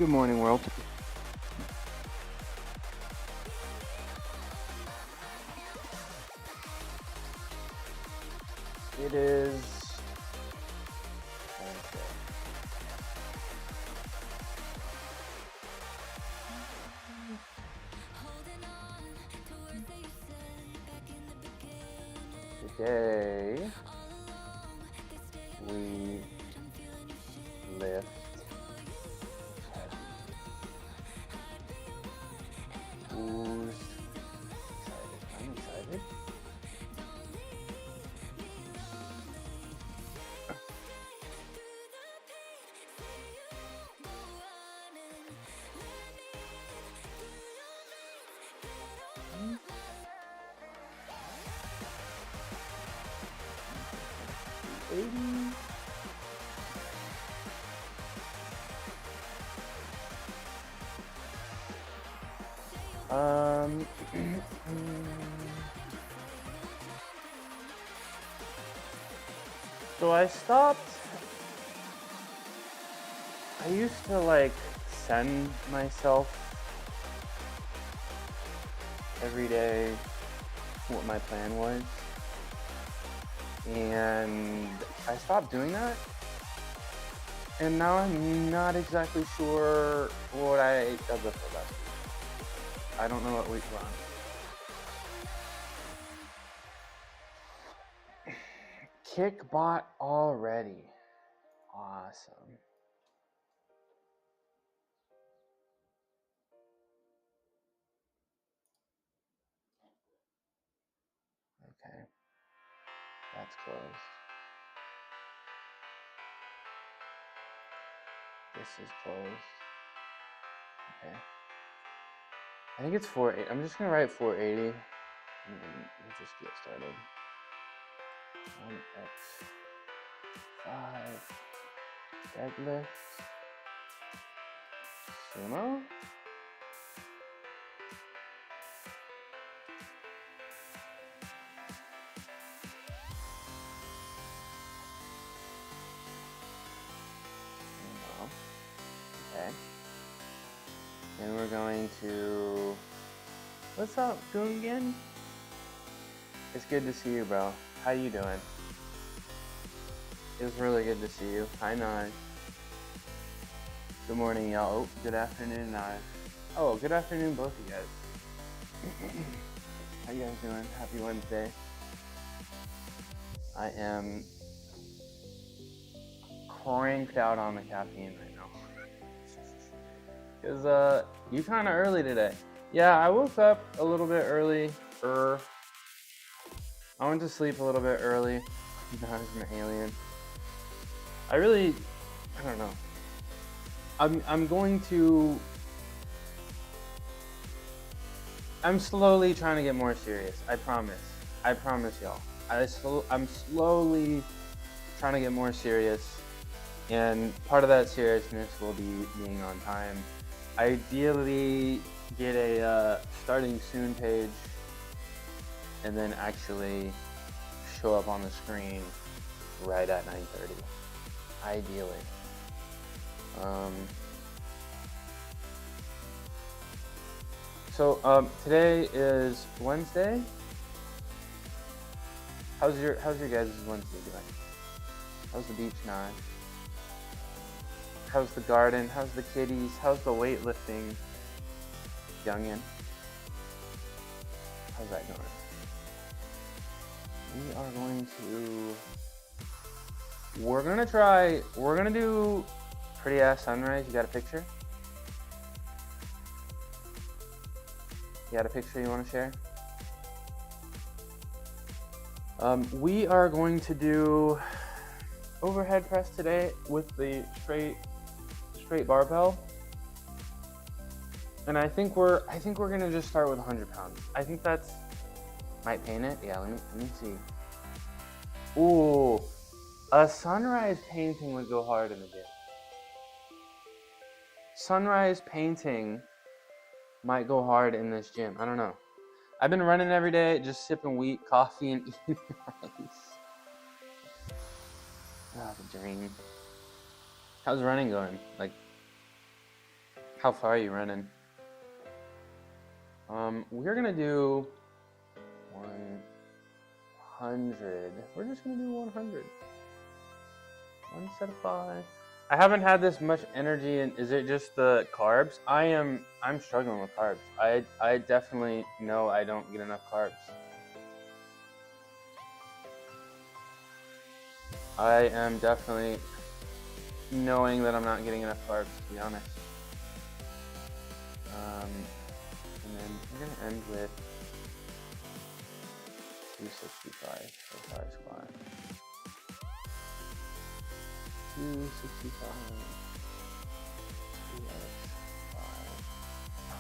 Good morning, world. It is Wednesday. Today we lift heavy. Who's excited? I'm excited. Baby. So I used to like send myself every day what my plan was, and I stopped doing that, and now I'm not exactly sure what I ate of the last week. I don't know what week we're on. Kick bot already. Awesome. Okay. That's closed. This is closed. Okay. I think it's 480. I'm just gonna write 480 and then we'll just get started. 1x5 deadlift. Sumo. Okay. And we're going to, what's up, Gungan? It's good to see you, bro. How you doing? It was really good to see you. Hi, Naj. Good morning, y'all. Oh, good afternoon, Naj. Oh, good afternoon, both of you guys. How you guys doing? Happy Wednesday. I am cranked out on the caffeine right now. Because you kind of early today. Yeah, I woke up a little bit early. I went to sleep a little bit early. Not as an alien. I don't know. I'm slowly trying to get more serious. I promise y'all. I'm slowly trying to get more serious, and part of that seriousness will be being on time. Ideally, get a starting soon page, and then actually show up on the screen right at 9:30. Ideally. So today is Wednesday. How's your guys' Wednesday doing? How's the beach now? How's the garden? How's the kitties? How's the weightlifting, youngin? How's that going? We're gonna do pretty ass sunrise. You got a picture? You got a picture you want to share? We are going to do overhead press today with the straight barbell, and I think we're gonna just start with 100 pounds. I think that's might paint it. Yeah, let me see. Ooh, a sunrise painting would go hard in the gym. Sunrise painting might go hard in this gym. I don't know. I've been running every day, just sipping wheat coffee and eating rice. Ah, the dream. How's running going? Like, How far are you running? We're gonna do 100. We're just gonna do 100. 1 set of 5. I haven't had this much energy, and is it just the carbs? I'm struggling with carbs. I definitely know I don't get enough carbs. I am definitely knowing that I'm not getting enough carbs, to be honest. And then we're gonna end with 265 for 5 squat. 265.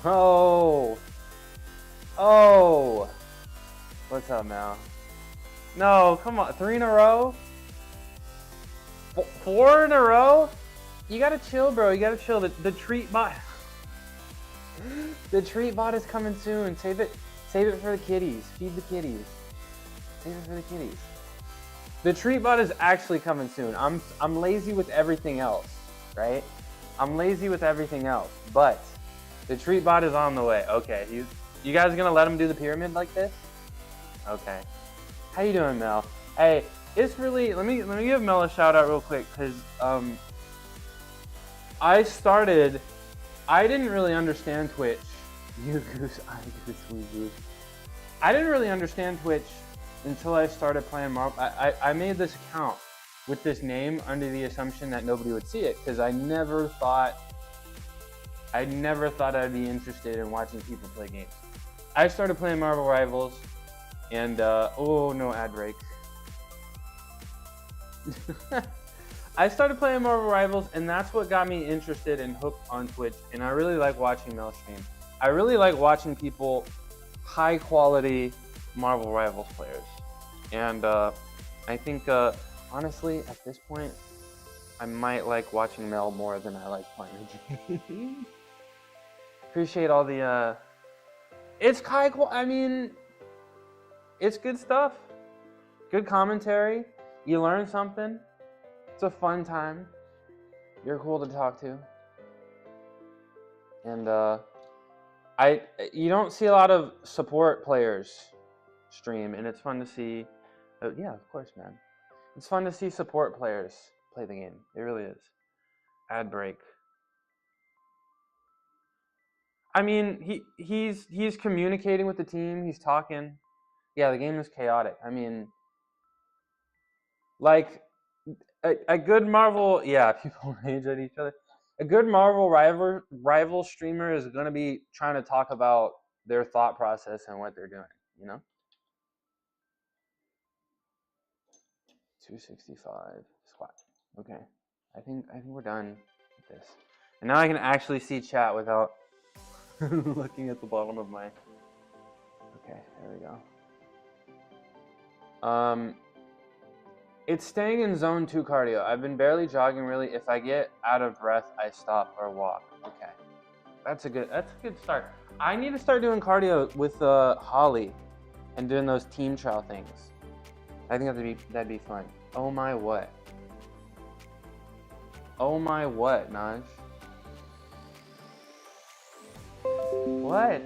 2x5. Oh! What's up, Mal? No, come on. 3 in a row? 4 in a row? You gotta chill, bro. You gotta chill. The treat bot. The treat bot is coming soon. Save it for the kitties. Feed the kitties. Save it for the kitties. The treat bot is actually coming soon. I'm lazy with everything else, right? I'm lazy with everything else, but the treat bot is on the way. Okay, you guys gonna let him do the pyramid like this? Okay. How you doing, Mel? Hey, it's really, let me give Mel a shout out real quick, because I didn't really understand Twitch. You goose, I goose, we goose. I didn't really understand Twitch until I started playing Marvel. I made this account with this name under the assumption that nobody would see it, because I never thought I'd be interested in watching people play games. I started playing Marvel Rivals, and oh no, ad break. I started playing Marvel Rivals, and that's what got me interested and hooked on Twitch. And I really like watching Mel stream. I really like watching people, high quality Marvel Rivals players. And I think, honestly, at this point, I might like watching Mel more than I like playing the game. Appreciate all the, it's high quality, I mean, it's good stuff. Good commentary. You learn something. It's a fun time. You're cool to talk to. And you don't see a lot of support players stream, and it's fun to see. Yeah, of course, man. It's fun to see support players play the game. It really is. Ad break. I mean, he's communicating with the team. He's talking. Yeah, the game is chaotic. I mean, like a good Marvel. Yeah, people rage at each other. A good Marvel rival streamer is going to be trying to talk about their thought process and what they're doing, you know? 265 squat. Okay. I think we're done with this. And now I can actually see chat without looking at the bottom of my. Okay, there we go. It's staying in zone 2 cardio. I've been barely jogging really. If I get out of breath, I stop or walk. Okay. That's a good start. I need to start doing cardio with Holly and doing those team trial things. I think that'd be fun. Oh my what? Oh my what, Naj? What?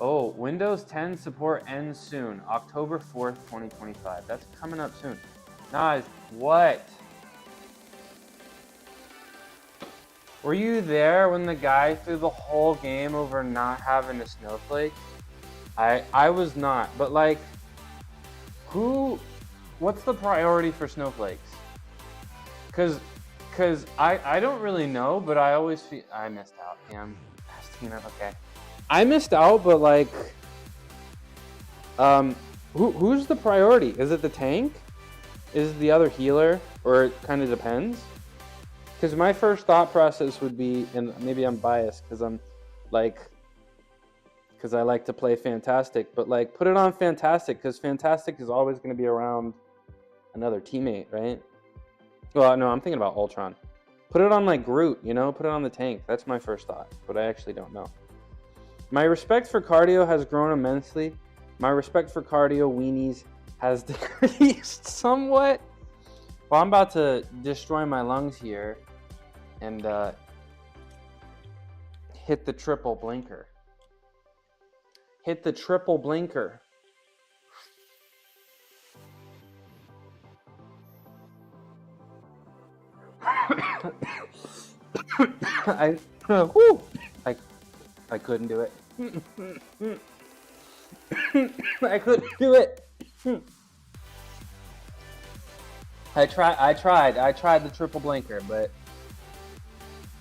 Oh, Windows 10 support ends soon. October 4th, 2025. That's coming up soon. Naj, what? Were you there when the guy threw the whole game over not having a snowflake? I was not, but like, what's the priority for snowflakes? Cause I don't really know, but I always feel, I missed out. Yeah, okay. I missed out, but like, who's the priority? Is it the tank? Is it the other healer? Or it kind of depends? Because my first thought process would be, and maybe I'm biased because I like to play Fantastic, but like put it on Fantastic because Fantastic is always going to be around another teammate, right? Well, no, I'm thinking about Ultron. Put it on like Groot, you know? Put it on the tank. That's my first thought, but I actually don't know. My respect for cardio has grown immensely. My respect for cardio weenies has decreased somewhat. Well, I'm about to destroy my lungs here. And hit the triple blinker. Hit the triple blinker. I couldn't do it. I couldn't do it. I tried the triple blinker, but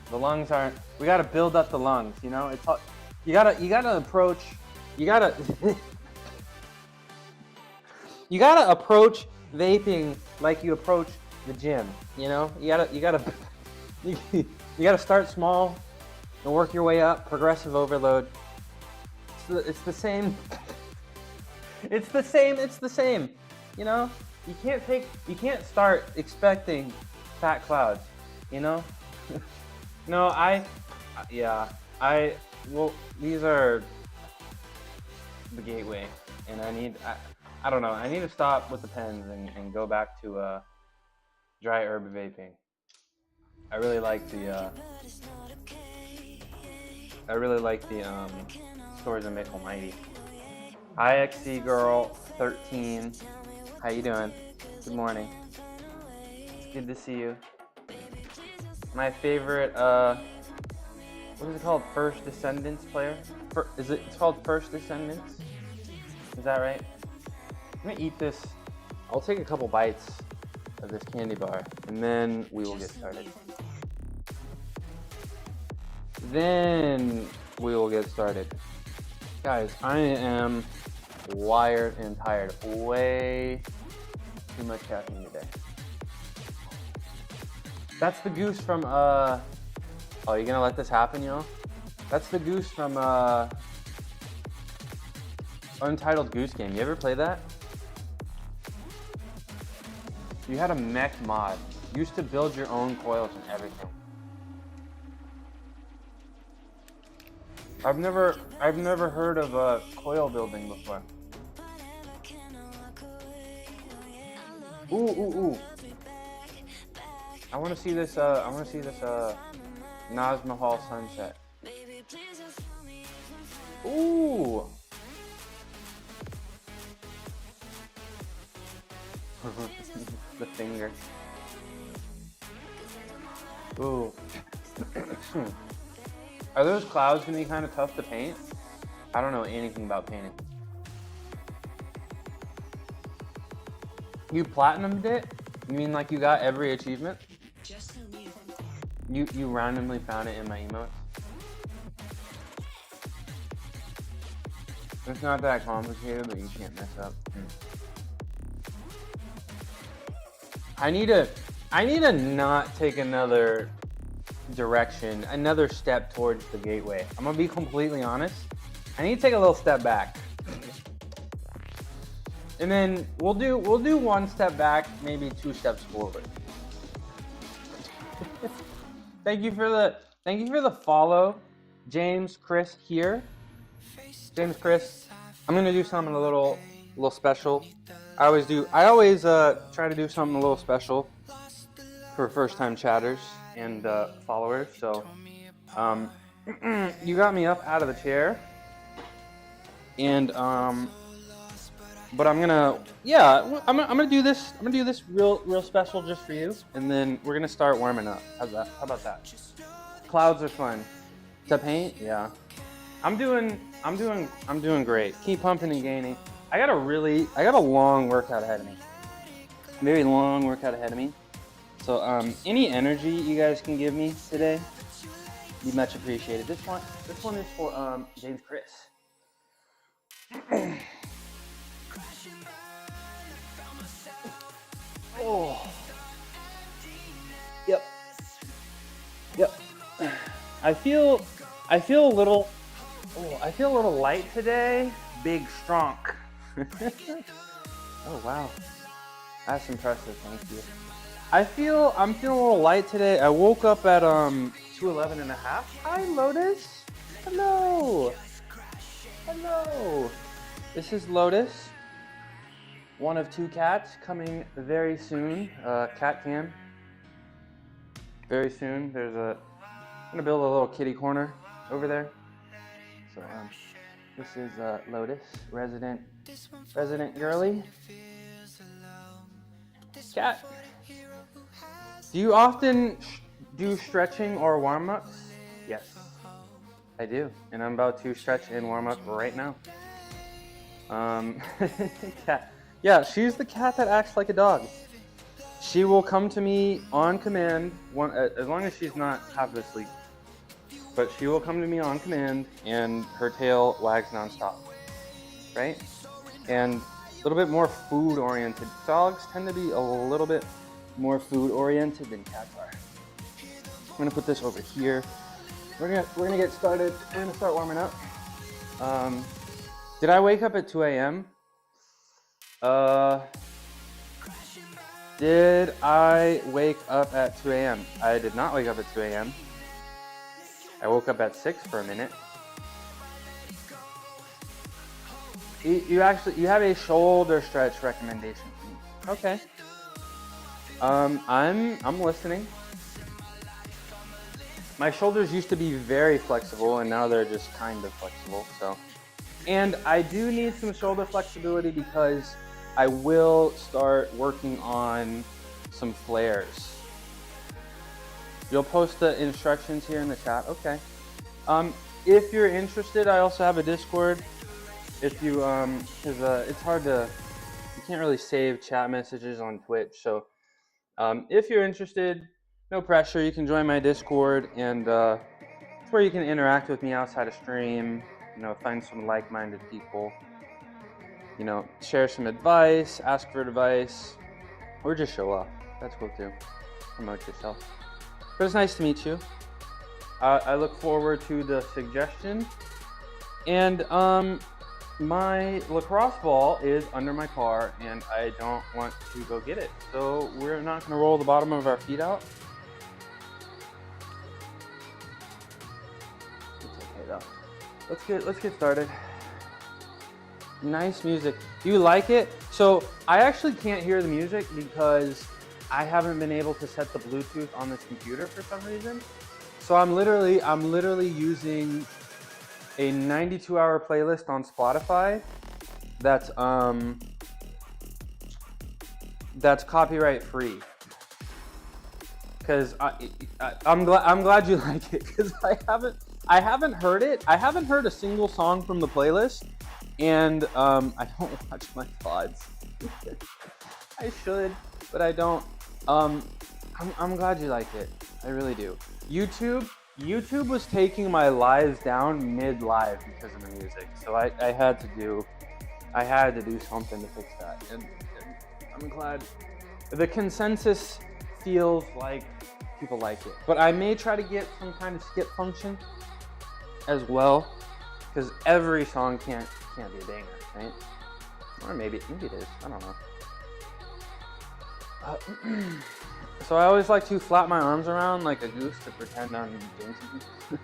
the lungs aren't. We gotta build up the lungs, you know. It's you gotta approach. You gotta you gotta approach vaping like you approach the gym. You know, you gotta start small and work your way up. Progressive overload. It's the same. It's the same. You know, you can't start expecting fat clouds. You know. No, well, these are the gateway, and I don't know, I need to stop with the pens and go back to dry herb vaping. I really like the Stories of Mick Almighty. Hi XC Girl 13. How you doing? Good morning. It's good to see you. My favorite, what is it called? First Descendants player? It's called First Descendants? Is that right? I'm gonna eat this. I'll take a couple bites of this candy bar, and then we will get started. Guys, I am wired and tired. Way too much caffeine today. That's the goose from, oh, you gonna let this happen, yo? That's the goose from, Untitled Goose Game. You ever play that? You had a mech mod. You used to build your own coils and everything. I've never heard of coil building before. Ooh. I want to see this Naz Mahal sunset. Ooh. The finger. Ooh. Are those clouds gonna be kind of tough to paint? I don't know anything about painting. You platinumed it? You mean like you got every achievement? You randomly found it in my emotes? It's not that complicated, but you can't mess up. I need to not take another direction, another step towards the gateway. I'm gonna be completely honest. I need to take a little step back. And then we'll do one step back, maybe 2 steps forward. Thank you for the follow, James Chris here. James Chris, I'm gonna do something a little special. I always try to do something a little special for first-time chatters and followers. So, you got me up out of the chair, and but I'm gonna do this. I'm gonna do this real special just for you, and then we're gonna start warming up. How about that? Clouds are fun to paint. Yeah, I'm doing great. Keep pumping and gaining. I got a long workout ahead of me. Very long workout ahead of me. So any energy you guys can give me today, be much appreciated. This one is for James Chris. Oh. Yep. I feel a little light today. Big strong. Oh wow. That's impressive, thank you. I'm feeling a little light today. I woke up at 2:11 and a half. Hi Lotus. Hello. This is Lotus. One of 2 cats coming very soon. Cat cam. Very soon. I'm gonna build a little kitty corner over there. So this is Lotus, resident girly. Cat, do you often do stretching or warm-ups? Yes, I do, and I'm about to stretch and warm up right now. Cat, yeah, she's the cat that acts like a dog. She will come to me on command, as long as she's not half asleep. But she will come to me on command, and her tail wags nonstop, right? And a little bit more food-oriented. Dogs tend to be a little bit more food-oriented than cats are. I'm gonna put this over here. We're gonna get started. We're gonna start warming up. Did I wake up at 2 a.m.? Did I wake up at 2 a.m.? I did not wake up at 2 a.m. I woke up at 6 for a minute. You have a shoulder stretch recommendation for me. Okay. I'm listening. My shoulders used to be very flexible, and now they're just kind of flexible. So, and I do need some shoulder flexibility because I will start working on some flares. You'll post the instructions here in the chat. Okay. If you're interested, I also have a Discord. If you, because it's hard to, you can't really save chat messages on Twitch. So, if you're interested, no pressure. You can join my Discord, and it's where you can interact with me outside of stream. You know, find some like-minded people. You know, share some advice, ask for advice, or just show off. That's cool too. Promote yourself. But it's nice to meet you. I look forward to the suggestion. And my lacrosse ball is under my car, and I don't want to go get it. So we're not going to roll the bottom of our feet out. It's okay though. Let's get started. Nice music. You like it? So I actually can't hear the music because I haven't been able to set the Bluetooth on this computer for some reason. So I'm literally using a 92-hour playlist on Spotify that's copyright free. Because I'm glad you like it, because I haven't heard it. I haven't heard a single song from the playlist, and I don't watch my VODs. I should, but I don't. I'm glad you like it. I really do. YouTube was taking my lives down mid-live because of the music, so I had to do something to fix that, and I'm glad. The consensus feels like people like it, but I may try to get some kind of skip function as well, because every song can't be a banger, right? Or maybe it is. I don't know. So I always like to flap my arms around like a goose to pretend I'm doing something.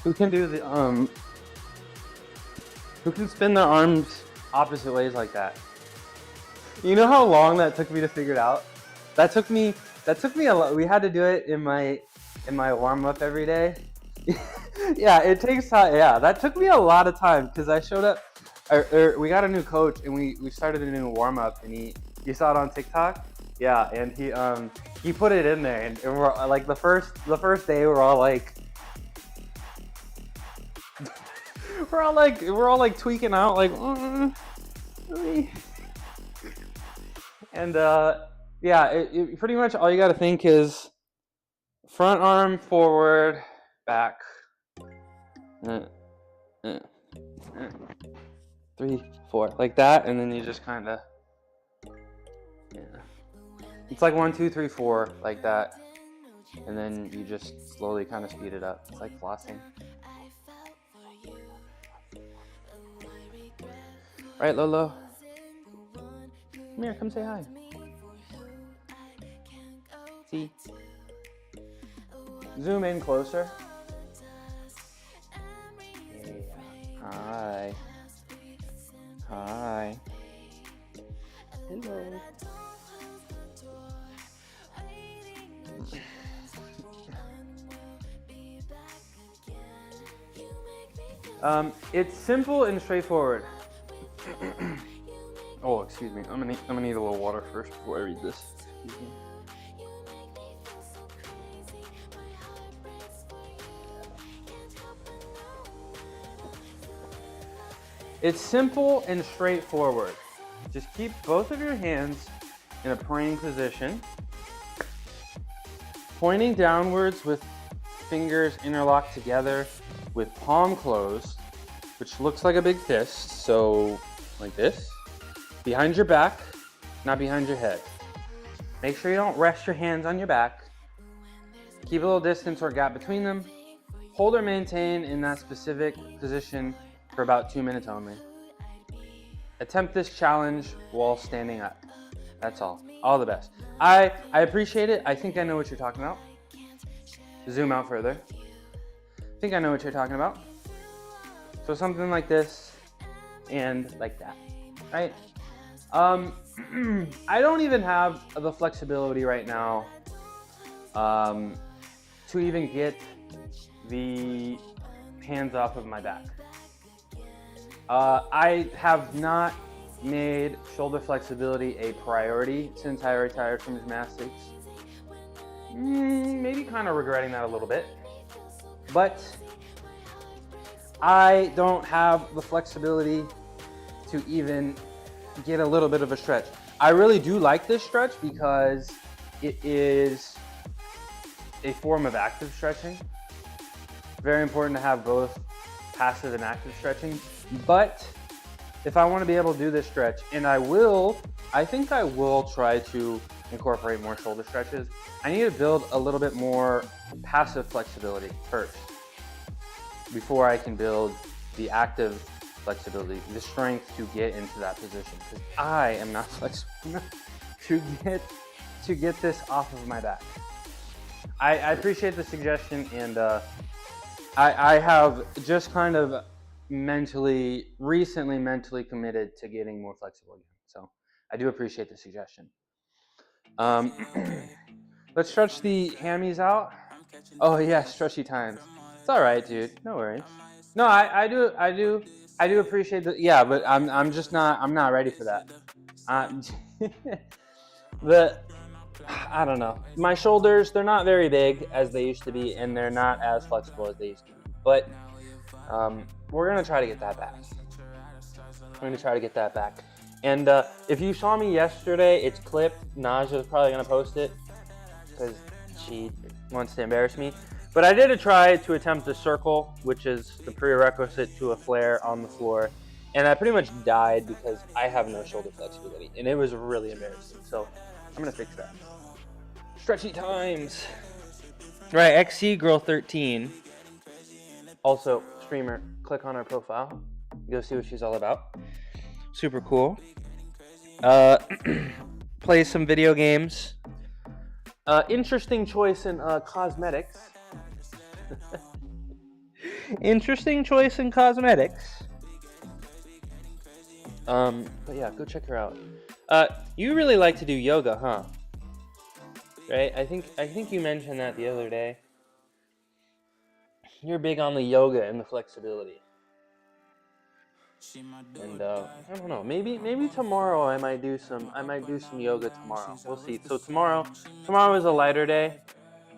Who can do the who can spin their arms opposite ways like that? You know how long that took me to figure it out? That took me a lot. We had to do it in my warm up every day. Yeah, it takes time. Yeah, that took me a lot of time because I showed up. We got a new coach and we started a new warm up, and you saw it on TikTok. Yeah, and he put it in there, and we're like the first day we're all like we're all like tweaking out like and yeah, it pretty much all you got to think is front arm forward, back. 3, 4, like that, and then you just kind of, yeah. It's like 1, 2, 3, 4, like that, and then you just slowly kind of speed it up. It's like flossing. Right, Lolo? Come here, come say hi. See? Zoom in closer. Hi. Hi. Hello. It's simple and straightforward. Oh, excuse me. I'm gonna need a little water first before I read this. It's simple and straightforward. Just keep both of your hands in a praying position, pointing downwards with fingers interlocked together with palm closed, which looks like a big fist. So like this, behind your back, not behind your head. Make sure you don't rest your hands on your back. Keep a little distance or gap between them. Hold or maintain in that specific position for about 2 minutes only. Attempt this challenge while standing up. That's all. All the best. I appreciate it. I think I know what you're talking about. Zoom out further. I think I know what you're talking about. So something like this and like that, right? I don't even have the flexibility right now to even get the hands off of my back. I have not made shoulder flexibility a priority since I retired from gymnastics. Maybe kind of regretting that a little bit. But I don't have the flexibility to even get a little bit of a stretch. I really do like this stretch because it is a form of active stretching. Very important to have both passive and active stretching. But if I want to be able to do this stretch, and I think I will try to incorporate more shoulder stretches. I need to build a little bit more passive flexibility first before I can build the active flexibility, the strength to get into that position. Because I am not flexible enough to get this off of my back. I appreciate the suggestion, and I have just kind of recently mentally committed to getting more flexible again. So I do appreciate the suggestion. Let's stretch the hammies out. Oh yeah, stretchy times. It's all right, dude. No worries. No, I do appreciate that. Yeah, but I'm not ready for that. I don't know. My shoulders, they're not very big as they used to be, and they're not as flexible as they used to be. But we're gonna try to get that back. And if you saw me yesterday, it's clipped. Naja's probably gonna post it because she wants to embarrass me. But I did try to attempt a circle, which is the prerequisite to a flare on the floor. And I pretty much died because I have no shoulder flexibility. And it was really embarrassing. So I'm gonna fix that. Stretchy times. Right, XC Girl 13. Also, streamer, click on her profile. Go see what she's all about. Super cool. Play some video games. Interesting choice in cosmetics. Interesting choice in cosmetics. But yeah, go check her out. You really like to do yoga, huh? Right? I think you mentioned that the other day. You're big on the yoga and the flexibility. And I don't know. Maybe tomorrow I might do some yoga tomorrow. We'll see. So tomorrow is a lighter day.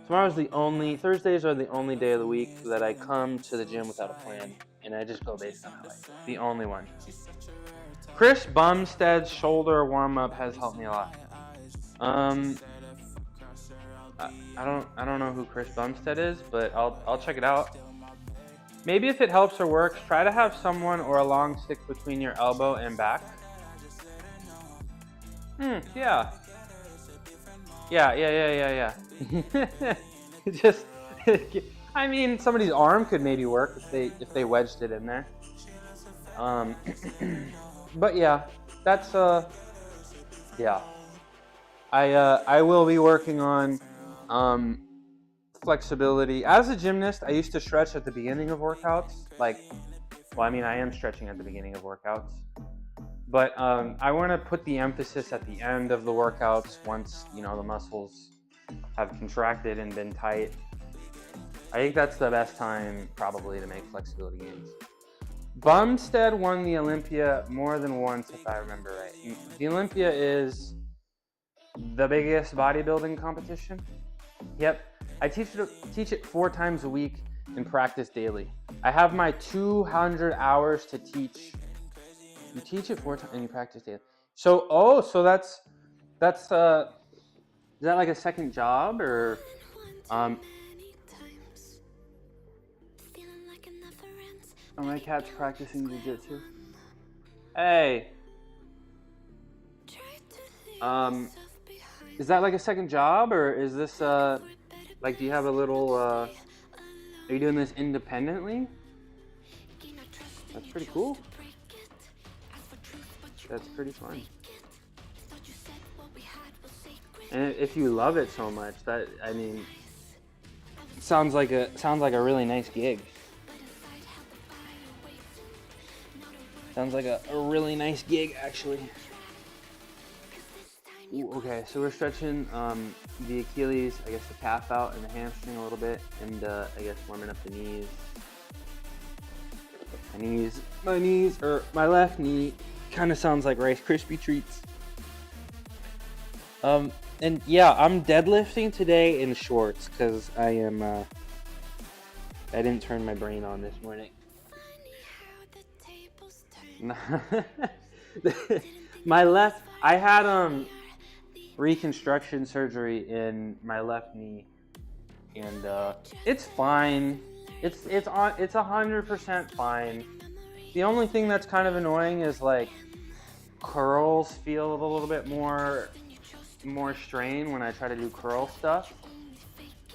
Thursdays are the only day of the week that I come to the gym without a plan, and I just go based on my life. The only one. Chris Bumstead's shoulder warm-up has helped me a lot. I don't know who Chris Bumstead is, but I'll check it out. Maybe if it helps or works, try to have someone or a long stick between your elbow and back. Yeah. Just, I mean, somebody's arm could maybe work if they wedged it in there. But yeah, that's yeah. I will be working on flexibility. As a gymnast, I used to stretch at the beginning of workouts. I am stretching at the beginning of workouts. But I want to put the emphasis at the end of the workouts once, the muscles have contracted and been tight. I think that's the best time probably to make flexibility gains. Bumstead won the Olympia more than once, if I remember right. The Olympia is the biggest bodybuilding competition. Yep, I teach it 4 times a week and practice daily. I have my 200 hours to teach. You teach it 4 times and you practice daily. So, so that's is that like a second job or oh, my cat's practicing jiu-jitsu. Hey. Is that like a second job, or is this like, do you have a little are you doing this independently? That's pretty cool. That's pretty fun. And if you love it so much, that, I mean, sounds like a really nice gig. Sounds like a really nice gig, actually. Ooh, okay, so we're stretching the Achilles, I guess the calf out, and the hamstring a little bit, and I guess warming up the knees. My knees, or my left knee, kind of sounds like Rice Krispie treats. And yeah, I'm deadlifting today in shorts because I didn't turn my brain on this morning. My left, I had reconstruction surgery in my left knee, and it's fine. It's 100% fine. The only thing that's kind of annoying is like curls feel a little bit more strain when I try to do curl stuff.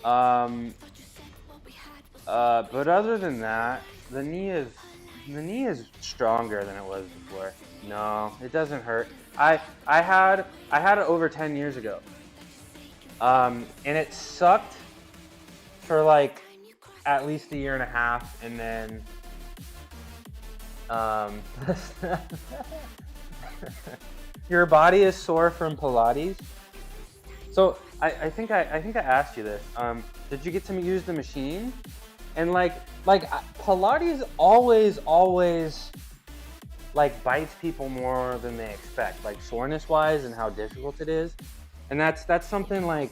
But other than that, the knee is stronger than it was before. No, it doesn't hurt. I had it over 10 years ago. And it sucked for like at least a year and a half, and then your body is sore from Pilates. So I think I asked you this. Did you get to use the machine? And like Pilates always like bites people more than they expect, like soreness wise and how difficult it is. And that's something like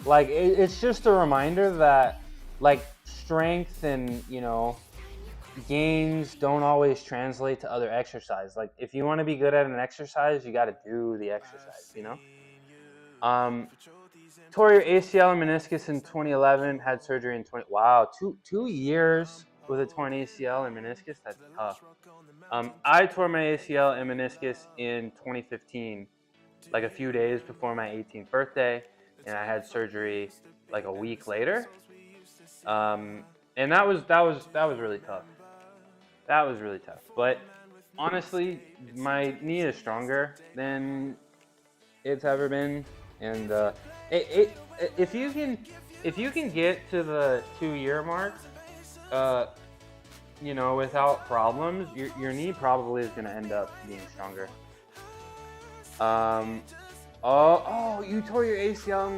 it's just a reminder that like strength and, you know, gains don't always translate to other exercise. Like if you want to be good at an exercise, you got to do the exercise, you know? Tore your ACL and meniscus in 2011, had surgery in 20, wow, two years with a torn ACL and meniscus, that's tough. I tore my ACL and meniscus in 2015, like a few days before my 18th birthday, and I had surgery like a week later. And that was really tough. That was really tough. But honestly, my knee is stronger than it's ever been, and if you can get to the 2-year mark, you know, without problems, your knee probably is going to end up being stronger. Oh, you tore your ACL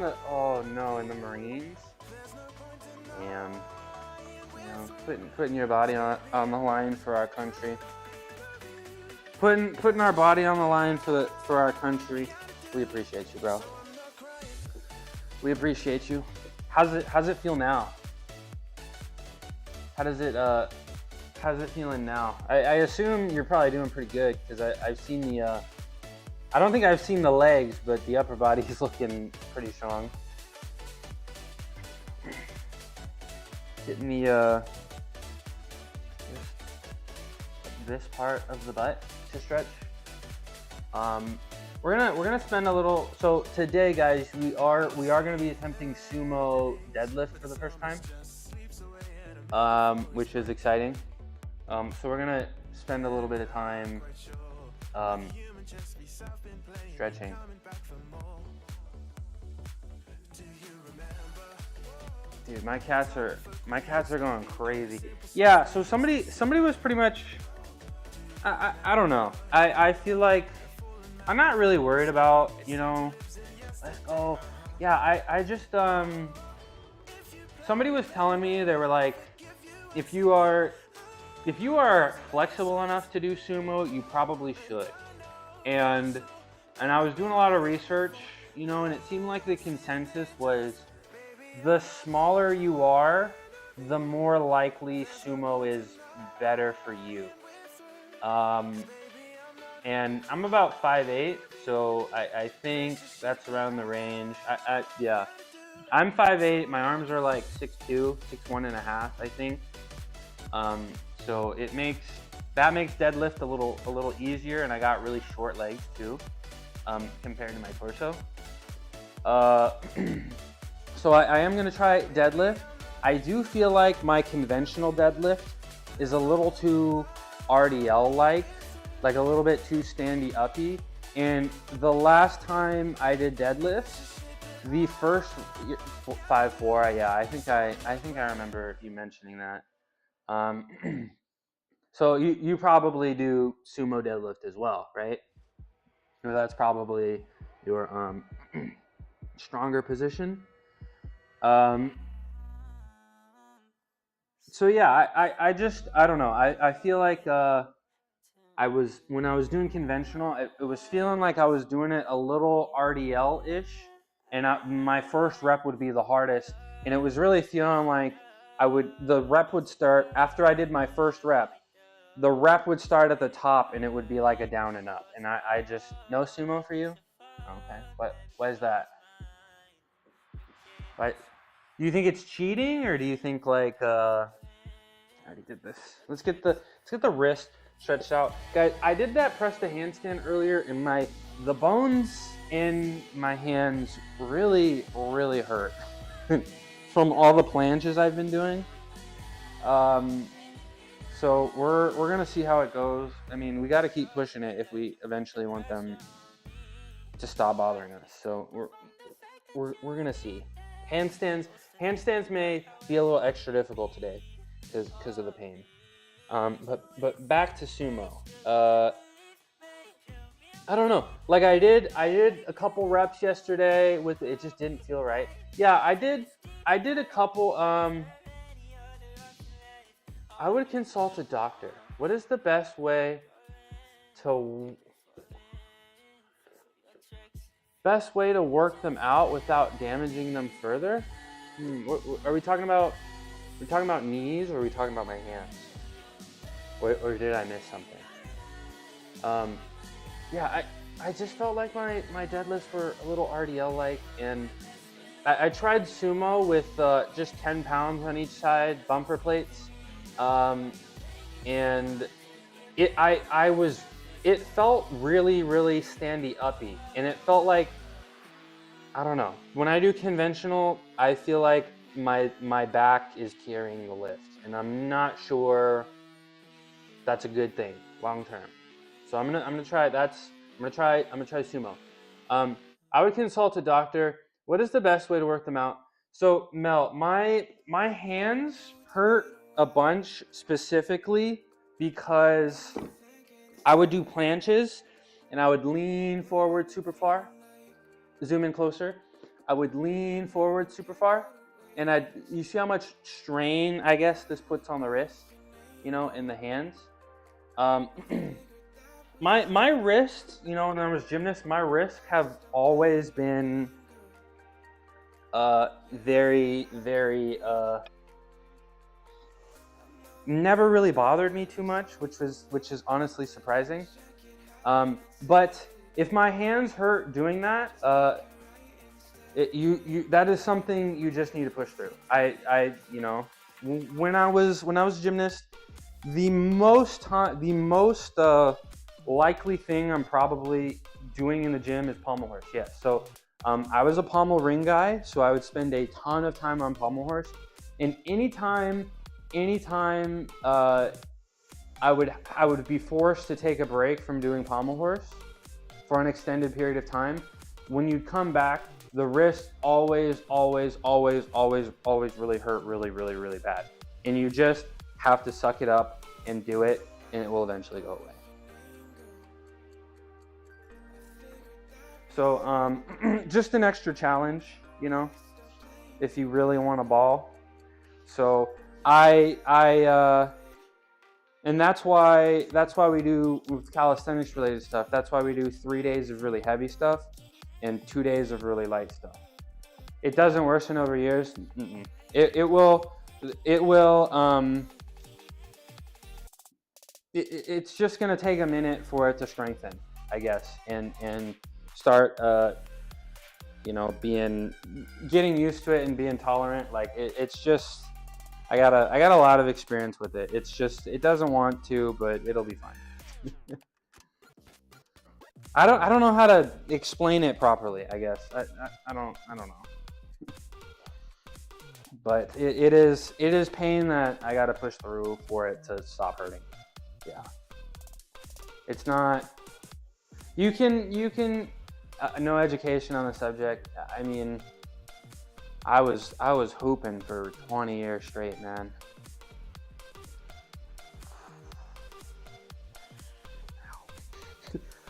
in the Marines. Damn. You know, putting your body on the line for our country. Putting our body on the line for our country. We appreciate you, bro. We appreciate you. How's it feel now? How's it feeling now? I assume you're probably doing pretty good, because I've seen the I don't think I've seen the legs, but the upper body is looking pretty strong. Getting the this part of the butt to stretch. We're gonna spend a little. So today, guys, we are gonna be attempting sumo deadlift for the first time, which is exciting. So we're gonna spend a little bit of time stretching. Dude, my cats are going crazy. Yeah, so somebody was pretty much, I don't know. I feel like I'm not really worried about, you know, let's go yeah, I just somebody was telling me, they were like, if you are flexible enough to do sumo, you probably should. And I was doing a lot of research, you know, and it seemed like the consensus was the smaller you are, the more likely sumo is better for you. And I'm about 5'8", so I think that's around the range. Yeah, I'm 5'8". My arms are like 6'2", 6'1 and a half, I think. So that makes deadlift a little easier, and I got really short legs too, compared to my torso. So I am gonna try deadlift. I do feel like my conventional deadlift is a little too RDL-like a little bit too standy-uppy. And the last time I did deadlifts, the first 5'4", yeah, I think I remember you mentioning that. So you probably do sumo deadlift as well, right? Or that's probably your stronger position. So yeah, I don't know. I feel like when I was doing conventional, it was feeling like I was doing it a little RDL-ish, and my first rep would be the hardest, and it was really feeling like the rep would start after I did my first rep. The rep would start at the top, and it would be like a down and up, and I just, no sumo for you? Okay, what is that? What? Do you think it's cheating, or do you think like I already did this? Let's get the wrist stretched out, guys. I did that press to handstand earlier, and the bones in my hands really hurt from all the planches I've been doing. So we're gonna see how it goes. I mean, we got to keep pushing it if we eventually want them to stop bothering us. So we're gonna see. Handstands may be a little extra difficult today because of the pain. But back to sumo. I don't know. Like I did a couple reps yesterday with it, just didn't feel right. Yeah, I did a couple. I would consult a doctor. What is the best way to work them out without damaging them further? Are we talking about? We're talking about knees, or are we talking about my hands? Or did I miss something? Yeah, I just felt like my deadlifts were a little RDL-like, and I tried sumo with just 10 pounds on each side, bumper plates, and it felt really standy-uppy, and it felt like, I don't know. When I do conventional, I feel like my back is carrying the lift, and I'm not sure that's a good thing long term. So I'm gonna try sumo. I would consult a doctor. What is the best way to work them out? So Mel, my hands hurt a bunch specifically because I would do planches and I would lean forward super far. Zoom in closer. I would lean forward super far, and you see how much strain, I guess, this puts on the wrist, you know, in the hands. My wrists, you know, when I was gymnast, my wrists have always been very never really bothered me too much, which is honestly surprising. But if my hands hurt doing that, that is something you just need to push through. You know, when I was a gymnast, the most likely thing I'm probably doing in the gym is pommel horse. Yes. So I was a pommel ring guy, so I would spend a ton of time on pommel horse, and anytime I would be forced to take a break from doing pommel horse for an extended period of time. When you'd come back, the wrist always really hurt really bad. And you just have to suck it up and do it, and it will eventually go away. So just an extra challenge, you know, if you really want to ball. So and that's why we do with calisthenics related stuff. That's why we do 3 days of really heavy stuff and 2 days of really light stuff. It doesn't worsen over years. It will. It's just gonna take a minute for it to strengthen, I guess, and start, getting used to it and being tolerant. Like it's just, I got a lot of experience with it. It's just, it doesn't want to, but it'll be fine. I don't know how to explain it properly. I guess I don't know. But it is pain that I got to push through for it to stop hurting. Yeah. It's not. You can. No education on the subject. I mean, I was hooping for 20 years straight, man.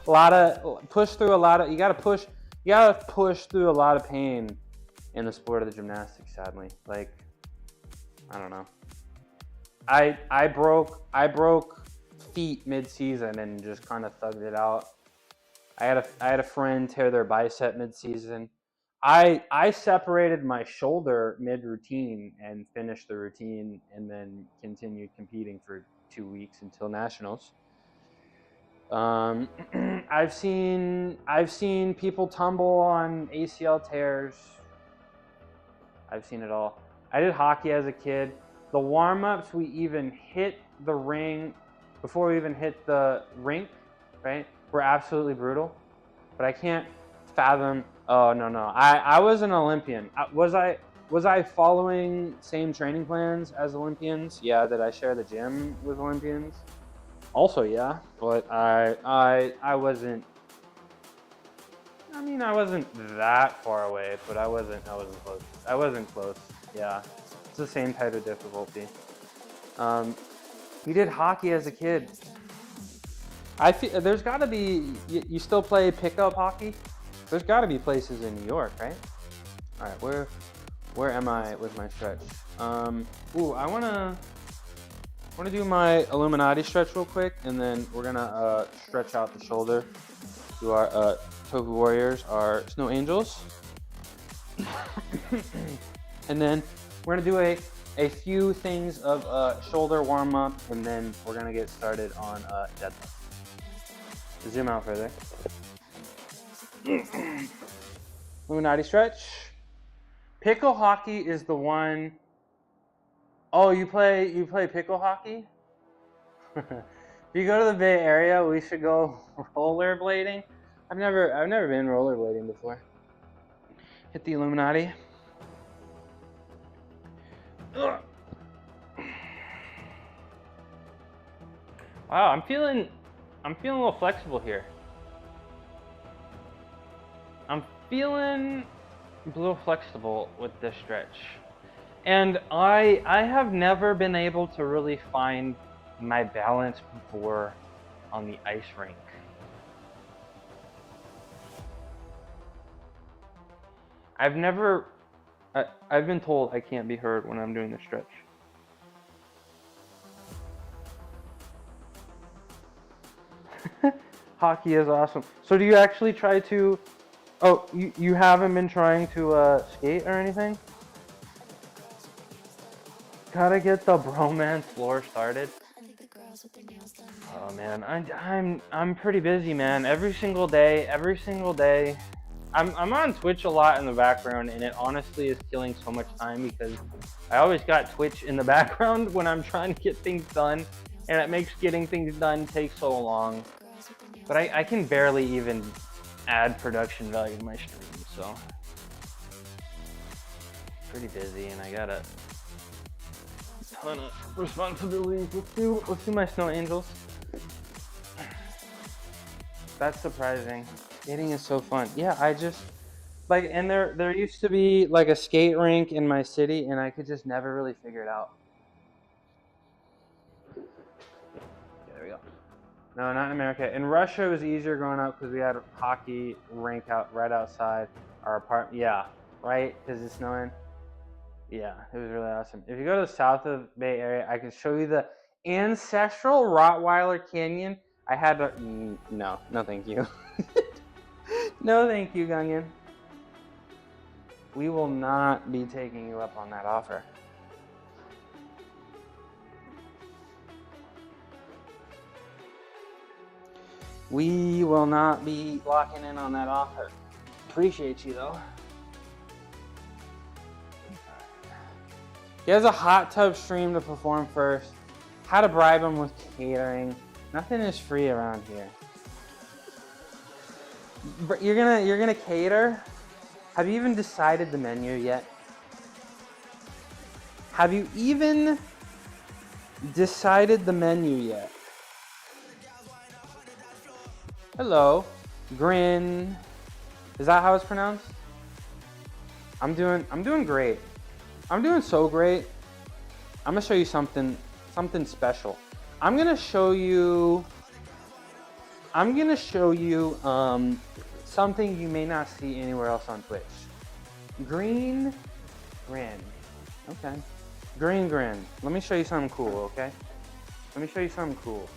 You gotta push through a lot of pain in the sport of the gymnastics, sadly. Like, I don't know. I broke feet mid-season and just kind of thugged it out. I had a friend tear their bicep mid-season. I separated my shoulder mid-routine and finished the routine and then continued competing for 2 weeks until nationals. I've seen people tumble on ACL tears. I've seen it all. I did hockey as a kid. The warm-ups, we even hit the ring before we even hit the rink, right? Were absolutely brutal. But I can't fathom. Oh no. I was an Olympian. Was I following same training plans as Olympians? Yeah. Did I share the gym with Olympians? Also, yeah. But I wasn't. I mean, I wasn't that far away, but I wasn't close. I wasn't close. Yeah, it's the same type of difficulty. We did hockey as a kid. I feel there's got to be. You still play pickup hockey? There's got to be places in New York, right? All right, where am I with my stretch? I wanna do my Illuminati stretch real quick, and then we're gonna stretch out the shoulder. Do our Tofu Warriors, our Snow Angels. And then we're gonna do a few things of shoulder warm up, and then we're gonna get started on deadlift. Zoom out further. Illuminati stretch. Pickle hockey is the one. Oh, you play pickle hockey? If you go to the Bay Area, we should go rollerblading. I've never been rollerblading before. Hit the Illuminati. Ugh. Wow, I'm feeling a little flexible here. I'm feeling a little flexible with this stretch. And I have never been able to really find my balance before on the ice rink. I've been told I can't be heard when I'm doing the stretch. Hockey is awesome. So do you actually try to, you haven't been trying to skate or anything? Gotta get the bromance floor started. Oh man, I'm pretty busy, man. Every single day. I'm on Twitch a lot in the background, and it honestly is killing so much time because I always got Twitch in the background when I'm trying to get things done, and it makes getting things done take so long. But I can barely even add production value to my stream, so pretty busy, and I got a ton of responsibilities. Let's do my Snow Angels. That's surprising. Skating is so fun. Yeah, I just like, and there used to be like a skate rink in my city, and I could just never really figure it out. There we go. No, not in America. In Russia, it was easier growing up because we had a hockey rink right outside our apartment. Yeah, right? Because it's snowing. Yeah, it was really awesome. If you go to the south of the Bay Area, I can show you the ancestral Rottweiler Canyon. I had to, no thank you. No thank you, Gungan. We will not be taking you up on that offer. We will not be locking in on that offer. Appreciate you though. He has a hot tub stream to perform first. How to bribe him with catering. Nothing is free around here. You're gonna cater? Have you even decided the menu yet? Have you even decided the menu yet? Hello, Grin. Is that how it's pronounced? I'm doing great. I'm doing so great. I'm gonna show you something special. I'm gonna show you something you may not see anywhere else on Twitch. Green Grin. Okay. Green Grin. Let me show you something cool, okay? Let me show you something cool.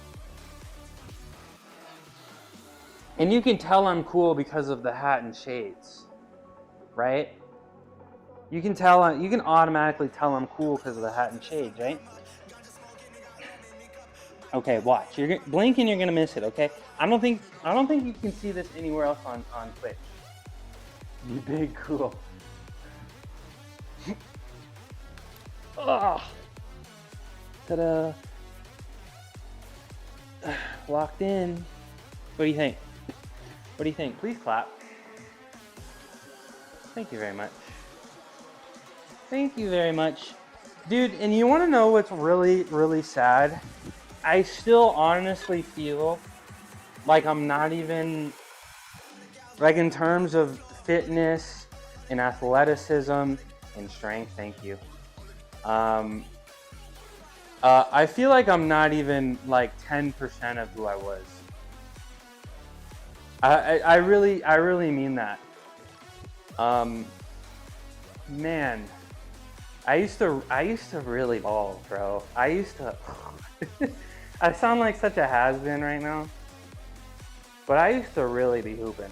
And you can tell I'm cool because of the hat and shades, right? You can automatically tell I'm cool because of the hat and shades, right? Okay, watch. You're blink and you're gonna miss it, okay? I don't think you can see this anywhere else on Twitch. You big cool. Oh. Ta-da. Locked in. What do you think? What do you think? Please clap. Thank you very much. Thank you very much. Dude, and you want to know what's really, really sad? I still honestly feel like I'm not even, like in terms of fitness and athleticism and strength, thank you. I feel like I'm not even like 10% of who I was. I really mean that. Man, I used to really ball, bro. I used to. I sound like such a has-been right now, but I used to really be hooping.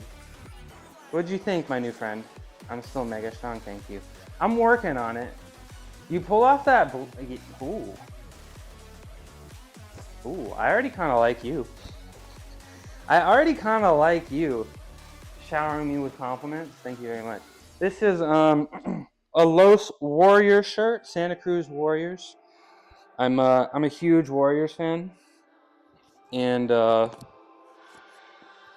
What'd you think, my new friend? I'm still mega strong, thank you. I'm working on it. You pull off that. Ooh. Ooh, I already kind of like you. Showering me with compliments. Thank you very much. This is a Los Warriors shirt, Santa Cruz Warriors. I'm a huge Warriors fan, and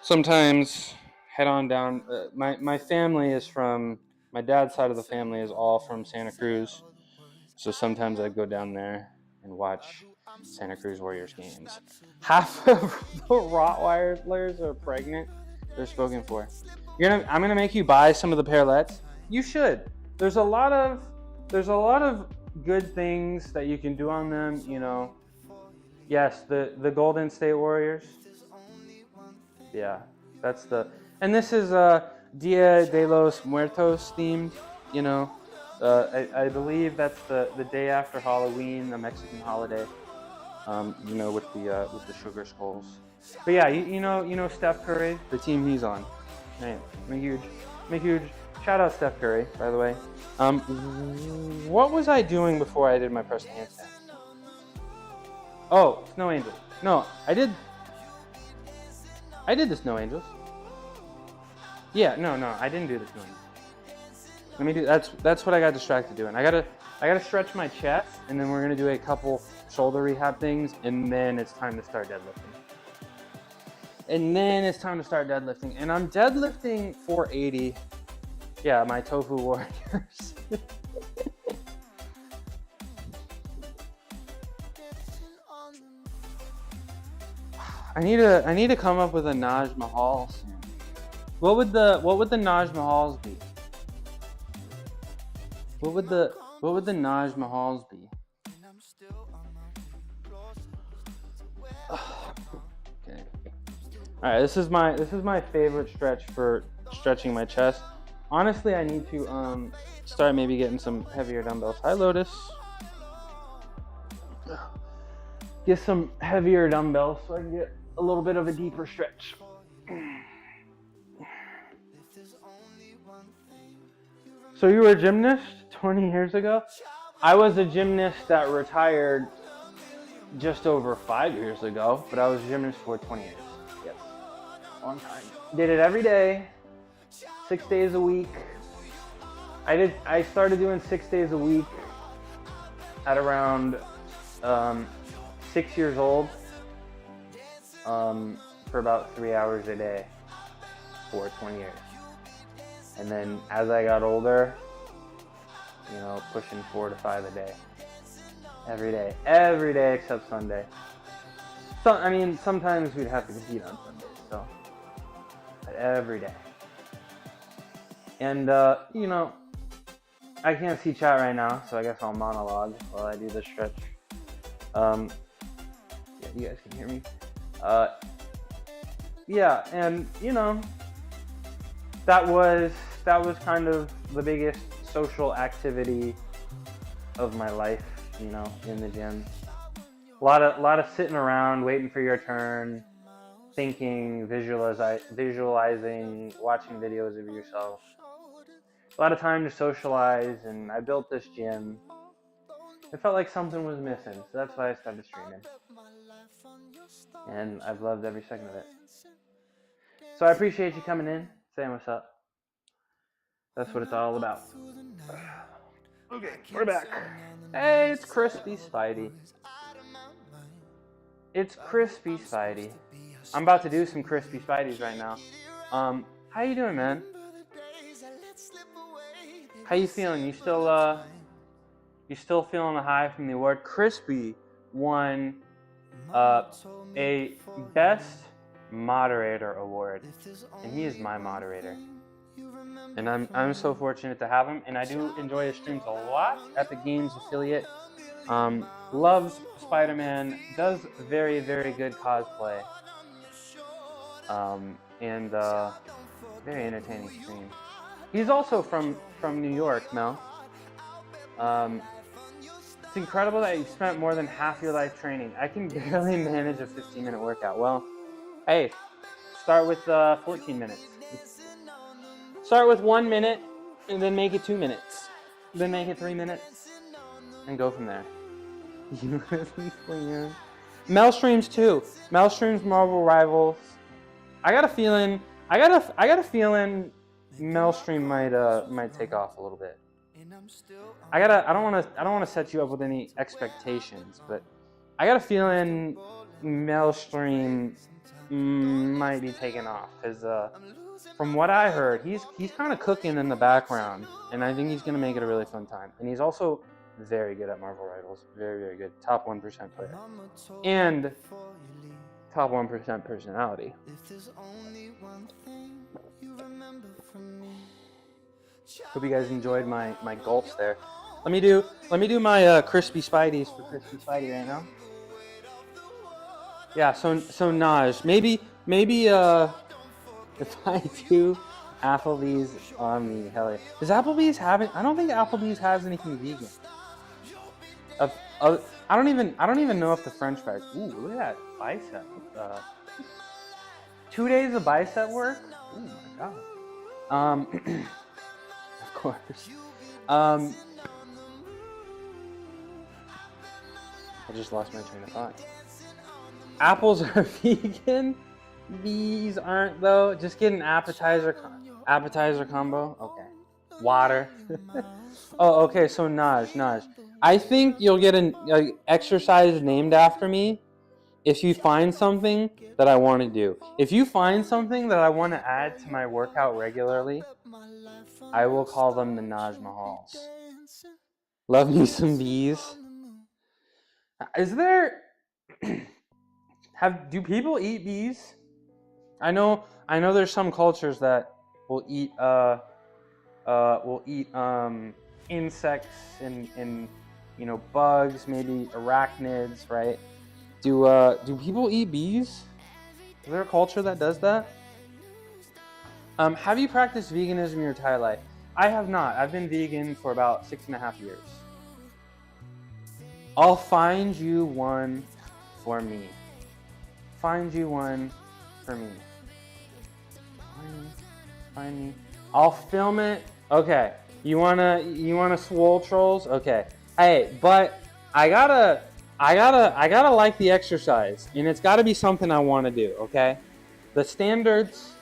sometimes head on down. My family is from, my dad's side of the family is all from Santa Cruz, so sometimes I go down there and watch Santa Cruz Warriors games. Half of the Rottweilers are pregnant. They're spoken for. I'm gonna make you buy some of the pairlets. You should. There's a lot of good things that you can do on them. You know. Yes, the Golden State Warriors. Yeah, that's the. And this is Dia de los Muertos themed. You know. I believe that's the day after Halloween, the Mexican holiday. You know, with the sugar skulls. But yeah, you know Steph Curry, the team he's on. Man, I'm a huge shout out Steph Curry, by the way. What was I doing before I did my press handstand? Oh, Snow Angels. No, I did the Snow Angels. Yeah, no, I didn't do the Snow Angels. Let me do. That's what I got distracted doing. I gotta stretch my chest, and then we're gonna do a couple shoulder rehab things, and then it's time to start deadlifting. And I'm deadlifting 480. Yeah, my Tofu Warriors. I need to come up with a Naj Mahal soon. What would the Naj Mahals be? What would the Naj Mahals be? Okay. All right, this is my favorite stretch for stretching my chest. Honestly, I need to start maybe getting some heavier dumbbells. Hi, Lotus. Get some heavier dumbbells so I can get a little bit of a deeper stretch. So you were a gymnast 20 years ago? I was a gymnast that retired just over 5 years ago, but I was a gymnast for 20 years. Yes, long time. Did it every day, 6 days a week. I started doing 6 days a week at around 6 years old, for about 3 hours a day for 20 years. And then as I got older, pushing 4 to 5 a day. Every day except Sunday. So, sometimes we'd have to compete on Sundays, but every day. And, I can't see chat right now, so I guess I'll monologue while I do this stretch. Yeah, you guys can hear me. Yeah, and, that was kind of the biggest social activity of my life, in the gym. A lot of sitting around, waiting for your turn, thinking, visualizing, watching videos of yourself. A lot of time to socialize, and I built this gym. It felt like something was missing, so that's why I started streaming. And I've loved every second of it. So I appreciate you coming in, saying what's up. That's what it's all about. Okay, we're back. Hey, it's Crispy Spidey. It's Crispy Spidey. I'm about to do some Crispy Spideys right now. How you doing, man? How you feeling? You still feeling the high from the award? Crispy won a Best Moderator award, and he is my moderator. And I'm so fortunate to have him, and I do enjoy his streams a lot. Epic Games affiliate. Loves Spider-Man, does very, very good cosplay. And very entertaining stream. He's also from New York, Mel. It's incredible that you spent more than half your life training. I can barely manage a 15-minute workout. Well, hey, start with 14 minutes. Start with 1 minute, and then make it 2 minutes. Then make it 3 minutes, and go from there. Mel streams too. Mel streams Marvel Rivals. I got a feeling Mel stream might take off a little bit. I don't want to set you up with any expectations, but I got a feeling Mel stream might be taking off, because from what I heard, he's kind of cooking in the background, and I think he's gonna make it a really fun time. And he's also very good at Marvel Rivals, very, very good, top 1% player, and top 1% personality. Hope you guys enjoyed my gulps there. Let me do my Crispy Spideys for Crispy Spidey right now. Yeah, so Naj, maybe if I do Applebee's on me, hell yeah. Does Applebee's have it? I don't think Applebee's has anything vegan. I don't even know if the French fries. Ooh, look at that bicep. 2 days of bicep work. Oh my god. Of course. I just lost my train of thought. Apples are vegan. These aren't though. Just get an appetizer combo. Okay. Water. Oh, okay. So Naj. I think you'll get an exercise named after me if you find something that I want to do. If you find something that I want to add to my workout regularly, I will call them the Naj Mahals. Love me some bees. Is there? Do people eat bees? I know there's some cultures that will eat insects and bugs, maybe arachnids, right? Do people eat bees? Is there a culture that does that? Have you practiced veganism your entire life? I have not. I've been vegan for about 6.5 years. I'll find you one for me. Find you one for me. Find me. I'll film it. Okay. You wanna swole trolls? Okay. Hey, but I gotta like the exercise, and it's gotta be something I want to do. Okay. The standards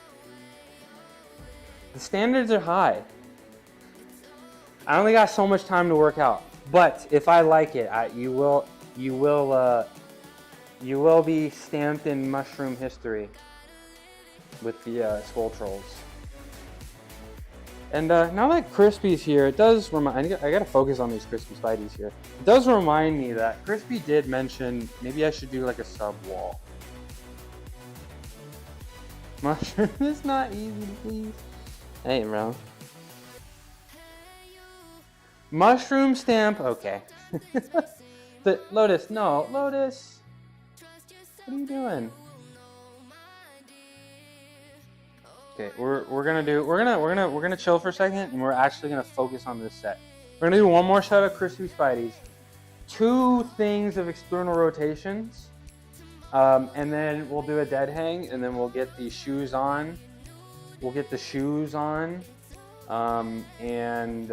are high. I only got so much time to work out, but if I like it, you will be stamped in mushroom history with the swole trolls. And now that Crispy's here, it does remind. I gotta focus on these Crispy Spideys here. It does remind me that Crispy did mention maybe I should do like a sub wall. Mushroom is not easy, please. Hey, bro. Mushroom stamp. Okay. The Lotus. No, Lotus. What are you doing? Okay, we're gonna chill for a second, and we're actually gonna focus on this set. We're gonna do one more set of Crispy Spideys, 2 things of external rotations, and then we'll do a dead hang, and then we'll get the shoes on. We'll get the shoes on, and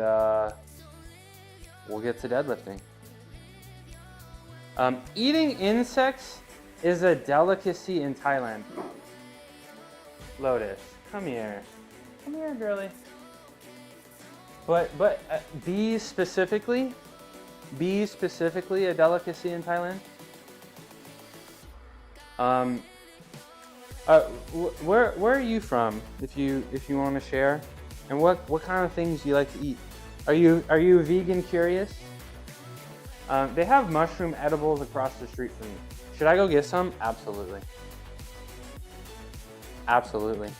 we'll get to deadlifting. Eating insects is a delicacy in Thailand. Lotus, come here. Come here, girly. But bees specifically a delicacy in Thailand? Where are you from? If you want to share, and what kind of things do you like to eat? Are you vegan curious? They have mushroom edibles across the street from me. Should I go get some? Absolutely. Absolutely.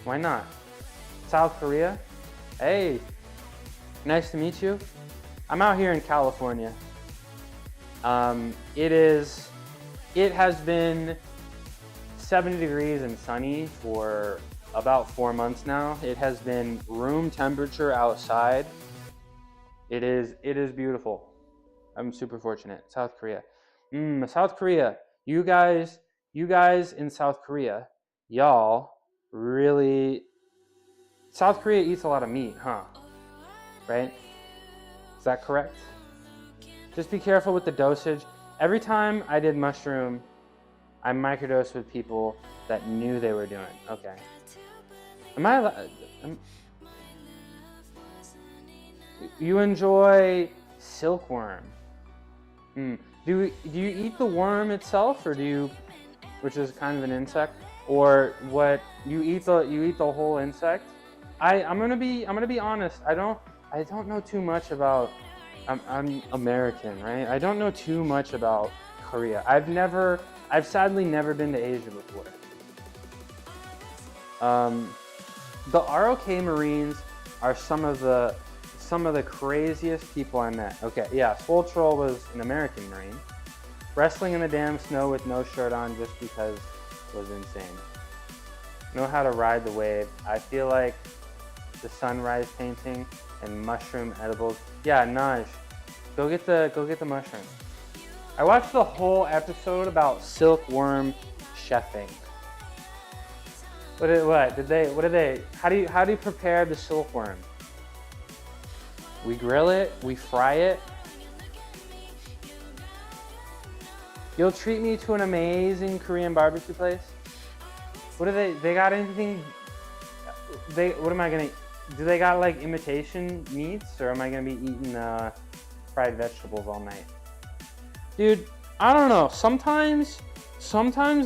Why not? South Korea? Hey, nice to meet you. I'm out here in California. It has been 70 degrees and sunny for about 4 months now. It has been room temperature outside. It is beautiful. I'm super fortunate. South Korea. South Korea. You guys in South Korea, y'all really. South Korea eats a lot of meat, huh? Right? Is that correct? Just be careful with the dosage. Every time I did mushroom, I microdosed with people that knew they were doing. Okay. You enjoy silkworm? Do you eat the worm itself, or which is kind of an insect, or what? You eat the whole insect? I'm gonna be honest. I don't know too much about. I'm American, right? I don't know too much about Korea. I've sadly never been to Asia before. The ROK Marines are some of the craziest people I met. Okay, yeah, Swole Troll was an American Marine. Wrestling in the damn snow with no shirt on just because was insane. Know how to ride the wave. I feel like the sunrise painting and mushroom edibles. Yeah, Naj, go get the mushroom. I watched the whole episode about silkworm chefing. How do you prepare the silkworm? We grill it, we fry it. You'll treat me to an amazing Korean barbecue place? What do they got anything? What am I gonna, do they got like imitation meats, or am I gonna be eating fried vegetables all night? Dude, I don't know. Sometimes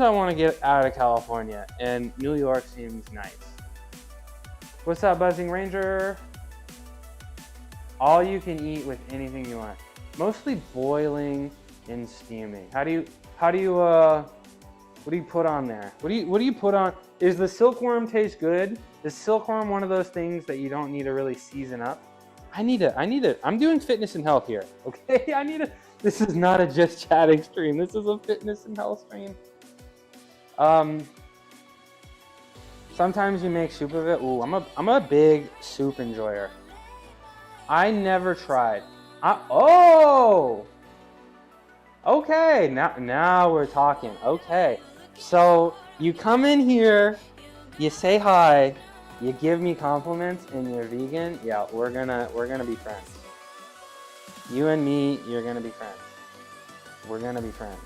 I want to get out of California, and New York seems nice. What's up, Buzzing Ranger? All you can eat with anything you want. Mostly boiling and steaming. What do you put on there? What do you put on? Is the silkworm taste good? Is silkworm one of those things that you don't need to really season up? I need it. I'm doing fitness and health here, okay? This is not a just chatting stream. This is a fitness and health stream. Sometimes you make soup of it. Ooh, I'm a big soup enjoyer. I never tried. Oh! Okay, now we're talking. Okay. So you come in here, you say hi, you give me compliments, and you're vegan. Yeah, we're gonna be friends. You and me, you're gonna be friends. We're gonna be friends.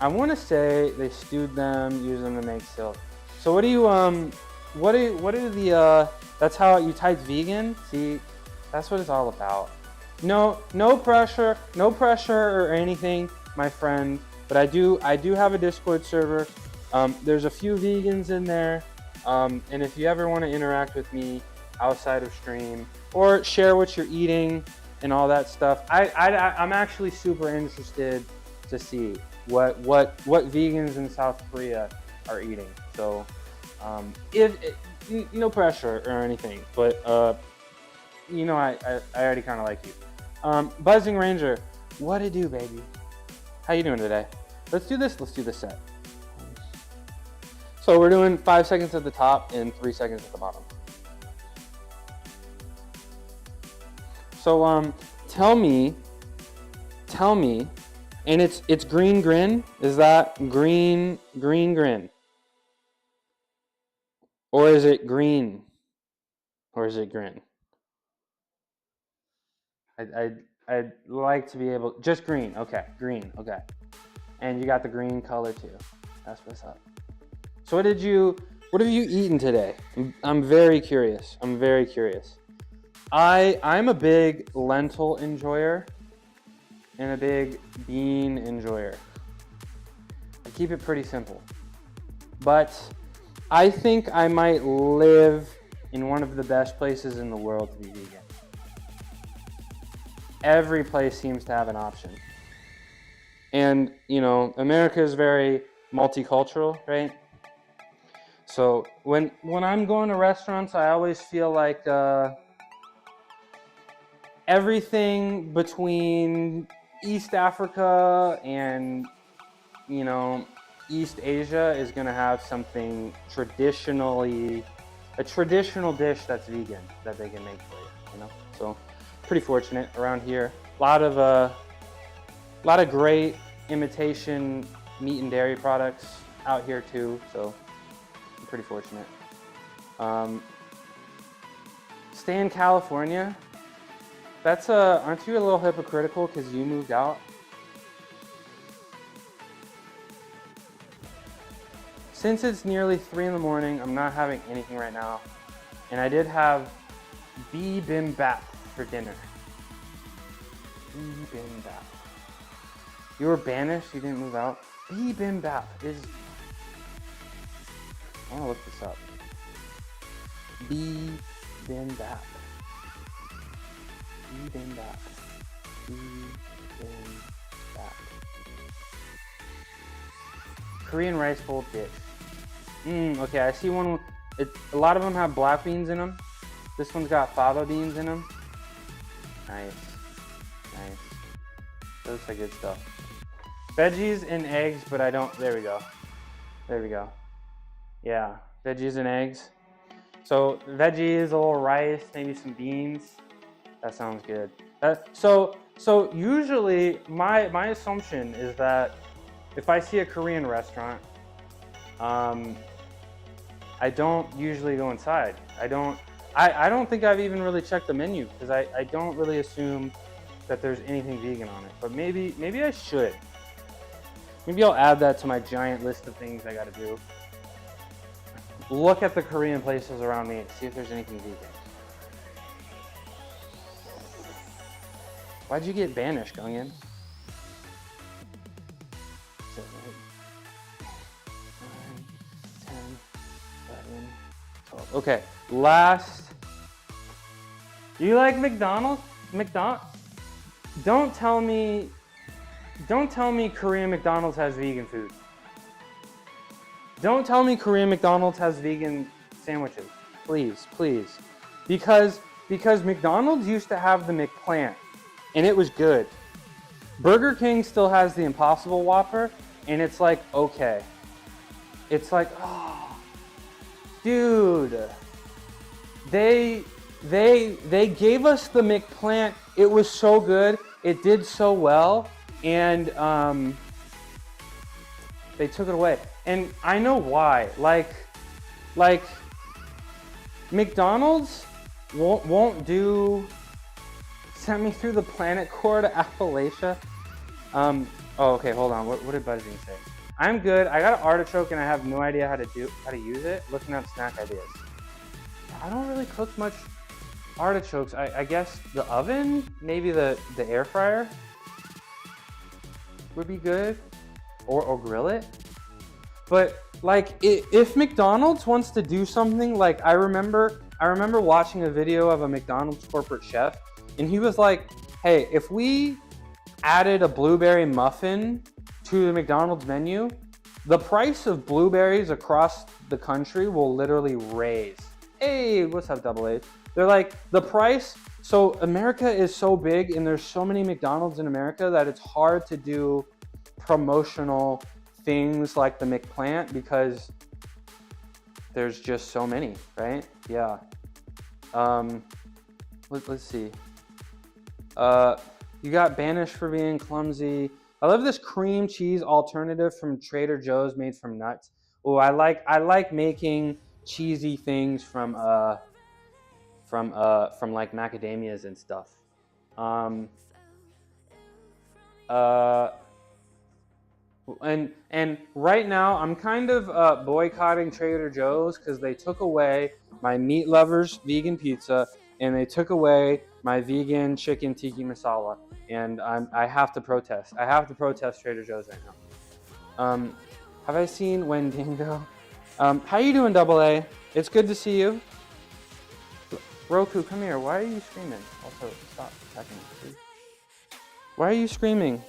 I want to say they stewed them, used them to make silk. So what are the that's how you type vegan? See, that's what it's all about. No pressure or anything, my friend. But I do have a Discord server. There's a few vegans in there. And if you ever want to interact with me outside of stream or share what you're eating and all that stuff, I'm actually super interested to see what vegans in South Korea are eating. So no pressure or anything, but I already kind of like you. Buzzing Ranger, what it do, baby? How you doing today? Let's do this set. So we're doing 5 seconds at the top and 3 seconds at the bottom. So tell me, and it's green grin. Is that green grin? Or is it green? Or is it grin? I'd like to be able, just green. Okay, green. Okay, and you got the green color too. That's what's up. So what have you eaten today? I'm very curious. I'm a big lentil enjoyer and a big bean enjoyer. I keep it pretty simple. But I think I might live in one of the best places in the world to be vegan. Every place seems to have an option. And, America is very multicultural, right? So when I'm going to restaurants, I always feel like everything between East Africa and, East Asia is going to have something a traditional dish that's vegan that they can make for you, So pretty fortunate around here. A lot of great imitation meat and dairy products out here too, so I'm pretty fortunate. Stay in California. Aren't you a little hypocritical because you moved out? Since it's nearly 3 in the morning, I'm not having anything right now. And I did have bibimbap for dinner. Bibimbap. You were banished, you didn't move out? Bibimbap is... I want to look this up. Bibimbap. Bibimbap. Korean rice bowl dish. Okay, I see one. A lot of them have black beans in them. This one's got fava beans in them. Nice. Those are good stuff. Veggies and eggs, but I don't. There we go. Yeah, veggies and eggs. So veggies, a little rice, maybe some beans. That sounds good. So usually my assumption is that if I see a Korean restaurant, I don't usually go inside. I don't think I've even really checked the menu because I don't really assume that there's anything vegan on it. But maybe I should. Maybe I'll add that to my giant list of things I gotta do. Look at the Korean places around me and see if there's anything vegan. Why'd you get banished, Gungin? 7, 8, 9, 10, 11, 12. Okay, last. Do you like McDonald's? Don't tell me Korean McDonald's has vegan food. Don't tell me Korean McDonald's has vegan sandwiches. Please. Because McDonald's used to have the McPlant, and it was good. Burger King still has the Impossible Whopper, and it's like, okay. It's like, oh, Dude, they gave us the McPlant. It was so good. It did so well, and they took it away. And I know why. Like McDonald's won't do send me through the planet core to Appalachia. Oh, okay, hold on. What did Buzzing say? I'm good. I got an artichoke and I have no idea how to use it. Looking up snack ideas. I don't really cook much artichokes. I guess the oven, maybe the air fryer would be good, or grill it. But like, if McDonald's wants to do something, like I remember watching a video of a McDonald's corporate chef, and he was like, "Hey, if we added a blueberry muffin to the McDonald's menu, the price of blueberries across the country will literally raise." Hey, what's up, Double A? They're like, the price, so America is so big and there's so many McDonald's in America that it's hard to do promotional things like the McPlant because there's just so many, right? Yeah. Let's see. You got banished for being clumsy. I love this cream cheese alternative from Trader Joe's made from nuts. Oh, I like making cheesy things from like macadamias and stuff. And right now I'm kind of boycotting Trader Joe's because they took away my meat lovers vegan pizza and they took away my vegan chicken tiki masala, and I have to protest. I have to protest Trader Joe's right now. Have I seen Wendigo? How you doing, Double A? It's good to see you. Roku, come here. Why are you screaming? Also, stop attacking me, please. Why are you screaming?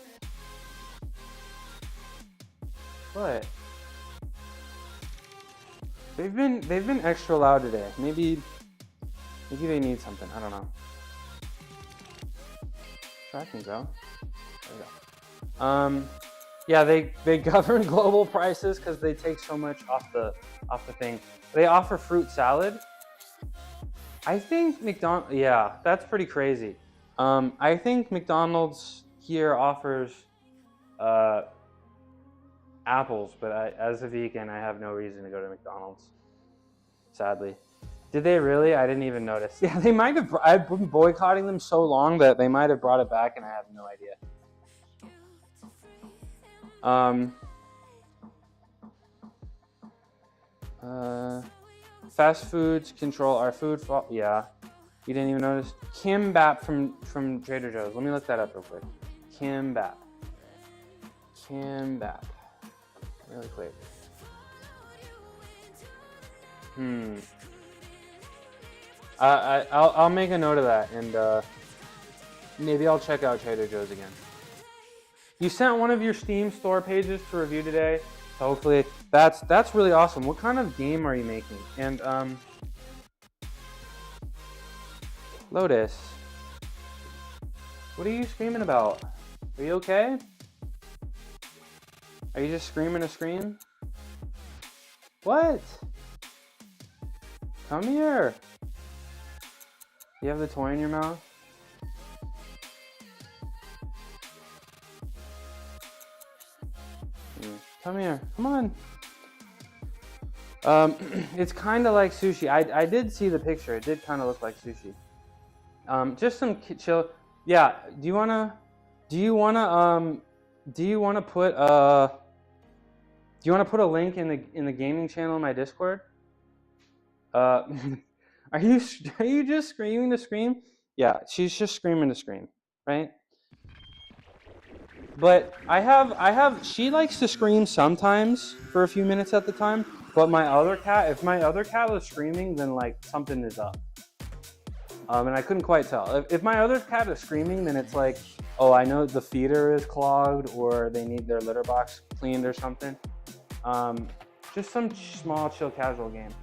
What? They've been extra loud today. Maybe they need something. I don't know. Tracking go. There we go. Yeah, they govern global prices because they take so much off the thing. They offer fruit salad. I think McDonald's. Yeah, that's pretty crazy. I think McDonald's here offers apples, but as a vegan, I have no reason to go to McDonald's. Sadly. Did they really? I didn't even notice. Yeah, they might have. I've been boycotting them so long that they might have brought it back, and I have no idea. Fast foods control our food. Yeah, you didn't even notice. Kimbap from Trader Joe's. Let me look that up real quick. Kimbap. Really quick. I'll make a note of that, and maybe I'll check out Trader Joe's again. You sent one of your Steam store pages to review today, so hopefully that's really awesome. What kind of game are you making? And Lotus, what are you screaming about? Are you okay? Are you just screaming a scream? What? Come here. You have the toy in your mouth? Come here. Come on. It's kind of like sushi. I did see the picture. It did kind of look like sushi. Just some chill. Yeah. Do you wanna put a link in the gaming channel in my Discord? Are you just screaming to scream? Yeah, she's just screaming to scream, right? But she likes to scream sometimes for a few minutes at the time. But if my other cat was screaming, then like something is up. And I couldn't quite tell. If my other cat is screaming, then it's like, oh, I know the feeder is clogged or they need their litter box cleaned or something. Just some small, chill, casual game.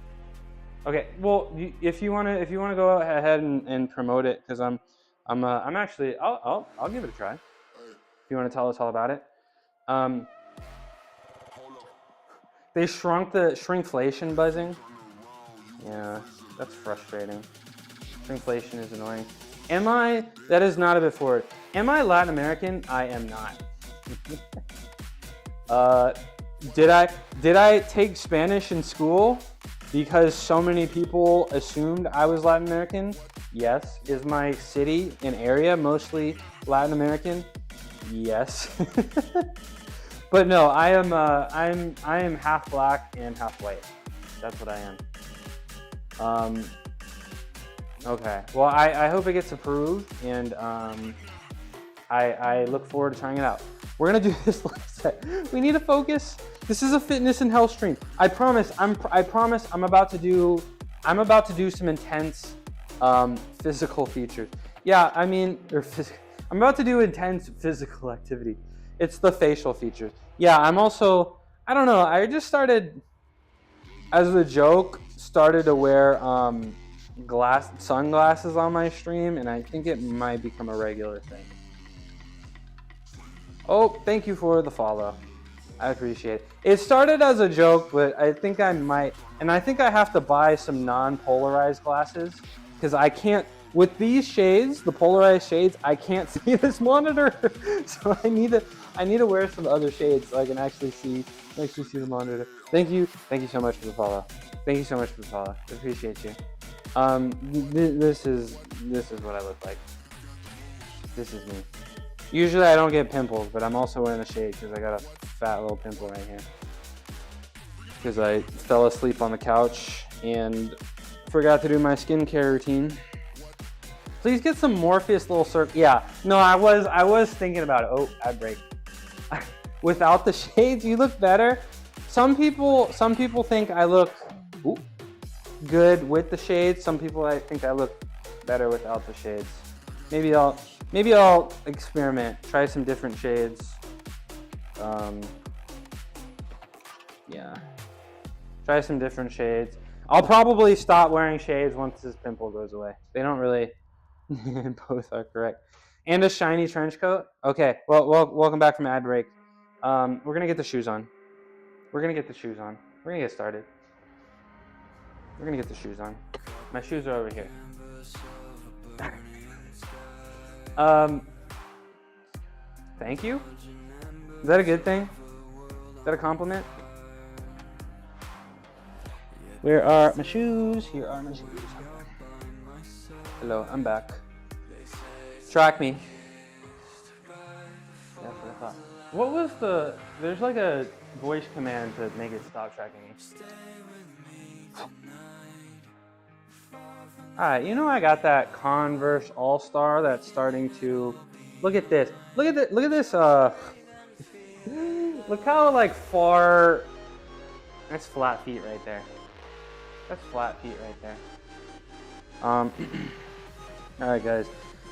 Okay, well, if you wanna go ahead and promote it, because I'm actually I'll give it a try. If you want to tell us all about it. They shrunk the shrinkflation buzzing. Yeah, that's frustrating. Inflation is annoying. Am I? That is not a bit forward. Am I Latin American? I am not. Did I take Spanish in school because so many people assumed I was Latin American? Yes. Is my city and area mostly Latin American? Yes. But no, I am half black and half white. That's what I am. Okay. Well, I hope it gets approved, and I look forward to trying it out. We're gonna do this leg set. We need to focus. This is a fitness and health stream. I promise. I promise. I'm about to do some intense physical features. Yeah, I mean, I'm about to do intense physical activity. It's the facial features. Yeah, I'm also. I don't know. I just started, as a joke, to wear sunglasses on my stream, and I think it might become a regular thing. Oh, thank you for the follow. I appreciate it. It started as a joke, but I think I might, and I think I have to buy some non-polarized glasses, because I can't, with these shades, the polarized shades, I can't see this monitor. So I need to wear some other shades so I can actually see the monitor. Thank you so much for the follow. Thank you so much for the follow. I appreciate you. This is what I look like. This is me. Usually I don't get pimples, but I'm also wearing the shade because I got a fat little pimple right here. Because I fell asleep on the couch and forgot to do my skincare routine. Please get some Morpheus little circle. Yeah, no, I was thinking about it. Oh, ad break. Without the shades, you look better. Some people think I look good with the shades. Some people I think I look better without the shades. Maybe I'll experiment, try some different shades. Yeah, try some different shades. I'll probably stop wearing shades once this pimple goes away. They don't really, both are correct. And a shiny trench coat. Okay, well, welcome back from ad break. We're gonna get the shoes on. We're gonna get started. We're gonna get the shoes on. My shoes are over here. Thank you. Is that a good thing? Is that a compliment? Where are my shoes? Here are my shoes. Hello, I'm back. Track me. That's what I thought. What was there's like a voice command to make it stop tracking me. Alright, you know I got that Converse All-Star that's starting to, look at this. Look at this, look how like far, that's flat feet right there. That's flat feet right there. Alright guys,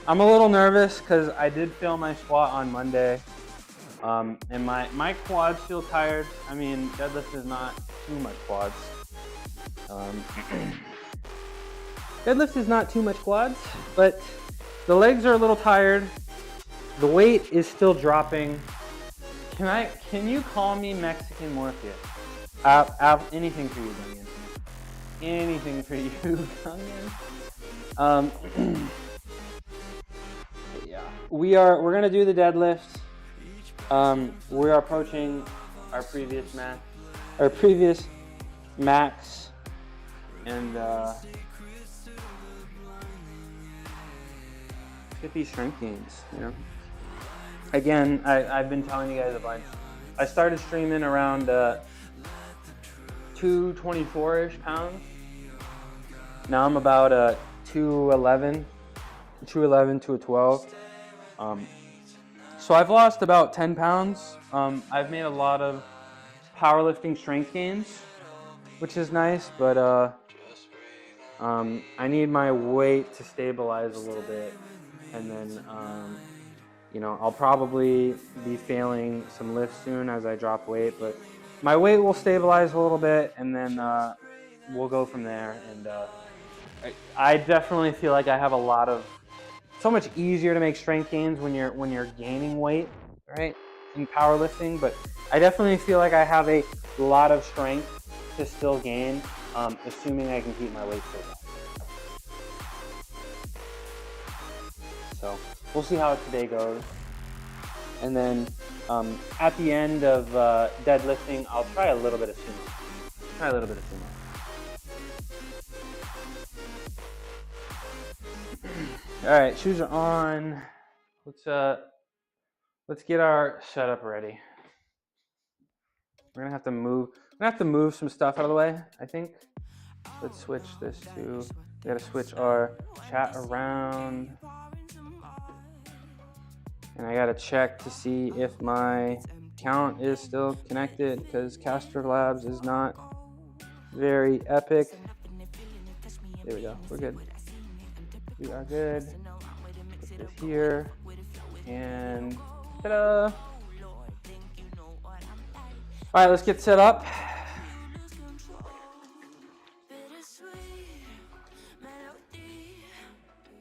I'm a little nervous because I did fail my squat on Monday. And my quads feel tired. I mean, deadlift is not too much quads. Deadlift is not too much quads, but the legs are a little tired. The weight is still dropping. Can you call me Mexican Morpheus? Anything for you, Duncan. Anything for you, Duncan. Yeah, we're gonna do the deadlift. We are approaching our previous max, and get these strength gains, you know. Again, I've been telling you guys a bunch. I started streaming around 224-ish pounds. Now I'm about 211, 212. So I've lost about 10 pounds. I've made a lot of powerlifting strength gains, which is nice, but I need my weight to stabilize a little bit, and then you know, I'll probably be failing some lifts soon as I drop weight, but my weight will stabilize a little bit, and then we'll go from there. And I definitely feel like I have so much easier to make strength gains when you're gaining weight, right, in powerlifting. But I definitely feel like I have a lot of strength to still gain. assuming I can keep my weight stable. So we'll see how today goes. And then at the end of deadlifting, I'll try a little bit of sumo. All right, shoes are on. Let's get our setup ready. We're gonna have to move some stuff out of the way, I think. Let's switch this to, we gotta switch our chat around. And I gotta check to see if my count is still connected, because Caster Labs is not very epic. There we go, we're good. We are good. Put this here, and ta-da! All right, let's get set up.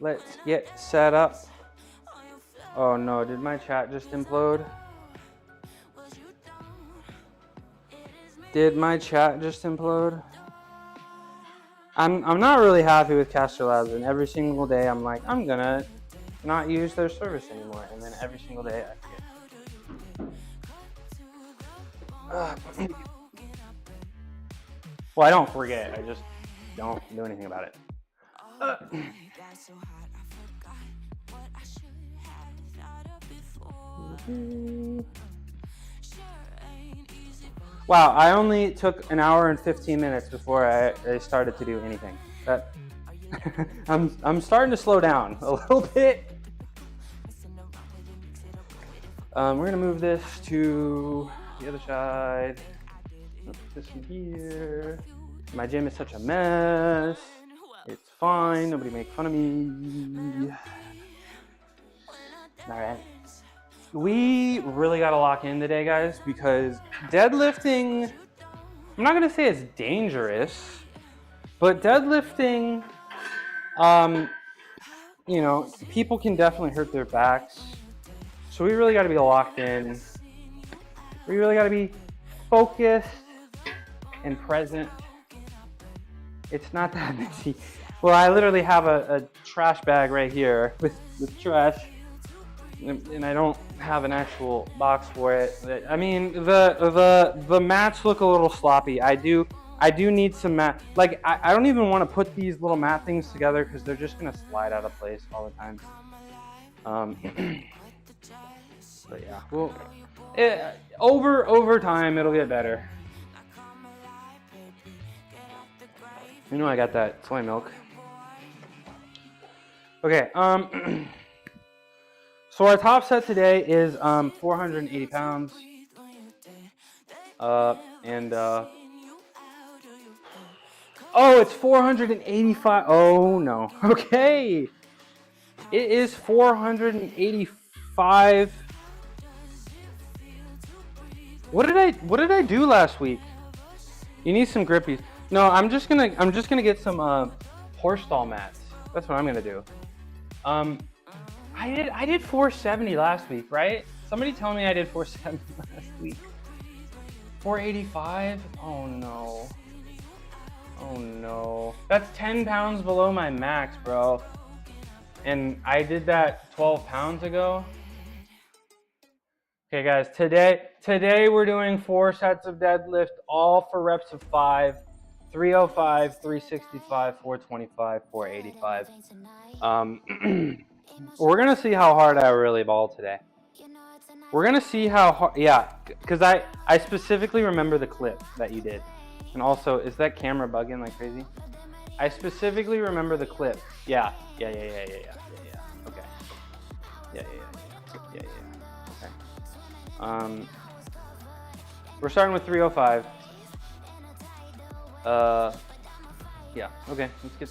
Let's get set up. Oh no, did my chat just implode? Did my chat just implode? I'm not really happy with Caster Labs, and every single day I'm like, I'm gonna not use their service anymore, and then every single day I forget. Well, I don't forget, I just don't do anything about it. Wow, I only took an hour and 15 minutes before I started to do anything. I'm starting to slow down a little bit. We're gonna move this to the other side. Put this in here. My gym is such a mess. It's fine, nobody make fun of me. All right. We really got to lock in today, guys, because deadlifting, I'm not going to say it's dangerous, but deadlifting, you know, people can definitely hurt their backs. So we really got to be locked in. We really got to be focused and present. It's not that messy. Well, I literally have a trash bag right here with trash. And I don't have an actual box for it. I mean, the mats look a little sloppy. I do need some mat. Like, I don't even want to put these little mat things together because they're just gonna slide out of place all the time. But yeah, well, over time it'll get better. You know, I got that soy milk. Okay. So our top set today is 480 pounds, oh, it's 485. Oh no. Okay, it is 485. What did I do last week? You need some grippies. No, I'm just gonna get some horse stall mats. That's what I'm gonna do. I did 470 last week, right? Somebody tell me I did 470 last week. 485? Oh no. Oh no. That's 10 pounds below my max, bro. And I did that 12 pounds ago. Okay guys, today we're doing 4 sets of deadlift, all for reps of 5. 305, 365, 425, 485. We're gonna see how hard I really ball today. We're gonna see how hard, yeah, because I specifically remember the clip that you did. And also, is that camera bugging like crazy? I specifically remember the clip. Yeah. Okay. Yeah. Okay. We're starting with 305. Yeah. Okay. Let's get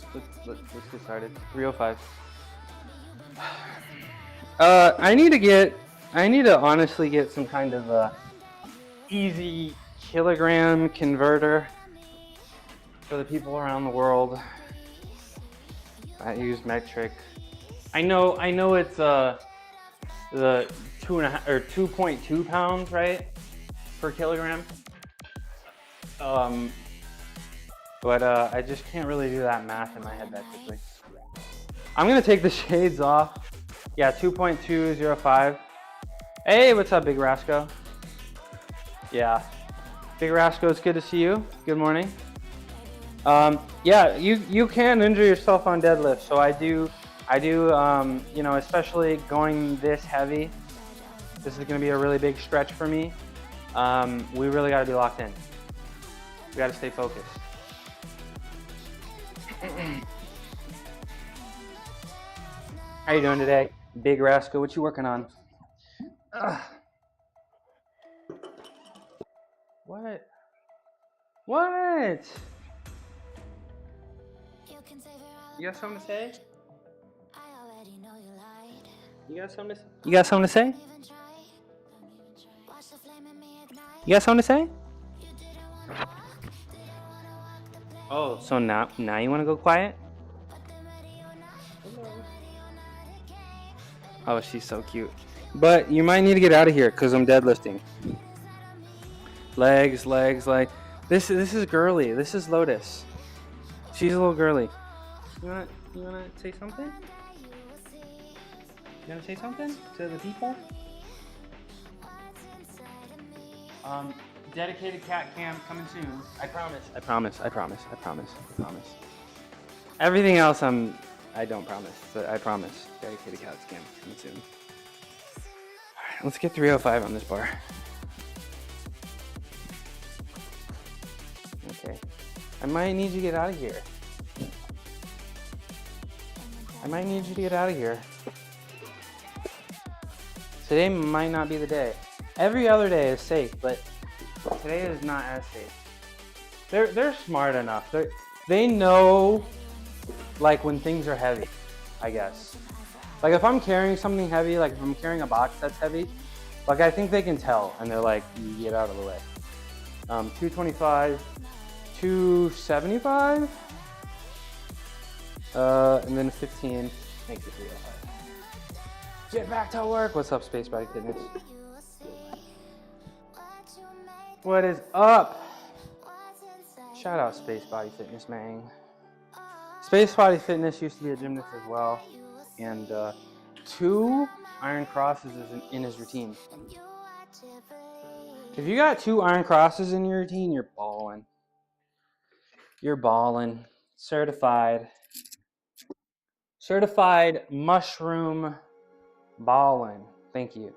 started. 305. I need to honestly get some kind of a easy kilogram converter for the people around the world that use metric. I know it's the 2.5 or 2.2 pounds, right, per kilogram. but I just can't really do that math in my head that quickly. I'm gonna take the shades off. Yeah, 2.205. Hey, what's up, Big Rasco? Yeah, Big Rasco, it's good to see you. Good morning. Yeah, you can injure yourself on deadlift. So I do, you know, especially going this heavy. This is gonna be a really big stretch for me. We really gotta be locked in. We gotta stay focused. How you doing today, Big Rascal? What you working on? What? What? You got something to say? You got something to say? You got something to say? You got something to say? Oh, so now you want to go quiet? Oh, she's so cute. But you might need to get out of here because I'm deadlifting. Legs, like this is girly. This is Lotus. She's a little girly. You wanna say something? You wanna say something to the people? Dedicated cat cam coming soon. I promise. I promise. Everything else I don't promise, but I promise. Dedicated cat cam coming soon. Alright, let's get 305 on this bar. Okay. I might need you to get out of here. Today might not be the day. Every other day is safe, but today is not as safe. They're smart enough. They know, like, when things are heavy, I guess. Like, if I'm carrying something heavy, like if I'm carrying a box that's heavy, like, I think they can tell, and they're like, you get out of the way. 225, 275, and then 15, make it 305. Get back to work. What's up, Space Body Fitness? What is up? Shout out Space Body Fitness, man. Space Body Fitness used to be a gymnast as well, and 2 iron crosses is in his routine. If you got 2 iron crosses in your routine, you're balling. You're balling. Certified mushroom balling. Thank you,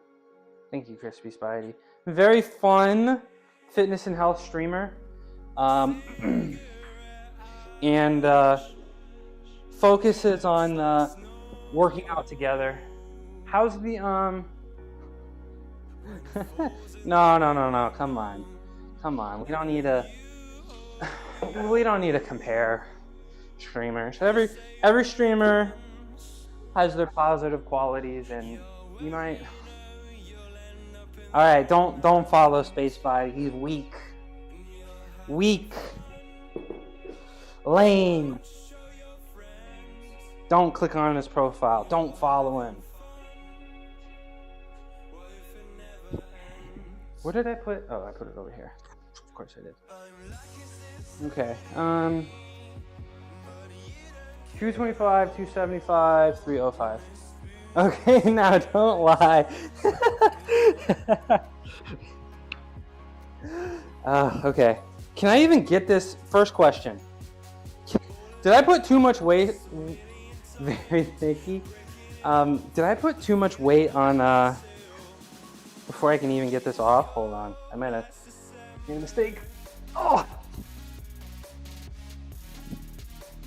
Crispy Spidey. Very fun fitness and health streamer, and focuses on working out together. How's the No. Come on. We don't need to compare streamers. Every streamer has their positive qualities, and you might. All right, don't follow Space Body. He's weak, lame. Don't click on his profile. Don't follow him. Where did I put? Oh, I put it over here. Of course I did. Okay. 225, 275, 305. Okay, now don't lie. Okay. Can I even get this? First question. Did I put too much weight? Very thicky. Did I put too much weight on before I can even get this off? Hold on. I might have made a mistake. Oh!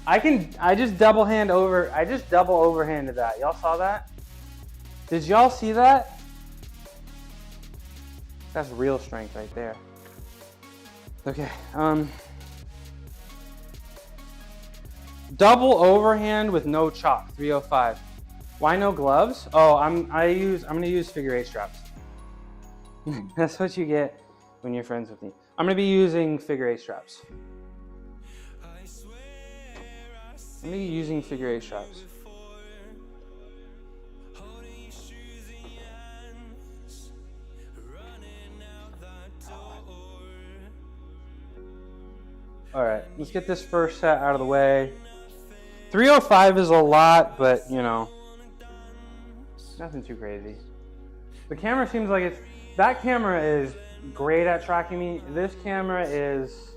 I just double overhanded that. Y'all saw that? Did y'all see that? That's real strength right there. Okay, double overhand with no chop, 305. Why no gloves? Oh, I'm gonna use figure 8 straps. That's what you get when you're friends with me. I'm gonna be using figure 8 straps. I'm gonna be using figure 8 straps. All right, let's get this first set out of the way. 305 is a lot, but you know, nothing too crazy. The camera seems like it's, that camera is great at tracking me. This camera is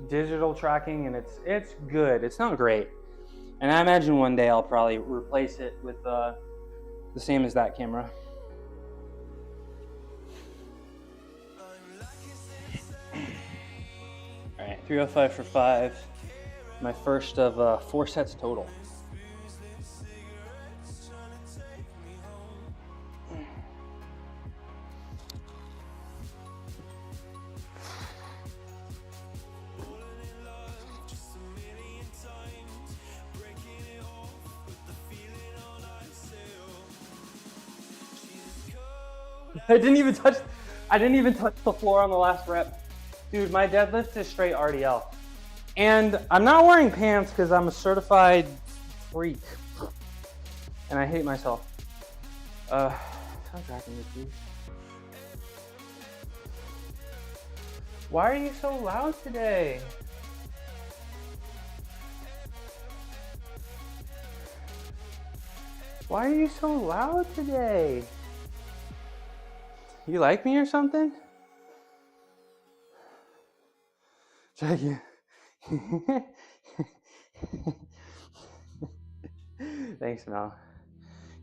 digital tracking and it's good. It's not great. And I imagine one day I'll probably replace it with the same as that camera. All right, 305 for 5. My first of 4 sets total. I didn't even touch the floor on the last rep. Dude, my deadlift is straight RDL. And I'm not wearing pants because I'm a certified freak. And I hate myself. Stop tracking me, please. Why are you so loud today? Why are you so loud today? You like me or something? Check you. Thanks, Mel.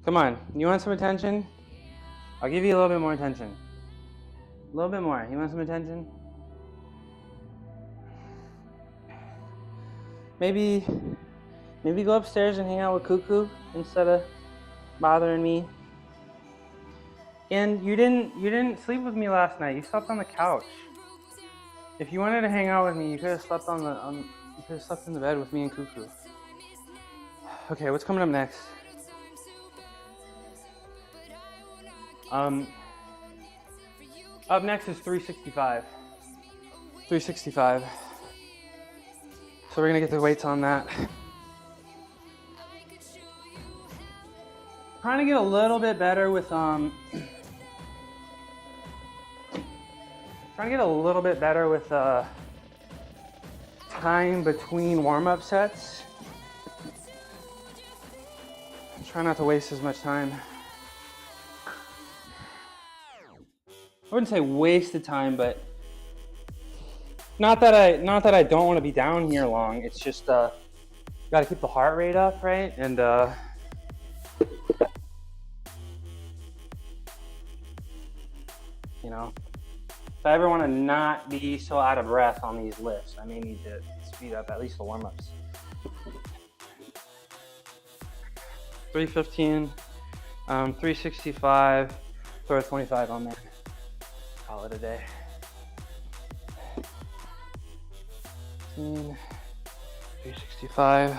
Come on, you want some attention? I'll give you a little bit more attention. A little bit more. You want some attention? Maybe go upstairs and hang out with Cuckoo instead of bothering me. And you didn't sleep with me last night. You slept on the couch. If you wanted to hang out with me, you could have slept in the bed with me and Cuckoo. Okay, what's coming up next? Up next is 365. 365. So we're gonna get the weights on that. Trying to get a little bit better with time between warm-up sets. Try not to waste as much time. I wouldn't say waste the time, but not that I don't want to be down here long. It's just got to keep the heart rate up, right? And you know, if I ever want to not be so out of breath on these lifts, I may need to speed up at least the warm-ups. 315, 365, throw a 25 on there. Call it a day. 365.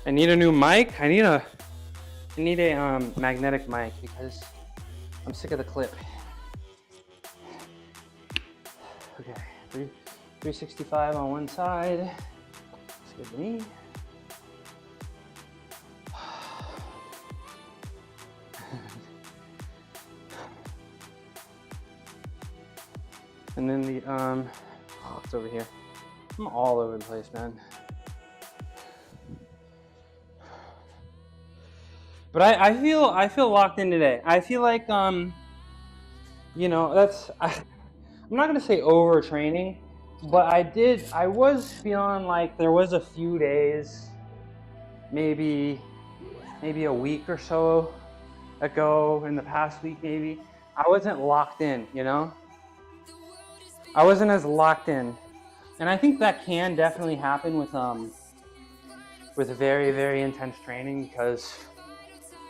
I need a new mic. I need a magnetic mic because I'm sick of the clip. Okay, 365 on one side. That's good to me. And then the it's over here. I'm all over the place, man. But I feel locked in today. I feel like you know, I'm not gonna say overtraining, but I was feeling like there was a few days, maybe a week or so ago, in the past week maybe, I wasn't locked in, you know? I wasn't as locked in. And I think that can definitely happen with very, very intense training because,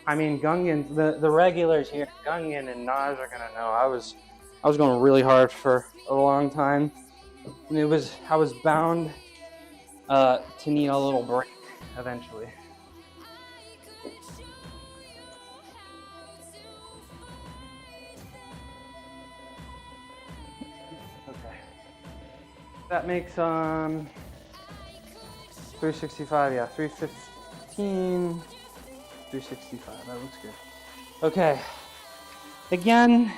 I mean, Gungan, the regulars here, Gungan and Naj are gonna know, I was going really hard for a long time. And I was bound to need a little break eventually. That makes 365, yeah, 315, 365, that looks good. Okay, again,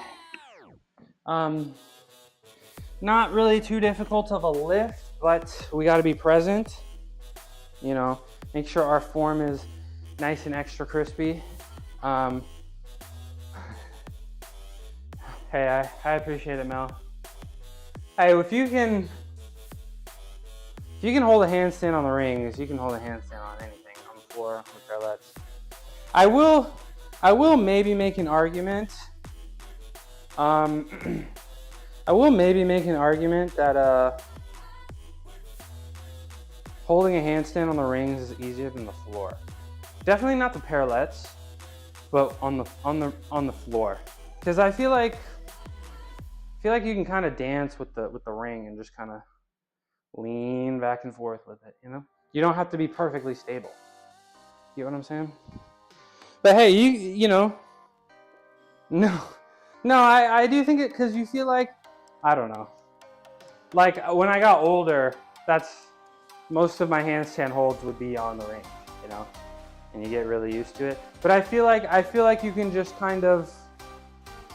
not really too difficult of a lift, but we got to be present. You know, make sure our form is nice and extra crispy. Hey, I appreciate it, Mel. Hey, if you can hold a handstand on the rings, you can hold a handstand on anything, on the floor, on the parallettes. I will maybe make an argument. I will maybe make an argument that holding a handstand on the rings is easier than the floor. Definitely not the parallettes, but on the floor. Because I feel like you can kind of dance with the ring and just kind of lean back and forth with it, you know? You don't have to be perfectly stable. You know what I'm saying? But hey, you know, no, I do think it, because you feel like, I don't know. Like when I got older, most of my handstand holds would be on the ring, you know, and you get really used to it. But I feel like you can just kind of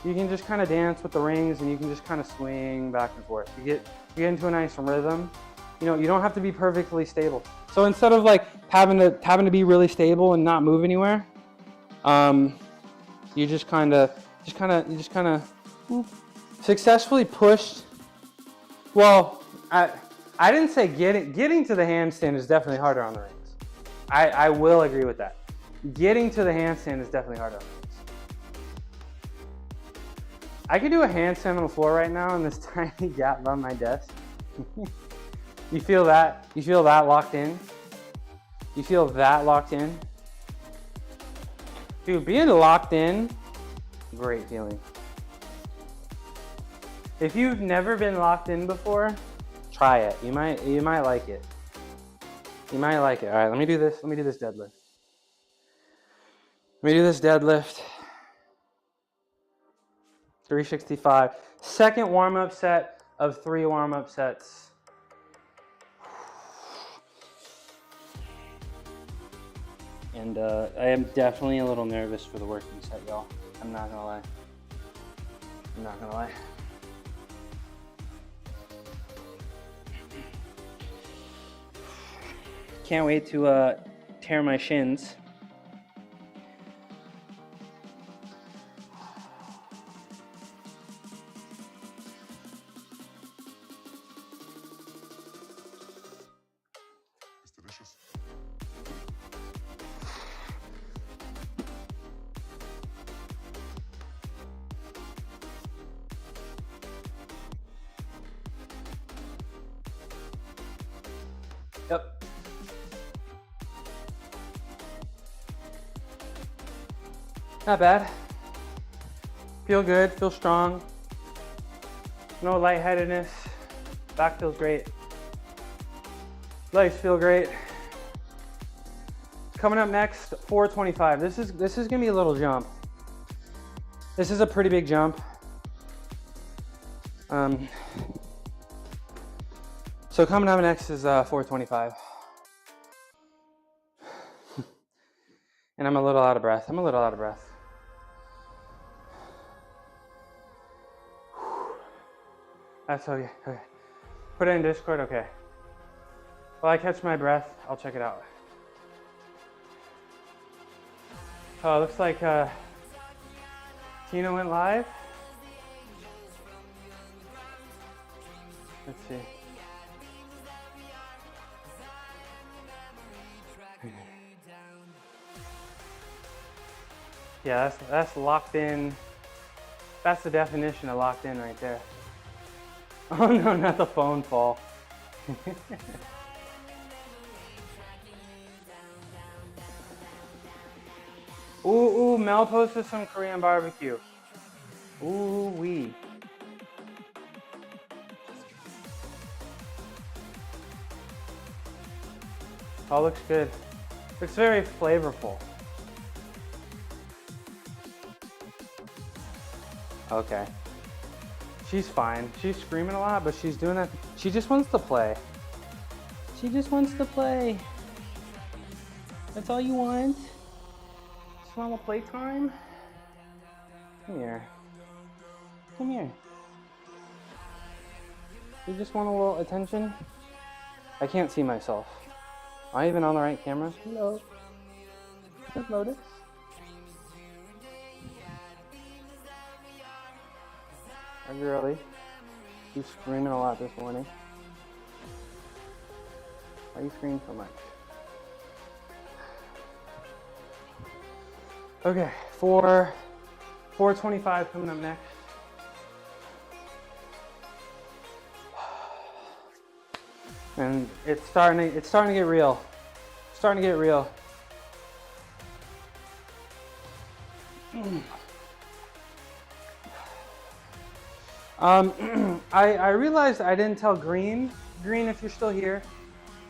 dance with the rings, and you can just kind of swing back and forth. You get into a nice rhythm. You know, you don't have to be perfectly stable. So instead of like having to be really stable and not move anywhere, you just kind of successfully pushed. Well, I didn't say getting to the handstand is definitely harder on the rings. I will agree with that. Getting to the handstand is definitely harder on the rings. I could do a handstand on the floor right now in this tiny gap on my desk. You feel that? You feel that locked in? You feel that locked in? Dude, being locked in, great feeling. If you've never been locked in before, try it. You might like it. You might like it. All right, let me do this. Let me do this deadlift. 365. Second warm-up set of 3 warm-up sets. And I am definitely a little nervous for the working set, y'all. I'm not gonna lie. Can't wait to tear my shins. It's delicious. Yep. Not bad. Feel good, feel strong. No lightheadedness. Back feels great. Legs feel great. Coming up next, 425. This is gonna be a little jump. This is a pretty big jump. So coming up next is 425. And I'm a little out of breath. That's okay. Put it in Discord, okay. While I catch my breath, I'll check it out. Oh, it looks like Tina went live. Let's see. Yeah, that's locked in. That's the definition of locked in right there. Oh no, not the phone fall. Ooh, Mel posted some Korean barbecue. Ooh wee. Oh, looks good. Looks very flavorful. Okay. She's fine. She's screaming a lot, but she's doing that. She just wants to play. That's all you want? Just want a little playtime? Come here. You just want a little attention? I can't see myself. Am I even on the right camera? Hello. Just Lotus. Hi, girlie. She's screaming a lot this morning. Why are you screaming so much? Okay, 425 coming up next. And it's starting to get real. Starting to get real. I realized I didn't tell Green, if you're still here,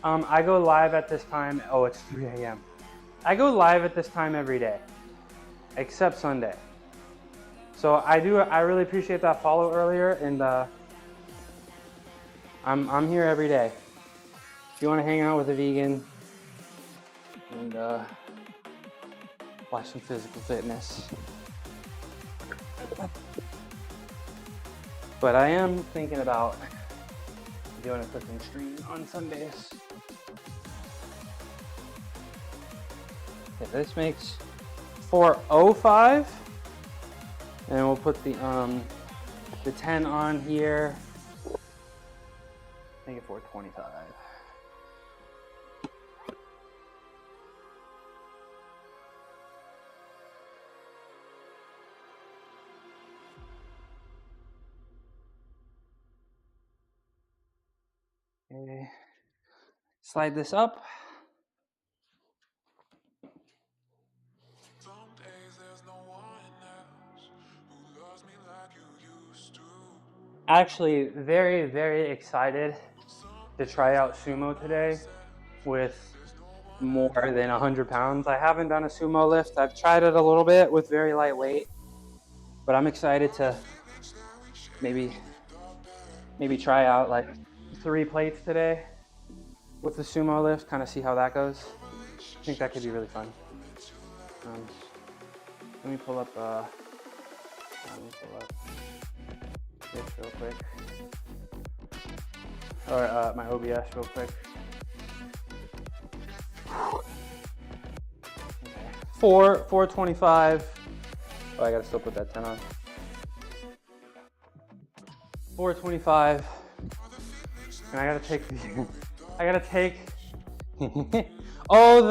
I go live at this time. Oh, it's 3 a.m. I go live at this time every day, except Sunday. So I really appreciate that follow earlier, and I'm here every day. If you want to hang out with a vegan and watch some physical fitness. But I am thinking about doing a cooking stream on Sundays. Okay, this makes 4:05, and we'll put the 10 on here. Make it 4:25. Okay. Slide this up. Actually, very, very excited to try out sumo today with more than 100 pounds. I haven't done a sumo lift. I've tried it a little bit with very light weight, but I'm excited to maybe try out like 3 plates today with the sumo lift, kind of see how that goes. I think that could be really fun. Let me pull up this real quick, or my OBS real quick. Okay. 425. Oh, I gotta still put that 10 on. 425. And I gotta take the, oh,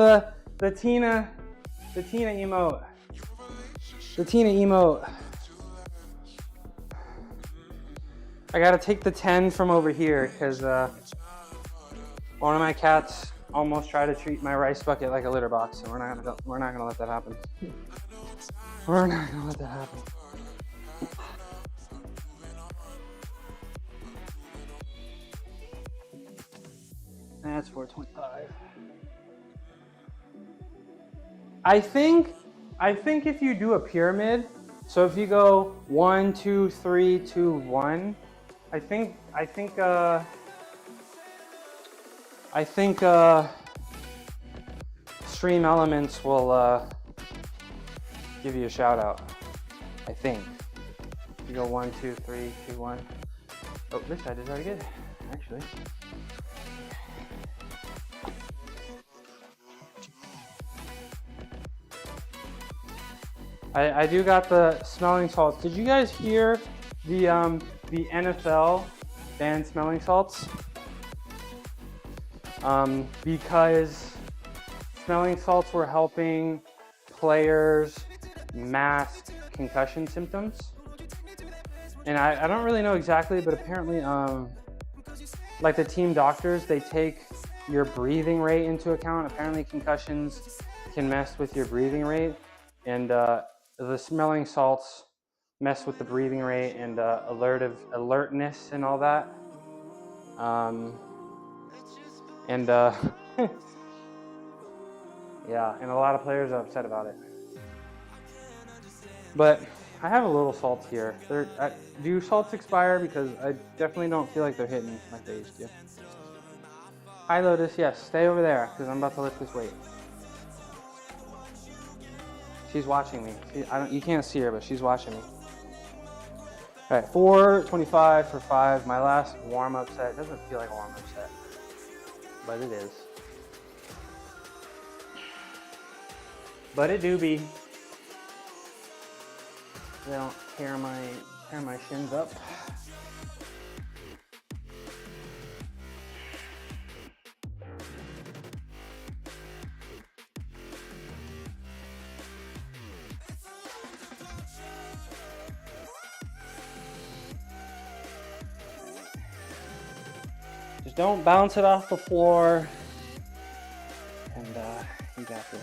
the Tina emote. The Tina emote. I gotta take the 10 from over here because one of my cats almost tried to treat my rice bucket like a litter box, and we're not gonna let that happen. We're not gonna let that happen. That's 425. I think if you do a pyramid, so if you go 1, 2, 3, 2, 1, I think Stream Elements will give you a shout out. I think. You go 1, 2, 3, 2, 1. Oh, this side is already good, actually. I do got the smelling salts. Did you guys hear the NFL banned smelling salts? Because smelling salts were helping players mask concussion symptoms. And I don't really know exactly, but apparently, like the team doctors, they take your breathing rate into account. Apparently concussions can mess with your breathing rate, and the smelling salts mess with the breathing rate and alertness and all that. Yeah, and a lot of players are upset about it. But I have a little salt here. Do salts expire? Because I definitely don't feel like they're hitting like they used to. Hi Lotus, yes, stay over there because I'm about to lift this weight. She's watching me. You can't see her, but she's watching me. All right, 425 for 5. My last warm-up set. It doesn't feel like a warm-up set. but it is. But it do be. They don't tear my shins up. Just don't bounce it off the floor, and you got this.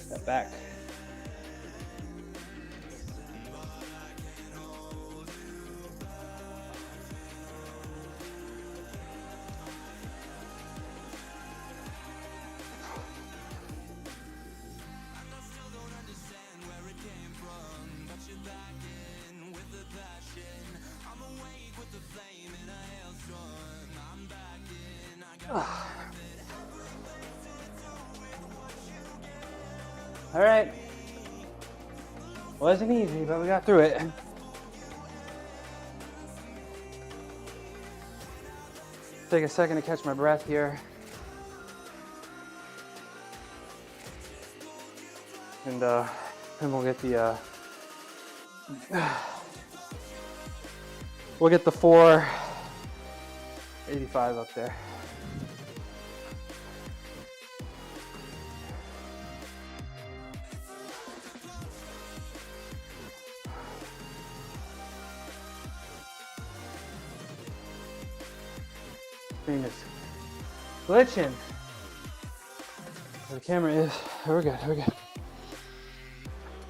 Step back. All right. Wasn't easy, but we got through it. Take a second to catch my breath here. And then we'll get the 485 up there. Screen is glitching. Where the camera is. We're good, we're good.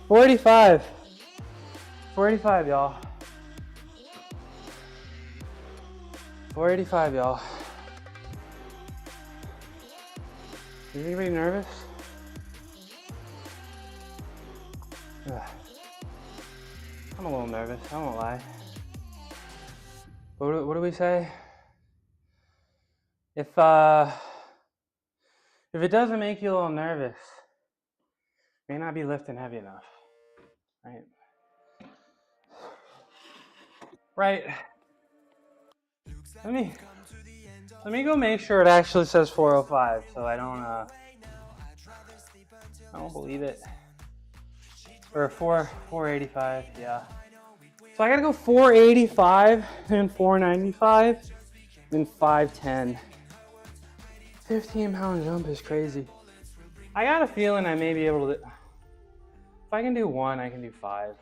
485. 485, y'all. 485, y'all. Is anybody nervous? Ugh. I'm a little nervous, I won't lie. What do we say? If it doesn't make you a little nervous, you may not be lifting heavy enough, right? Right. Let me go make sure it actually says 405, so I don't believe it. Or 485, yeah. So I gotta go 485, then 495, then 510. 15-pound jump is crazy. I got a feeling I may be able to. If I can do 1, I can do 5.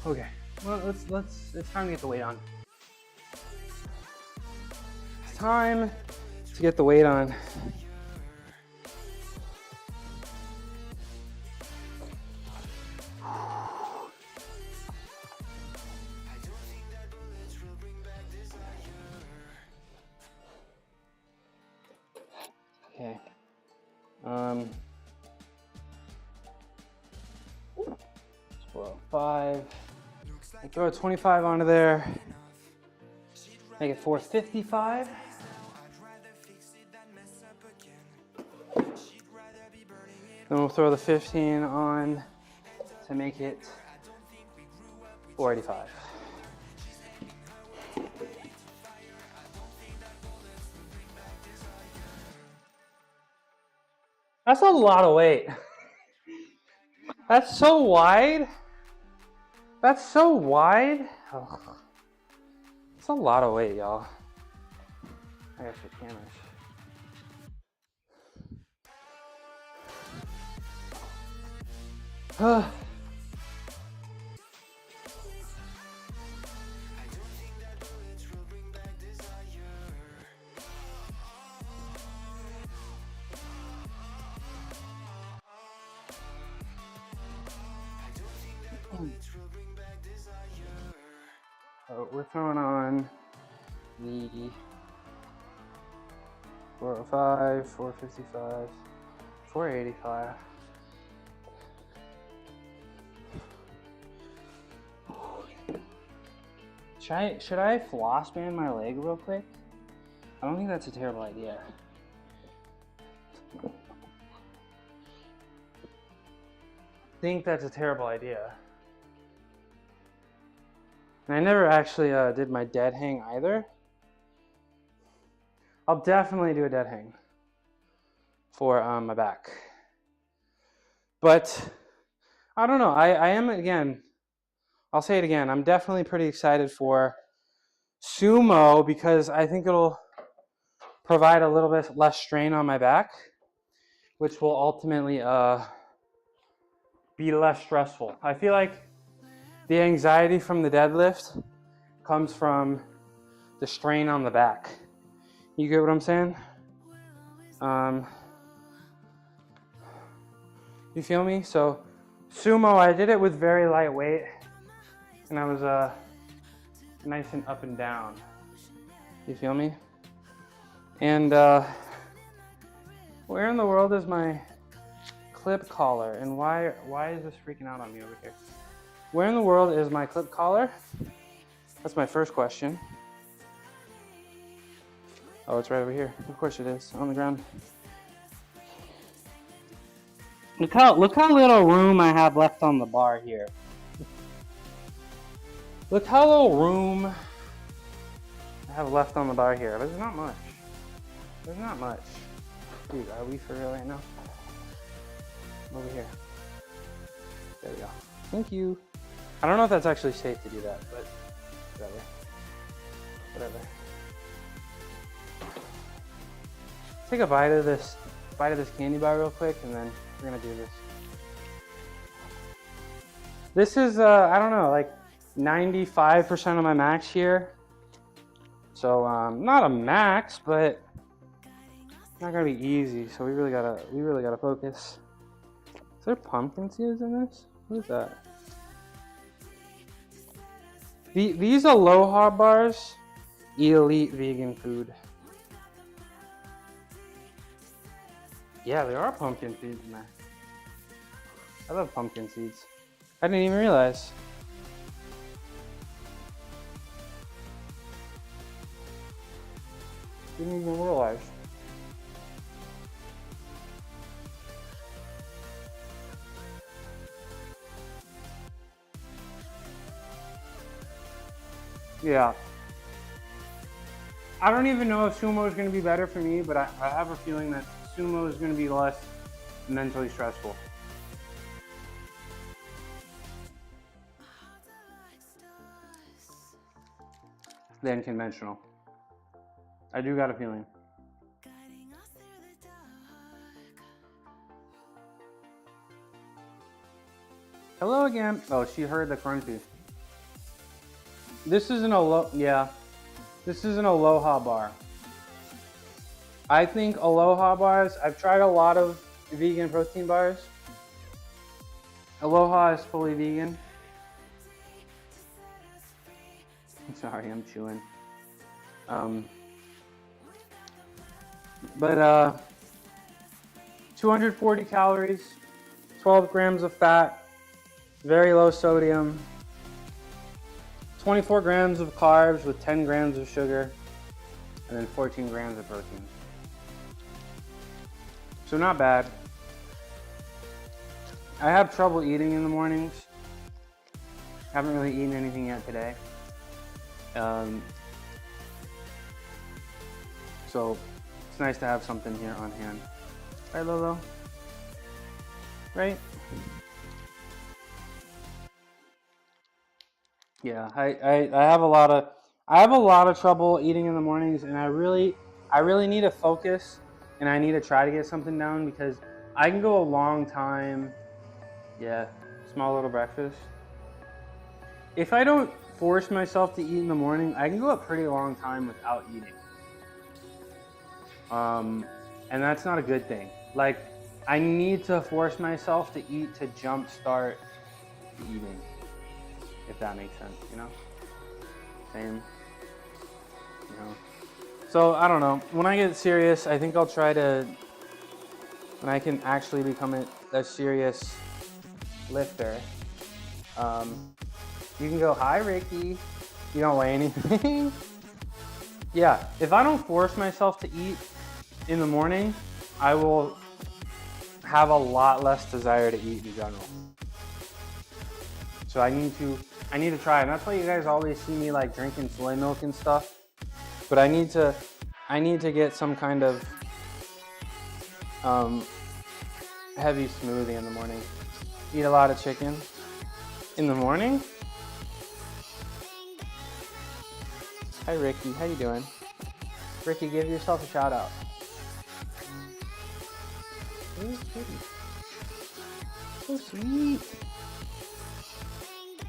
Okay, well, it's time to get the weight on. It's time to get the weight on. Okay. 405. I'll throw a 25 onto there. Make it 455. Then we'll throw the 15 on to make it 485. That's a lot of weight. That's so wide. That's so wide. Ugh. It's a lot of weight, y'all. I got your cameras. So we're throwing on the 405, 455, 485. Should I floss band my leg real quick? I don't think that's a terrible idea. Think that's a terrible idea. And I never actually did my dead hang either. I'll definitely do a dead hang for my back. But I don't know. I am, again, I'll say it again. I'm definitely pretty excited for sumo because I think it'll provide a little bit less strain on my back, which will ultimately be less stressful. I feel like the anxiety from the deadlift comes from the strain on the back. You get what I'm saying? You feel me? So sumo, I did it with very light weight, and I was nice and up and down. You feel me? And where in the world is my clip collar, and why is this freaking out on me over here? Where in the world is my clip collar? That's my first question. Oh, it's right over here. Of course it is, on the ground. Look how little room I have left on the bar here. Look how little room I have left on the bar here. There's not much. There's not much. Dude, are we for real right now? Over here. There we go. Thank you. I don't know if that's actually safe to do that, but whatever. Whatever. Take a bite of this candy bar real quick, and then we're gonna do this. This is I don't know, like 95% of my max here. So not a max, but not gonna be easy. So we really gotta focus. Is there pumpkin seeds in this? What is that? These Aloha bars, elite vegan food. Yeah, there are pumpkin seeds in there. I love pumpkin seeds. I didn't even realize. Didn't even realize. Yeah. I don't even know if sumo is going to be better for me, but I have a feeling that sumo is going to be less mentally stressful. Than conventional. I do got a feeling. Hello again. Oh, she heard the crunchy. This is an This is an Aloha bar. I think Aloha bars, I've tried a lot of vegan protein bars. Aloha is fully vegan. I'm sorry, I'm chewing. But 240 calories, 12 grams of fat, very low sodium, 24 grams of carbs with 10 grams of sugar, and then 14 grams of protein. So not bad. I have trouble eating in the mornings. Haven't really eaten anything yet today. So it's nice to have something here on hand. Right, Lolo? Right? Yeah, I have a lot of trouble eating in the mornings, and I really need to focus, and I need to try to get something down because I can go a long time. Yeah, small little breakfast. If I don't force myself to eat in the morning, I can go a pretty long time without eating. And that's not a good thing. Like, I need to force myself to eat to jumpstart eating, if that makes sense, you know? Same, you know? So, I don't know. When I get serious, I think I'll try to, when I can actually become a serious lifter, you can go, hi, Ricky. You don't weigh anything? Yeah, if I don't force myself to eat in the morning, I will have a lot less desire to eat in general. So I need to try, and that's why you guys always see me like drinking soy milk and stuff. But I need to get some kind of heavy smoothie in the morning. Eat a lot of chicken in the morning. Hi Ricky, how you doing? Ricky, give yourself a shout out. Where's Kitty? So sweet.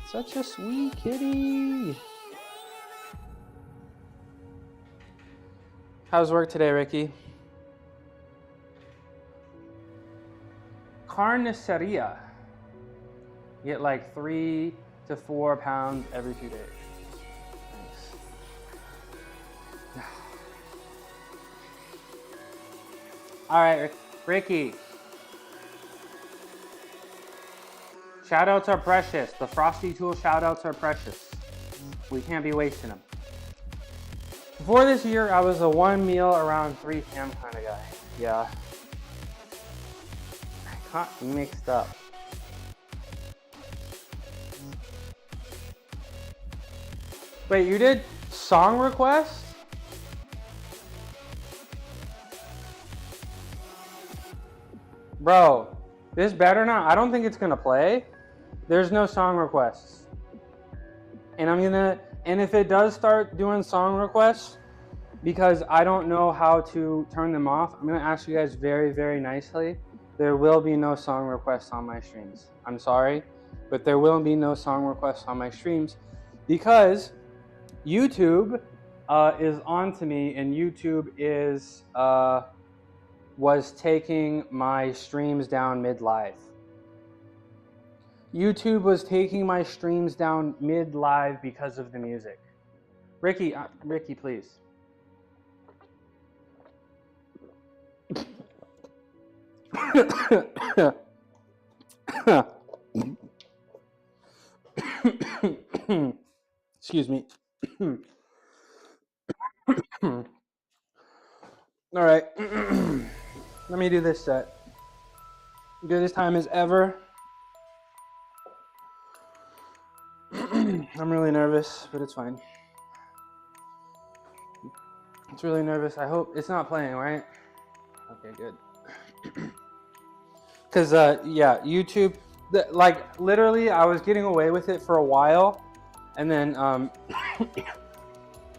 Such a sweet kitty. How's work today, Ricky? Carniceria. You get like 3 to 4 pounds every 2 days. Nice. All right, Ricky. Shoutouts are precious. The Frosty Tool shoutouts are precious. We can't be wasting them. Before this year, I was a 1 meal around 3 p.m. kind of guy. Yeah. I got mixed up. Wait, you did song requests? Bro, this better not. I don't think it's gonna play. There's no song requests. And if it does start doing song requests, because I don't know how to turn them off, I'm gonna ask you guys very, very nicely. There will be no song requests on my streams. I'm sorry, but there will be no song requests on my streams because YouTube is on to me, and YouTube was taking my streams down mid-live. YouTube was taking my streams down mid-live because of the music. Ricky, please. Excuse me. All right. Let me do this set. Good as time as ever. I'm really nervous, but it's fine. It's really nervous. I hope it's not playing, right? Okay, good. Because, yeah, YouTube, like, literally, I was getting away with it for a while, and then,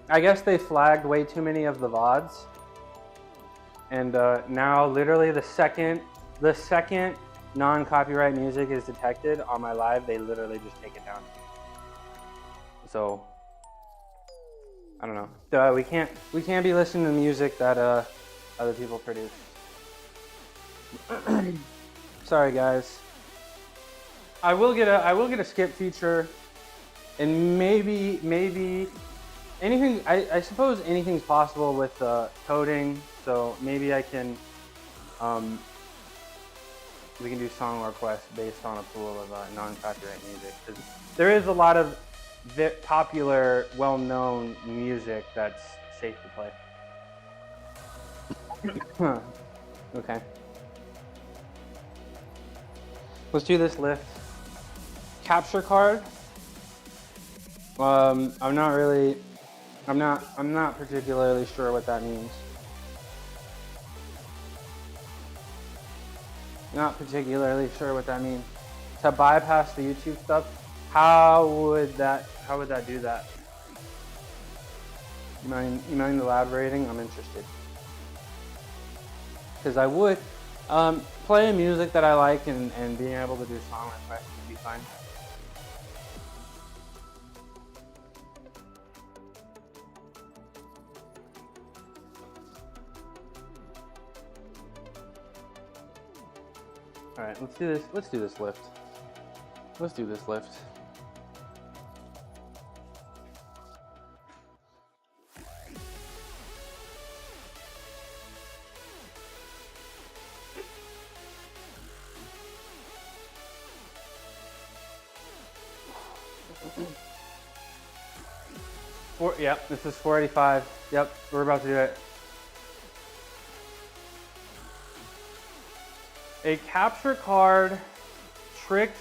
I guess they flagged way too many of the VODs, and now, literally, the second non-copyright music is detected on my live, they literally just take it down. So, I don't know. We can't be listening to music that other people produce. Sorry, guys. I will get a skip feature, and maybe anything. I suppose anything's possible with coding. So maybe I can. We can do song requests based on a pool of non-copyright music, because there is a lot of popular, well-known music that's safe to play. Okay. Let's do this lift. Capture card. I'm not particularly sure what that means. Not particularly sure what that means. To bypass the YouTube stuff, how would that do that? You mind elaborating? I'm interested. Because I would play music that I like, and being able to do song requests would be fine. All right, let's do this. Let's do this lift. Let's do this lift. Yep, this is 485. Yep, we're about to do it. A capture card tricks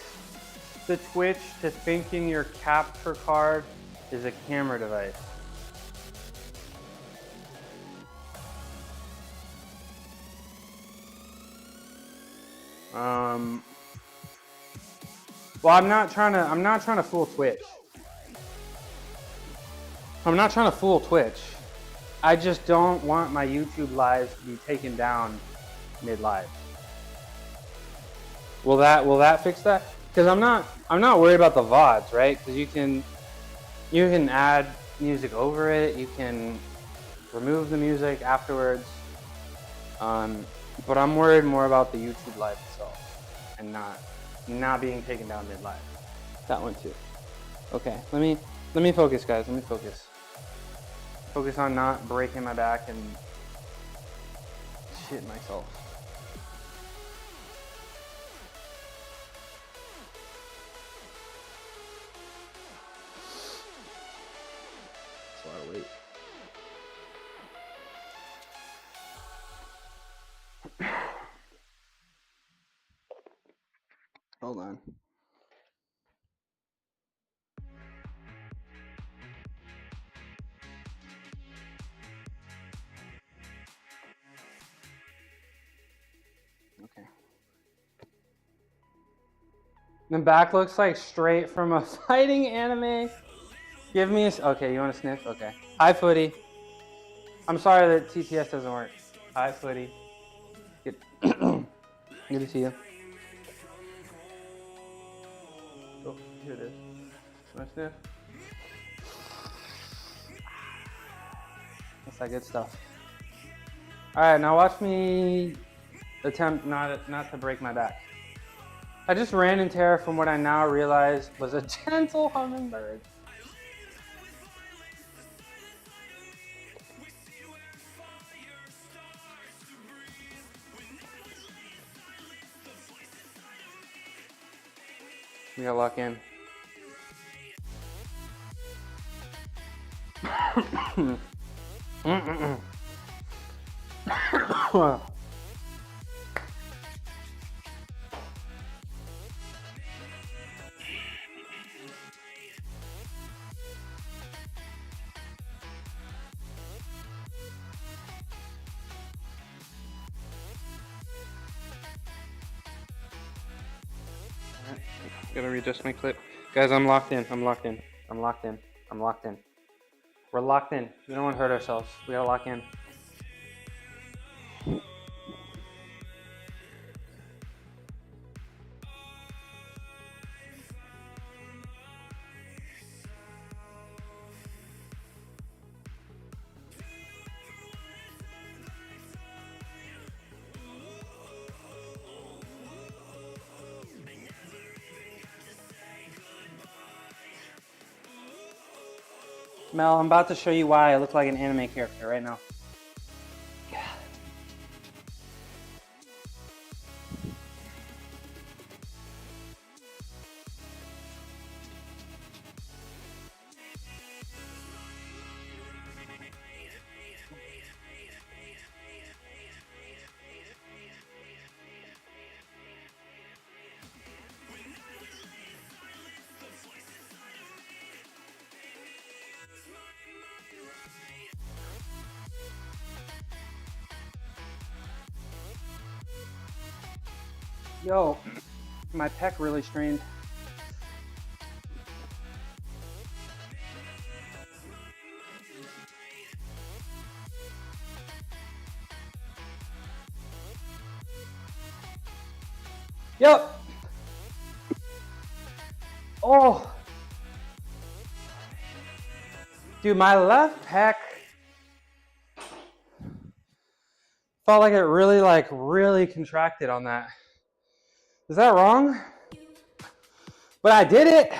the Twitch to thinking your capture card is a camera device. Well, I'm not trying to fool Twitch. I'm not trying to fool Twitch. I just don't want my YouTube lives to be taken down mid-live. Will that fix that? Because I'm not worried about the VODs, right? Because you can add music over it, you can remove the music afterwards. But I'm worried more about the YouTube live itself and not being taken down mid-live. That one too. Okay, let me focus, guys. Let me focus. Focus on not breaking my back and shitting myself. That's a lot of weight. Hold on. Okay. The back looks like straight from a fighting anime. Give me a... Okay, you want to sniff? Okay. Hi, Footy. I'm sorry that TTS doesn't work. Hi, Footy. Good. Good to see you. Oh, here it is. Want to sniff? That's that good stuff. All right, now watch me attempt not to break my back. I just ran in terror from what I now realize was a gentle hummingbird. We gotta lock in. Gotta readjust my clip. Guys, I'm locked in. I'm locked in. I'm locked in. I'm locked in. We're locked in. We don't want to hurt ourselves. We gotta lock in. Mel, I'm about to show you why I look like an anime character right now. Yeah. Yo, my pec really strained. Yep. Oh. Dude, my left pec felt like it really contracted on that. Is that wrong? But I did it.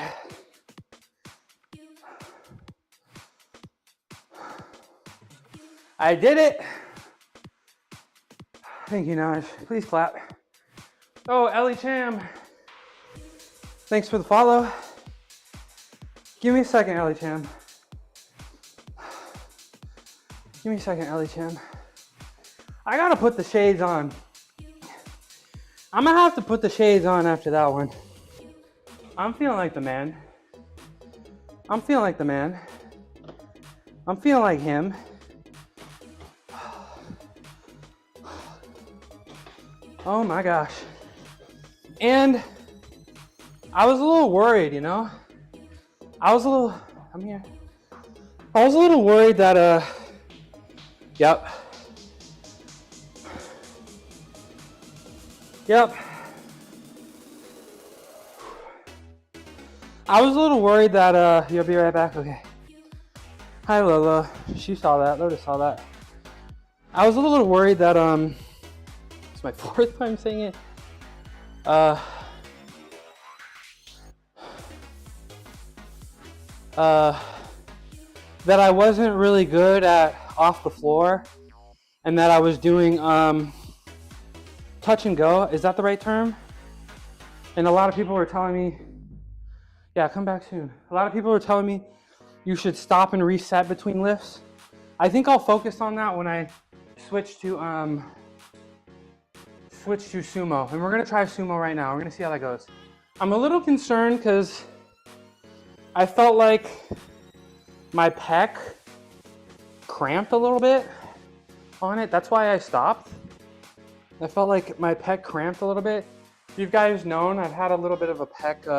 I did it. Thank you, Naj. Please clap. Oh, Ellie Cham. Thanks for the follow. Give me a second, Ellie Cham. Give me a second, Ellie Chan. I gotta put the shades on. I'm gonna have to put the shades on after that one. I'm feeling like the man. I'm feeling like the man. I'm feeling like him. Oh my gosh. And I was a little worried, you know? I'm here. I was a little worried that, yep. Yep. I was a little worried that, you'll be right back, okay. Hi Lola, she saw that, Lola saw that. I was a little worried that, it's my 4th time saying it. That I wasn't really good at off the floor and that I was doing touch and go. Is that the right term? And a lot of people were telling me, yeah, come back soon. A lot of people were telling me you should stop and reset between lifts. I think I'll focus on that when I switch to sumo. And we're gonna try sumo right now. We're gonna see how that goes. I'm a little concerned because I felt like my pec cramped a little bit on it. That's why I stopped. I felt like my pec cramped a little bit. If you guys known, I've had a little bit of a pec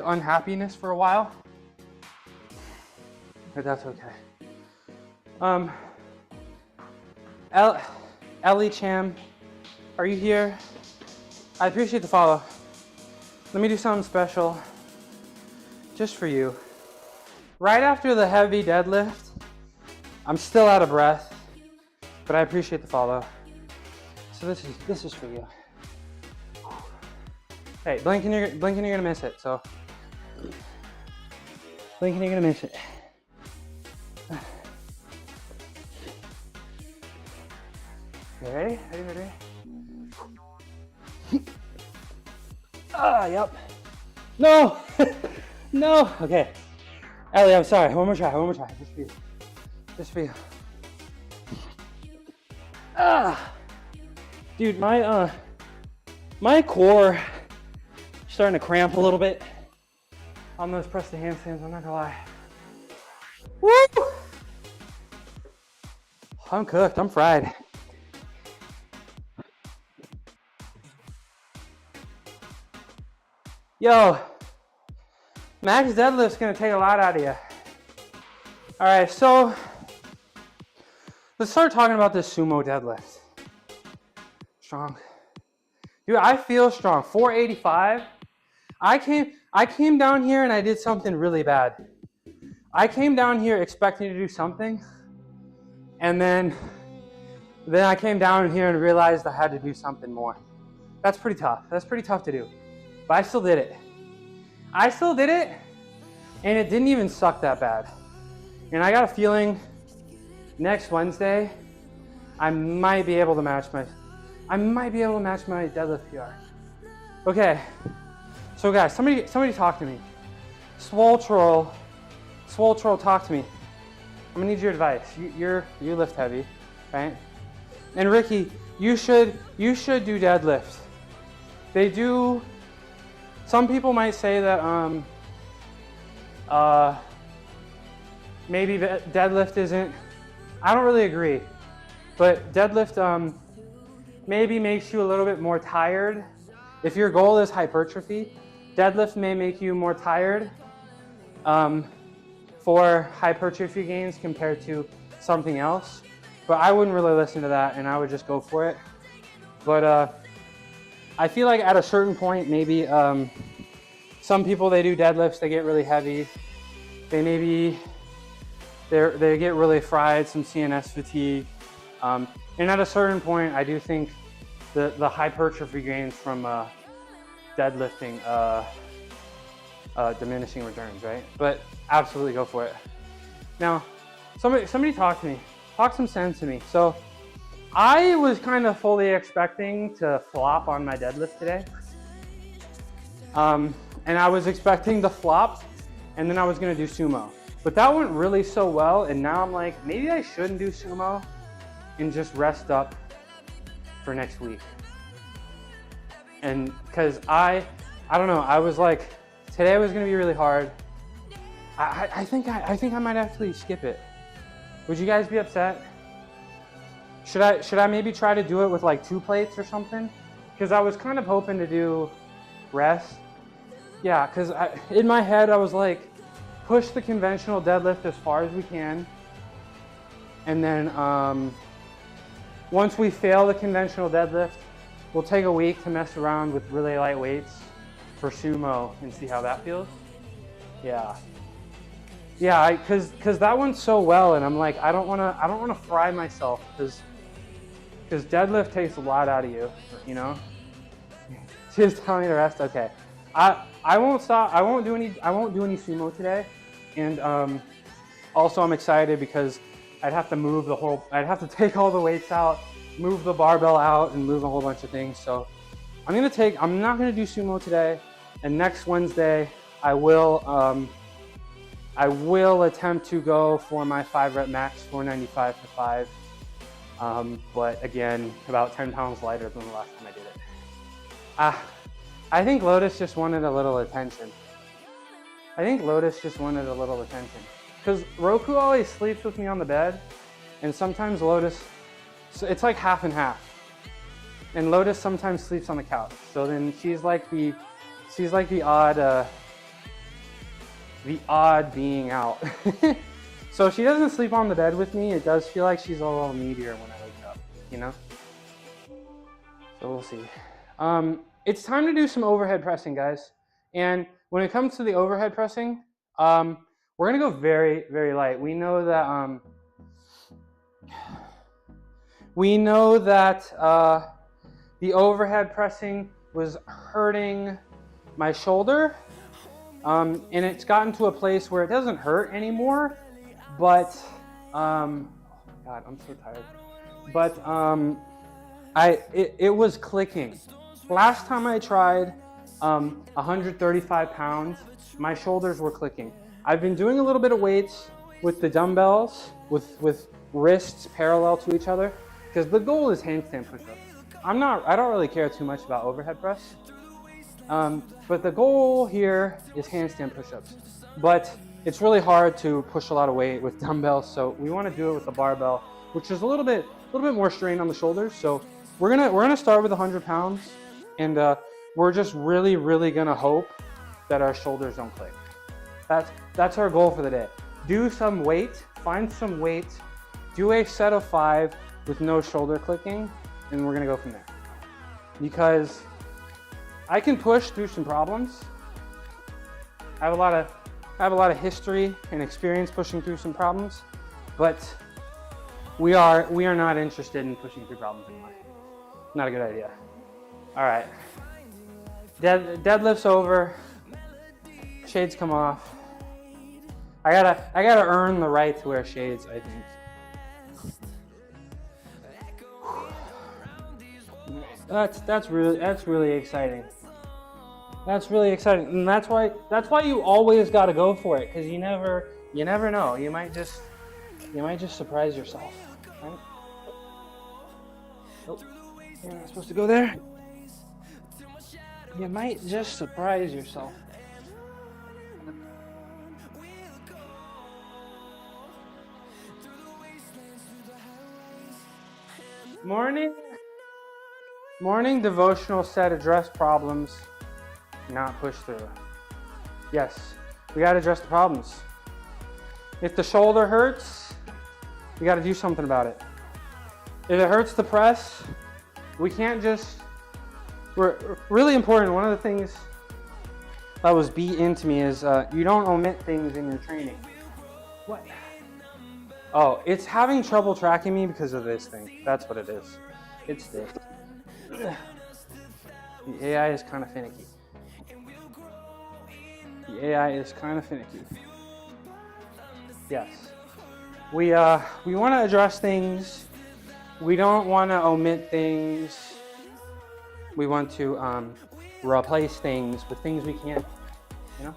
unhappiness for a while, but that's okay. Ellie Cham, are you here? I appreciate the follow. Let me do something special just for you. Right after the heavy deadlift, I'm still out of breath, but I appreciate the follow. So this is for you. Hey, blinking you're gonna miss it. So blinking you're gonna miss it. You ready? Ready? Yep. No, no. Okay, Ellie, I'm sorry. One more try. Just for you. Dude, my core starting to cramp a little bit on those press to handstands. I'm not gonna lie. Woo! I'm cooked. I'm fried. Yo, max deadlift's gonna take a lot out of you. All right, so let's start talking about this sumo deadlift. Strong. Dude, I feel strong. 485. I came down here and I did something really bad. I came down here expecting to do something, and then I came down here and realized I had to do something more. That's pretty tough. That's pretty tough to do. But I still did it. And it didn't even suck that bad. And I got a feeling next Wednesday, I might be able to match my deadlift PR. Okay, so guys, somebody talk to me. Swole Troll, talk to me. I'm gonna need your advice. You lift heavy, right? And Ricky, you should do deadlift. They do. Some people might say that maybe deadlift isn't. I don't really agree, but deadlift maybe makes you a little bit more tired. If your goal is hypertrophy, deadlift may make you more tired for hypertrophy gains compared to something else. But I wouldn't really listen to that, and I would just go for it. But I feel like at a certain point, maybe some people, they do deadlifts, they get really heavy. They get really fried, some CNS fatigue. And at a certain point, I do think the hypertrophy gains from deadlifting diminishing returns, right? But absolutely go for it. Now, somebody talk to me. Talk some sense to me. So I was kind of fully expecting to flop on my deadlift today. And I was expecting the flop, and then I was gonna do sumo. But that went really so well, and now I'm like, maybe I shouldn't do sumo and just rest up for next week. And because I don't know, I was like, today was gonna be really hard. I think I might actually skip it. Would you guys be upset? Should I maybe try to do it with like 2 plates or something? Because I was kind of hoping to do rest. Yeah, because in my head I was like, push the conventional deadlift as far as we can. And then once we fail the conventional deadlift, we'll take a week to mess around with really light weights for sumo and see how that feels. Yeah. Yeah, because that went so well, and I'm like, I don't wanna fry myself because deadlift takes a lot out of you, you know. She was telling me to rest. Okay, I won't stop. I won't do any sumo today, and also I'm excited because I'd have to take all the weights out, move the barbell out, and move a whole bunch of things. So I'm not gonna do sumo today, and next Wednesday I will attempt to go for my 5 rep max, 495 for 5. But again, about 10 pounds lighter than the last time I did it. I think Lotus just wanted a little attention. Because Roku always sleeps with me on the bed, and sometimes Lotus, so it's like half and half. And Lotus sometimes sleeps on the couch. So then she's like the odd being out. So she doesn't sleep on the bed with me. It does feel like she's a little needier when I wake up, you know? So we'll see. It's time to do some overhead pressing, guys. And when it comes to the overhead pressing, we're gonna go very, very light. We know that the overhead pressing was hurting my shoulder. And it's gotten to a place where it doesn't hurt anymore, but God, I'm so tired. But it was clicking. Last time I tried 135 pounds, my shoulders were clicking. I've been doing a little bit of weights with the dumbbells, with wrists parallel to each other, because the goal is handstand push-ups. I don't really care too much about overhead press. But the goal here is handstand push-ups. But it's really hard to push a lot of weight with dumbbells, so we want to do it with the barbell, which is a little bit more strain on the shoulders. So we're gonna start with 100 pounds, and we're just really, really gonna hope that our shoulders don't click. That's our goal for the day. Do some weight, find some weight, do a set of 5 with no shoulder clicking, and we're gonna go from there. Because I can push through some problems. I have a lot of history and experience pushing through some problems, but we are not interested in pushing through problems anymore. Not a good idea. All right, deadlift's over. Shades come off. I gotta earn the right to wear shades, I think. That's really exciting. That's really exciting, and that's why you always got to go for it, because you never know. You might just surprise yourself. Right? Oh, you're not supposed to go there. You might just surprise yourself. Morning devotional said address problems, not push through. Yes, we gotta address the problems. If the shoulder hurts, we gotta do something about it. If it hurts to press, we can't just, really important, one of the things that was beat into me is you don't omit things in your training. What? Oh, it's having trouble tracking me because of this thing. That's what it is. It's this. The AI is kind of finicky. Yes. We want to address things. We don't want to omit things. We want to replace things with things we can't, you know?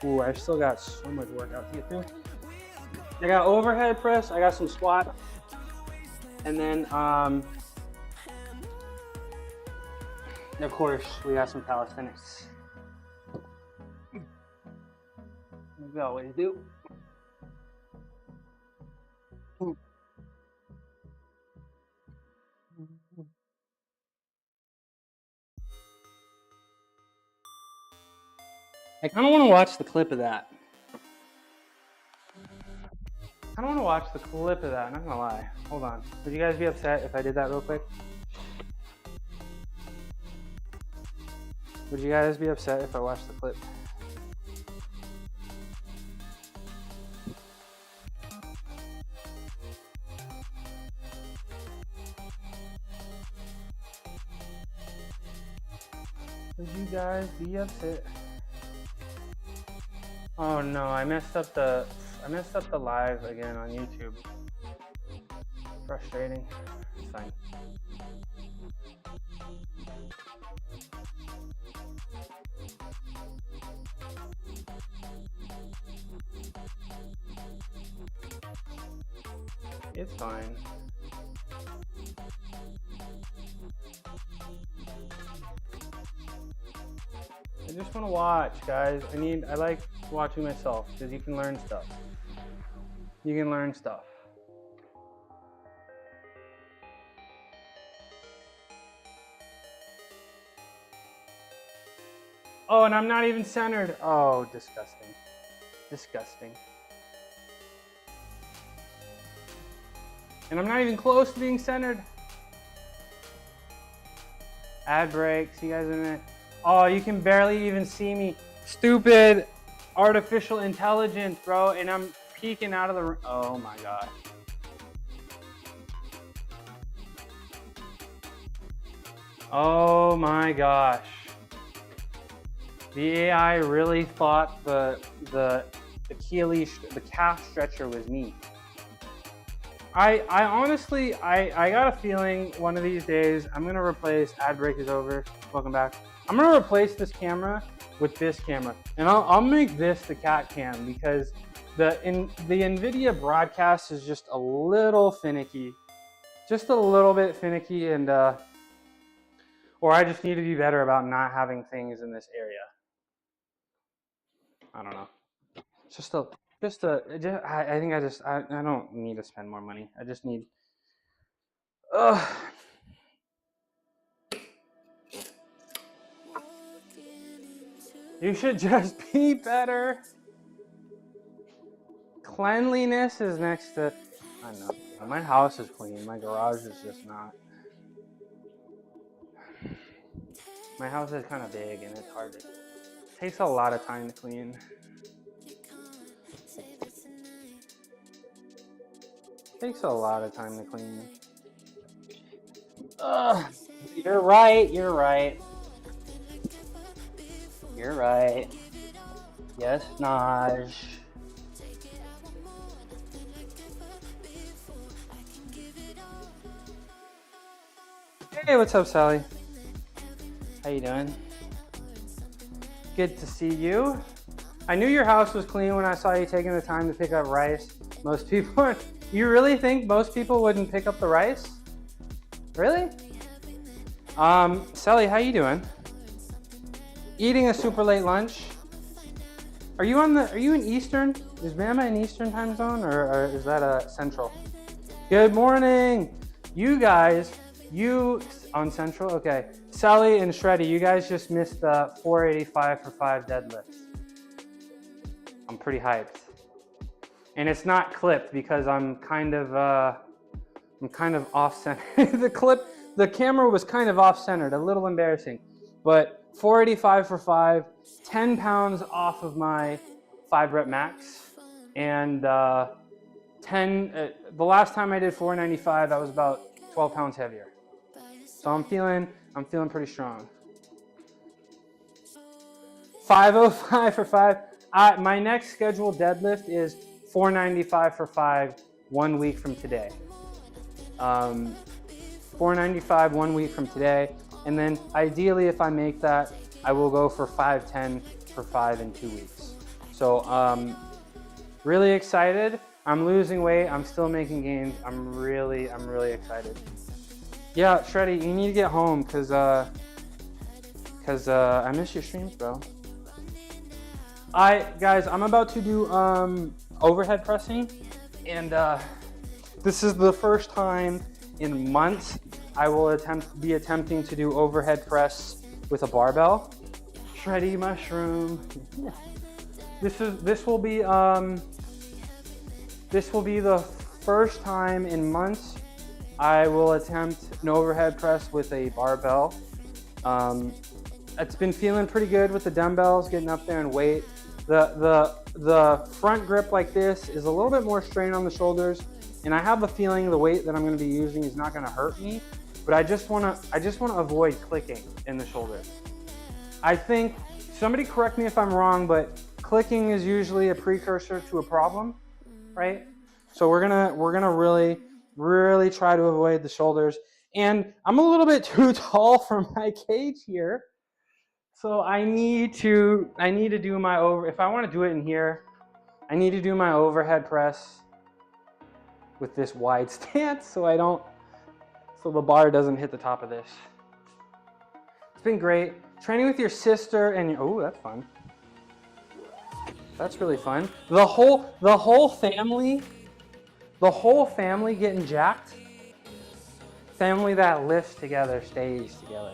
Ooh, I still got so much workout to get through. I got overhead press, I got some squat, and then of course we got some calisthenics. We always do. I kind of want to watch the clip of that. I don't want to watch the clip of that, not gonna lie. Hold on. Would you guys be upset if I did that real quick? Would you guys be upset if I watched the clip? Would you guys be upset? Oh no, I messed up the live again on YouTube. Frustrating. It's fine. It's fine. I just want to watch, guys. I like watching myself because you can learn stuff. You can learn stuff. Oh, and I'm not even centered. Oh, disgusting. Disgusting. And I'm not even close to being centered. Ad break. See you guys in a minute. Oh, you can barely even see me. Stupid artificial intelligence, bro. And I'm peeking out of the... Oh my god. Oh my gosh. The AI really thought the Achilles, the calf stretcher was me. I honestly, I got a feeling one of these days I'm gonna replace, ad break is over, welcome back. I'm gonna replace this camera with this camera, and I'll make this the cat cam because the NVIDIA broadcast is just a little finicky, just a little bit finicky, and or I just need to be better about not having things in this area. I don't know. I think I don't need to spend more money. I just need. You should just be better. Cleanliness is next to. I know. My house is clean. My garage is just not. My house is kind of big and it's hard to. It takes a lot of time to clean. Takes a lot of time to clean. You're right. You're right. You're right. Yes, Naj. Hey, what's up, Sally? How you doing? Good to see you. I knew your house was clean when I saw you taking the time to pick up rice. Most people are. You really think most people wouldn't pick up the rice? Really? Sally, how you doing? Eating a super late lunch. Are you in Eastern? Is Mama in Eastern time zone or is that a Central? Good morning. You guys, on Central? Okay. Sally and Shreddy, you guys just missed the 485 for 5 deadlifts. I'm pretty hyped. And it's not clipped because I'm kind of off-centered. the camera was kind of off-centered, a little embarrassing. But 485 for 5, 10 pounds off of my 5 rep max. And the last time I did 495, I was about 12 pounds heavier. So I'm feeling pretty strong. 505 for 5. My next scheduled deadlift is 495 for 5 1 week from today. 495 1 week from today. And then ideally, if I make that, I will go for 510 for 5 in 2 weeks. So really excited. I'm losing weight. I'm still making gains. I'm really excited. Yeah, Shreddy, you need to get home because I miss your streams, bro. Guys, I'm about to do overhead pressing, and this is the first time in months I will be attempting to do overhead press with a barbell. Shreddy mushroom. This will be the first time in months I will attempt an overhead press with a barbell. It's been feeling pretty good with the dumbbells, getting up there in weight. The front grip like this is a little bit more strain on the shoulders, and I have the feeling the weight that I'm going to be using is not going to hurt me, but I just want to avoid clicking in the shoulders. I think, somebody correct me if I'm wrong, but clicking is usually a precursor to a problem, right? So we're gonna really try to avoid the shoulders. And I'm a little bit too tall for my cage here. So I need to do my if I want to do it in here, I need to do my overhead press with this wide stance so the bar doesn't hit the top of this. It's been great. Training with your sister and oh, that's fun. That's really fun. The whole family getting jacked. Family that lifts together stays together.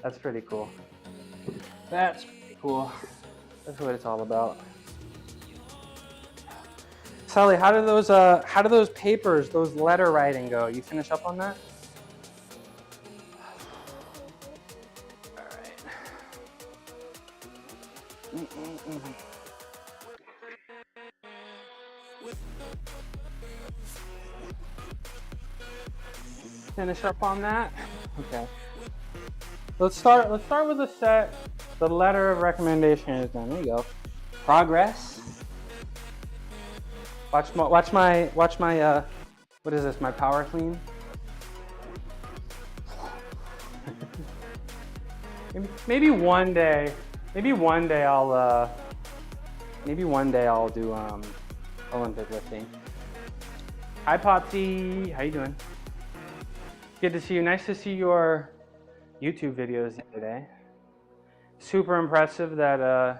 That's pretty cool. That's pretty cool. That's what it's all about. Sally, how do those papers, those letter writing go? You finish up on that? All right. Finish up on that? Okay. Let's start with the set. The letter of recommendation is done. There you go. Progress. Watch my what is this? My power clean. maybe one day I'll do Olympic lifting. Hi Popsy, how you doing? Good to see you. Nice to see your YouTube videos the other day. Super impressive that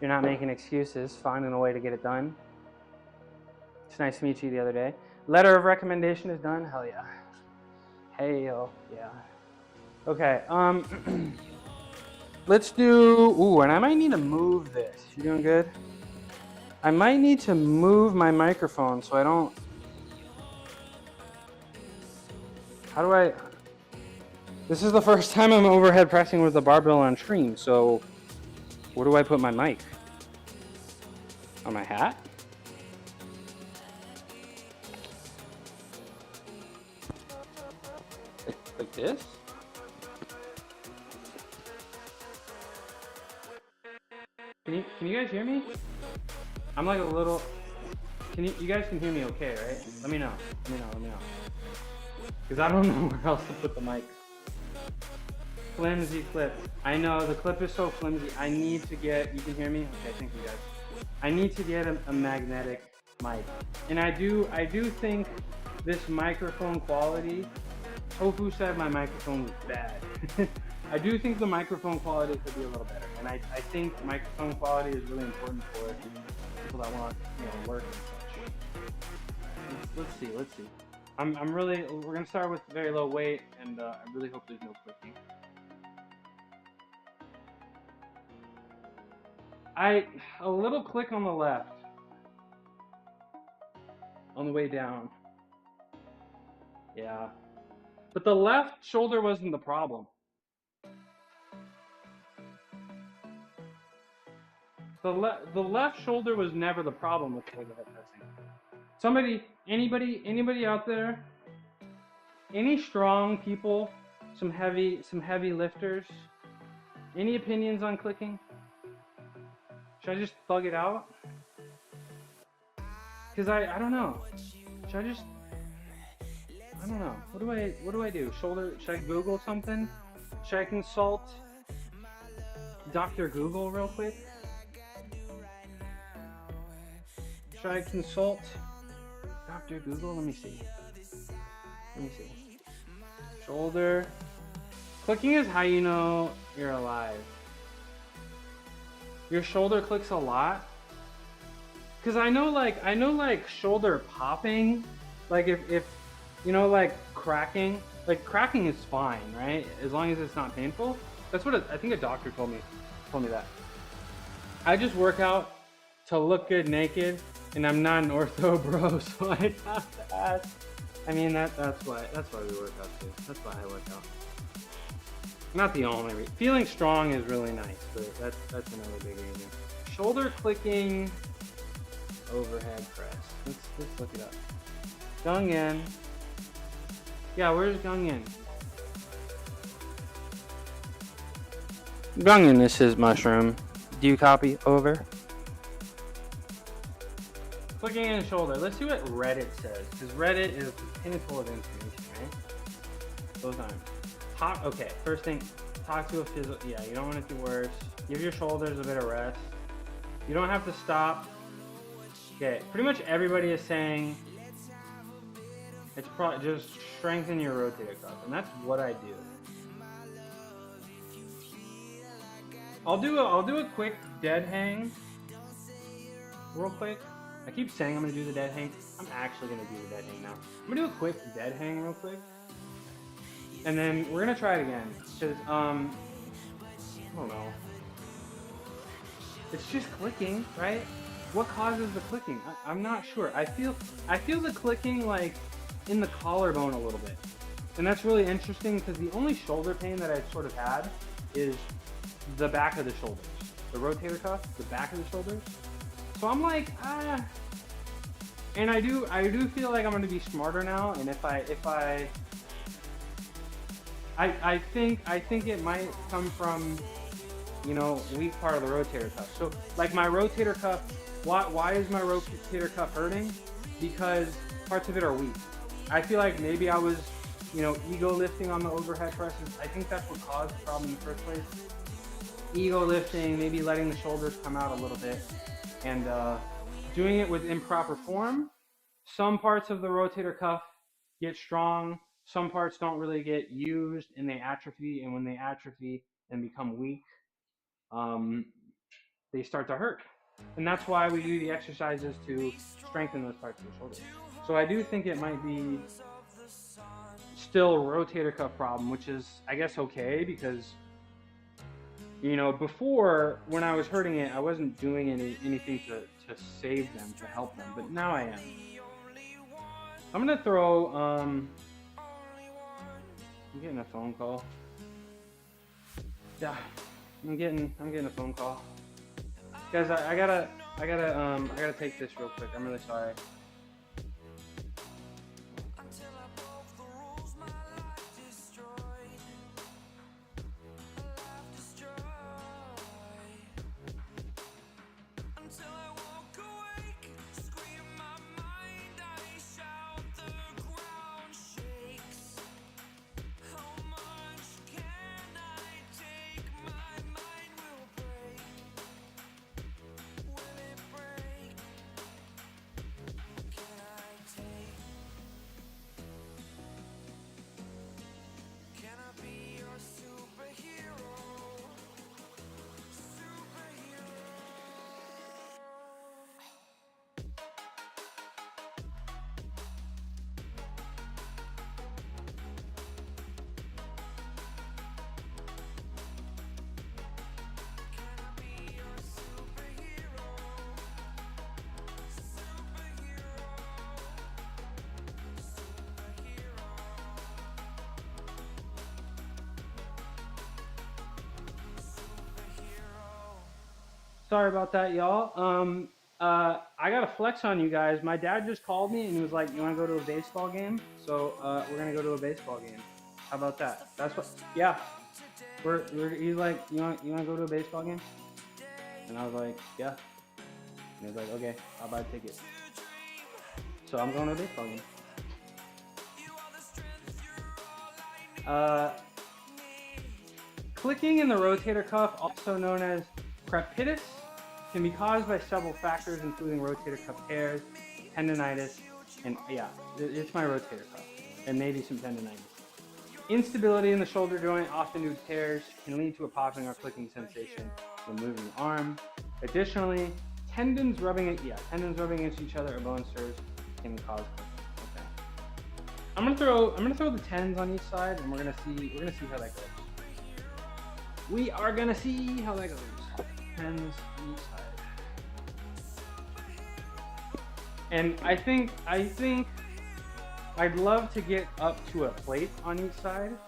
you're not making excuses, finding a way to get it done. It's nice to meet you the other day. Letter of recommendation is done. Hell yeah. Hell yeah. Okay. Let's do. Ooh, and I might need to move this. You doing good? I might need to move my microphone so I don't. How do I? This is the first time I'm overhead pressing with a barbell on stream. So, where do I put my mic? On my hat? Like this? Can you guys hear me? I'm like a little. You guys can hear me okay, right? Let me know. Because I don't know where else to put the mic. Flimsy clip. I know the clip is so flimsy. I need to get. You can hear me? Okay, thank you guys. I need to get a magnetic mic, and I do think this microphone quality. Tofu said my microphone was bad. I do think the microphone quality could be a little better, and I think microphone quality is really important for people that want work and such. Let's see. We're gonna start with very low weight, and I really hope there's no clicking. A little click on the left, on the way down. Yeah. But the left shoulder wasn't the problem. The left shoulder was never the problem with overhead pressing. Anybody out there? Any strong people? Some heavy lifters? Any opinions on clicking? Should I just thug it out? Because I don't know. Should I just? I don't know. What do I do? Shoulder? Should I Google something? Should I consult Dr. Google real quick? Should I consult Dr. Google? Let me see. Shoulder. Clicking is how you know you're alive. Your shoulder clicks a lot. Cause I know like shoulder popping, like if you know, like cracking is fine, right? As long as it's not painful. That's what I think a doctor told me that. I just work out to look good naked, and I'm not an ortho bro, so I have to ask. I mean that's why we work out too. That's why I work out. Not the only reason. Feeling strong is really nice, but that's another big reason. Shoulder clicking, overhead press. Let's look it up. Gung Yen. Yeah, where's Gung Yen? Gung Yen, this is Mushroom. Do you copy? Over. Clicking in shoulder. Let's see what Reddit says, because Reddit is the pinnacle of information, right? Those aren't. Okay, first thing, talk to a physio. Yeah, you don't want it to be worse. Give your shoulders a bit of rest. You don't have to stop. Okay, pretty much everybody is saying it's probably just strengthen your rotator cuff, and that's what I do. I'll do a quick dead hang, real quick. I keep saying I'm gonna do the dead hang. I'm actually gonna do the dead hang now. I'm gonna do a quick dead hang real quick, and then we're gonna try it again. Cause I don't know. It's just clicking, right? What causes the clicking? I'm not sure. I feel the clicking like in the collarbone a little bit, and that's really interesting because the only shoulder pain that I've sort of had is the back of the shoulders, the rotator cuff, the back of the shoulders. So I'm like, and I do feel like I'm gonna be smarter now, and I think it might come from, you know, weak part of the rotator cuff. So like my rotator cuff, why is my rotator cuff hurting? Because parts of it are weak. I feel like maybe I was, you know, ego lifting on the overhead presses. I think that's what caused the problem in the first place. Ego lifting, maybe letting the shoulders come out a little bit, and doing it with improper form. Some parts of the rotator cuff get strong, some parts don't really get used, and they atrophy, and when they atrophy and become weak, they start to hurt. And that's why we do the exercises to strengthen those parts of the shoulder. So I do think it might be still a rotator cuff problem, which is, I guess, okay, because, you know, before, when I was hurting it, I wasn't doing anything to save them, to help them, but now I am. I'm gonna throw, I'm getting a phone call. Yeah, I'm getting a phone call. Guys, I gotta take this real quick. I'm really sorry. Sorry about that, y'all. I got to flex on you guys. My dad just called me and he was like, "You want to go to a baseball game?" So we're gonna go to a baseball game. How about that? That's what. Yeah. He's like, "You want to go to a baseball game?" And I was like, "Yeah." And he was like, "Okay, I'll buy a ticket." So I'm going to a baseball game. Clicking in the rotator cuff, also known as crepitus, can be caused by several factors, including rotator cuff tears, tendonitis, and yeah, it's my rotator cuff, and maybe some tendonitis. Instability in the shoulder joint, often due to tears, can lead to a popping or clicking sensation when moving the arm. Additionally, tendons rubbing against each other or bone spurs can cause clicking. Okay. I'm gonna throw the tens on each side, and we're gonna see how that goes. We are gonna see how that goes. Tens on each side. And I think I'd love to get up to a plate on each side.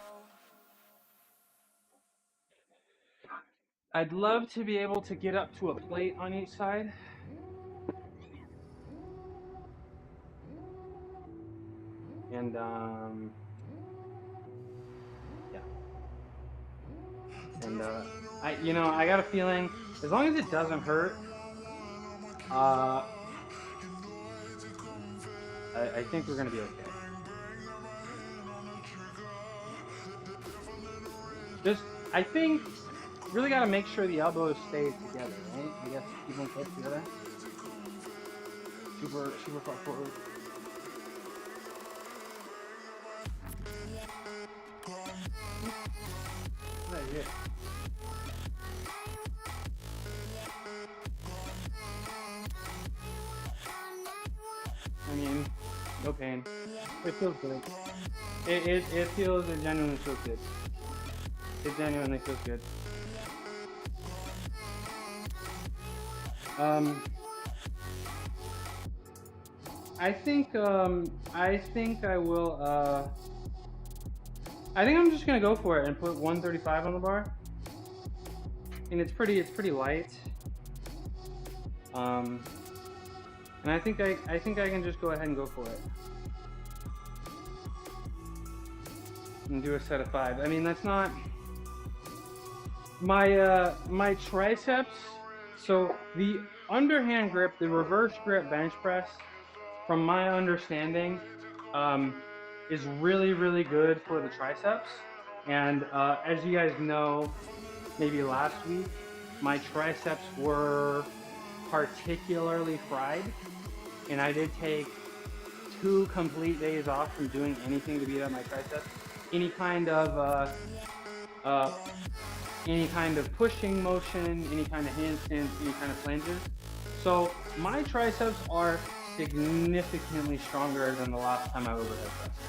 I'd love to be able to get up to a plate on each side. And yeah. And I got a feeling as long as it doesn't hurt, I think we're gonna be okay. I think really gotta make sure the elbows stay together, right? I guess keep them close together. Super far forward. Right here. I mean, no pain. It feels good. It genuinely feels good. It genuinely feels good. I think I will. I think I'm just gonna go for it and put 135 on the bar. And it's pretty light. And I think I can just go ahead and go for it. And do a set of 5. I mean, that's not my triceps. So the underhand grip, the reverse grip bench press, from my understanding, is really good for the triceps. And as you guys know, maybe last week, my triceps were particularly fried, and I did take 2 complete days off from doing anything to beat up my triceps. Any kind of pushing motion, any kind of handstands, any kind of flanges. So my triceps are significantly stronger than the last time I overhead pressed.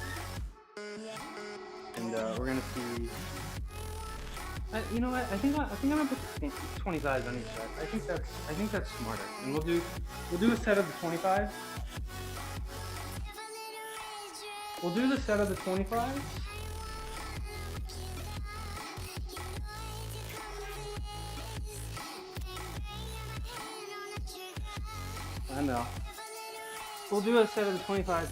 And we're gonna see. You know what? I think I'm gonna put 25s on each side. I think that's smarter. And we'll do a set of the 25s. We'll do the set of the 25s. I know. We'll do a set of the 25s.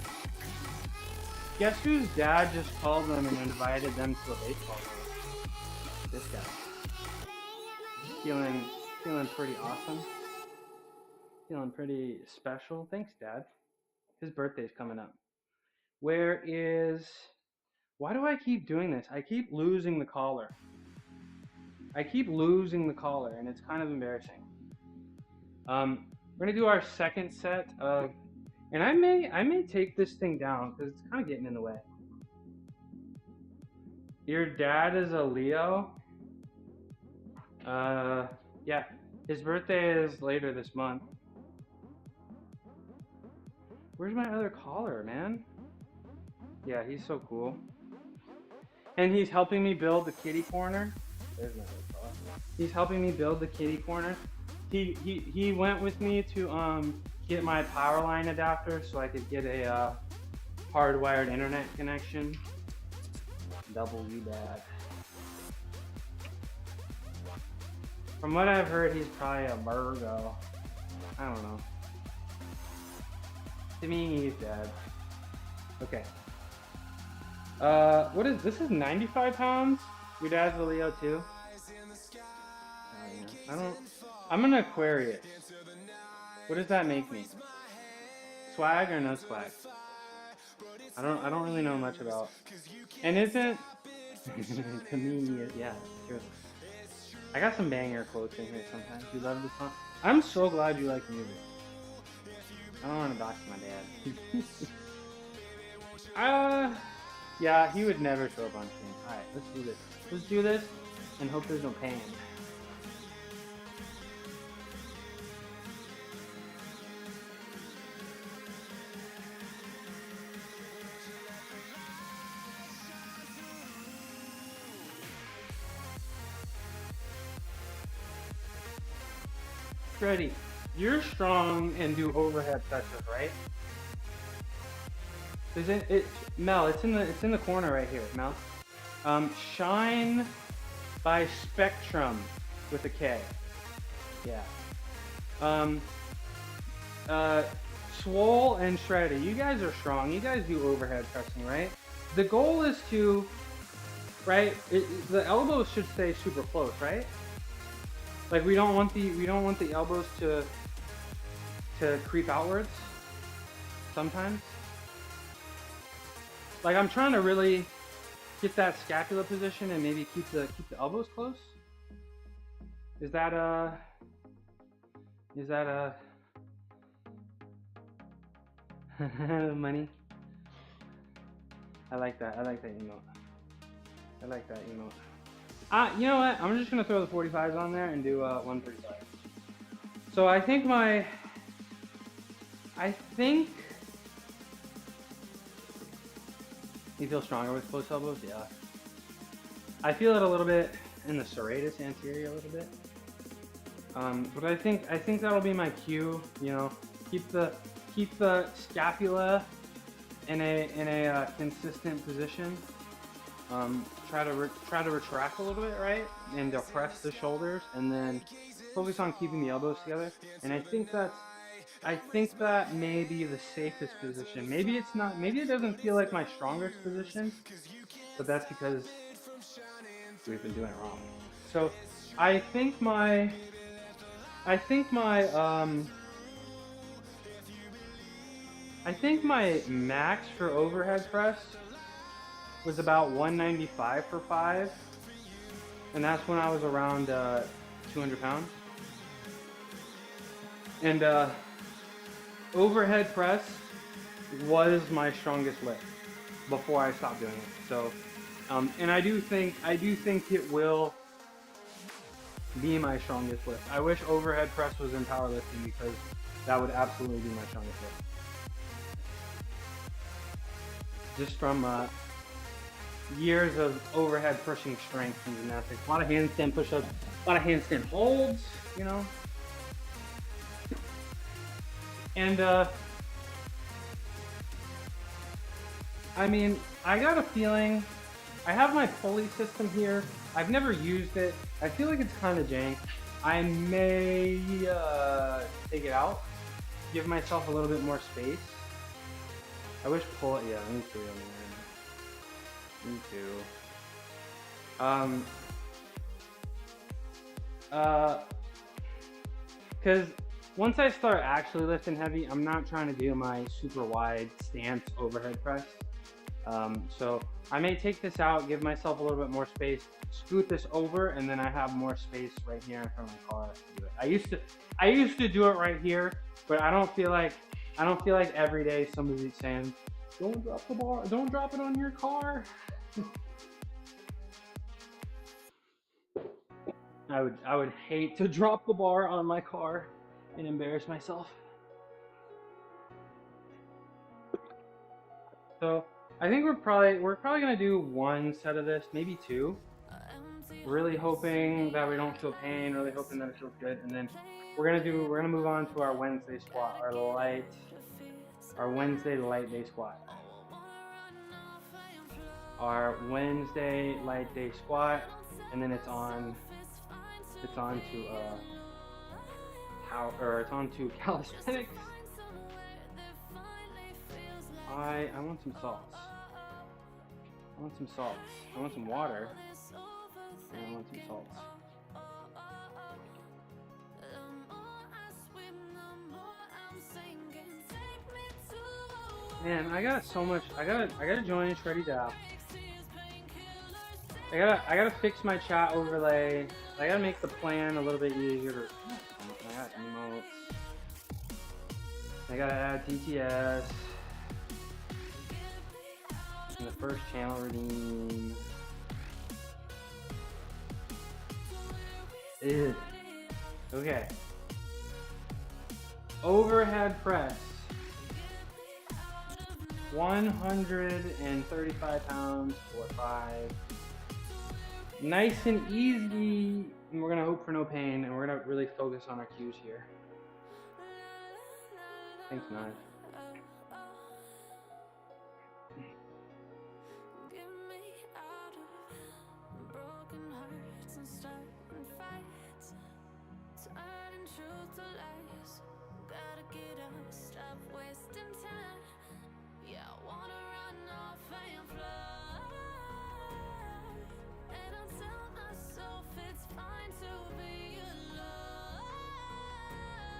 Guess whose dad just called them and invited them to a baseball game? This guy. Feeling pretty awesome. Feeling pretty special. Thanks, Dad. His birthday's coming up. Why do I keep doing this? I keep losing the collar. And it's kind of embarrassing. We're gonna do our second set of, and I may take this thing down because it's kind of getting in the way. Your dad is a Leo? Yeah, his birthday is later this month. Where's my other collar, man? Yeah, he's so cool. And he's helping me build the kitty corner. There's my other collar. He's helping me build the kitty corner. He went with me to get my power line adapter so I could get a hardwired internet connection. Double U dad. From what I've heard, he's probably a Virgo. I don't know. To me, he's dad. Okay. What is this? Is 95 pounds? Your dad's a Leo too? I'm an Aquarius. What does that make me? Swag or no swag? I don't really know much about. And isn't To me, yeah, true. I got some banger quotes in here sometimes. You love this song? I'm so glad you like music. I don't want to dox my dad. Yeah, he would never show up on stream. Alright, let's do this. Let's do this and hope there's no pain. Ready. You're strong and do overhead presses, right? Is it Mel, it's in the corner right here, Mel. Shine by Spectrum with a K. Yeah. Swole and Shreddy, you guys are strong. You guys do overhead pressing, right? The goal is to, right? The elbows should stay super close, right? Like we don't want the elbows to creep outwards. Sometimes. Like I'm trying to really get that scapula position and maybe keep the elbows close. Is that money? I like that. I like that emote. I like that emote. You know what? I'm just gonna throw the 45s on there and do 135. So I think you feel stronger with close elbows, yeah. I feel it a little bit in the serratus anterior a little bit. But I think that'll be my cue. You know, keep the scapula in a consistent position. Try to retract a little bit, right, and depress the shoulders, and then focus on keeping the elbows together. And I think that may be the safest position. Maybe it's not. Maybe it doesn't feel like my strongest position, but that's because we've been doing it wrong. So I think my max for overhead press was about 195 for 5, and that's when I was around 200 pounds. And overhead press was my strongest lift before I stopped doing it. So, and I do think it will be my strongest lift. I wish overhead press was in powerlifting because that would absolutely be my strongest lift. Just from years of overhead pushing strength in gymnastics. A lot of handstand push-ups, a lot of handstand holds, you know. And I mean, I got a feeling, I have my pulley system here. I've never used it. I feel like it's kind of jank. I may take it out, give myself a little bit more space. I wish pull, yeah, me too, man. Me too. Because once I start actually lifting heavy, I'm not trying to do my super wide stance overhead press. So I may take this out, give myself a little bit more space, scoot this over, and then I have more space right here in front of my car to do it. I used to do it right here, but I don't feel like every day somebody's saying, "Don't drop the bar, don't drop it on your car." I would hate to drop the bar on my car and embarrass myself. So I think we're probably gonna do one set of this, maybe two. Really hoping that we don't feel pain, really hoping that it feels good, and then we're gonna move on to our Wednesday squat, our Wednesday light day squat. Our Wednesday light day squat, and then it's on to calisthenics. I want some salts. I want some water. And I want some salts. Man, I got so much. I gotta join Shreddy Dap. I gotta fix my chat overlay. I gotta make the plan a little bit easier to. I got emotes. I gotta add TTS. And the first channel redeem. Ew. Okay. Overhead press. 135 pounds for 5. Nice and easy. And we're gonna hope for no pain, and we're gonna really focus on our cues here. Thanks, Naj.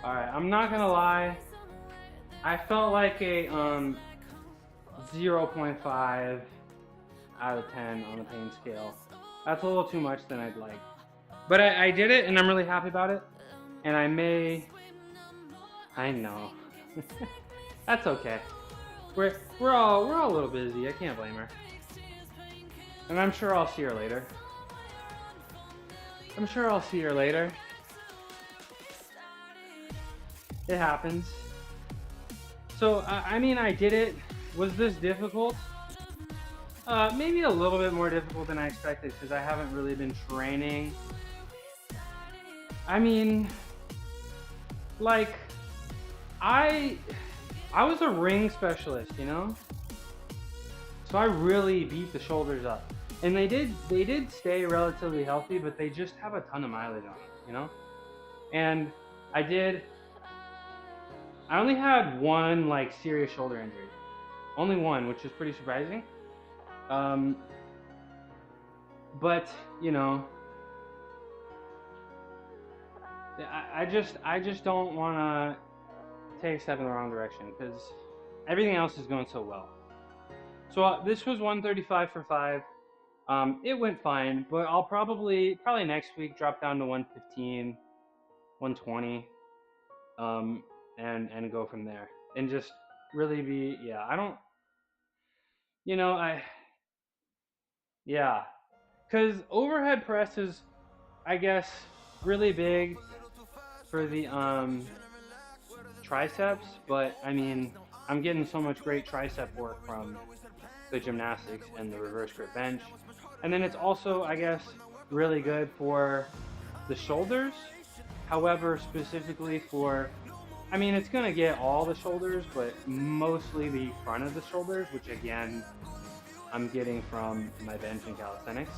Alright, I'm not gonna lie. I felt like a 0.5 out of 10 on the pain scale. That's a little too much than I'd like. But I did it and I'm really happy about it. And I know. That's okay. We're all a little busy. I can't blame her. And I'm sure I'll see her later. It happens. So, I mean, I did it. Was this difficult? Maybe a little bit more difficult than I expected because I haven't really been training. I mean, like, I was a ring specialist, you know? So I really beat the shoulders up. And they did stay relatively healthy, but they just have a ton of mileage on them, you know? And I only had one like serious shoulder injury. Only one, which is pretty surprising. But you know, I just don't want to take a step in the wrong direction because everything else is going so well. So this was 135 for 5. It went fine, but I'll probably next week drop down to 115, 120. And go from there and just really be, yeah, I don't, you know, yeah, because overhead press is, I guess, really big for the triceps, but I mean, I'm getting so much great tricep work from the gymnastics and the reverse grip bench, and then it's also, I guess, really good for the shoulders. However, specifically for, I mean, it's gonna get all the shoulders, but mostly the front of the shoulders, which again, I'm getting from my bench and calisthenics.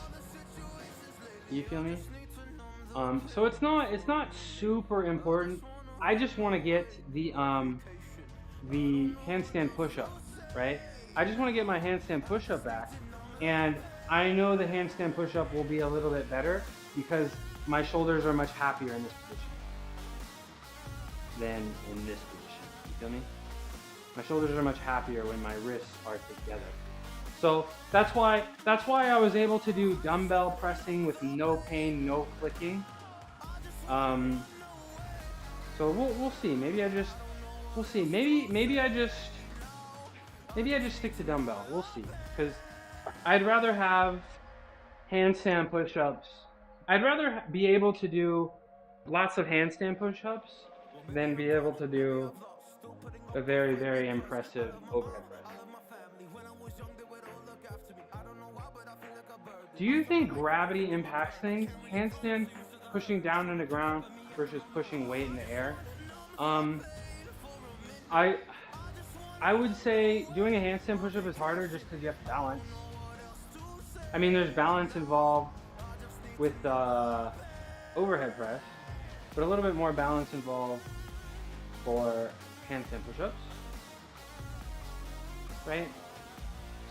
You feel me? So it's not super important. I just want to get the handstand push-up, right? I just want to get my handstand push-up back, and I know the handstand push-up will be a little bit better because my shoulders are much happier in this position than in this position. You feel me? My shoulders are much happier when my wrists are together. So that's why I was able to do dumbbell pressing with no pain, no flicking. So we'll see. Maybe I just stick to dumbbell. We'll see. Because I'd rather have handstand push-ups. I'd rather be able to do lots of handstand push-ups than be able to do a very, very impressive overhead press. Do you think gravity impacts things? Handstand pushing down on the ground versus pushing weight in the air? I would say doing a handstand push-up is harder just because you have to balance. I mean, there's balance involved with overhead press, but a little bit more balance involved for handstand push-ups, right?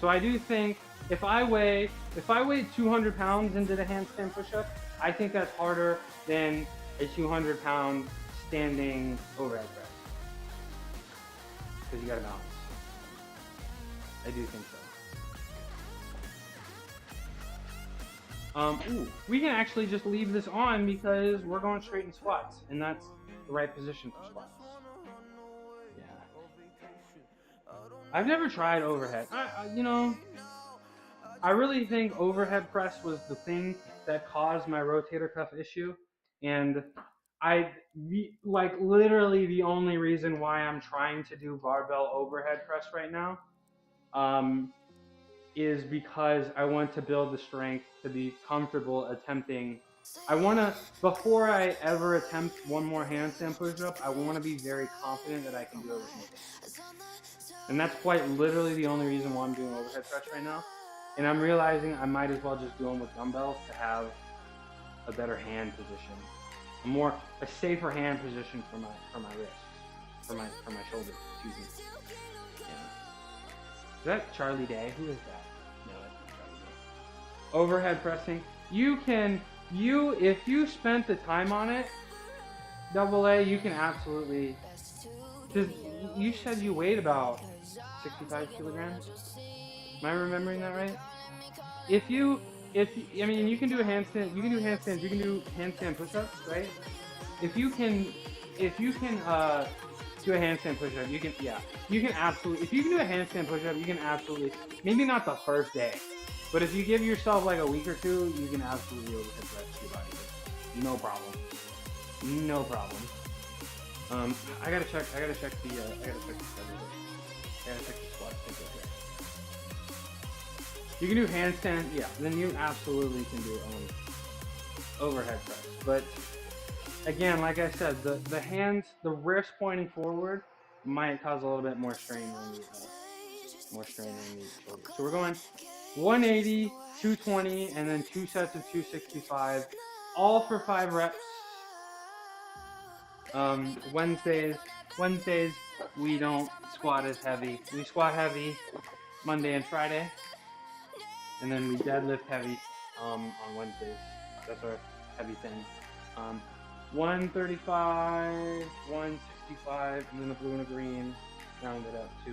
So I do think if I weigh 200 pounds and did a handstand push-up, I think that's harder than a 200-pound standing overhead press because you gotta balance. I do think so. Ooh, we can actually just leave this on because we're going straight in squats, and that's the right position for squats. Yeah. I've never tried overhead. I really think overhead press was the thing that caused my rotator cuff issue, and like literally the only reason why I'm trying to do barbell overhead press right now, is because I want to build the strength to be comfortable attempting. Before I ever attempt one more handstand push-up, I want to be very confident that I can do it with my hands. And that's quite literally the only reason why I'm doing overhead press right now. And I'm realizing I might as well just do them with dumbbells to have a better hand position, a safer hand position for my wrists, for my shoulders. Excuse me. Yeah. Is that Charlie Day? Who is that? No, that's not Charlie Day. Overhead pressing. If you spent the time on it, Double A, you can absolutely. You said you weighed about 65 kilograms. Am I remembering that right? You can do a handstand. You can do handstands. You can do handstand push-ups, right? If you can do a handstand push-up, you can absolutely. If you can do a handstand push-up, you can absolutely. Maybe not the first day, but if you give yourself like a week or two, you can absolutely overhead press your body weight. No problem. No problem. I gotta check the schedule. I gotta check the squat schedule here. You can do handstand, yeah, then you absolutely can do overhead press. But again, like I said, the hands, the wrist pointing forward might cause a little bit more strain on the shoulders. So we're going 180, 220, and then 2 sets of 265, all for 5 reps. Wednesdays we don't squat as heavy. We squat heavy Monday and Friday, and then we deadlift heavy on Wednesdays. That's our heavy thing. 135, 165, and then a blue and a green, round it up to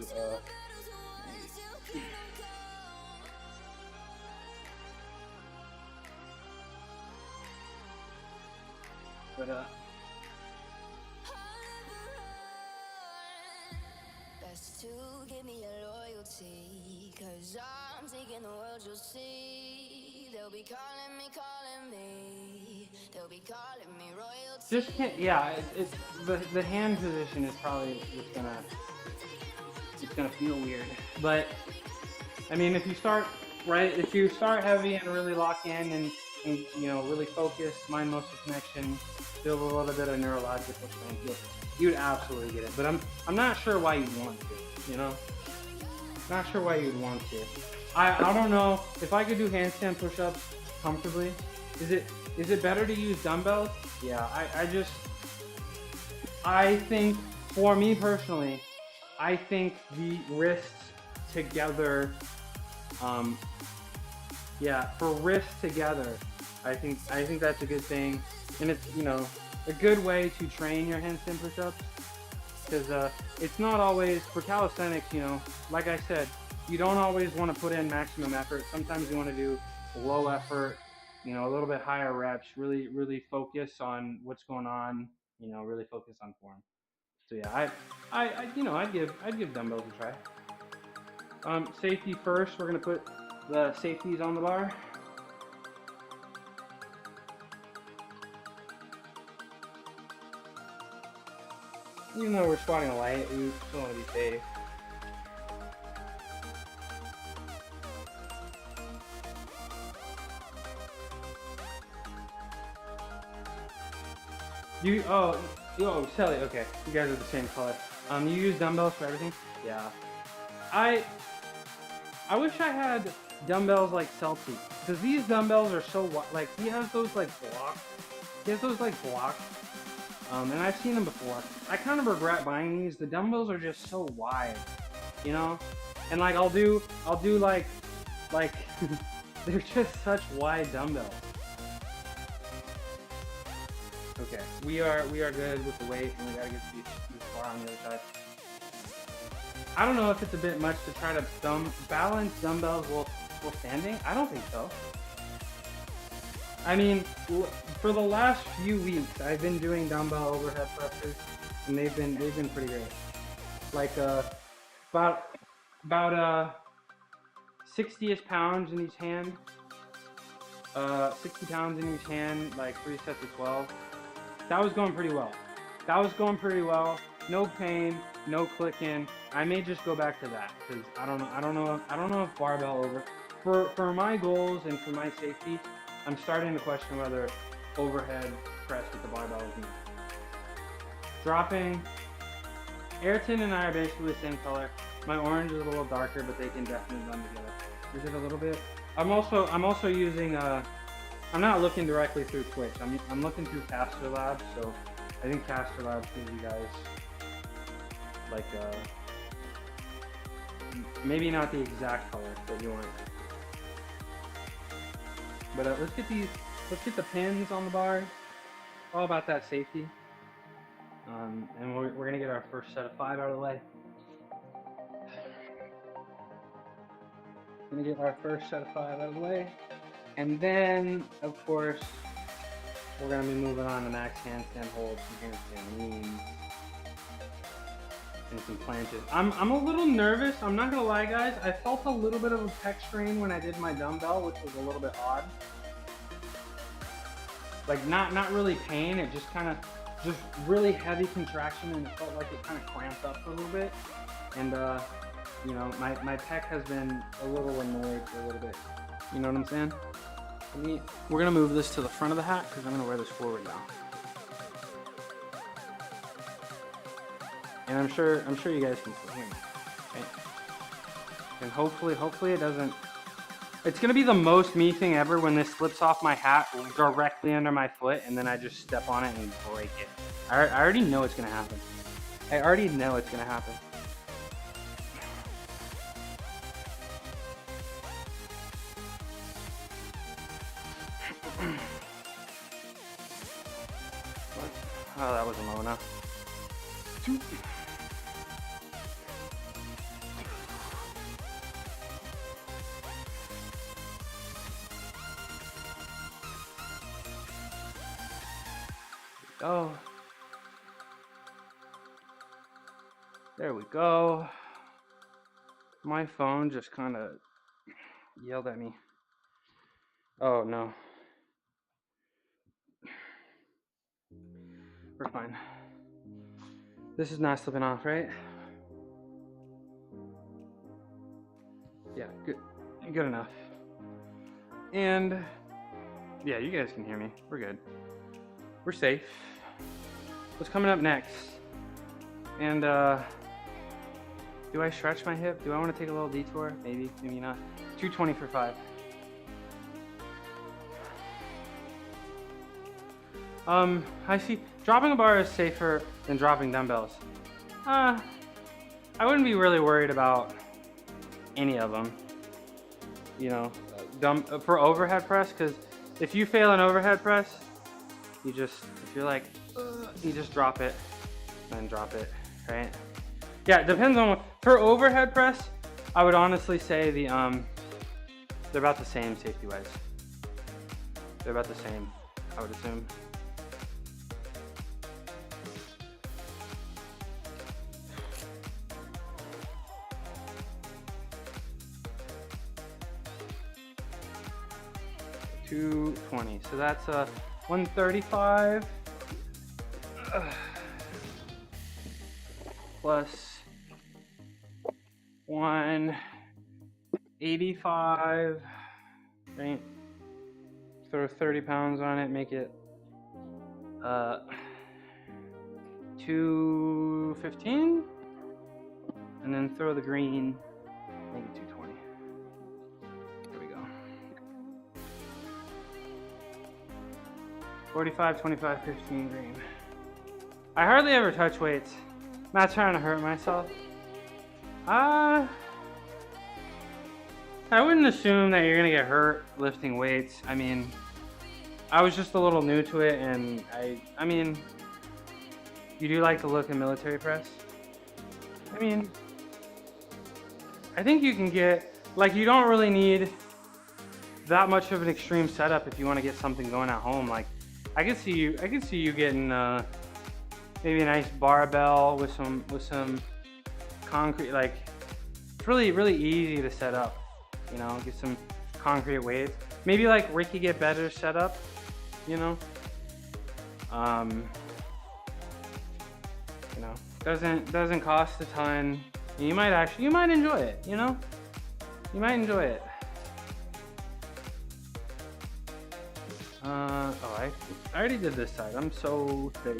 Best to give me your loyalty, 'cause I'm taking the world, you'll see. They'll be calling me. They'll be calling me royalty. Just can't, yeah, it's the hand position is probably just gonna feel weird. But I mean, if you start heavy and really lock in and really focus, mind muscle connection, build a little bit of neurological strength, you'd absolutely get it. But I'm not sure why you'd want to, Not sure why you'd want to. I don't know if I could do handstand push-ups comfortably. Is it better to use dumbbells? Yeah, I think, for me personally, I think the wrists together, for wrists together, I think that's a good thing, and it's a good way to train your handstand push-ups, because it's not always for calisthenics. Like I said, you don't always want to put in maximum effort. Sometimes you want to do low effort, a little bit higher reps, really focus on what's going on, really focus on form. So yeah, I'd give dumbbells a try. Safety first, we're gonna put the safeties on the bar. Even though we're squatting light, we still want to be safe. Sally, okay. You guys are the same color. You use dumbbells for everything? Yeah. I wish I had dumbbells like Celtic, because these dumbbells are so like, he has those like blocks. And I've seen them before. I kind of regret buying these. The dumbbells are just so wide, And like I'll do like they're just such wide dumbbells. Okay, we are good with the weight, and we gotta get this bar on the other side. I don't know if it's a bit much to try to balance dumbbells while standing. I don't think so. I mean, for the last few weeks, I've been doing dumbbell overhead presses, and they've been pretty great. Like about 60-ish pounds in each hand. 60 pounds in each hand, like 3 sets of 12. That was going pretty well. No pain, no clicking. I may just go back to that because I don't know if barbell over for my goals and for my safety. I'm starting to question whether overhead press with the barbell is needed. Dropping. Ayrton and I are basically the same color. My orange is a little darker, but they can definitely blend together. Is it a little bit? I'm also using I'm not looking directly through Twitch. I'm looking through Caster Labs, so I think Caster Labs gives you guys like maybe not the exact color that you want. But let's get the pins on the bar. All about that safety. And we're gonna get our first set of 5 out of the way. Gonna get our first set of 5 out of the way. And then, of course, we're gonna be moving on to max handstand holds, some handstand leans, and some planches. I'm a little nervous, I'm not gonna lie guys. I felt a little bit of a pec strain when I did my dumbbell, which was a little bit odd. Like not really pain, it just kind of, just really heavy contraction, and it felt like it kind of cramped up for a little bit. And you know, my pec has been a little annoyed for a little bit. You know what I'm saying? We're gonna move this to the front of the hat because I'm gonna wear this forward now. And I'm sure you guys can still hear me. Okay? And hopefully it doesn't. It's gonna be the most me thing ever when this slips off my hat directly under my foot, and then I just step on it and break it. I already know it's gonna happen. I already know it's gonna happen. Oh, that wasn't low enough. Oh, there we go. My phone just kind of yelled at me. Oh no. We're fine. This is not slipping off, right? Yeah, good enough. And yeah, you guys can hear me. We're good. We're safe. What's coming up next? And do I stretch my hip? Do I want to take a little detour? Maybe, maybe not. 220 for 5. I see dropping a bar is safer than dropping dumbbells. I wouldn't be really worried about any of them. You know, for overhead press, because if you fail an overhead press, you just, if you're like, you just drop it and drop it, right? Yeah, it depends on what, for overhead press, I would honestly say they're about the same safety-wise. They're about the same, I would assume. $220, so that's 135 plus 185, right? Throw 30 pounds on it, make it 215, and then throw the green, make it 220. There we go. 45, 25, 15 green. I hardly ever touch weights. I'm not trying to hurt myself. I wouldn't assume that you're gonna get hurt lifting weights. I mean, I was just a little new to it, and I mean, you do like the look in military press? I mean, I think you can get, like, you don't really need that much of an extreme setup if you want to get something going at home. Like I could see you getting maybe a nice barbell with some concrete. Like it's really easy to set up. You know, get some concrete weights. Maybe like Ricky Get Better setup. You know, you know, doesn't cost a ton. You might enjoy it. You know, you might enjoy it. Oh, I already did this side. I'm so thick.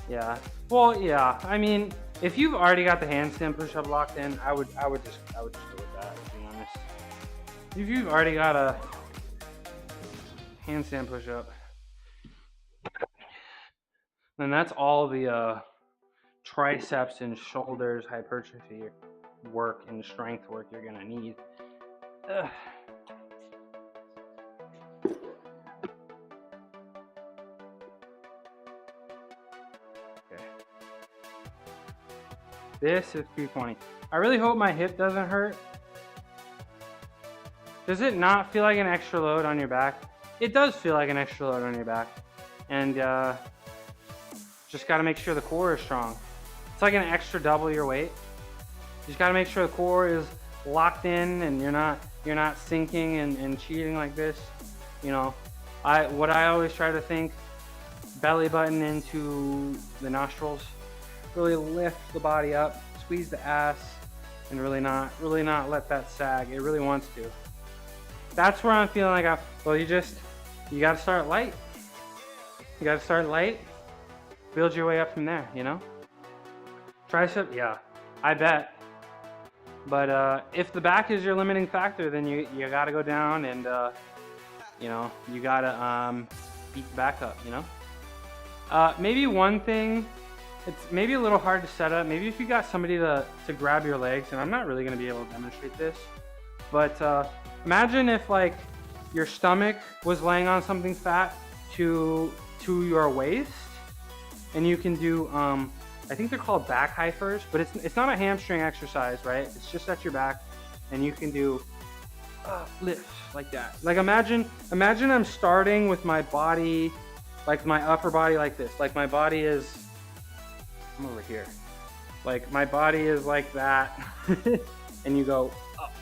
Yeah. Well, yeah. I mean, if you've already got the handstand push-up locked in, I would just go with that. To be honest, if you've already got a handstand push-up, then that's all the triceps and shoulders hypertrophy work and strength work you're gonna need. Ugh. This is 220. I really hope my hip doesn't hurt. Does it not feel like an extra load on your back? It does feel like an extra load on your back. And just gotta make sure the core is strong. It's like an extra double your weight. You just gotta make sure the core is locked in and you're not sinking and cheating like this. You know, what I always try to think, belly button into the nostrils. Really lift the body up, squeeze the ass, and really not let that sag. It really wants to. That's where I'm feeling like you gotta start light. You gotta start light, build your way up from there, you know? Tricep, yeah, I bet. But if the back is your limiting factor, then you gotta go down and you know, you gotta beat the back up, you know? Maybe one thing, it's maybe a little hard to set up. Maybe if you got somebody to grab your legs, and I'm not really gonna be able to demonstrate this, but imagine if like your stomach was laying on something fat to your waist, and you can do, I think they're called back hypers, but it's not a hamstring exercise, right? It's just at your back, and you can do lift like that. Like imagine I'm starting with my body, like my upper body like this. Like my body is, I'm over here. Like my body is like that, and you go up,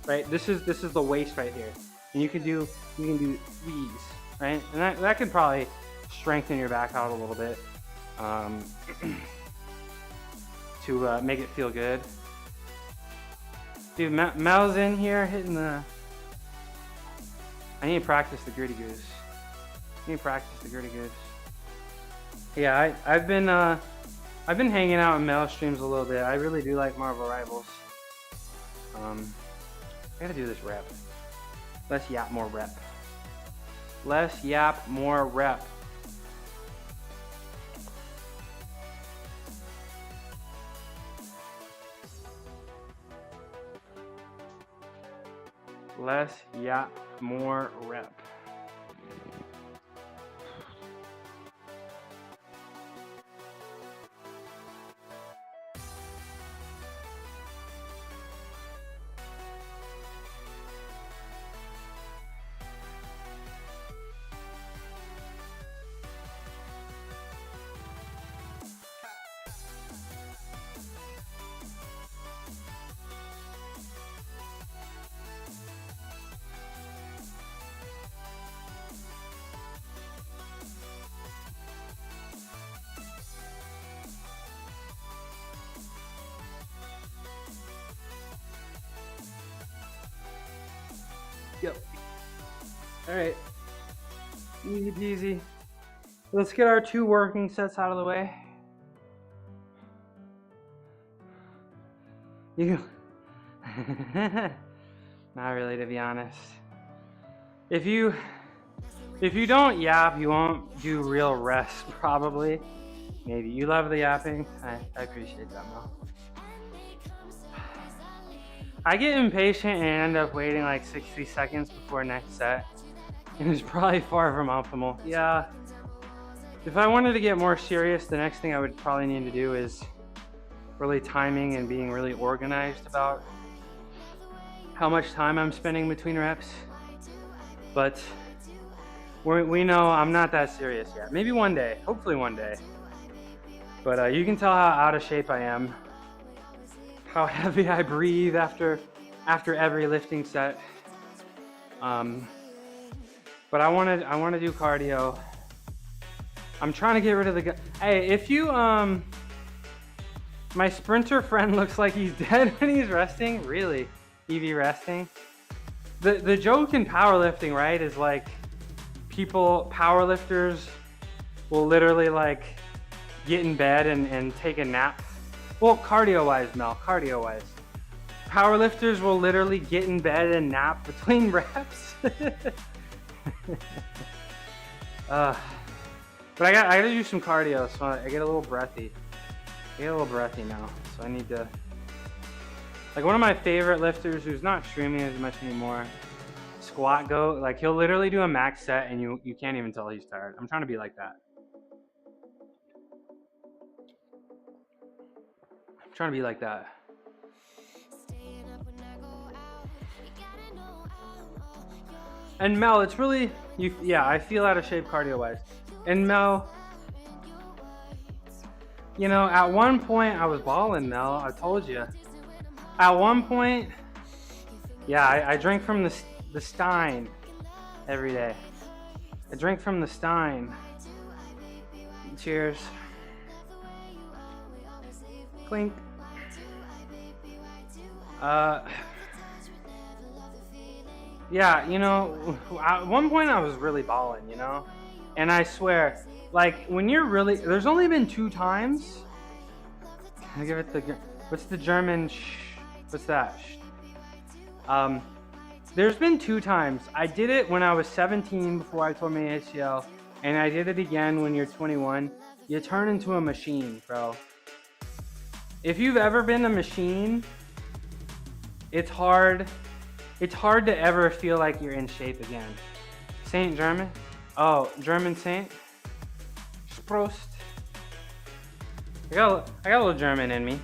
right? This is the waist right here, and you can do these, right? And that could probably strengthen your back out a little bit to make it feel good. Dude, Mel's in here hitting the. I need to practice the gritty goose. Yeah, I've been hanging out in Mel streams a little bit. I really do like Marvel Rivals. I gotta do this rep. Less yap, more rep. Less yap, more rep. Less yap, more rep. Yep. All right. Easy peasy. Let's get our 2 working sets out of the way. You. Not really, to be honest. If you don't yap, you won't do real rest, probably. Maybe. You love the yapping. I appreciate that, Mel. I get impatient and end up waiting like 60 seconds before next set. And it's probably far from optimal. Yeah. If I wanted to get more serious, the next thing I would probably need to do is really timing and being really organized about how much time I'm spending between reps, but we know I'm not that serious yet. Maybe one day, hopefully one day. But you can tell how out of shape I am, how heavy I breathe after every lifting set. But I want to do cardio. I'm trying to get rid of the. Hey, if you my sprinter friend looks like he's dead when he's resting. Really, EV resting. The joke in powerlifting, right, is like powerlifters will literally like get in bed and take a nap. Well, cardio-wise, Mel, cardio-wise. Powerlifters will literally get in bed and nap between reps. But I gotta do some cardio, so I get a little breathy. Now, so I need to. Like one of my favorite lifters, who's not streaming as much anymore, Squat Goat. Like he'll literally do a max set, and you can't even tell he's tired. I'm trying to be like that. And Mel, it's really yeah, I feel out of shape cardio-wise. And Mel, you know, at one point I was balling, Mel. I told you. At one point, yeah, I drink from the Stein every day. I drink from the Stein. Cheers. Clink. Yeah, you know, at one point I was really balling, you know? And I swear, like, when you're really, there's only been 2 times. Can I give it the, what's the German, what's that? There's been 2 times. I did it when I was 17 before I tore my ACL, and I did it again when you're 21. You turn into a machine, bro. If you've ever been a machine, it's hard to ever feel like you're in shape again. Saint German? Oh, German Saint? Prost. I got a little German in me.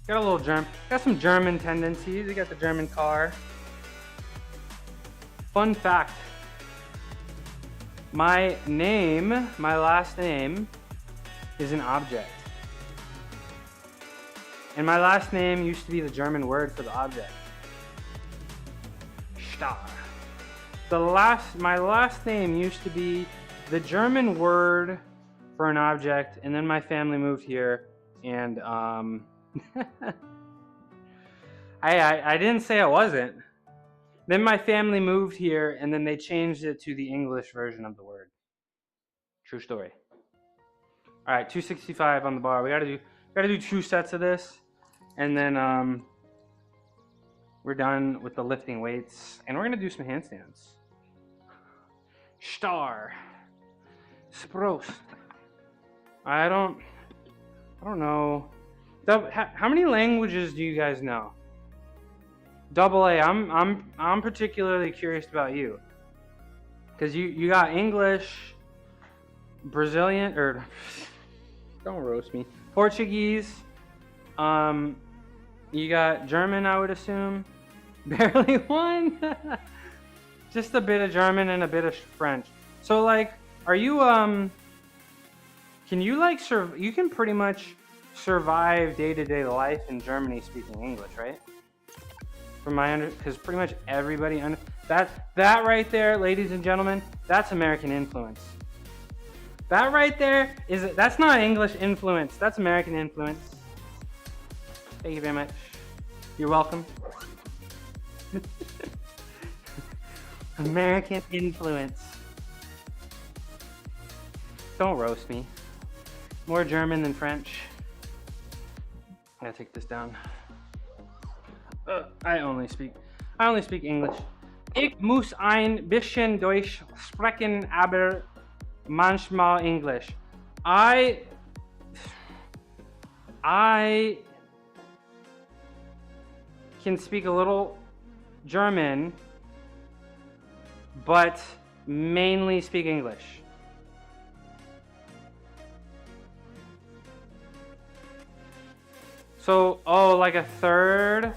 Got some German tendencies. I got the German car. Fun fact. My last name is an object. And my last name used to be the German word for the object. Star. My last name used to be the German word for an object, and then my family moved here, and I didn't say it wasn't. Then my family moved here, and then they changed it to the English version of the word. True story. All right, 265 on the bar. We gotta do 2 sets of this, and then we're done with the lifting weights, and we're gonna do some handstands. Star. Sprost. I don't know. How many languages do you guys know? Double A. I'm particularly curious about you, because you got English, Brazilian, or don't roast me. Portuguese. You got German, I would assume. Barely one. Just a bit of German and a bit of French. So like, are you can you like you can pretty much survive day-to-day life in Germany speaking English, right? From my because pretty much everybody that right there, ladies and gentlemen, that's American influence. That right there that's not English influence, that's American influence. Thank you very much. You're welcome. American influence. Don't roast me. More German than French. I gotta take this down. I only speak English. Ich muss ein bisschen Deutsch sprechen, aber manchmal English. I can speak a little German, but mainly speak English. So, like a third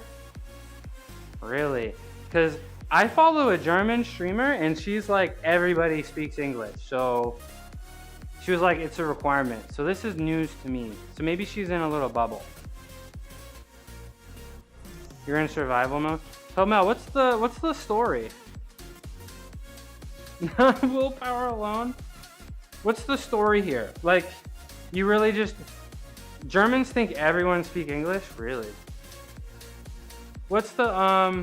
Really? Because I follow a German streamer and she's like, everybody speaks English. So she was like, it's a requirement. So this is news to me. So maybe she's in a little bubble. You're in survival mode? So Mel, what's the story? Willpower alone? What's the story here? Like, you really just... Germans think everyone speaks English? Really? What's the,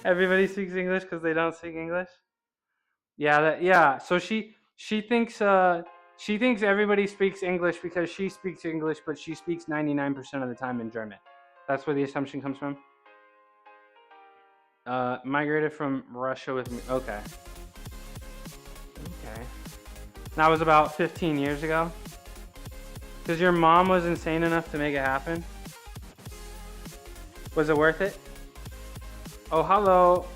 everybody speaks English because they don't speak English? Yeah, so she thinks everybody speaks English because she speaks English, but she speaks 99% of the time in German. That's where the assumption comes from? Migrated from Russia with me. Okay. That was about 15 years ago. Because your mom was insane enough to make it happen? Was it worth it? Oh, hallo.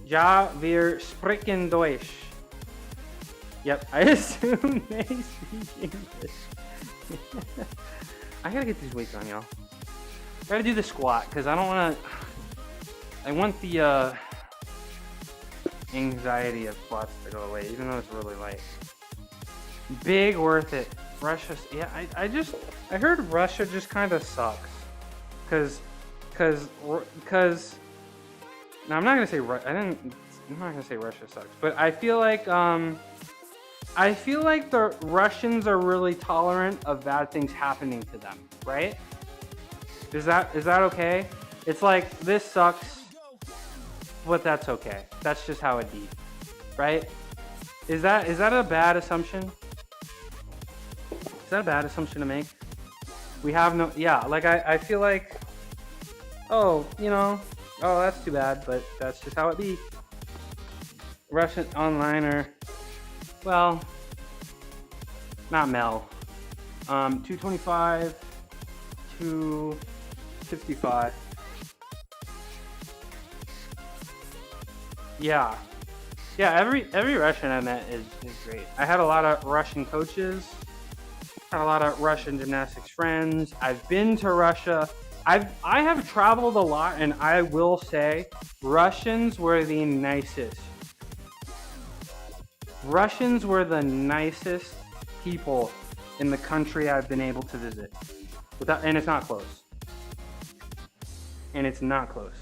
Ja, wir sprechen Deutsch. Yep, I assume they speak English. I gotta get these weights on, y'all. I gotta do the squat, because I don't want to... I want the anxiety of squats to go away, even though it's really light. Big worth it. Russia, yeah, I heard Russia just kind of sucks. Cause, no, I'm not gonna say I'm not gonna say Russia sucks, but I feel like the Russians are really tolerant of bad things happening to them, right? Is that okay? It's like, this sucks, but that's okay. That's just how it be, right? Is that a bad assumption? Is that a bad assumption to make? We have no, yeah, like I feel like, oh, that's too bad, but that's just how it be. Russian onliner, well, not Mel. 225, 255. Yeah, every Russian I met is great. I had a lot of Russian coaches, had a lot of Russian gymnastics friends. I've been to Russia. I have traveled a lot, and I will say Russians were the nicest. Russians were the nicest people in the country I've been able to visit. And it's not close. And it's not close.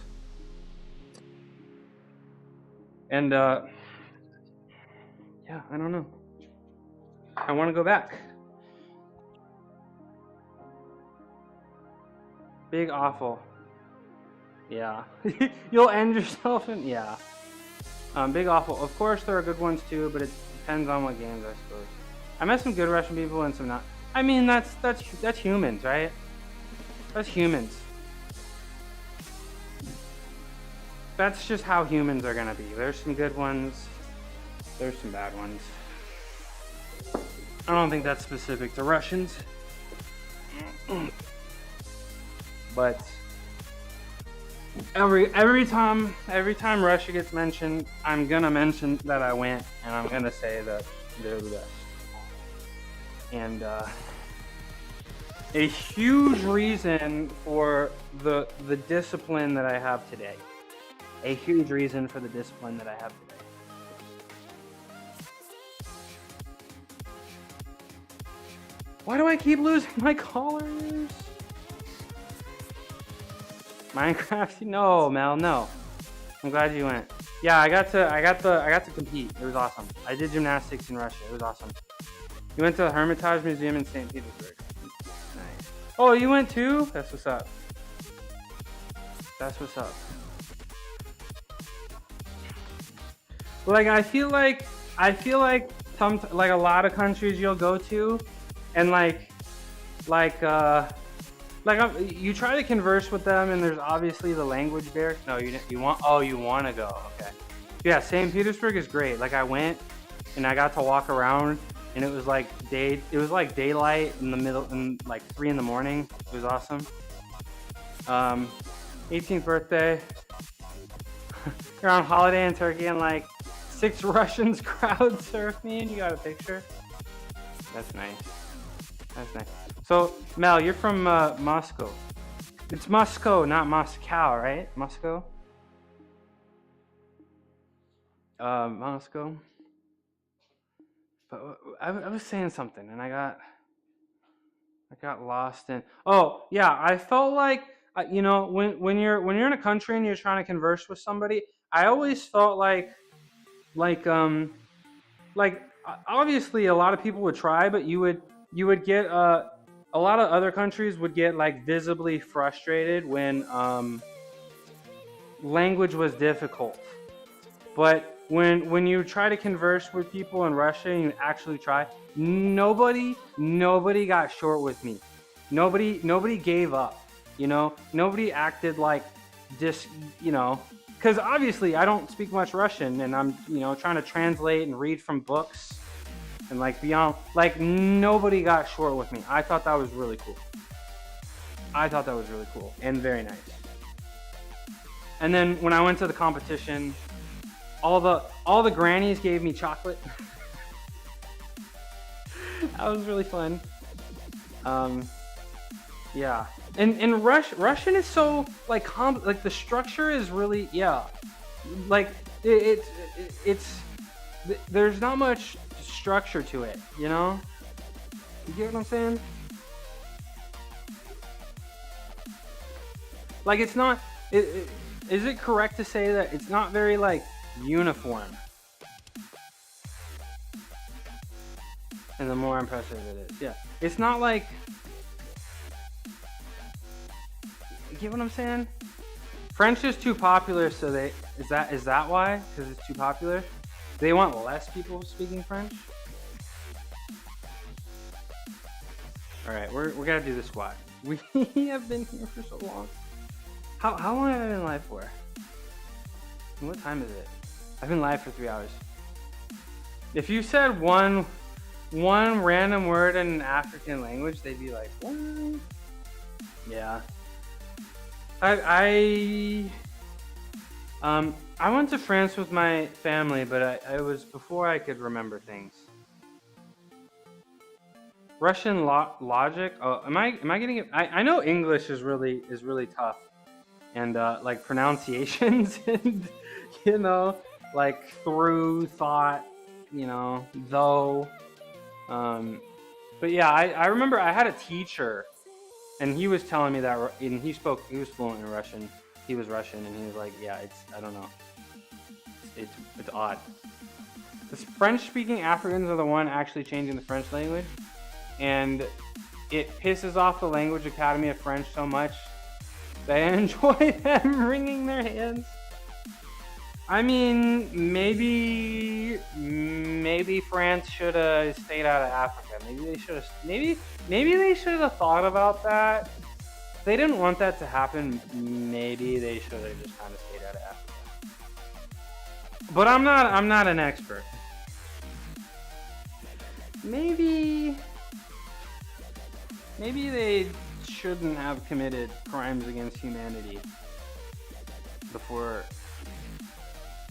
And yeah, I don't know. I want to go back. Big awful. Yeah. You'll end yourself in, yeah. Big awful. Of course there are good ones too, but it depends on what games, I suppose. I met some good Russian people and some not. I mean, that's humans, right? That's humans. That's just how humans are gonna be. There's some good ones. There's some bad ones. I don't think that's specific to Russians. But every time Russia gets mentioned, I'm gonna mention that I went, and I'm gonna say that they're the best. And a huge reason for the discipline that I have today. A huge reason for the discipline that I have today. Why do I keep losing my collars? Minecraft? No, Mel, no. I'm glad you went. Yeah, I got to compete. It was awesome. I did gymnastics in Russia. It was awesome. You went to the Hermitage Museum in St. Petersburg. Nice. Oh, you went too? That's what's up. That's what's up. Like I feel like a lot of countries you'll go to, and you try to converse with them, and there's obviously the language barrier. No, you want to go. Okay. Yeah, St. Petersburg is great. Like I went, and I got to walk around, and it was like daylight in the middle, and like 3 a.m. It was awesome. 18th birthday. You're on holiday in Turkey, and like 6 Russians crowd surf me, and you got a picture. That's nice. That's nice. So, Mel, you're from Moscow. It's Moscow, not Moscow, right? Moscow? Moscow. But I was saying something, and I got lost in. Oh, yeah, I felt like when you're in a country and you're trying to converse with somebody, I always felt like obviously a lot of people would try, but you would get a lot of other countries would get like visibly frustrated when language was difficult. But when you try to converse with people in Russia and you actually try, nobody got short with me. Nobody gave up. Nobody acted like this. Because obviously I don't speak much Russian, and I'm trying to translate and read from books, and beyond. Nobody got short with me. I thought that was really cool. And very nice. And then when I went to the competition, all the grannies gave me chocolate. That was really fun. Yeah. And Russian is so the structure is really it's there's not much structure to it, You get what I'm saying? It's not. Is it correct to say that it's not very uniform? And the more impressive it is, yeah. It's not like. You get what I'm saying? French is too popular, so is that why? Because it's too popular? They want less people speaking French? Alright, we're gonna do the squat. We have been here for so long. How long have I been live for? And what time is it? I've been live for 3 hours. If you said one random word in an African language, they'd be like, what? Yeah. I went to France with my family, but I was before I could remember things. Russian logic. Oh, am I getting it? I know English is really tough, and pronunciations, and through, thought, though. But yeah, I remember I had a teacher, and he was telling me that, and he was fluent in Russian. He was Russian, and he was like, yeah, I don't know. It's odd. The French-speaking Africans are the one actually changing the French language, and it pisses off the Language Academy of French so much that I enjoy them wringing their hands. I mean, maybe France should have stayed out of Africa. Maybe they should have thought about that. If they didn't want that to happen, maybe they should have just kind of stayed out of Africa. But I'm not an expert. Maybe they shouldn't have committed crimes against humanity before.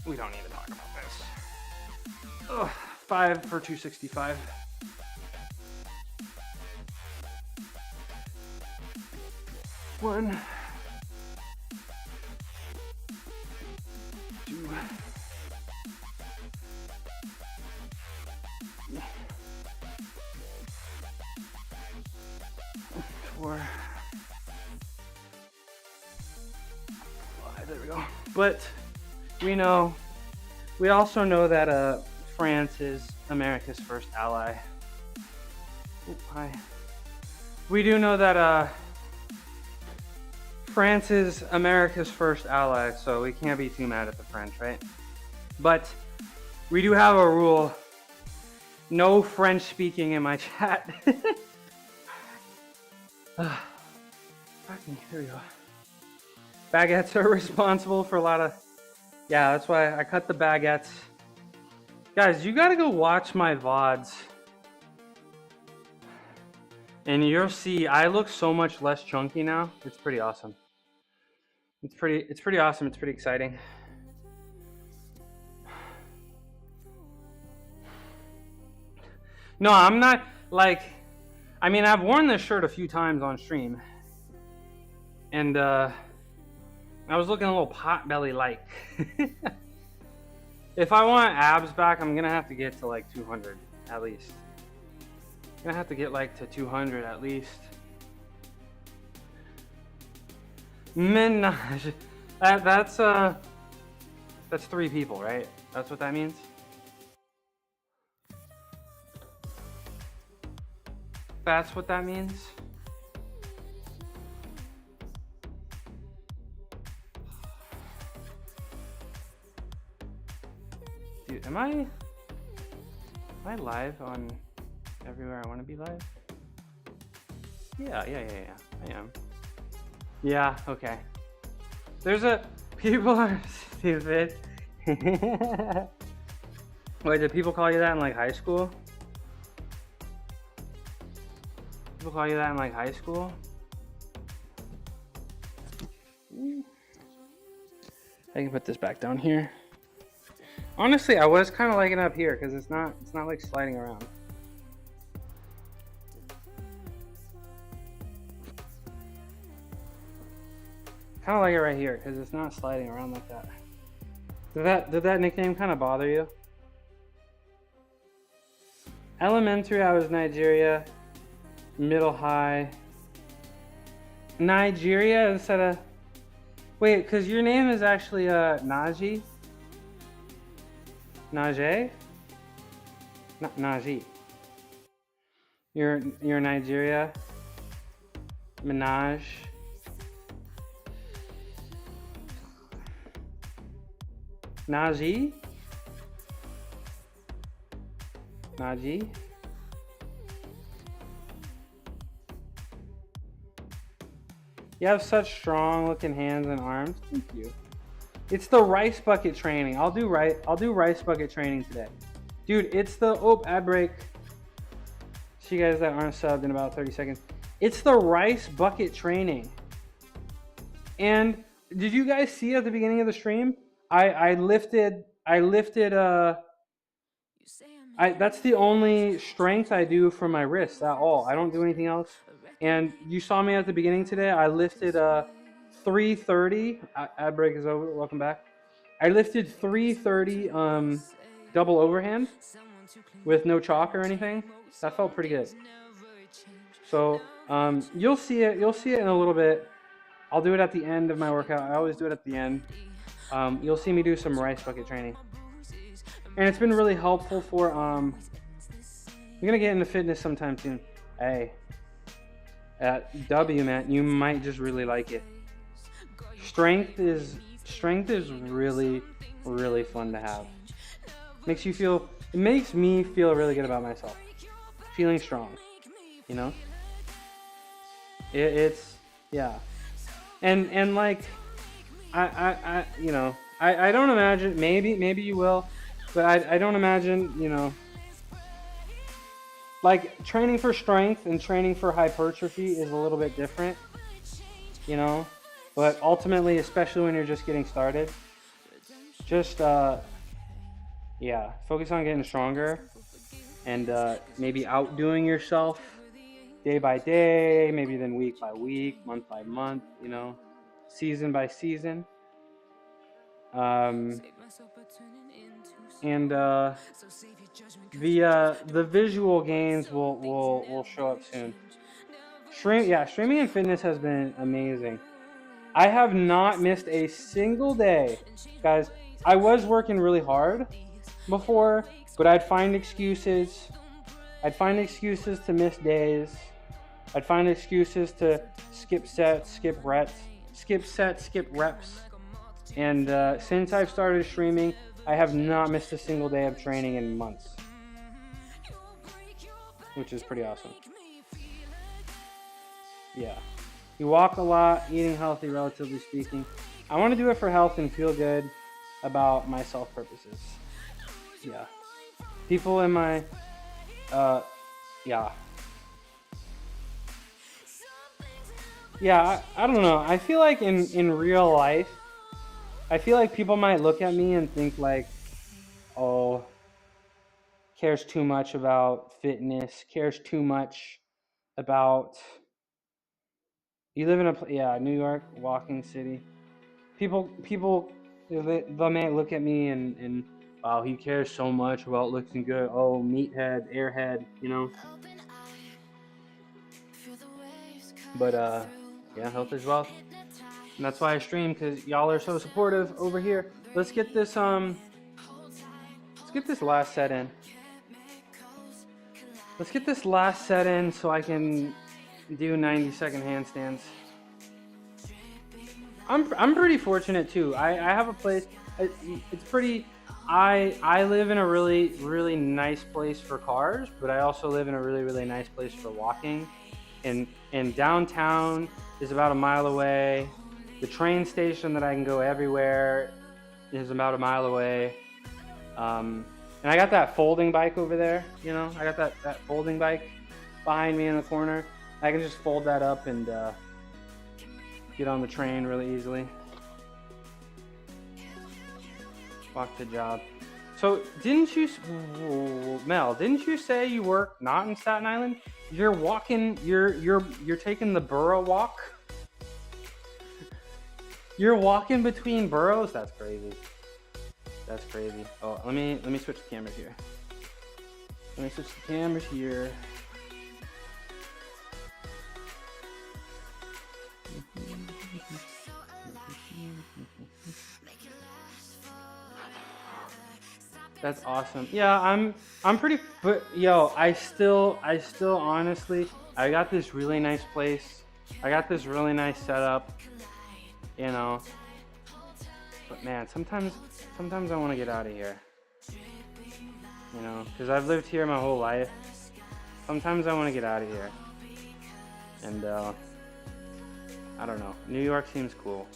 We don't need to talk about this. Ugh, 5 for 265. One, 2, 4, 5. There we go. But we also know that France is America's first ally. Oh, hi. We do know that France is America's first ally, so we can't be too mad at the French, right? But we do have a rule: no French speaking in my chat. Here we go. Baguettes are responsible for a lot of. Yeah, that's why I cut the baguettes. Guys, you gotta go watch my VODs. And you'll see I look so much less chunky now. It's pretty awesome. It's pretty awesome. It's pretty exciting. No, I'm not I mean, I've worn this shirt a few times on stream, and I was looking a little pot belly like. If I want abs back, I'm gonna have to get to like 200 at least. I'm gonna have to get like to 200 at least. Menage. That's 3 people, right? That's what that means. That's what that means. Dude, am I live on everywhere I want to be live? Yeah, I am. Yeah, okay. People are stupid. Wait, did people call you that in like high school? People call you that in like high school? I can put this back down here. Honestly, I was kind of liking it up here because it's not like sliding around. Kind of like it right here because it's not sliding around like that. Did that nickname kind of bother you? Elementary, I was Nigeria. Middle, high. Nigeria instead of... Wait, because your name is actually Naji? Najee? Naji. You're Nigeria. Minaj. Naji? Naji? You have such strong looking hands and arms. Thank you. It's the rice bucket training. I'll do rice bucket training today. Dude, it's the ad break. See you guys that aren't subbed in about 30 seconds. It's the rice bucket training. And did you guys see at the beginning of the stream? I lifted that's the only strength I do for my wrists at all. I don't do anything else. And you saw me at the beginning today. I lifted 330. Ad break is over. Welcome back. I lifted 330 double overhand with no chalk or anything. That felt pretty good. So you'll see it. You'll see it in a little bit. I'll do it at the end of my workout. I always do it at the end. You'll see me do some rice bucket training. And it's been really helpful for, you're going to get into fitness sometime soon. Hey, at W, man, you might just really like it. Strength is really, really fun to have. It makes me feel really good about myself. Feeling strong, you know? It's, yeah. And like, I don't imagine, maybe you will, but I don't imagine, you know, like training for strength and training for hypertrophy is a little bit different, you know, but ultimately, especially when you're just getting started, just, yeah, focus on getting stronger and maybe outdoing yourself day by day, maybe then week by week, month by month, you know, season by season. And the visual gains will show up soon. Streaming and fitness has been amazing. I have not missed a single day, guys. I was working really hard before, but I'd find excuses. I'd find excuses to miss days. I'd find excuses to skip sets, skip reps. And since I've started streaming, I have not missed a single day of training in months, which is pretty awesome. Yeah. You walk a lot, eating healthy, relatively speaking. I want to do it for health and feel good about my self purposes. Yeah. People in my, yeah. Yeah, I don't know. I feel like in real life, I feel like people might look at me and think like, oh, cares too much about fitness, cares too much about you live in New York, walking city. People, they may look at me and wow, he cares so much about looking good. Oh, meathead, airhead, you know. Open eye, feel the waves But cut through. yeah, health is wealth, Hypnotized, and that's why I stream, because y'all are so supportive over here. Let's get this hold tight, let's get this last set in. chemicals collide. Let's get this last set in so I can do 90-second handstands. I'm pretty fortunate too. I have a place. It's pretty. I live in a really nice place for cars, but I also live in a really nice place for walking. And downtown is about a mile away. The train station that I can go everywhere is about a mile away. And I got that folding bike over there. You know, I got that folding bike behind me in the corner. I can just fold that up and get on the train really easily. Walk to job. So Mel, didn't you say you work not in Staten Island? You're walking, you're taking the borough walk? You're walking between boroughs? That's crazy. That's crazy. Oh, let me switch the cameras here. Let me switch the cameras here. That's awesome. Yeah, I'm pretty, but yo, I still honestly, I got this really nice place. I got this really nice setup, you know. But man, sometimes I want to get out of here. You know, because I've lived here my whole life. Sometimes I want to get out of here. And I don't know. New York seems cool.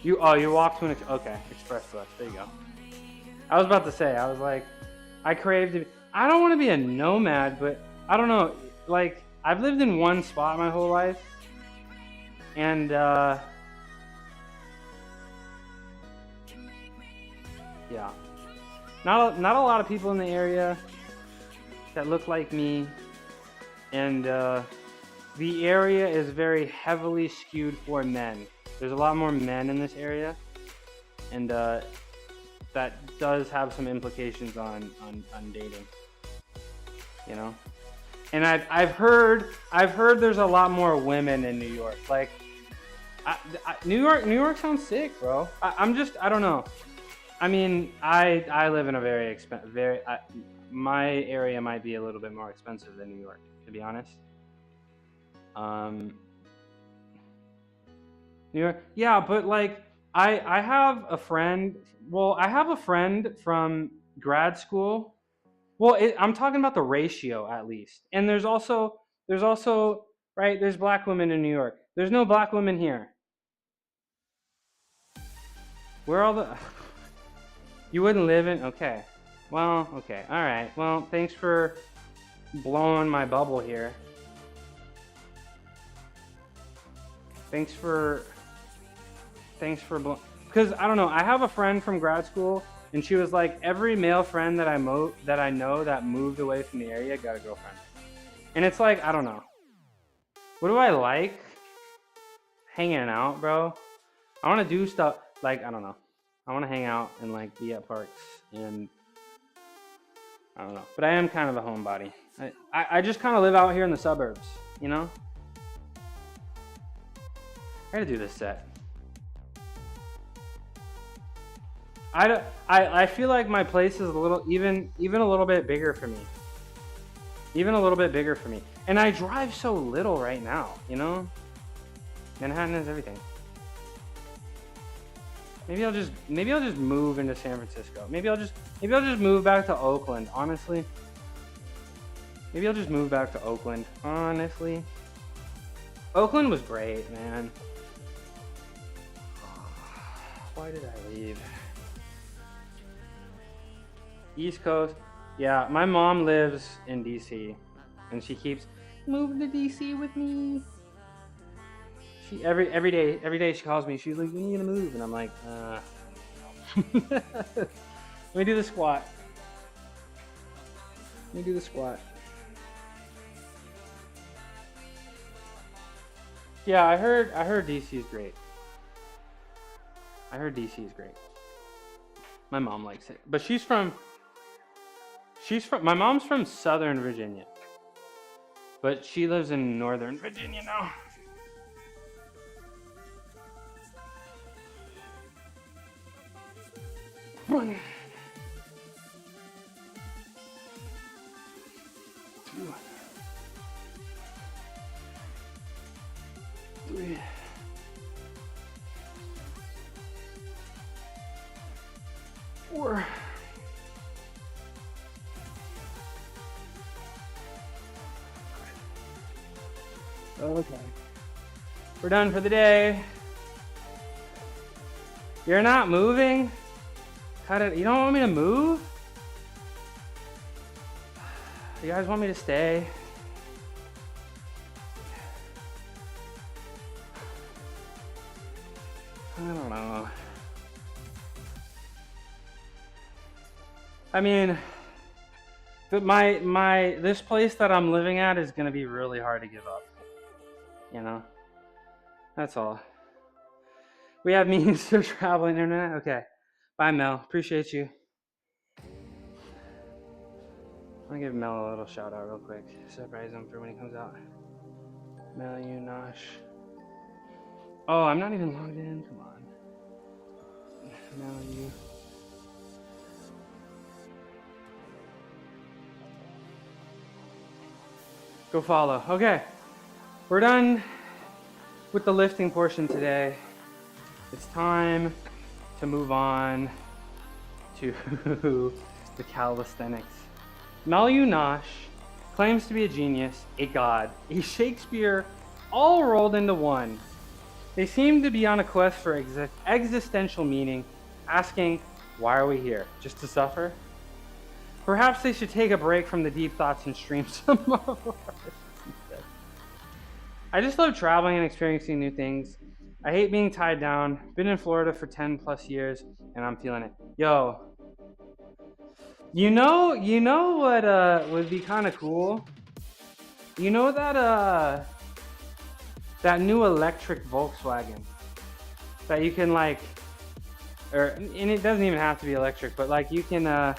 You walked to an Express Bus. There you go. I was about to say, I was like, I craved it. I don't want to be a nomad, but I don't know. Like, I've lived in one spot my whole life, and yeah, not a lot of people in the area that look like me, and the area is very heavily skewed for men. There's a lot more men in this area, and that does have some implications on dating, you know. And I've heard there's a lot more women in New York. Like, New York sounds sick, bro. I don't know. I mean, I live in a very expensive, my area might be a little bit more expensive than New York, to be honest. New York, yeah, but like I have a friend. Well, I have a friend from grad school. Well, I'm talking about the ratio at least. And there's also right. There's black women in New York. There's no black women here. Where are all the? You wouldn't live in? Okay. Well, okay. All right. Well, thanks for blowing my bubble here. Thanks for because I don't know. I have a friend from grad school, and she was like, every male friend that I know that moved away from the area got a girlfriend. And it's like, I don't know. What do I like? Hanging out, bro. I want to do stuff like, I don't know. I want to hang out and like be at parks, and I don't know. But I am kind of a homebody. I just kind of live out here in the suburbs, you know? I gotta do this set. I feel like my place is a little even a little bit bigger for me. Even a little bit bigger for me. And I drive so little right now, you know? Manhattan is everything. Maybe I'll just move into San Francisco. Maybe I'll just move back to Oakland, honestly. Maybe I'll just move back to Oakland, honestly. Oakland was great, man. Why did I leave? East Coast. Yeah, my mom lives in DC, and she keeps moving to DC with me. She every day she calls me. She's like, "When are you gonna move?" And I'm like, Let me do the squat. Yeah, I heard DC is great. I heard DC is great. My mom likes it, but my mom's from Southern Virginia, but she lives in Northern Virginia now. One, 2, 3, 4. Okay. We're done for the day. You're not moving? Cut it. You don't want me to move? You guys want me to stay? I don't know. I mean, but this place that I'm living at is gonna be really hard to give up. You know? That's all. We have means to travel internet. Okay. Bye, Mel. Appreciate you. I'm gonna give Mel a little shout out real quick. Surprise him for when he comes out. Mel, you Nosh. Oh, I'm not even logged in. Come on. Mel, you. Go follow. Okay. We're done with the lifting portion today. It's time to move on to the calisthenics. Mel Yunosh claims to be a genius, a god, a Shakespeare, all rolled into one. They seem to be on a quest for existential meaning, asking, why are we here? Just to suffer? Perhaps they should take a break from the deep thoughts and stream some more. I just love traveling and experiencing new things. I hate being tied down. Been in Florida for 10 plus years and I'm feeling it. Yo, you know what would be kind of cool? You know that that new electric Volkswagen that you can and it doesn't even have to be electric, but like you can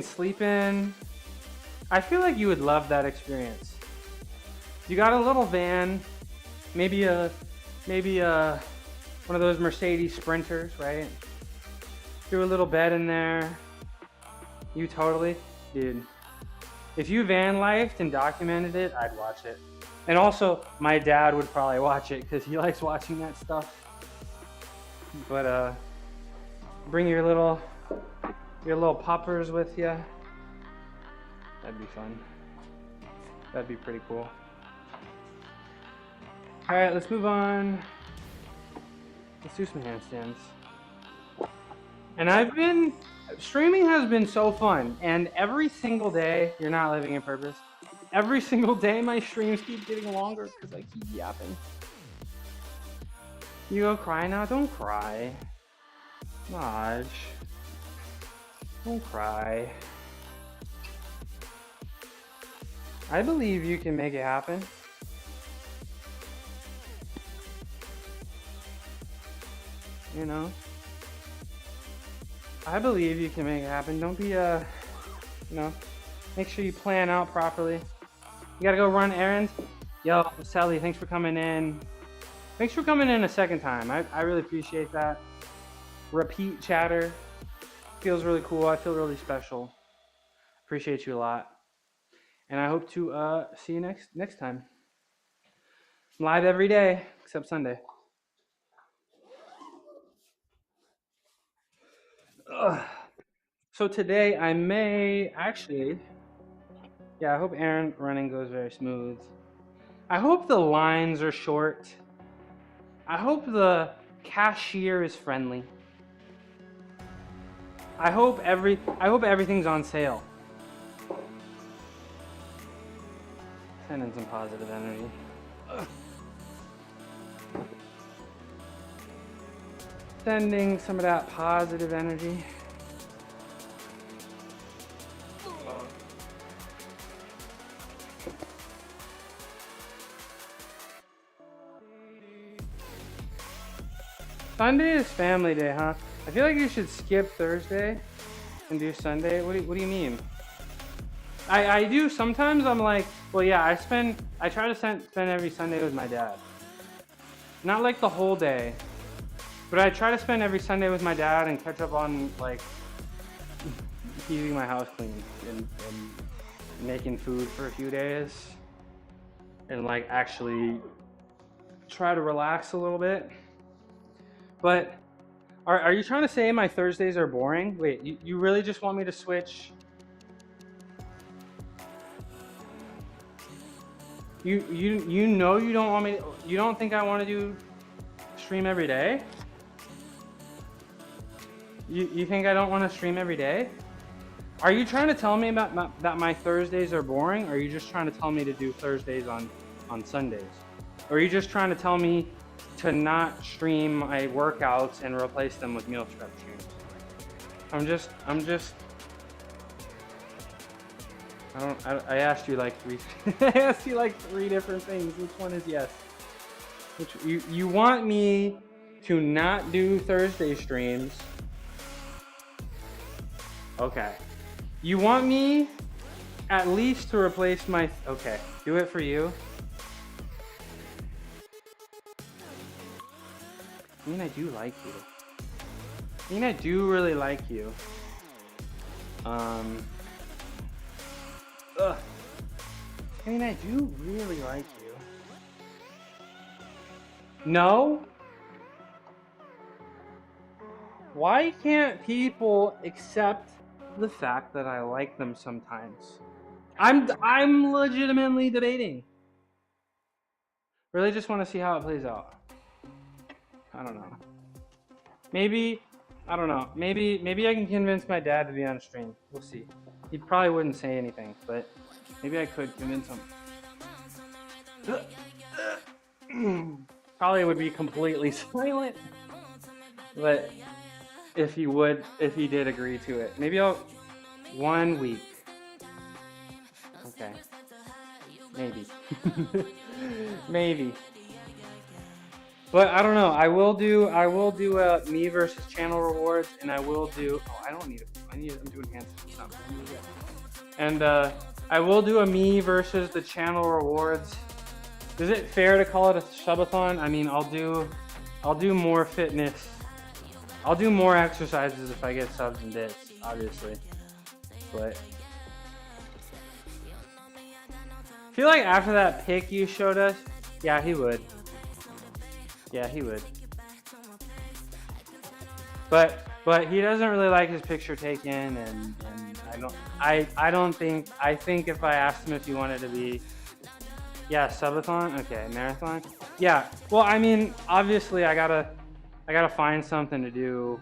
sleep in. I feel like you would love that experience. You got a little van, maybe one of those Mercedes Sprinters, right? Do a little bed in there. You totally, dude. If you van lifed and documented it, I'd watch it. And also, my dad would probably watch it because he likes watching that stuff. But bring your little poppers with you. That'd be fun. That'd be pretty cool. All right, let's move on. Let's do some handstands. And streaming has been so fun. And every single day, you're not living in purpose. Every single day, my streams keep getting longer because I keep yapping. You go cry now? Don't cry. Maj. Don't cry. I believe you can make it happen. You know? I believe you can make it happen. Don't be, make sure you plan out properly. You gotta go run errands. Yo, Sally, thanks for coming in. Thanks for coming in a second time. I really appreciate that. Repeat chatter. Feels really cool. I feel really special. Appreciate you a lot. And I hope to see you next time. I'm live every day, except Sunday. So today I may actually, I hope errand running goes very smooth. I hope the lines are short. I hope the cashier is friendly. I hope everything's on sale. Send in some positive energy. Sending some of that positive energy. Sunday is family day, huh? I feel like you should skip Thursday and do Sunday. What do you mean? I do sometimes. I'm like, well, yeah, I try to spend every Sunday with my dad. Not like the whole day, but I try to spend every Sunday with my dad and catch up on like keeping my house clean and making food for a few days and like actually try to relax a little bit. But are you trying to say my Thursdays are boring? Wait, you really just want me to switch? You know you don't want me to, you don't think I want to do stream every day? You think I don't want to stream every day? Are you trying to tell me that my Thursdays are boring, or are you just trying to tell me to do Thursdays on Sundays? Or are you just trying to tell me to not stream my workouts and replace them with meal prep streams? I asked you like three I asked you like 3 different things. Which one is yes? Which you want me to not do Thursday streams? Okay. You want me at least to replace my... Okay, do it for you. I mean, I do like you. I mean, I do really like you. Ugh. I mean, I do really like you. No? Why can't people accept the fact that I like them sometimes? I'm legitimately debating. Really just want to see how it plays out. I don't know. Maybe, I don't know. Maybe I can convince my dad to be on stream. We'll see. He probably wouldn't say anything, but maybe I could convince him. Probably would be completely silent. But if he did agree to it. Maybe 1 week. Okay. Maybe. Maybe. But I don't know. I will do a me versus channel rewards, and I will do. Oh, I don't need it. I'm doing handstands. And I will do a me versus the channel rewards. Is it fair to call it a subathon? I mean, I'll do more fitness. I'll do more exercises if I get subs and bits, obviously. But I feel like after that pic you showed us, yeah, he would. Yeah, he would. But he doesn't really like his picture taken, and I think if I asked him if he wanted to be, yeah, subathon, okay, marathon, yeah. Well, I mean, obviously I gotta find something to do.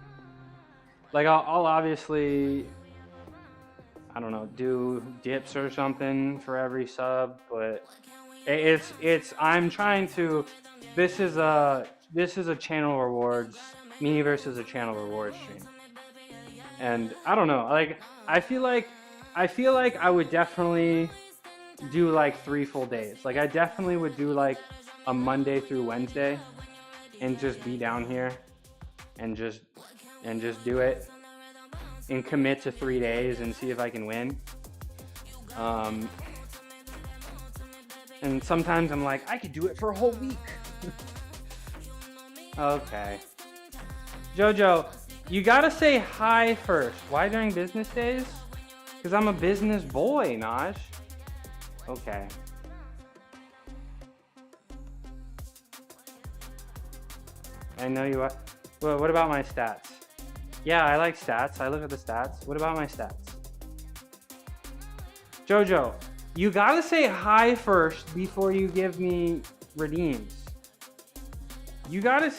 Like I'll obviously, I don't know, do dips or something for every sub, but I'm trying to. This is a channel rewards, me versus a channel rewards stream. And I don't know, like I feel like I would definitely do like 3 full days. Like I definitely would do like a Monday through Wednesday and just be down here and just do it and commit to 3 days and see if I can win. And sometimes I'm like, I could do it for a whole week. Okay. Jojo, you gotta say hi first. Why during business days? Because I'm a business boy, Naj. Okay. I know you are. Well, what about my stats? Yeah, I like stats. I look at the stats. What about my stats? Jojo, you gotta say hi first before you give me redeems. You gotta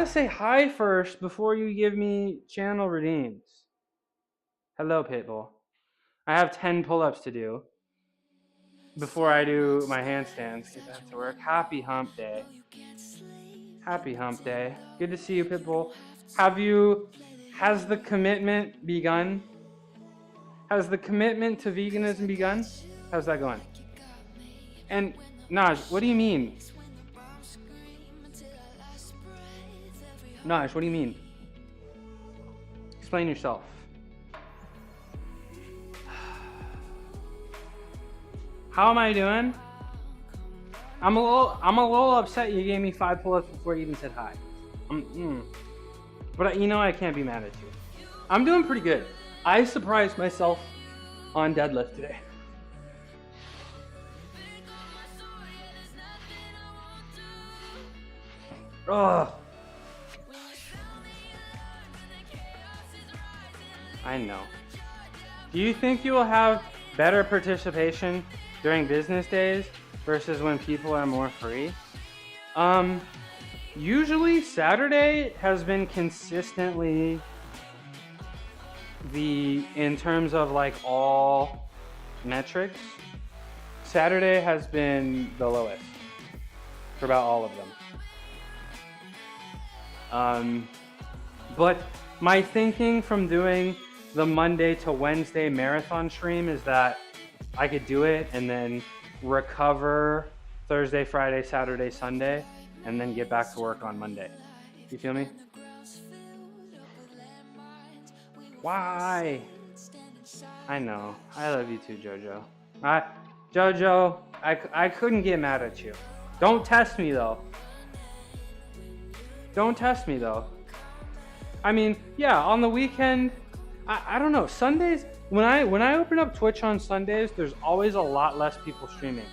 say hi first before you give me channel redeems. Hello, Pitbull. I have 10 pull-ups to do before I do my handstands because I have to work. Happy hump day. Happy hump day. Good to see you, Pitbull. Has the commitment begun? Has the commitment to veganism begun? How's that going? And Naj, what do you mean? Naj, what do you mean? Explain yourself. How am I doing? I'm a little upset you gave me 5 pull-ups before you even said hi. But you know I can't be mad at you. I'm doing pretty good. I surprised myself on deadlift today. Ugh. I know. Do you think you will have better participation during business days versus when people are more free? Usually Saturday has been consistently in terms of like all metrics, Saturday has been the lowest for about all of them. But my thinking from doing the Monday to Wednesday marathon stream is that I could do it and then recover Thursday, Friday, Saturday, Sunday, and then get back to work on Monday. You feel me? Why? I know. I love you too, Jojo. Jojo, I couldn't get mad at you. Don't test me though. Don't test me though. I mean, yeah, on the weekend, I don't know. Sundays, when I open up Twitch on Sundays, there's always a lot less people streaming.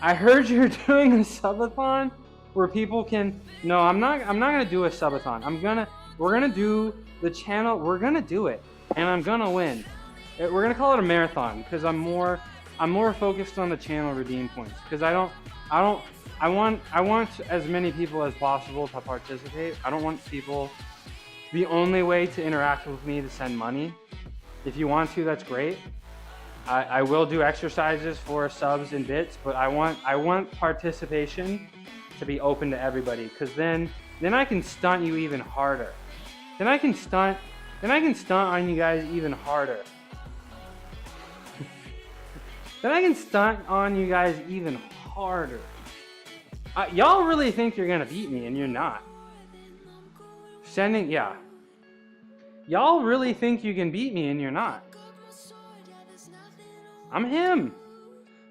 I heard you're doing a subathon where people can. No, I'm not gonna do a subathon. We're gonna do the channel. We're gonna do it, and I'm gonna win. We're gonna call it a marathon because I'm more focused on the channel redeem points because I want as many people as possible to participate. I don't want people. The only way to interact with me to send money. If you want to, that's great. I will do exercises for subs and bits, but I want participation to be open to everybody, because then I can stunt you even harder. Then I can stunt on you guys even harder. Then I can stunt on you guys even harder. Y'all really think you're gonna beat me, and you're not. Yeah. Y'all really think you can beat me, and you're not. I'm him.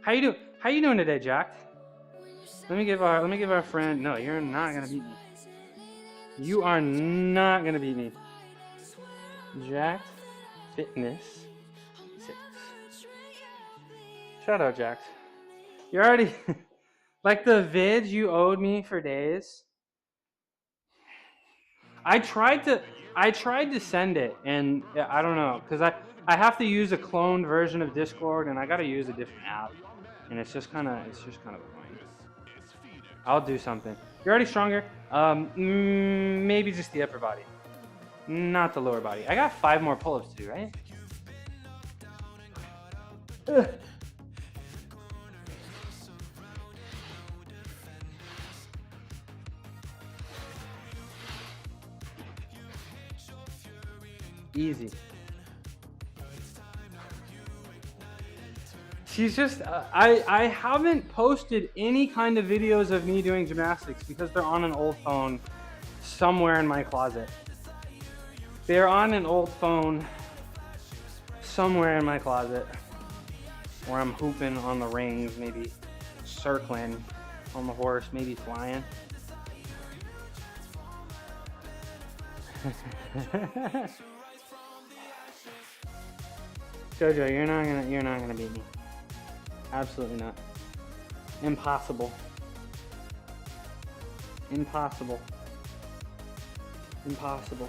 How you doing today, Jack? Let me give our friend. No, you're not gonna beat me. You are not gonna beat me. Jack Fitness 6. Shout out, Jack. You're already like the vids you owed me for days. I tried to send it, and I don't know, because I have to use a cloned version of Discord, and I got to use a different app, and it's just kind of annoying. I'll do something. You're already stronger. Maybe just the upper body, not the lower body. I got 5 more pull-ups to do, right? Ugh. Easy. She's just, I haven't posted any kind of videos of me doing gymnastics because they're on an old phone somewhere in my closet. They're on an old phone somewhere in my closet where I'm hooping on the rings, maybe circling on the horse, maybe flying. Jojo, you're not gonna beat me. Absolutely not. Impossible. Impossible. Impossible.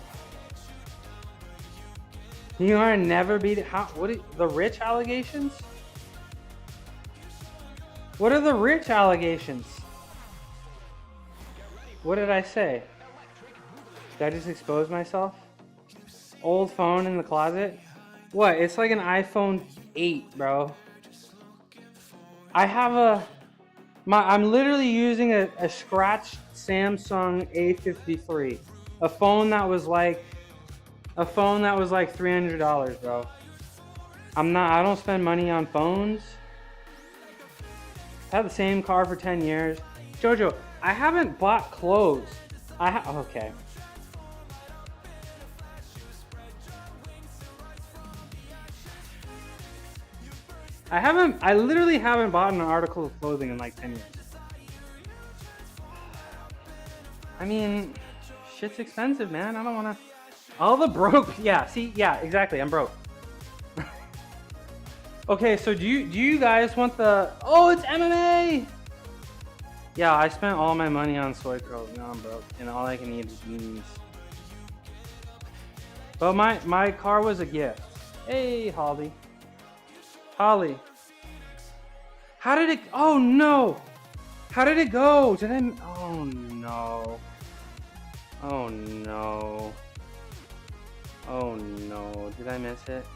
You are never beat. The rich allegations? What are the rich allegations? What did I say? Did I just expose myself? Old phone in the closet? What? It's like an iPhone 8, bro. I have I'm literally using a scratched Samsung A53. A phone that was like $300, bro. I don't spend money on phones. I had the same car for 10 years. Jojo, I haven't bought clothes Okay. I literally haven't bought an article of clothing in like 10 years. I mean, shit's expensive, man. I don't wanna. All the broke, yeah, see, yeah, exactly, I'm broke. Okay, so do you guys want the, oh, it's MMA! Yeah, I spent all my money on soy curls, now I'm broke, and all I can eat is beanies. But my car was a gift. Hey, Holly. Holly. How did it, oh no! How did it go? Did I, oh no. Oh no. Oh no, did I miss it?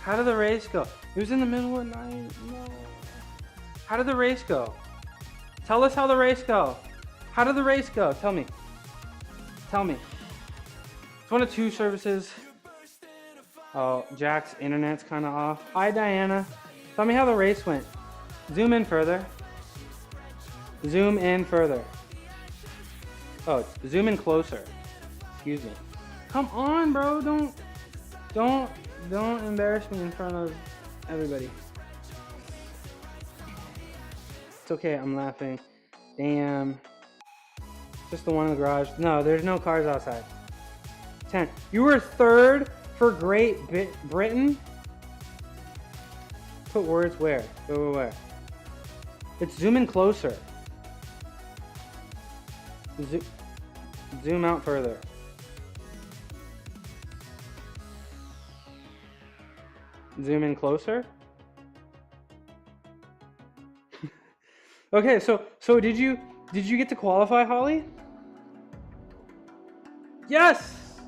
How did the race go? It was in the middle of the night, no. How did the race go? Tell us how the race go. How did the race go? Tell me. Tell me. It's one of two services. Oh, Jack's internet's kind of off. Hi, Diana. Tell me how the race went. Zoom in further. Zoom in further. Oh, zoom in closer. Excuse me. Come on, bro. Don't embarrass me in front of everybody. It's okay. I'm laughing. Damn. Just the one in the garage. No, there's no cars outside. 10. You were third for Great Britain? Put words where? Where? It's zoom in closer. Zoom out further. Zoom in closer. Okay, so did you get to qualify, Holly? Yes.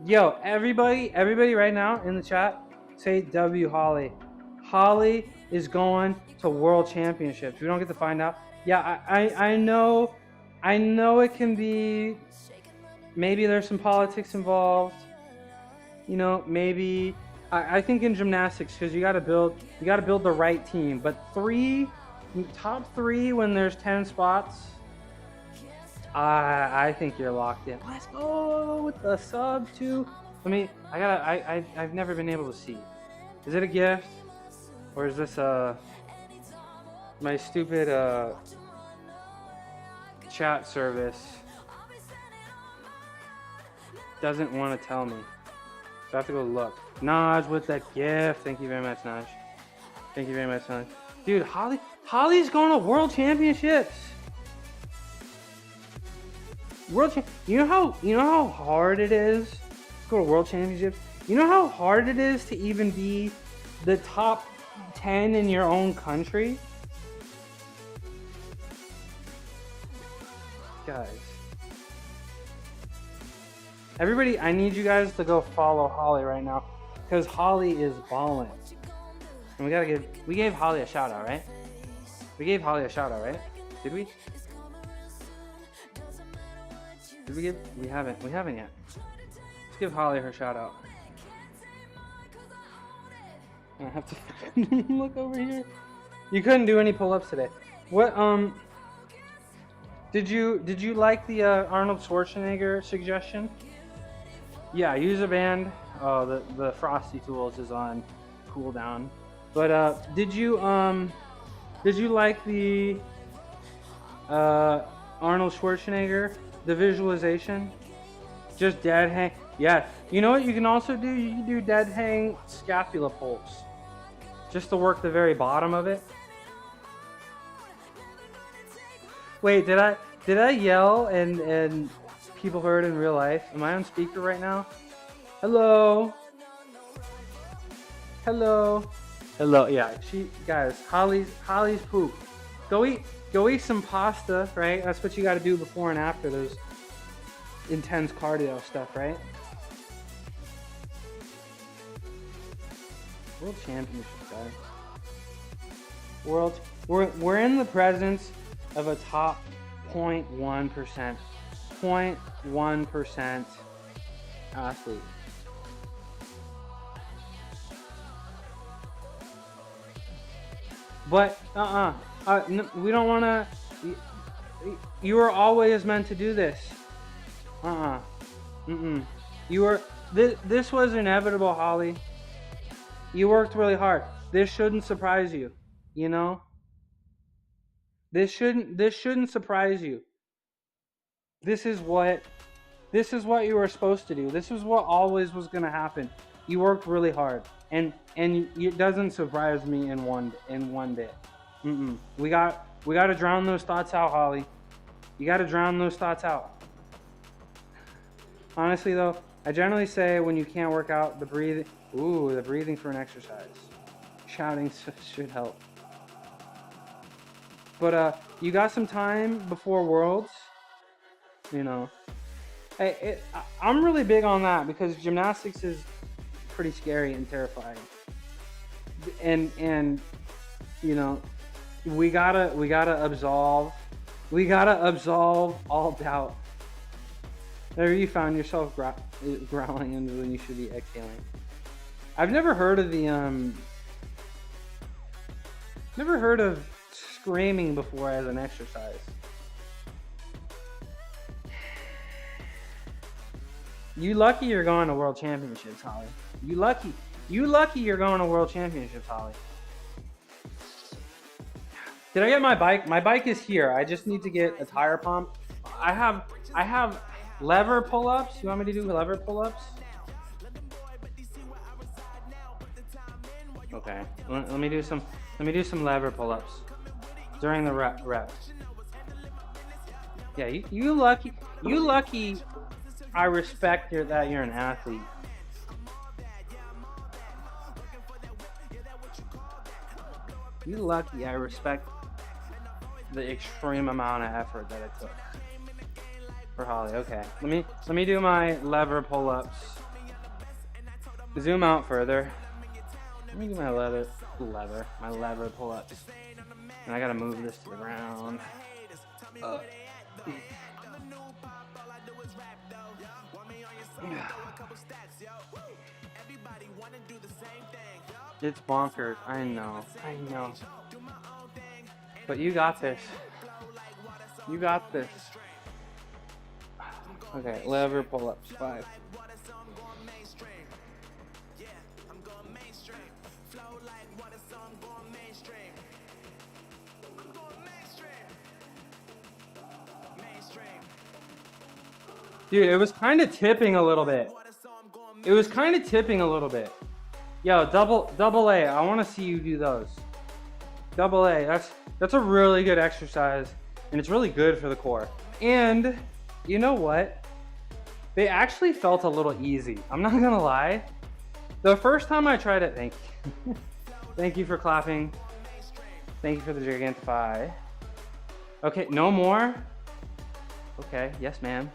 Yo, everybody right now in the chat, say W Holly. Holly is going to World Championships. We don't get to find out. Yeah, I know it can be, maybe there's some politics involved. You know, maybe I think in gymnastics, because you gotta build the right team. But top three when there's 10 spots, I think you're locked in. Let's go with the sub too. I've never been able to see. Is it a gift? Or is this my stupid chat service doesn't want to tell me. So I have to go look. Naj with that gift. Thank you very much, Naj. Thank you very much, Naj. Dude, Holly's going to World Championships. You know how hard it is to go to World Championships? You know how hard it is to even be the top 10 in your own country? Guys. Everybody, I need you guys to go follow Holly right now, because Holly is balling. And we gave Holly a shout out, right? We gave Holly a shout out, right? Did we? Did we give? We haven't yet. Let's give Holly her shout out. I have to look over here. You couldn't do any pull-ups today. What did you like the Arnold Schwarzenegger suggestion? Yeah, user band. Oh, the Frosty Tools is on cooldown. But did you like the Arnold Schwarzenegger, the visualization? Just dead hang. Yeah. You know what you can also do? You can do dead hang scapula pulls, just to work the very bottom of it. Wait, did I yell and people heard in real life? Am I on speaker right now? Hello. Yeah, guys, Holly's poop. Go eat some pasta, right? That's what you got to do before and after those intense cardio stuff, right? World Championship, guys. We're in the presence of a top 0.1%. 0.1% athlete. But we don't want to. You were always meant to do this. You were. This was inevitable, Holly. You worked really hard. This shouldn't surprise you. You know. This shouldn't surprise you. This is what you were supposed to do. This is what always was gonna happen. You worked really hard, and it doesn't surprise me in one day. We gotta drown those thoughts out, Holly. You gotta drown those thoughts out. Honestly, though, I generally say when you can't work out, the breathing for an exercise. Shouting should help. But you got some time before Worlds, you know. I'm really big on that because gymnastics is pretty scary and terrifying. And you know, we gotta absolve all doubt. There you found yourself growling into when you should be exhaling. I've never heard of screaming before as an exercise. You lucky you're going to World Championships, Holly. You lucky you're going to World Championships, Holly. Did I get my bike? My bike is here. I just need to get a tire pump. I have lever pull-ups. You want me to do lever pull-ups? Okay. Let me do some lever pull-ups during the reps. Yeah, you lucky. I respect that you're an athlete. You lucky. I respect the extreme amount of effort that it took for Holly. Okay, let me do my lever pull-ups. Zoom out further. Let me do my lever pull-ups. And I gotta move this to the ground. It's bonkers. I know. But you got this. Okay, lever pull-ups, 5. Dude, it was kind of tipping a little bit. Yo, double A. I want to see you do those. Double A. That's a really good exercise, and it's really good for the core. And you know what? They actually felt a little easy. I'm not gonna lie. The first time I tried it, thank you. Thank you for clapping. Thank you for the Gigantify. Okay, no more. Okay, yes, ma'am.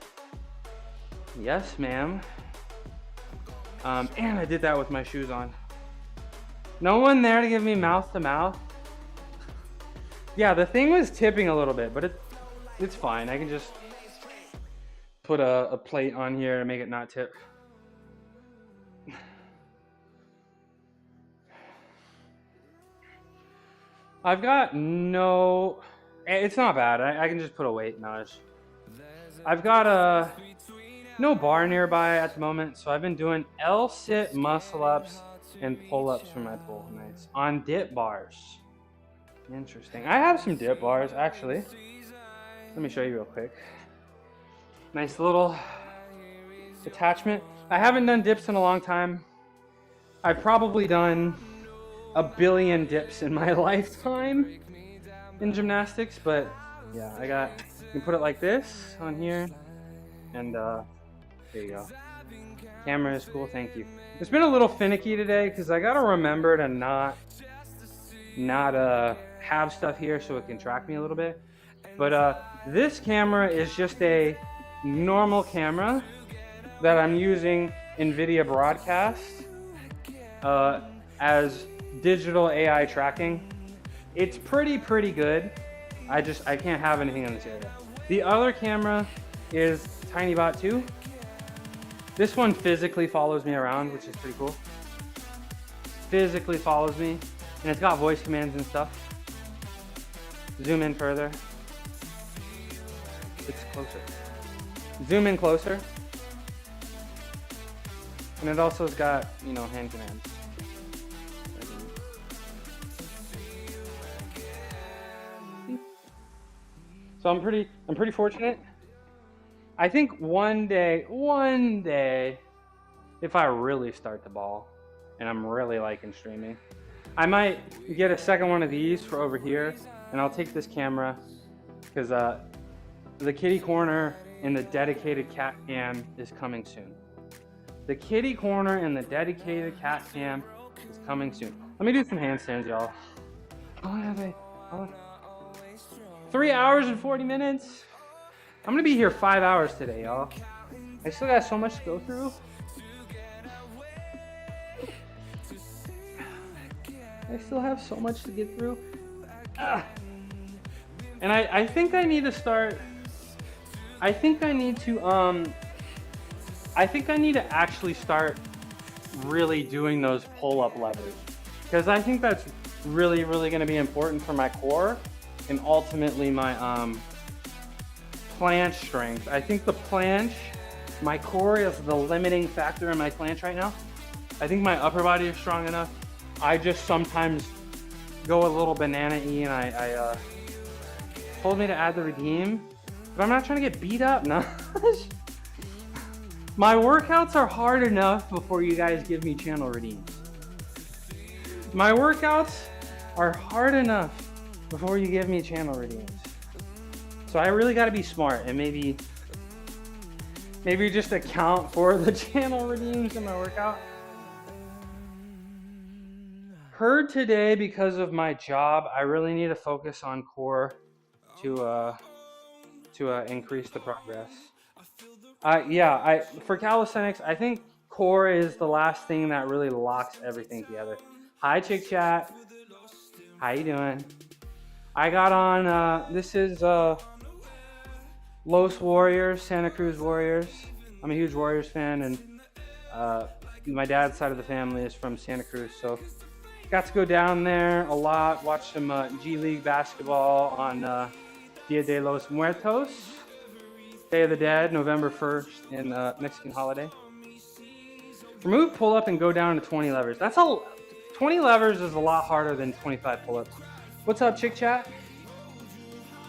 Yes, ma'am. And I did that with my shoes on. No one there to give me mouth to mouth. Yeah, the thing was tipping a little bit, but it's fine. I can just put a plate on here to make it not tip. I've got no... It's not bad. I can just put a weight nudge. I've got no bar nearby at the moment, so I've been doing L-sit muscle-ups and pull-ups for my pull. Nice. On dip bars. Interesting. I have some dip bars, actually. Let me show you real quick. Nice little attachment. I haven't done dips in a long time. I've probably done a billion dips in my lifetime in gymnastics, but yeah, you can put it like this on here, and there you go. Camera is cool, thank you. It's been a little finicky today because I gotta remember to not have stuff here so it can track me a little bit. But this camera is just a normal camera that I'm using NVIDIA Broadcast as digital AI tracking. It's pretty good. I can't have anything in this area. The other camera is TinyBot 2. This one physically follows me around, which is pretty cool. Physically follows me, and it's got voice commands and stuff. Zoom in further. It's closer. Zoom in closer. And it also has got, you know, hand commands. So I'm pretty fortunate. I think one day, if I really start to ball and I'm really liking streaming, I might get a second one of these for over here, and I'll take this camera because the kitty corner and the dedicated cat cam is coming soon. The kitty corner and the dedicated cat cam is coming soon. Let me do some handstands, y'all. How long have I? 3 hours and 40 minutes. I'm gonna be here 5 hours today, y'all. I still got so much to go through. I still have so much to get through. And I think I need to start. I think I need to actually start really doing those pull-up levers, because I think that's really going to be important for my core and ultimately my planche strength. I think the planche, my core is the limiting factor in my planche right now. I think my upper body is strong enough. I just sometimes go a little banana-y, and I told me to add the redeem, but I'm not trying to get beat up. No. My workouts are hard enough before you guys give me channel redeems. My workouts are hard enough before you give me channel redeems. So I really got to be smart and maybe just account for the channel redeems in my workout. Heard today, because of my job, I really need to focus on core to increase the progress. For calisthenics, I think core is the last thing that really locks everything together. Hi, Chick Chat. How you doing? I got on, this is Los Warriors, Santa Cruz Warriors. I'm a huge Warriors fan, and my dad's side of the family is from Santa Cruz, so got to go down there a lot, watch some G League basketball on Dia de los Muertos, Day of the Dead, November 1st, in Mexican holiday. Remove pull-up and go down to 20 levers. 20 levers is a lot harder than 25 pull-ups. What's up, Chick Chat?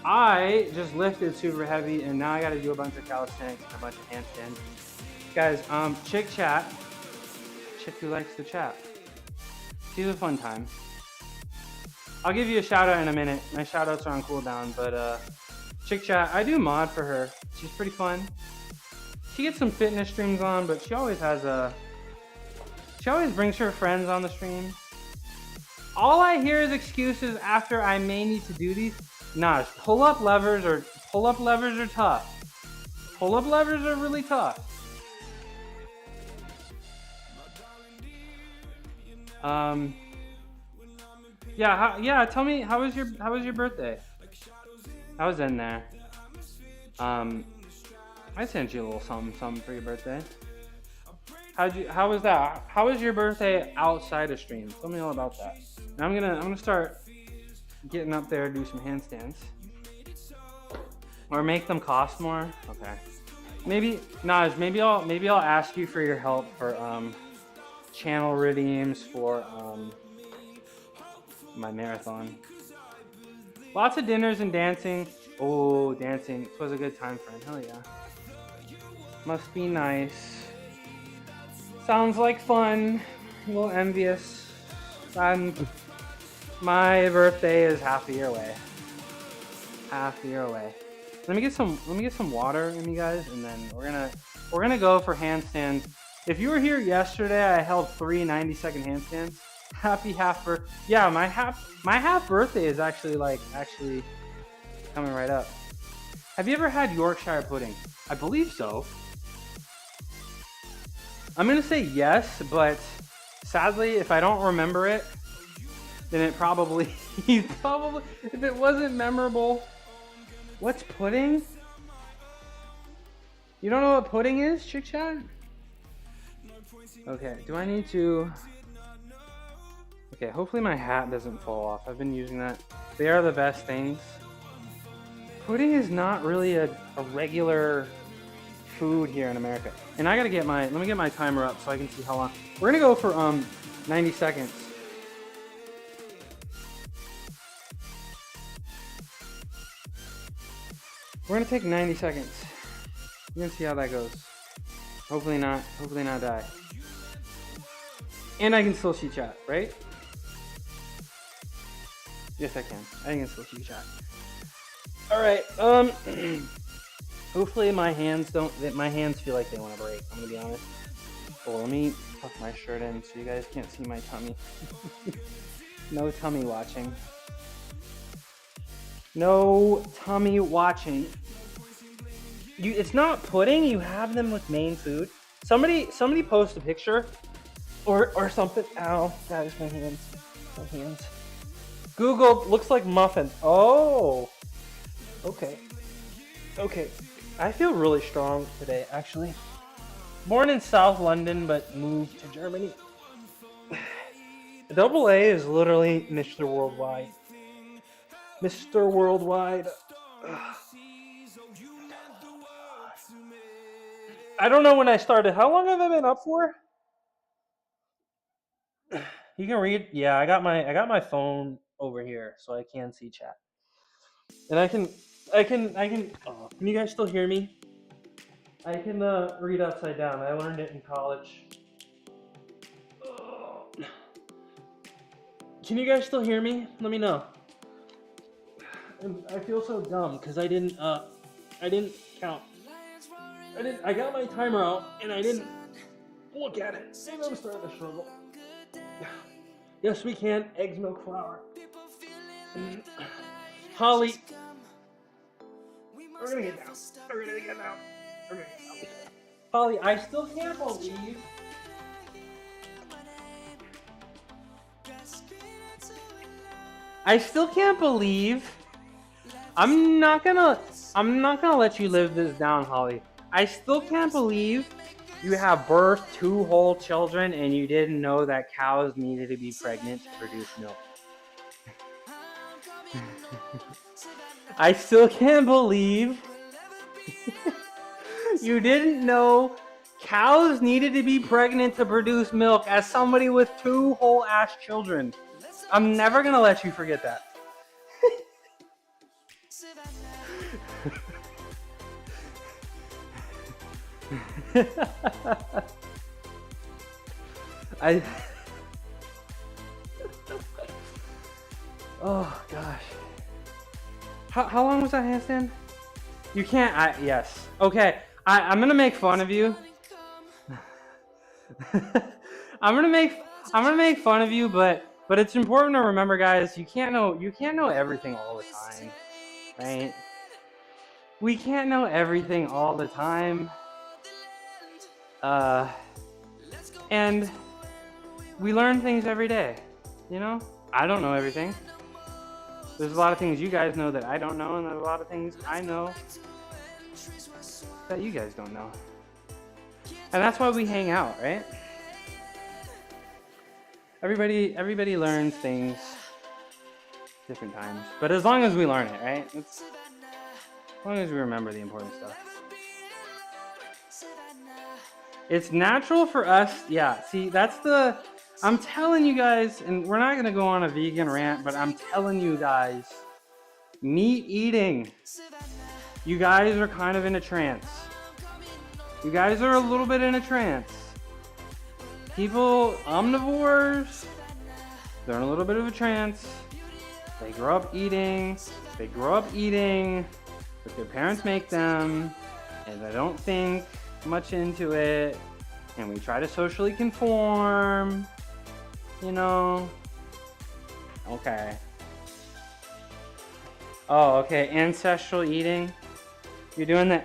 I just lifted super heavy, and now I got to do a bunch of calisthenics and a bunch of handstands. Guys, Chick Chat, chick who likes to chat. She's a fun time. I'll give you a shout out in a minute. My shout outs are on cooldown, but Chick Chat, I do mod for her. She's pretty fun. She gets some fitness streams on, but she always brings her friends on the stream. All I hear is excuses after I may need to do these. Nah, pull-up levers are tough. Pull-up levers are really tough. Tell me, how was your birthday? I was in there. I sent you a little something for your birthday. How was that? How was your birthday outside of stream? Tell me all about that. And I'm gonna start getting up there, do some handstands. Or make them cost more. Okay. Maybe Naj, maybe I'll ask you for your help for channel redeems for my marathon. Lots of dinners and dancing. Oh, dancing. This was a good time, friend. Hell yeah. Must be nice. Sounds like fun. A little envious. My birthday is half a year away. Half a year away. Let me get some water in you guys, and then we're gonna go for handstands. If you were here yesterday, I held 3 90-second handstands. Happy half birthday. Yeah, my half birthday is actually coming right up. Have you ever had Yorkshire pudding? I believe so. I'm gonna say yes, but sadly, if I don't remember it, then it probably if it wasn't memorable. What's pudding? You don't know what pudding is, Chick Chat? Okay, do I need to? Okay, hopefully my hat doesn't fall off. I've been using that. They are the best things. pudding is not really a regular food here in America. And I gotta get let me get my timer up so I can see how long. We're gonna go for 90 seconds. We're gonna take 90 seconds. We're gonna see how that goes. Hopefully not die. And I can still see chat, right? Yes, I can. I can still see chat. All right. Hopefully my hands feel like they want to break. I'm gonna be honest. Well, let me tuck my shirt in so you guys can't see my tummy. No tummy watching. No tummy watching. It's not pudding. You have them with main food. Somebody post a picture, or something. Ow, guys, my hands. Google looks like muffin. Oh. Okay. I feel really strong today, actually. Born in South London, but moved to Germany. Double A is literally Mr. Worldwide. Mr. Worldwide. I don't know when I started. How long have I been up for? You can read. Yeah, I got my phone over here, so I can see chat. And I can. Oh, can you guys still hear me? I can read upside down. I learned it in college. Oh. Can you guys still hear me? Let me know. I feel so dumb because I didn't count. I got my timer out and I didn't look at it. And I'm starting to struggle. Yes, we can. Eggs, milk, flour. Holly. We're gonna get down. Holly, I still can't believe. I'm not gonna let you live this down, Holly. I still can't believe you have birthed 2 whole children and you didn't know that cows needed to be pregnant to produce milk. I still can't believe you didn't know cows needed to be pregnant to produce milk as somebody with 2 whole ass children. I'm never gonna let you forget that. Oh gosh. How long was that handstand? You can't. Yes. Okay. I'm gonna make fun of you. I'm gonna make fun of you, but it's important to remember, guys. You can't know everything all the time, right? We can't know everything all the time. And we learn things every day, you know? I don't know everything. There's a lot of things you guys know that I don't know, and there's a lot of things I know that you guys don't know. And that's why we hang out, right? Everybody learns things different times. But as long as we learn it, right? As long as we remember the important stuff. It's natural for us, yeah, see, I'm telling you guys, and we're not gonna go on a vegan rant, but I'm telling you guys, meat eating, you guys are kind of in a trance. You guys are a little bit in a trance. People, omnivores, they're in a little bit of a trance. They grow up eating what their parents make them, and they don't think much into it, and we try to socially conform, you know. Okay. Oh, okay, ancestral eating. You're doing the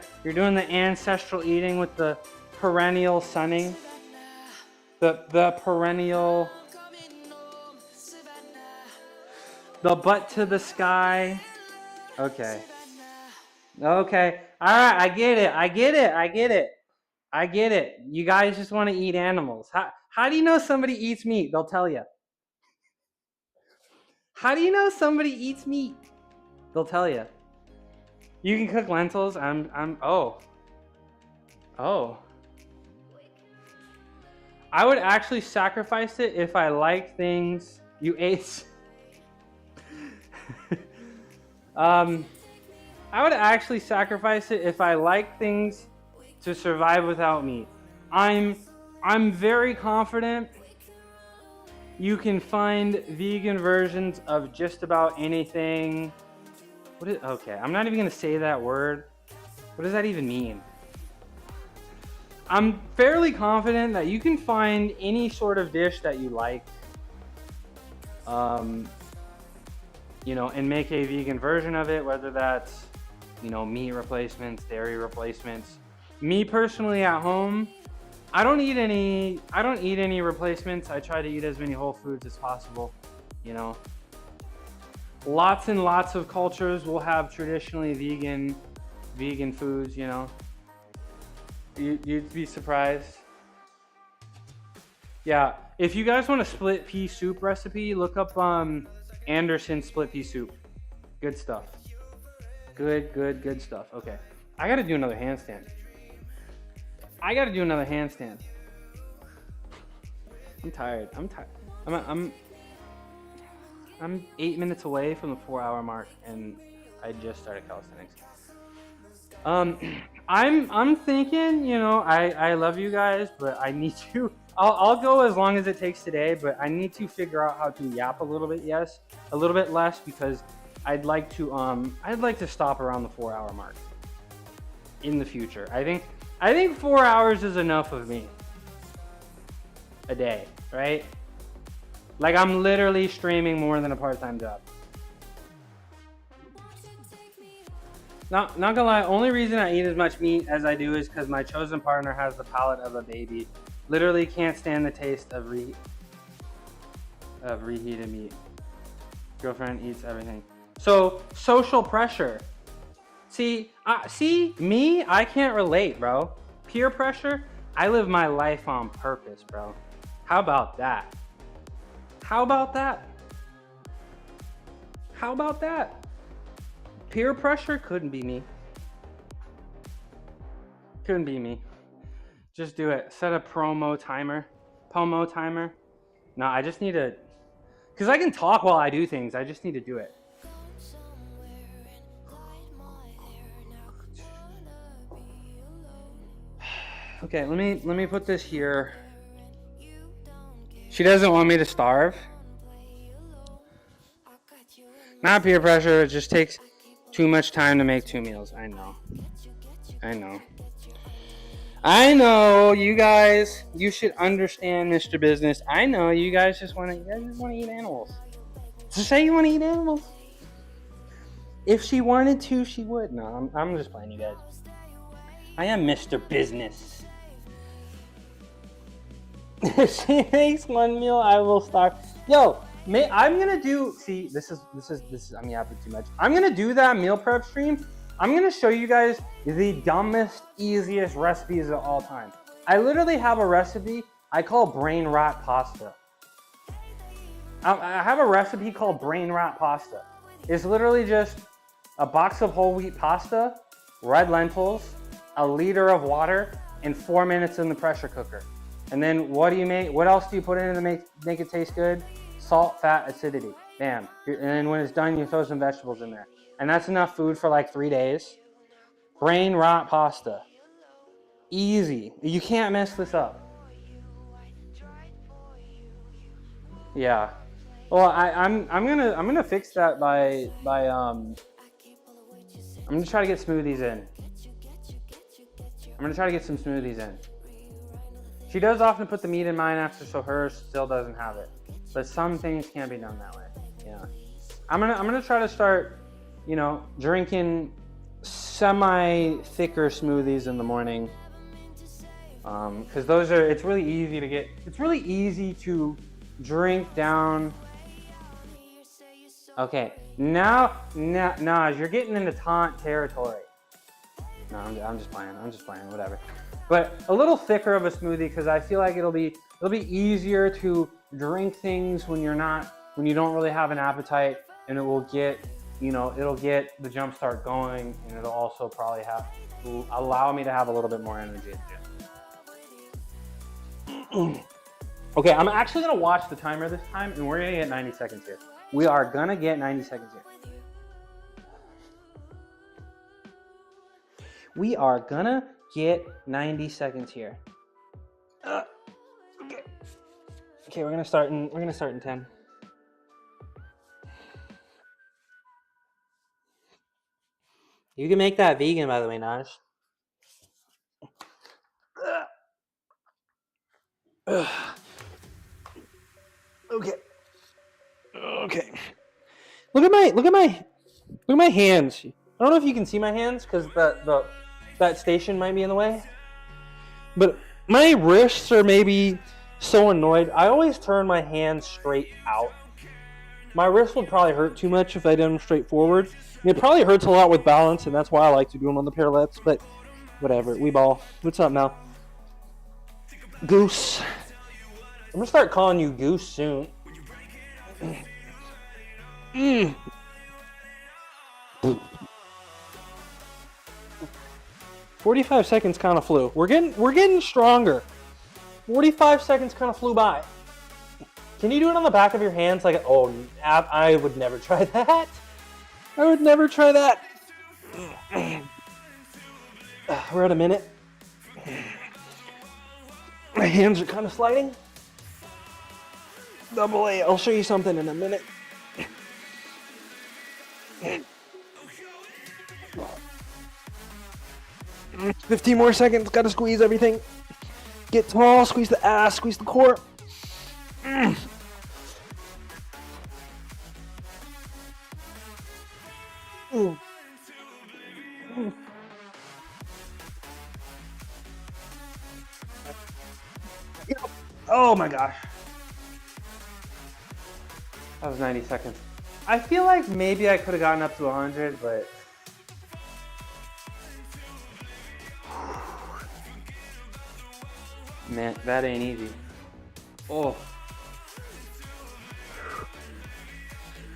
ancestral eating with the perennial sunning. The perennial, the butt to the sky. Okay. All right, I get it. You guys just want to eat animals. How do you know somebody eats meat? They'll tell you. How do you know somebody eats meat? They'll tell you. You can cook lentils. Oh. I would actually sacrifice it if I like things you ate. I would actually sacrifice it if I like things to survive without meat. I'm very confident you can find vegan versions of just about anything. Okay, I'm not even gonna say that word. What does that even mean? I'm fairly confident that you can find any sort of dish that you like, you know, and make a vegan version of it, whether that's, you know, meat replacements, dairy replacements. Me personally at home, I don't eat any replacements. I try to eat as many whole foods as possible, you know. Lots and lots of cultures will have traditionally vegan foods, you know. You'd be surprised. Yeah, if you guys want a split pea soup recipe, look up Anderson split pea soup. Good stuff. Good stuff. Okay, I gotta do another handstand. I'm tired. I'm 8 minutes away from the 4-hour mark, and I just started calisthenics. I'm thinking, you know, I love you guys, but I need to. I'll go as long as it takes today, but I need to figure out how to yap a little bit less, because I'd like to stop around the 4-hour mark in the future. I think 4 hours is enough of me a day, right? Like, I'm literally streaming more than a part-time job. Not gonna lie, only reason I eat as much meat as I do is because my chosen partner has the palate of a baby. Literally can't stand the taste of reheated meat. Girlfriend eats everything. So, social pressure. See, me, I can't relate, bro. Peer pressure, I live my life on purpose, bro. How about that? Peer pressure couldn't be me. Just do it. Set a pomo timer. No, I just need to, because I can talk while I do things. I just need to do it. Okay, let me put this here. She doesn't want me to starve. Not peer pressure, it just takes too much time to make 2 meals. I know, you guys, you should understand Mr. Business. I know you guys just want to eat animals. Just say you want to eat animals. If she wanted to, she would. No, I'm just playing, you guys. I am Mr. Business. If she makes 1 meal, I will starve. Yo, I'm gonna do. See, this is. I'm yapping too much. I'm gonna do that meal prep stream. I'm gonna show you guys the dumbest, easiest recipes of all time. I literally have a recipe I call brain rot pasta. I have a recipe called brain rot pasta. It's literally just a box of whole wheat pasta, red lentils, a liter of water, and 4 minutes in the pressure cooker. And then what do you make? What else do you put in to make it taste good? Salt, fat, acidity. Bam. And then when it's done, you throw some vegetables in there. And that's enough food for like 3 days. Brain rot pasta. Easy. You can't mess this up. Yeah. Well, I'm gonna fix that by I'm gonna try to get smoothies in. I'm gonna try to get some smoothies in. She does often put the meat in mine after, so hers still doesn't have it. But some things can't be done that way. Yeah. I'm gonna try to start, you know, drinking semi-thicker smoothies in the morning. Because it's really easy to drink down. Okay, now, you're getting into taunt territory. No, I'm just playing, whatever. But a little thicker of a smoothie, because I feel like it'll be easier to drink things when you don't really have an appetite, and it will get you know, it'll get the jump start going, and it'll also probably allow me to have a little bit more energy at the gym. Okay, I'm actually gonna watch the timer this time, and we're gonna get 90 seconds here. We are gonna get 90 seconds here. We are gonna get 90 seconds here. Okay. Okay, we're gonna start in 10. You can make that vegan, by the way, Naj. Okay. Okay. Look at my hands. I don't know if you can see my hands because that station might be in the way. But my wrists are maybe so annoyed. I always turn my hands straight out. My wrist would probably hurt too much if I did them straight forward. And it probably hurts a lot with balance, and that's why I like to do them on the parallettes, but whatever. We ball. What's up now? Goose. I'm gonna start calling you Goose soon. 45 seconds kind of flew. We're getting stronger. 45 seconds kind of flew by. Can you do it on the back of your hands? Like, oh, I would never try that. I would never try that. We're at a minute. My hands are kind of sliding. Double A, I'll show you something in a minute. 15 more seconds, gotta squeeze everything. Get tall, squeeze the ass, squeeze the core. Oh my gosh. That was 90 seconds. I feel like maybe I could have gotten up to 100, but man, that ain't easy. Oh.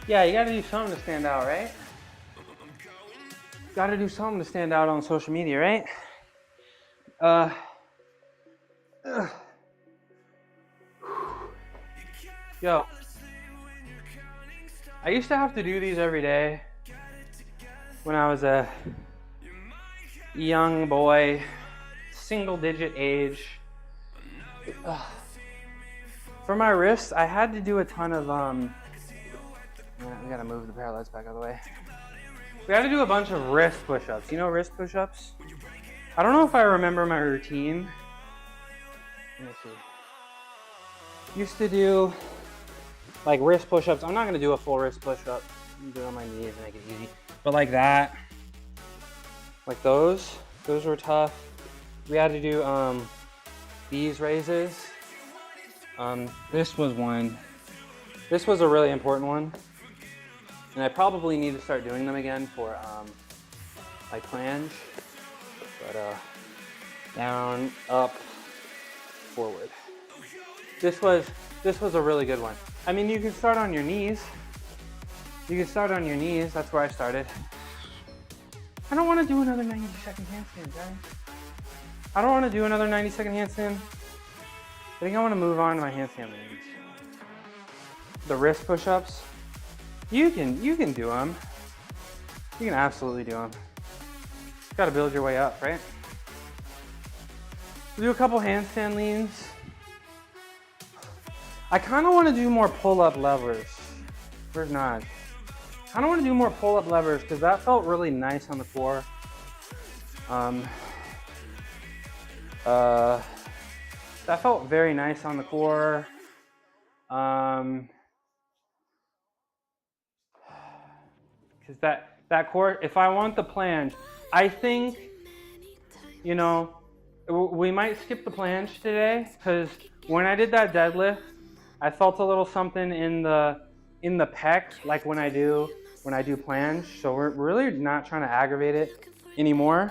Yeah, you gotta do something to stand out, right? Gotta do something to stand out on social media, right? Yo. I used to have to do these every day when I was a young boy, single-digit age. For my wrists, I had to do a ton of, we gotta move the parallettes back out of the way. We had to do a bunch of wrist push-ups. You know wrist push-ups? I don't know if I remember my routine. Let me see. Used to do like wrist push-ups. I'm not gonna do a full wrist push-up. I'm gonna do it on my knees and make it easy. But like that, like those were tough. We had to do these raises. This was one. This was a really important one. And I probably need to start doing them again for like planche. But down, up, forward. This was a really good one. I mean, you can start on your knees. You can start on your knees. That's where I started. I don't want to do another 90-second handstand, guys. I don't want to do another 90-second handstand. I think I want to move on to my handstand leans. The wrist push-ups, you can do them. You can absolutely do them. You got to build your way up, right? We'll do a couple handstand leans. I kind of want to do more pull-up levers. Where's Naj? I kind of want to do more pull-up levers because that felt really nice on the core. That felt very nice on the core. Because that core, if I want the planche, I think, you know, we might skip the planche today because when I did that deadlift, I felt a little something in the pec, like when I do planche. So we're really not trying to aggravate it anymore.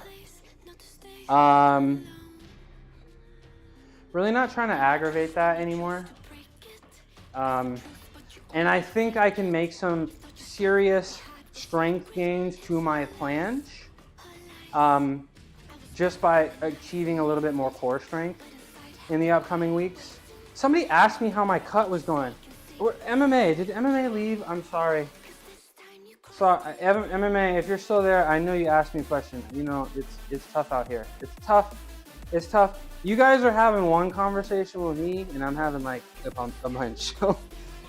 Really not trying to aggravate that anymore. And I think I can make some serious strength gains to my flange just by achieving a little bit more core strength in the upcoming weeks. Somebody asked me how my cut was going. MMA, did MMA leave? I'm sorry. So MMA, if you're still there, I know you asked me a question. You know, it's tough out here. It's tough. It's tough. You guys are having one conversation with me, and I'm having like a bunch. So,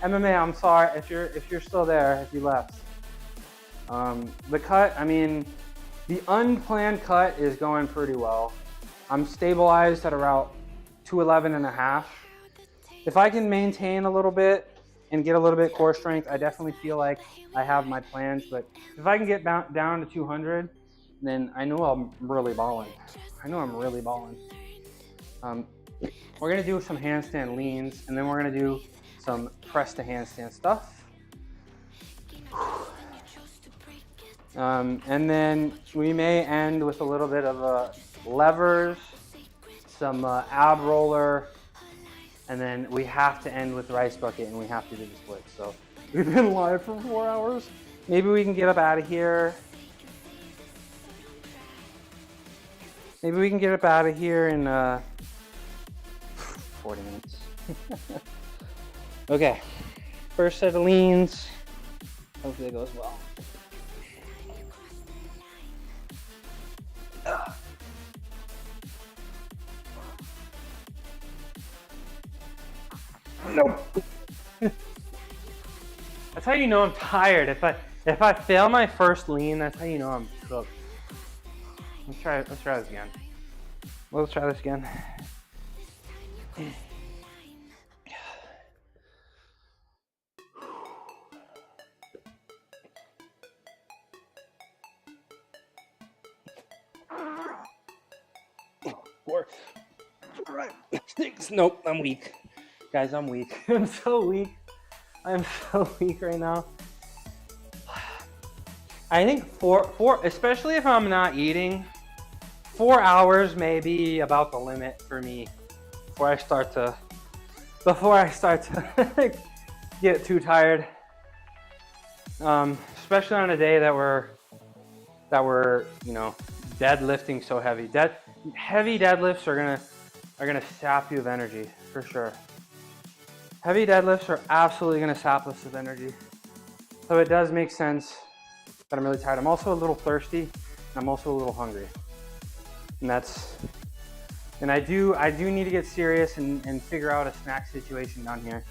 MMA, I'm sorry if you're still there. If you left, the cut. I mean, the unplanned cut is going pretty well. I'm stabilized at around 211.5. If I can maintain a little bit and get a little bit core strength, I definitely feel like I have my plans. But if I can get down to 200, then I know I'm really balling. I know I'm really balling. We're gonna do some handstand leans, and then we're gonna do some press to handstand stuff. And then we may end with a little bit of levers, some ab roller, and then we have to end with rice bucket, and we have to do the split. So we've been live for 4 hours. Maybe we can get up out of here. Maybe we can get up out of here in 40 minutes. Okay, first set of leans. Hopefully it goes well. Nope. That's how you know I'm tired. If I fail my first lean, that's how you know I'm cooked. Let's try this again. Let's try this again. All right. Nope, I'm weak. Guys, I'm weak. I'm so weak. I'm so weak right now. I think four, especially if I'm not eating, 4 hours may be about the limit for me before I start to get too tired. Especially on a day that we're you know, deadlifting so heavy. Heavy deadlifts are gonna sap you of energy for sure. Heavy deadlifts are absolutely gonna sap us of energy. So it does make sense that I'm really tired. I'm also a little thirsty, and I'm also a little hungry. And I do need to get serious and figure out a snack situation down here.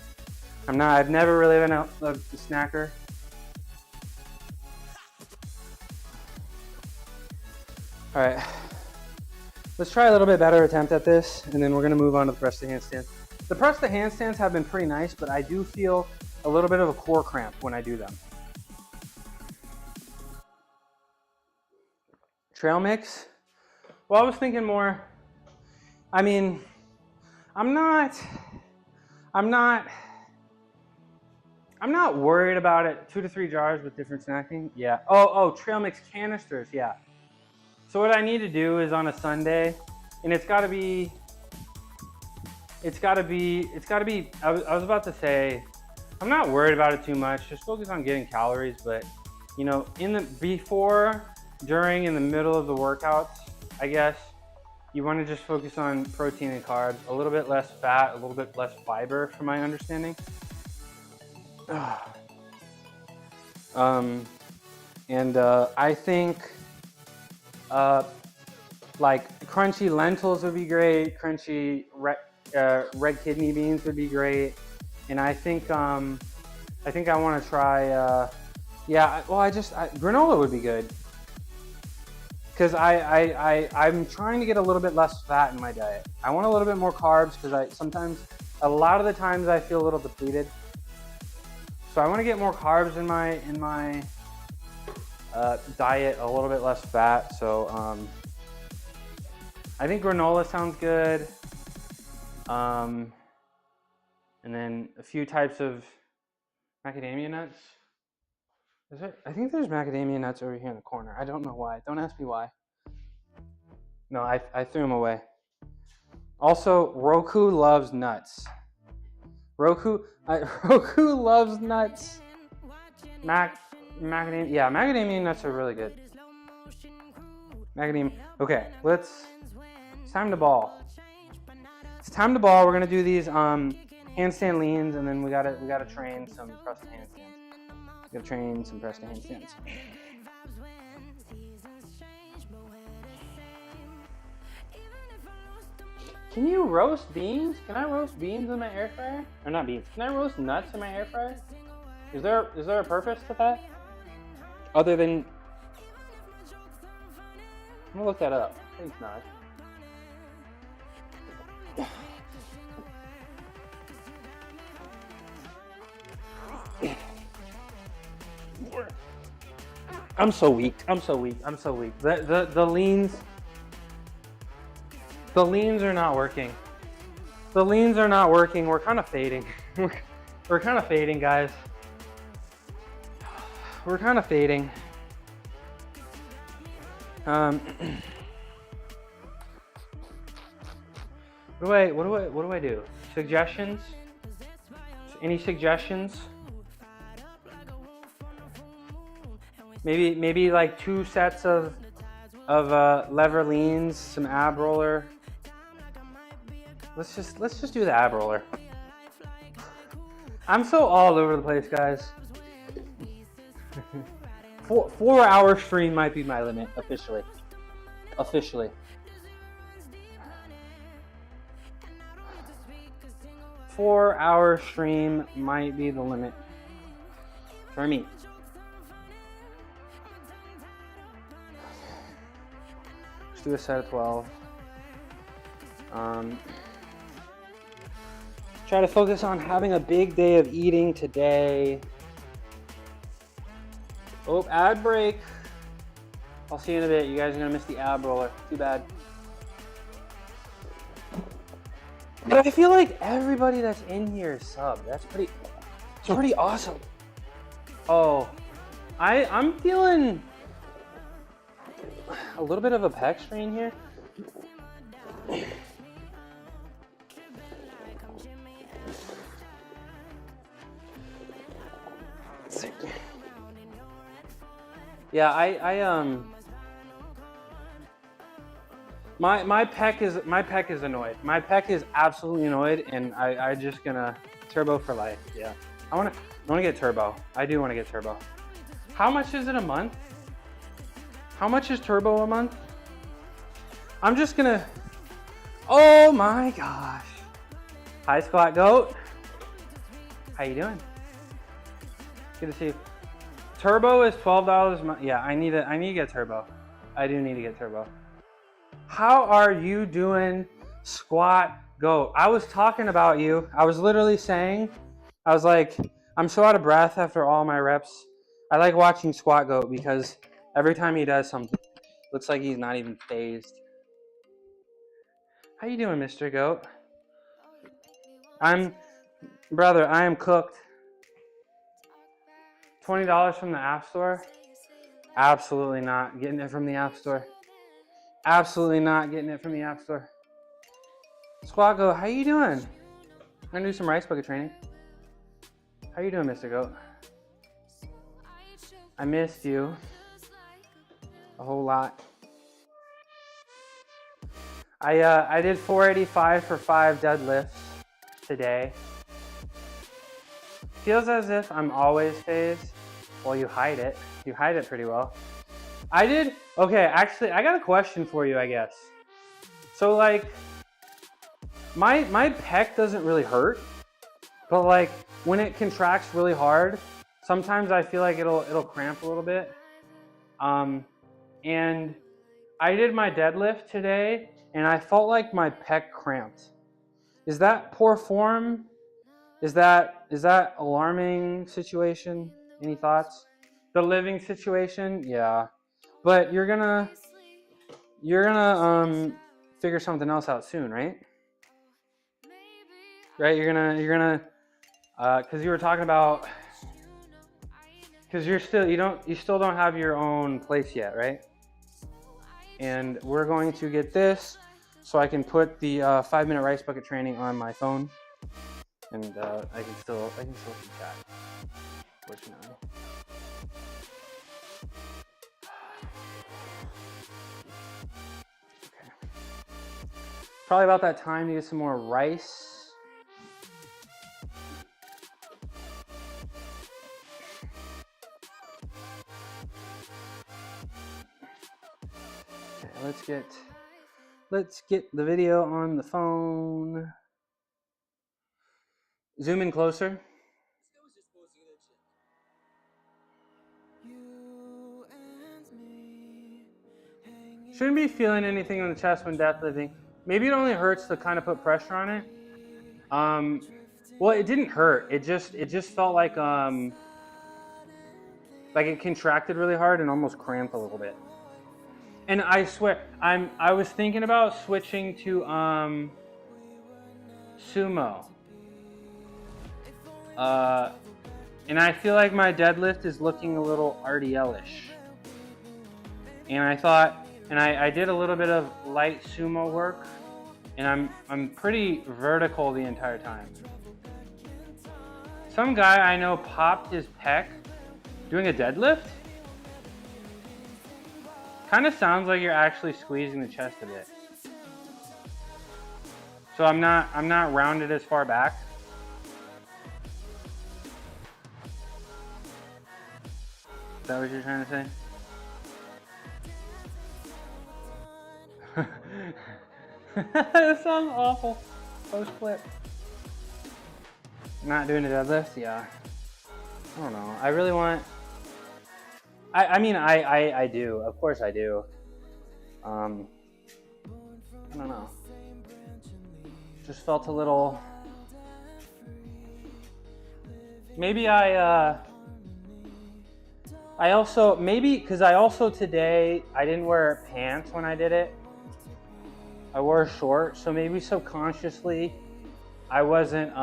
I've never really been a snacker. All right, let's try a little bit better attempt at this, and then we're gonna move on to the press to handstands. The press to handstands have been pretty nice, but I do feel a little bit of a core cramp when I do them. Trail mix. Well, I was thinking more, I mean, I'm not worried about it. 2 to 3 jars with different snacking. Yeah. Oh, trail mix canisters. Yeah. So what I need to do is on a Sunday, and it's gotta be, I was about to say, I'm not worried about it too much. Just focus on getting calories, but you know, before, during, in the middle of the workouts, I guess, you want to just focus on protein and carbs, a little bit less fat, a little bit less fiber, from my understanding. I think like crunchy lentils would be great. Crunchy red kidney beans would be great. And I think I want to try. Granola would be good. Because I'm trying to get a little bit less fat in my diet. I want a little bit more carbs because a lot of the times I feel a little depleted. So I want to get more carbs in my diet, a little bit less fat. So I think granola sounds good. And then a few types of macadamia nuts. I think there's macadamia nuts over here in the corner. I don't know why. Don't ask me why. No, I threw them away. Also, Roku loves nuts. Roku loves nuts. Macadamia, yeah, macadamia nuts are really good. Macadamia, okay, it's time to ball. It's time to ball. We're gonna do these handstand leans, and then we gotta train some press to handstands. We gotta train some press to handstands. Can you roast beans? Can I roast beans in my air fryer? Or not beans? Can I roast nuts in my air fryer? Is there a purpose to that? Other than, I'm gonna look that up. I think not. I'm so weak. The leans are not working. The leans are not working. We're kind of fading. We're kind of fading, guys. We're kind of fading. What do I do? Suggestions? Any suggestions? Maybe like 2 sets of lever leans, some ab roller. Let's just do the ab roller. I'm so all over the place, guys. 4-hour stream might be my limit officially. 4-hour stream might be the limit for me. Let's do a set of 12. Try to focus on having a big day of eating today. Oh, ad break. I'll see you in a bit. You guys are gonna miss the ab roller. Too bad. But I feel like everybody that's in here is sub. It's pretty awesome. Oh, I'm feeling a little bit of a pec strain here. Yeah, my pec is annoyed. My pec is absolutely annoyed, and I just gonna turbo for life. Yeah, I wanna get turbo. I do wanna get turbo. How much is it a month? How much is turbo a month? I'm just gonna. Oh my gosh! Hi, Squat Goat. How you doing? Good to see you. Turbo is $12 a month. Yeah, I need to get turbo. I do need to get turbo. How are you doing, Squat Goat? I was talking about you. I was literally saying, I was like, I'm so out of breath after all my reps. I like watching Squat Goat because every time he does something, looks like he's not even phased. How you doing, Mr. Goat? Brother, I am cooked. $20 from the App Store? Absolutely not getting it from the App Store. Absolutely not getting it from the App Store. Squat Goat, how you doing? I'm gonna do some rice bucket training. How you doing, Mr. Goat? I missed you a whole lot. I did 485 for 5 deadlifts today. Feels as if I'm always phased. Well, you hide it. You hide it pretty well. Okay, actually, I got a question for you, I guess. So, like, my pec doesn't really hurt, but, like, when it contracts really hard, sometimes I feel like it'll cramp a little bit. And I did my deadlift today, and I felt like my pec cramped. Is that poor form? Is that alarming situation? Any thoughts? The living situation? Yeah. But you're gonna figure something else out soon, right? Right? You're gonna cuz you were talking about cuz you still don't have your own place yet, right? And we're going to get this so I can put the 5-minute rice bucket training on my phone. And I can still keep that, fortunately. Probably about that time to get some more rice. Okay, let's get the video on the phone. Zoom in closer. Shouldn't be feeling anything on the chest when deadlifting. Maybe it only hurts to kind of put pressure on it. Well, it didn't hurt. It just felt like it contracted really hard and almost cramped a little bit. And I swear, I was thinking about switching to sumo. And I feel like my deadlift is looking a little RDL-ish. And I thought, and I did a little bit of light sumo work, and I'm pretty vertical the entire time. Some guy I know popped his pec doing a deadlift. Kind of sounds like you're actually squeezing the chest a bit. So I'm not rounded as far back. Is that what you're trying to say? That sounds awful. Post clip. Not doing a deadlift? Yeah. I don't know. I really want. I mean, I do. Of course I do. I don't know. Just felt a little. Maybe I also, because I also today, I didn't wear pants when I did it. I wore a short, so maybe subconsciously I wasn't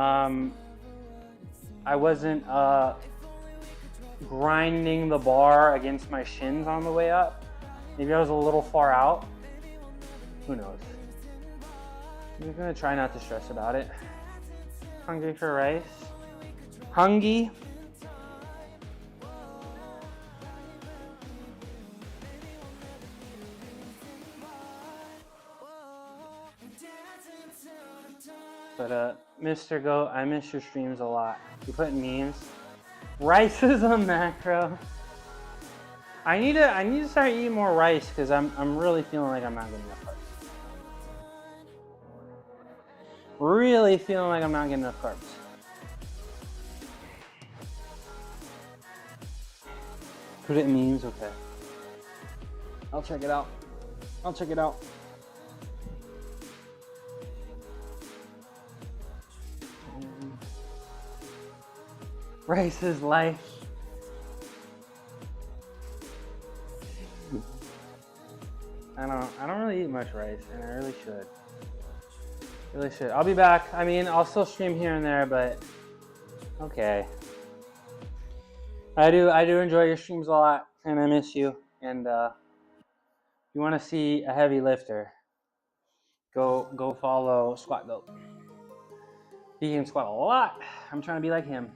grinding the bar against my shins on the way up. Maybe I was a little far out. Who knows? I'm gonna try not to stress about it. Hungry for rice? Hungry? But Mr. Goat, I miss your streams a lot. You put memes. Rice is a macro. I need to start eating more rice because I'm really feeling like I'm not getting enough carbs. Really feeling like I'm not getting enough carbs. Put it in memes, okay. I'll check it out. I'll check it out. Rice is life. I don't really eat much rice, and I really should. Really should. I'll be back. I mean, I'll still stream here and there, but okay. I do enjoy your streams a lot, and I miss you. And if you want to see a heavy lifter, go follow Squat Goat. He can squat a lot. I'm trying to be like him.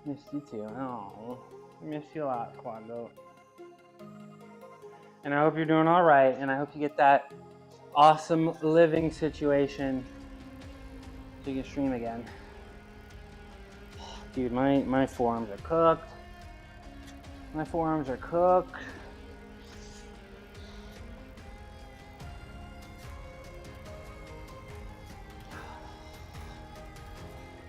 Missed you too. Oh, I missed you a lot, Squat Goat. And I hope you're doing all right, and I hope you get that awesome living situation so you can stream again. Dude, my forearms are cooked. My forearms are cooked.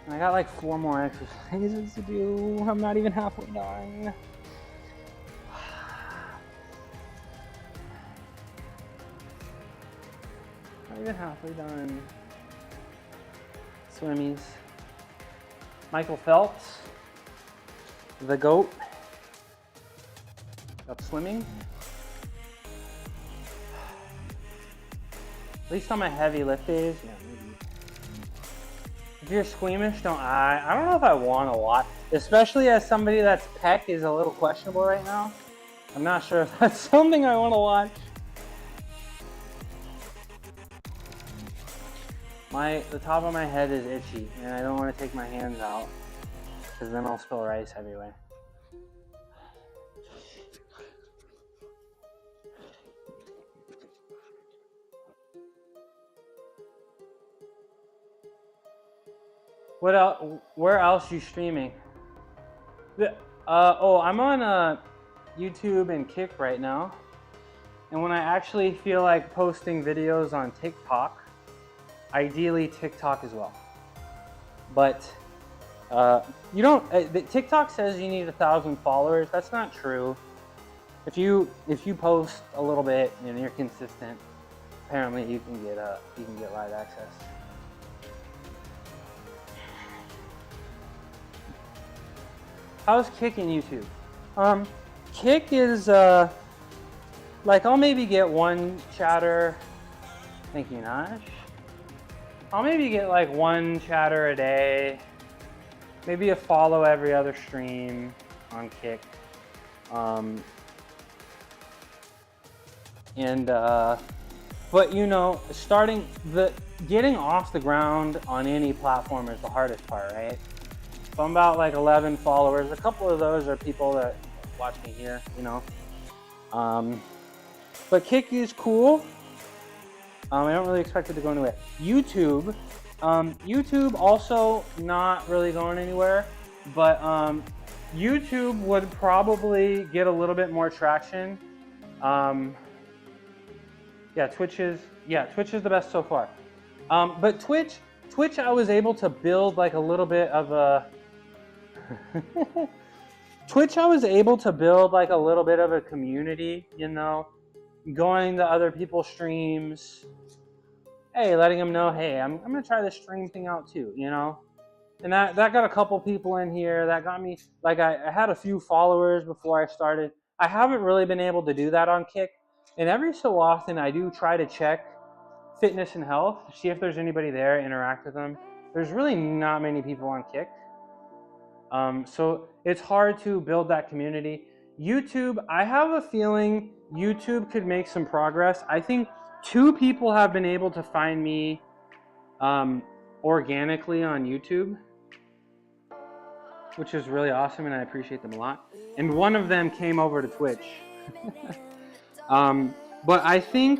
I got like 4 more exercises to do. I'm not even halfway done. Not even halfway done. Swimmies. Michael Phelps, the GOAT of swimming. At least on my heavy lift days, yeah, maybe. If you're squeamish, I don't know if I want to watch, especially as somebody that's pec is a little questionable right now. I'm not sure if that's something I want to watch. The top of my head is itchy, and I don't want to take my hands out, because then I'll spill rice everywhere. What else? Where else are you streaming? I'm on YouTube and Kick right now. And when I actually feel like posting videos on TikTok, ideally TikTok as well. But you don't. TikTok says you need 1,000 followers. That's not true. If you post a little bit and you're consistent, apparently you can get live access. How's Kick in YouTube? Kick is like I'll maybe get one chatter. Thank you, Nash. I'll maybe get like one chatter a day, maybe a follow every other stream on Kick. But you know, getting off the ground on any platform is the hardest part, right? So I'm about like 11 followers. A couple of those are people that watch me here, you know. But Kick is cool. I don't really expect it to go anywhere. YouTube also not really going anywhere, but YouTube would probably get a little bit more traction. Twitch is the best so far. But Twitch I was able to build like a little bit of a Twitch I was able to build like a little bit of a community, you know, going to other people's streams, hey, letting them know, hey, I'm gonna try this stream thing out too, you know. And that got a couple people in here. That got me, like, I had a few followers before I started. I haven't really been able to do that on Kick. And every so often I do try to check fitness and health, see if there's anybody there, interact with them. There's really not many people on Kick. So it's hard to build that community. YouTube, I have a feeling YouTube could make some progress. I think 2 people have been able to find me organically on YouTube, which is really awesome, and I appreciate them a lot. And one of them came over to Twitch. But I think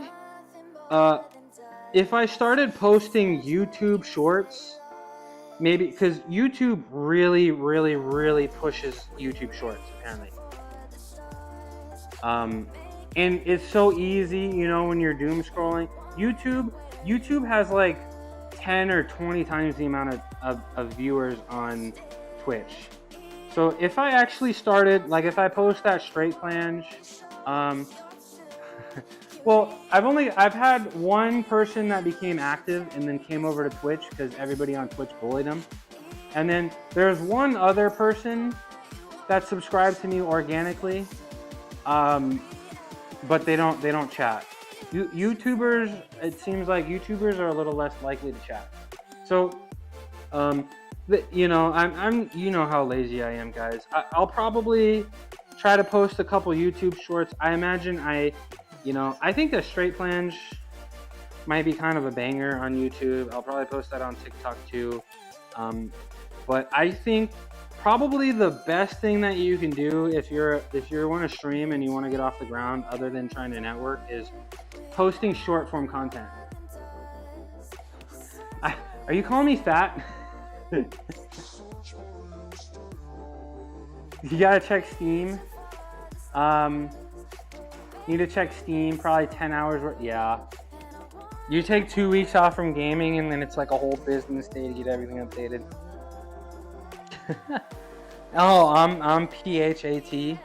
if I started posting YouTube shorts, maybe, because YouTube really, really, really pushes YouTube shorts, apparently. And it's so easy, you know, when you're doom scrolling. YouTube has like 10 or 20 times the amount of viewers on Twitch. So if I actually started, like if I post that straight flange, well, I've had one person that became active and then came over to Twitch because everybody on Twitch bullied him. And then there's one other person that subscribed to me organically, but they don't chat. YouTubers, it seems like YouTubers are a little less likely to chat. So, you know, I'm you know how lazy I am, guys. I'll probably try to post a couple YouTube shorts. I imagine I think the straight flange might be kind of a banger on YouTube. I'll probably post that on TikTok too. But I think probably the best thing that you can do if you want to stream and you want to get off the ground other than trying to network is posting short form content. Are you calling me fat? You gotta check Steam. Need to check Steam, probably 10 hours worth. Yeah. You take 2 weeks off from gaming and then it's like a whole business day to get everything updated. Oh, I'm PHAT.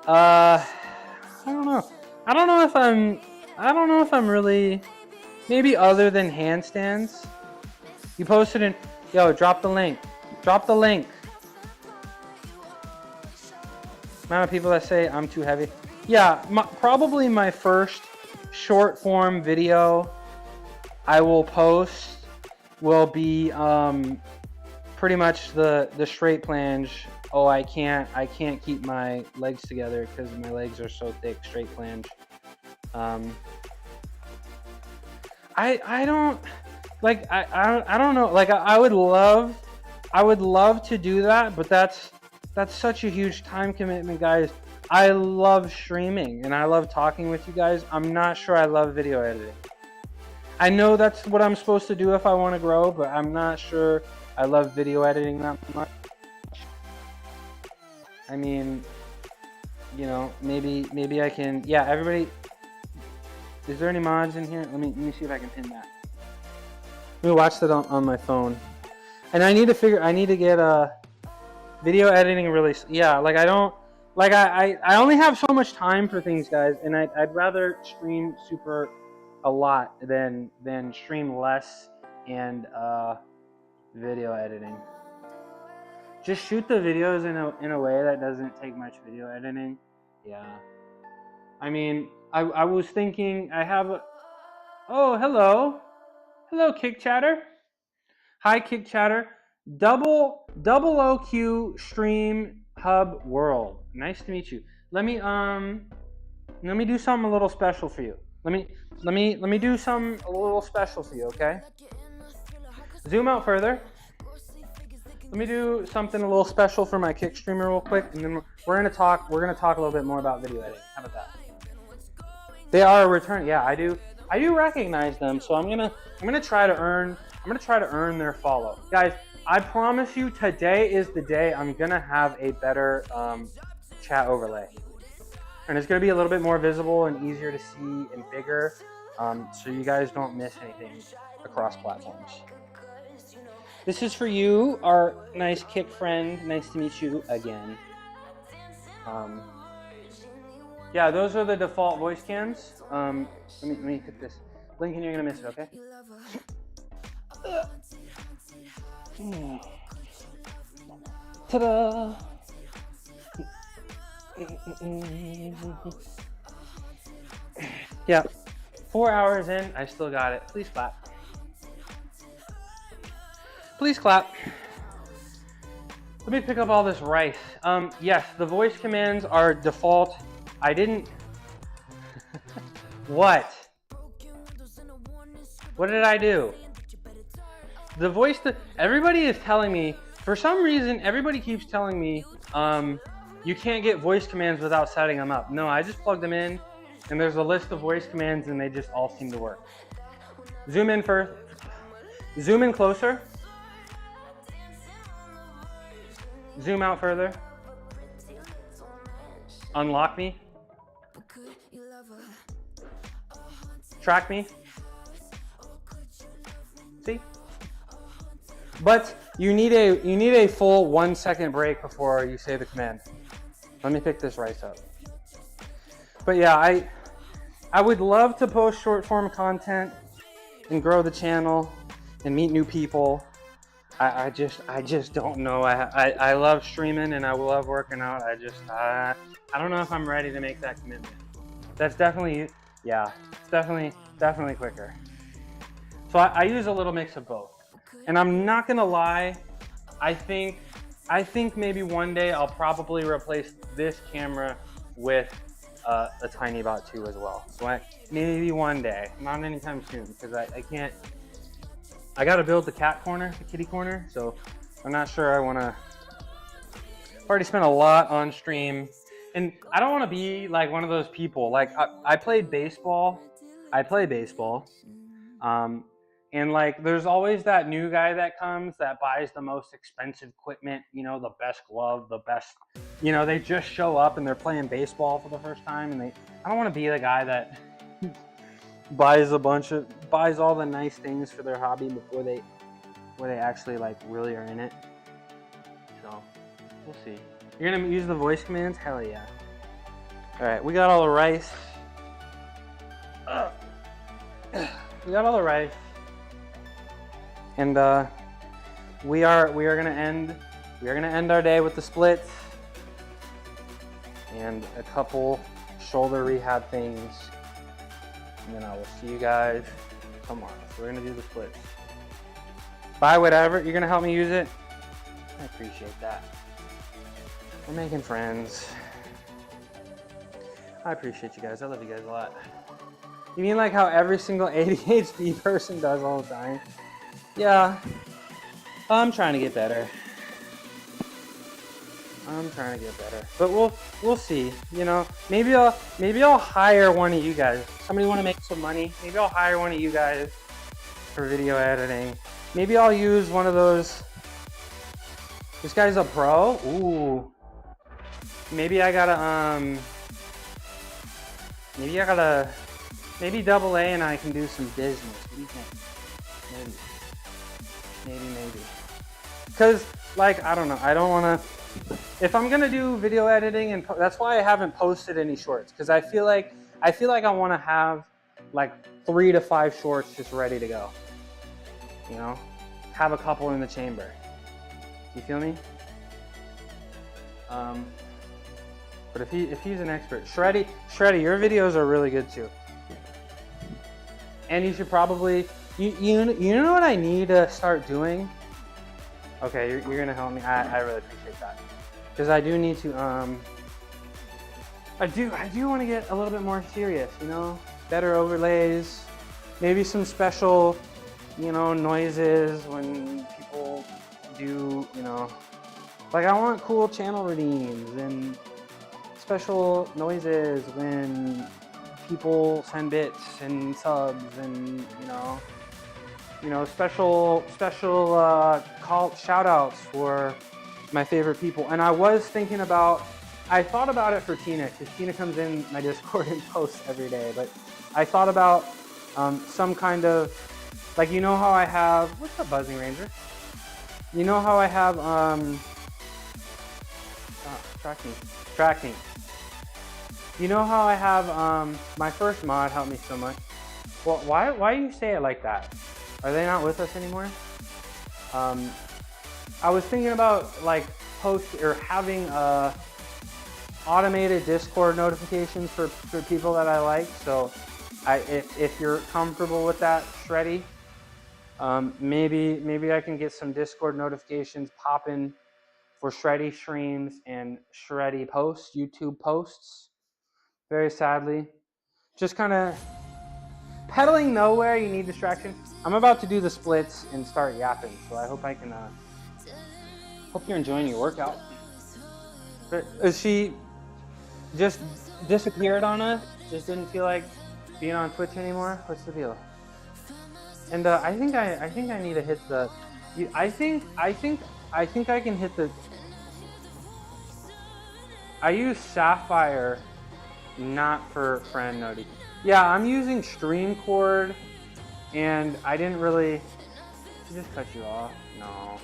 I don't know. I don't know if I'm really, maybe other than handstands. You posted in, yo, drop the link. Drop the link. Amount of people that say I'm too heavy. Yeah, probably my first short form video I will post will be pretty much the straight flange. Oh, I can't keep my legs together because my legs are so thick. Straight flange. I don't like I don't know. Like I would love to do that, but that's such a huge time commitment, guys. I love streaming and I love talking with you guys. I'm not sure I love video editing. I know that's what I'm supposed to do if I want to grow, but I'm not sure I love video editing that much. I mean, you know, maybe I can. Yeah, everybody. Is there any mods in here? Let me see if I can pin that. Let me watch that on my phone. And I need to get video editing really. Yeah, like I don't. Like I only have so much time for things, guys, and I'd rather stream super a lot than stream less and video editing. Just shoot the videos in a way that doesn't take much video editing. Yeah. I mean, I was thinking I have a, oh, hello Kick Chatter. Hi Kick Chatter. Double OQ Stream Hub World. Nice to meet you. Let me do something a little special for you. Let me do something a little special for you, okay? Zoom out further. Let me do something a little special for my Kick streamer real quick, and then we're gonna talk a little bit more about video editing. How about that? They are a return. Yeah, I do recognize them, so I'm gonna try to earn their follow. Guys, I promise you today is the day I'm gonna have a better chat overlay. And it's gonna be a little bit more visible and easier to see and bigger, so you guys don't miss anything across platforms. This is for you, our nice Kick friend. Nice to meet you again. Yeah, those are the default voice cams. Let me hit this. Lincoln, you're gonna miss it, okay? Ta-da! Yeah, 4 hours in, I still got it. Please clap. Please clap. Let me pick up all this rice. Yes, the voice commands are default. I didn't. What? What did I do? The voice, everybody is telling me, for some reason, everybody keeps telling me, you can't get voice commands without setting them up. No, I just plugged them in, and there's a list of voice commands, and they just all seem to work. Zoom in first. Zoom in closer. Zoom out further. Unlock me. Track me. See? But you need a full 1 second break before you say the command. Let me pick this rice up. But yeah, I would love to post short form content and grow the channel and meet new people. I just don't know. I love streaming and I love working out. I don't know if I'm ready to make that commitment. That's definitely, yeah, it's definitely quicker. So I use a little mix of both. And I'm not gonna lie, I think maybe one day I'll probably replace this camera with a TinyBot 2 as well. So maybe one day, not anytime soon, because I can't. I gotta build the cat corner, the kitty corner, so I'm not sure I wanna. I've already spent a lot on stream, and I don't wanna be like one of those people. Like I played baseball. I play baseball. And like, there's always that new guy that comes that buys the most expensive equipment, you know, the best glove, the best, you know, they just show up and they're playing baseball for the first time, and I don't want to be the guy that buys all the nice things for their hobby before they actually like really are in it. So we'll see. You're gonna use the voice commands? Hell yeah. All right, we got all the rice. We got all the rice. And we are gonna end our day with the splits and a couple shoulder rehab things, and then I will see you guys tomorrow. So we're gonna do the splits. Buy whatever. You're gonna help me use it. I appreciate that. We're making friends. I appreciate you guys. I love you guys a lot. You mean like how every single ADHD person does all the time? Yeah. I'm trying to get better. But we'll see. You know, maybe I'll hire one of you guys. Somebody want to make some money? Maybe I'll hire one of you guys for video editing. Maybe I'll use one of those. This guy's a pro. Ooh. Maybe Double A and I can do some business. What do you think? Maybe. Cause like, I don't know. I don't want to, if I'm going to do video editing and that's why I haven't posted any shorts. Cause I feel like I want to have like 3 to 5 shorts just ready to go. You know, have a couple in the chamber. You feel me? But if he's an expert, Shreddy, your videos are really good too. And you should probably, you know what I need to start doing? Okay, you're gonna help me. I really appreciate that, because I do need to. I do want to get a little bit more serious. You know, better overlays, maybe some special, you know, noises when people do, you know, like I want cool channel redeems and special noises when people send bits and subs, and you know special call shout outs for my favorite people. And I thought about it for Tina, because Tina comes in my Discord and posts every day, but I thought about some kind of, like, you know how I have, what's up, Buzzing Ranger? You know how I have track me. You know how I have my first mod helped me so much. Well, why do you say it like that? Are they not with us anymore? I was thinking about like having automated Discord notifications for people that I like. So if you're comfortable with that, Shreddy, maybe I can get some Discord notifications popping for Shreddy streams and Shreddy posts, YouTube posts. Very sadly, just kind of pedaling nowhere. You need distraction. I'm about to do the splits and start yapping, so I hope I can. Hope you're enjoying your workout. Is she just disappeared on us? Just didn't feel like being on Twitch anymore? What's the deal? And I think I need to hit the. I think I can hit the. I use Sapphire, not for friend notifications. Yeah, I'm using StreamCord, and I didn't really. Did she just cut you off? No.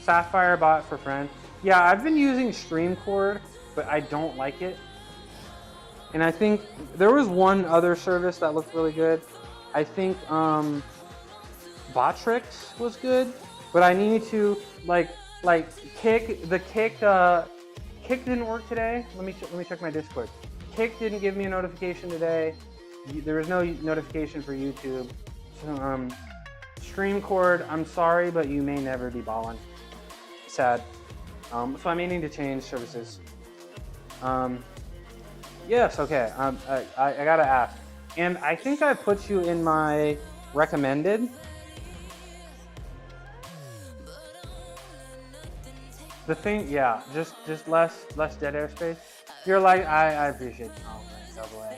Sapphire bot for friend. Yeah, I've been using StreamCord, but I don't like it. And I think there was one other service that looked really good. I think Botrix was good, but I need to like Kick didn't work today. Let me check my Discord. Kick didn't give me a notification today. There was no notification for YouTube. So, StreamCord, I'm sorry, but you may never be ballin'. Sad. So I may need to change services. Yes, okay. I gotta ask. And I think I put you in my recommended. The thing, yeah, just less dead air space. You're like, I appreciate the compliment, Double A.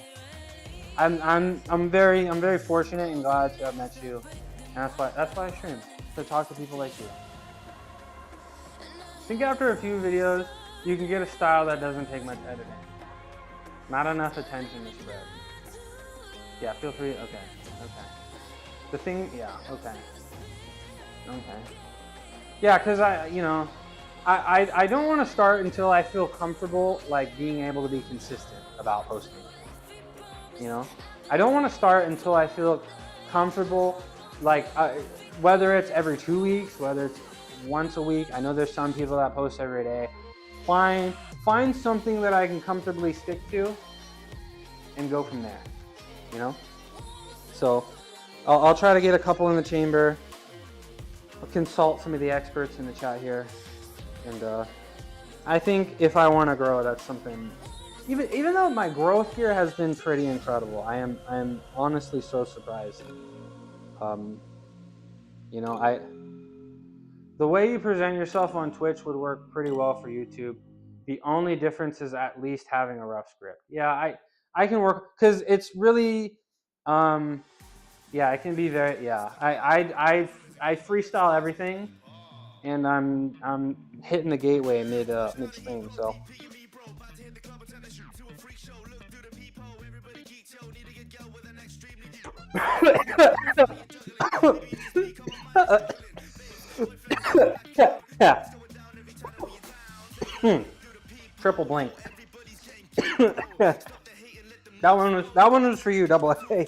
I'm very fortunate and glad to have met you, and that's why I stream, to talk to people like you. I think after a few videos, you can get a style that doesn't take much editing. Not enough attention to spread. Yeah, feel free. Okay. The thing, yeah. Okay. Yeah, because I don't want to start until I feel comfortable, like, being able to be consistent about posting. You know, I don't want to start until I feel comfortable, like, whether it's every 2 weeks, whether it's once a week. I know there's some people that post every day. Find something that I can comfortably stick to and go from there, you know? So I'll try to get a couple in the chamber. I'll consult some of the experts in the chat here. And I think if I want to grow, that's something even though my growth here has been pretty incredible, I'm honestly so surprised. You know, the way you present yourself on Twitch would work pretty well for YouTube. The only difference is at least having a rough script. Yeah, I can work because it's really, yeah, it can be very, yeah. I freestyle everything, and I'm hitting the gateway midstream. So. Yeah. Triple blink. That one was for you, double A.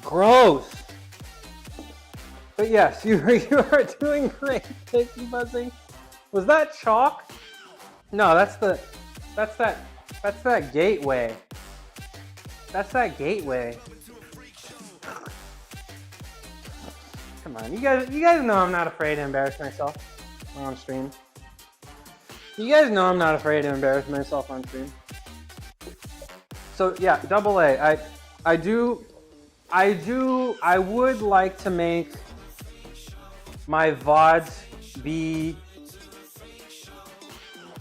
Gross. But yes, you are doing great. Thank you, buzzing. Was that chalk? No, that's that gateway. That's that gateway. Come on, you guys know I'm not afraid to embarrass myself on stream. You guys know I'm not afraid to embarrass myself on stream. So yeah, double A. I would like to make my VODs be,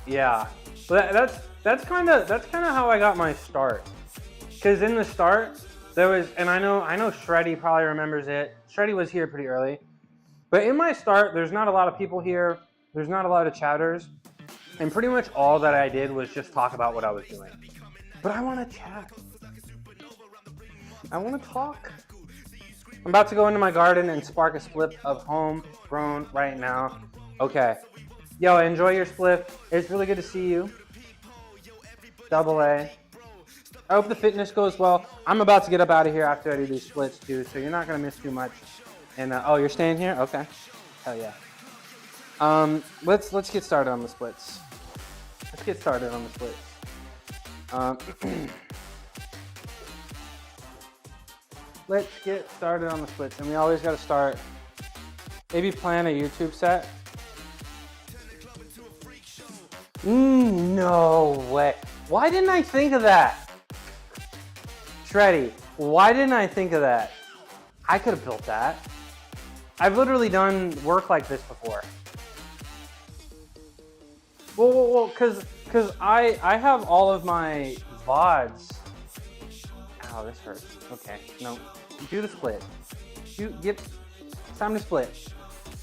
yeah. But that's kind of how I got my start. Because in the start, there was, and I know Shreddy probably remembers it. Shreddy was here pretty early. But in my start, there's not a lot of people here. There's not a lot of chatters. And pretty much all that I did was just talk about what I was doing. But I want to chat. I want to talk. I'm about to go into my garden and spark a spliff of homegrown right now. Okay. Yo, enjoy your spliff. It's really good to see you. Double A. I hope the fitness goes well. I'm about to get up out of here after I do these splits too, so you're not gonna miss too much. And oh, you're staying here? Okay. Hell yeah. Let's get started on the splits. Let's get started on the splits. Let's get started on the splits, and we always gotta start. Maybe plan a YouTube set. No way. Why didn't I think of that? Shreddy, why didn't I think of that? I could have built that. I've literally done work like this before. Well, because I have all of my VODs. Ow, this hurts. Okay, no, do the split. It's time to split.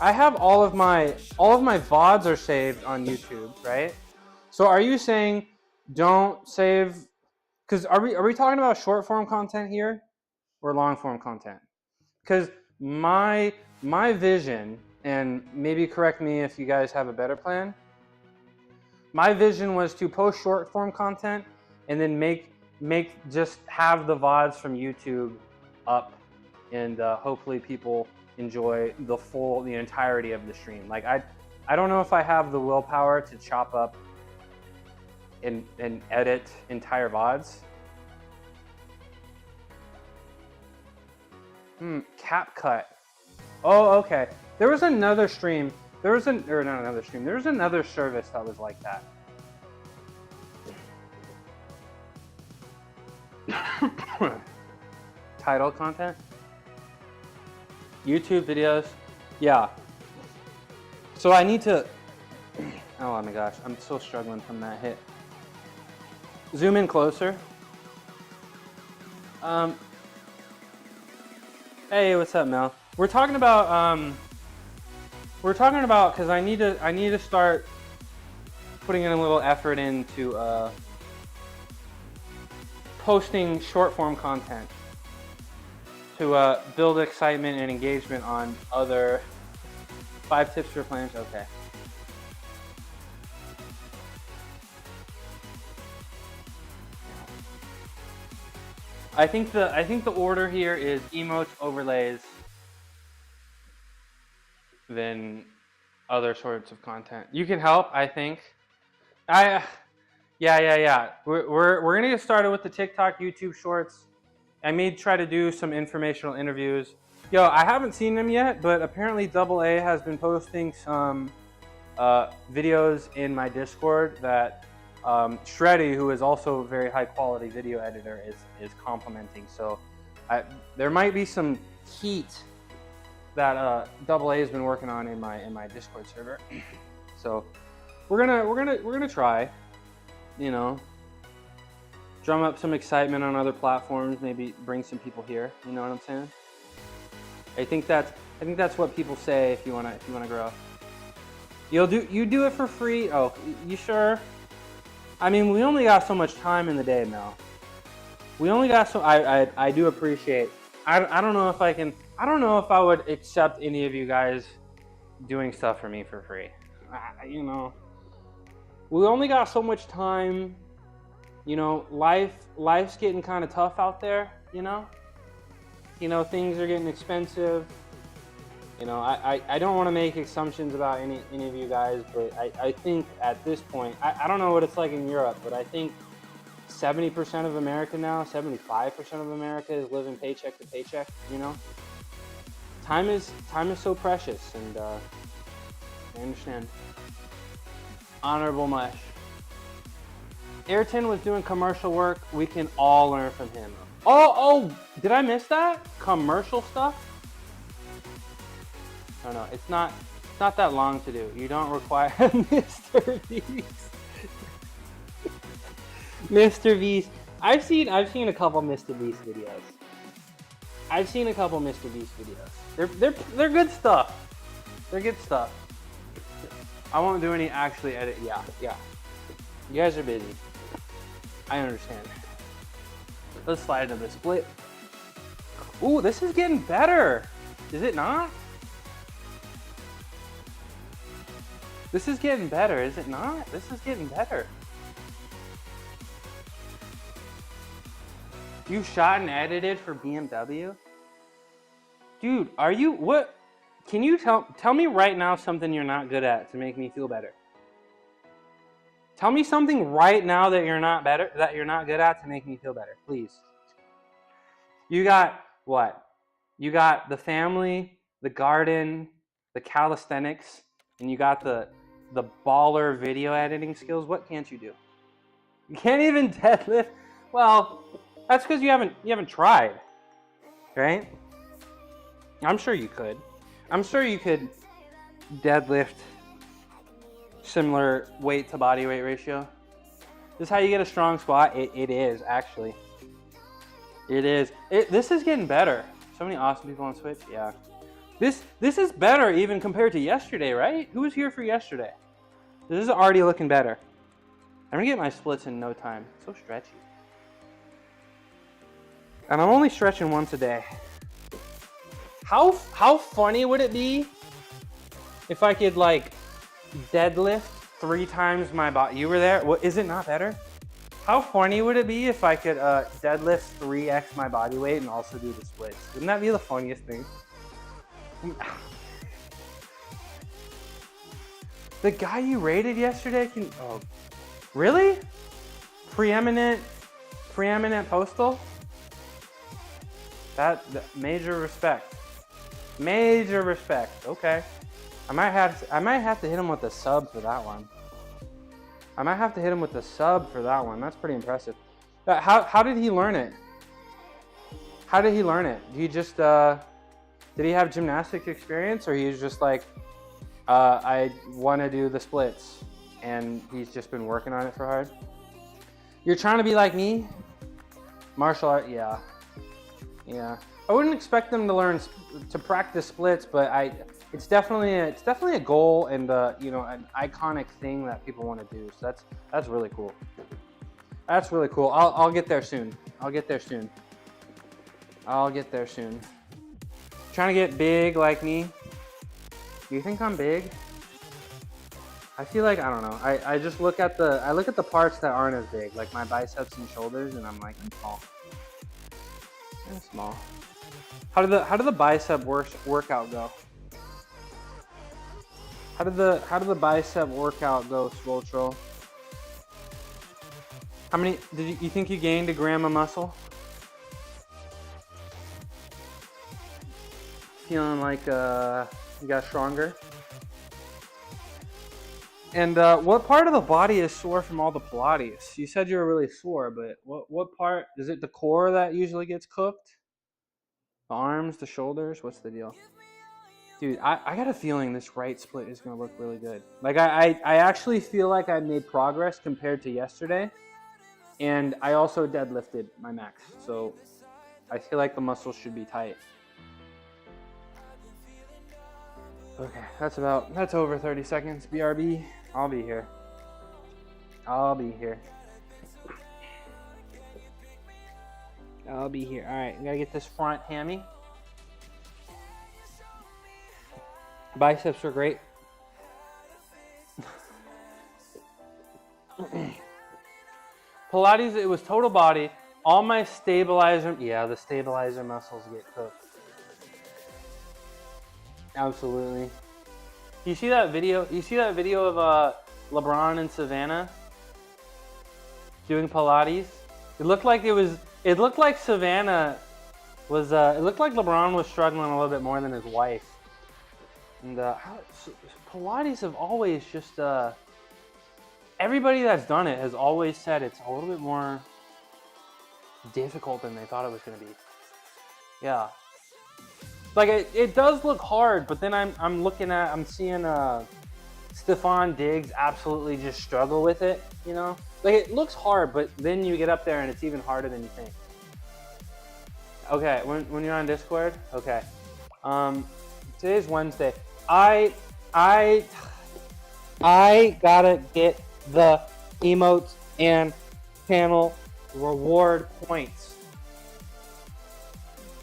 I have all of my VODs are saved on YouTube, right? So are you saying don't save? Because are we talking about short form content here or long form content? Because my vision, and maybe correct me if you guys have a better plan. My vision was to post short form content and then make just have the VODs from YouTube up, and hopefully people enjoy the entirety of the stream. Like I don't know if I have the willpower to chop up and edit entire VODs. CapCut. Oh, okay. There was another stream. There was another service that was like that. Title content. YouTube videos. Yeah. So I need to. Oh my gosh, I'm still struggling from that hit. Zoom in closer. Hey, what's up, Mel? We're talking about because I need to start putting in a little effort into posting short form content to build excitement and engagement on other 5 tips for planners. Okay. I think the order here is emotes, overlays, then other sorts of content. You can help, I think. Yeah. We're gonna get started with the TikTok, YouTube Shorts. I may try to do some informational interviews. Yo, I haven't seen them yet, but apparently Double A has been posting some videos in my Discord that Shreddy, who is also a very high quality video editor, is complimenting. So there might be some heat that Double A has been working on in my Discord server. So we're gonna try, you know, drum up some excitement on other platforms, maybe bring some people here. You know what I'm saying? I think that's what people say if you wanna grow. You do it for free? Oh, you sure? I mean, we only got so much time in the day, Mel. We only got so. I do appreciate. I don't know if I can. I don't know if I would accept any of you guys doing stuff for me for free. You know, we only got so much time. You know, life's getting kind of tough out there. You know, things are getting expensive. You know, I don't want to make assumptions about any of you guys, but I think at this point, I don't know what it's like in Europe, but I think 70% of America now, 75% of America is living paycheck to paycheck. You know, time is so precious, and I understand. Honorable Mush. Ayrton was doing commercial work. We can all learn from him. Oh, did I miss that? Commercial stuff? No, it's not that long to do. You don't require Mr. Beast. Mr. Beast. I've seen a couple Mr. Beast videos. They're good stuff. They're good stuff. I won't do any actually edit. Yeah. You guys are busy. I understand. Let's slide into the split. Ooh, this is getting better. Is it not? This is getting better, is it not? This is getting better. You shot and edited for BMW? Dude, are you, what? Can you tell me right now something you're not good at to make me feel better? Tell me something right now that you're not good at to make me feel better, please. You got what? You got the family, the garden, the calisthenics, and you got the baller video editing skills. What can't you do? You can't even deadlift. Well, that's because you haven't tried, right? I'm sure you could. I'm sure you could deadlift similar weight to body weight ratio. This is how you get a strong squat. It is actually. It is. This is getting better. So many awesome people on Switch. Yeah. This is better even compared to yesterday, right? Who was here for yesterday? This is already looking better. I'm gonna get my splits in no time. It's so stretchy. And I'm only stretching once a day. How funny would it be if I could like deadlift 3 times my body? You were there. What, is it not better? How funny would it be if I could deadlift 3x my body weight and also do the splits? Wouldn't that be the funniest thing? The guy you rated yesterday can. Oh, really? Preeminent postal. That major respect. Major respect. Okay. I might have to hit him with a sub for that one. That's pretty impressive. How did he learn it? Do you just did he have gymnastics experience, or he's just like, I want to do the splits, and he's just been working on it for hard? You're trying to be like me? Martial art, yeah. I wouldn't expect them to practice splits, but it's definitely a goal and an iconic thing that people want to do. So that's really cool. That's really cool. I'll get there soon. Trying to get big like me. Do you think I'm big? I feel like, I don't know. I just look at the parts that aren't as big, like my biceps and shoulders, and I'm like, I'm small. I'm small. How did the bicep workout go? How did the bicep workout go, Swoltro? How many you think you gained a gram of muscle? feeling like you got stronger. And what part of the body is sore from all the Pilates? You said you were really sore, but what part? Is it the core that usually gets cooked? The arms, the shoulders? What's the deal? Dude, I got a feeling this right split is going to look really good. Like, I actually feel like I made progress compared to yesterday. And I also deadlifted my max. So I feel like the muscles should be tight. Okay, that's over 30 seconds. BRB, I'll be here. I'll be here. All right, we gotta get this front hammy. Biceps are great. Pilates, it was total body. All my stabilizer, the stabilizer muscles get cooked. Absolutely. You see that video? You see that video of LeBron and Savannah doing Pilates? It looked like Savannah was. It looked like LeBron was struggling a little bit more than his wife. And Pilates have always just. Everybody that's done it has always said it's a little bit more difficult than they thought it was going to be. Yeah. Like it does look hard, but then I'm seeing Stephon Diggs absolutely just struggle with it, you know? Like it looks hard, but then you get up there and it's even harder than you think. Okay, when you're on Discord, okay. Today's Wednesday. I gotta get the emotes and channel reward points.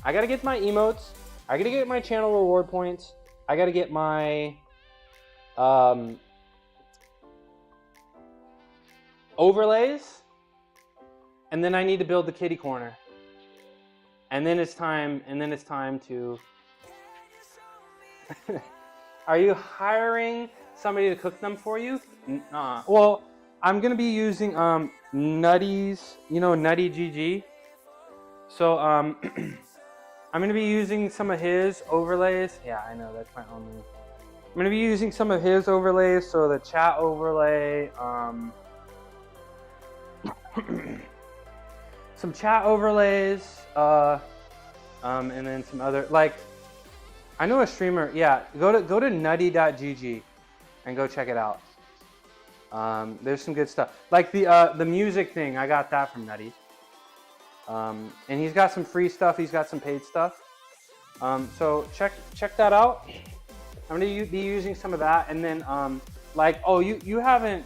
I gotta get my emotes. I gotta get my channel reward points. I gotta get my overlays, and then I need to build the kitty corner. And then it's time to. Are you hiring somebody to cook them for you? Well, I'm gonna be using Nutty's, Nutty GG. So I'm gonna be using some of his overlays. Yeah, I know that's my only. I'm gonna be using some of his overlays. So the chat overlay, some chat overlays, and then some other I know a streamer. Yeah, go to nutty.gg and go check it out. There's some good stuff. Like the music thing, I got that from Nutty. And he's got some free stuff. He's got some paid stuff. So check that out. I'm gonna be using some of that, and then you haven't.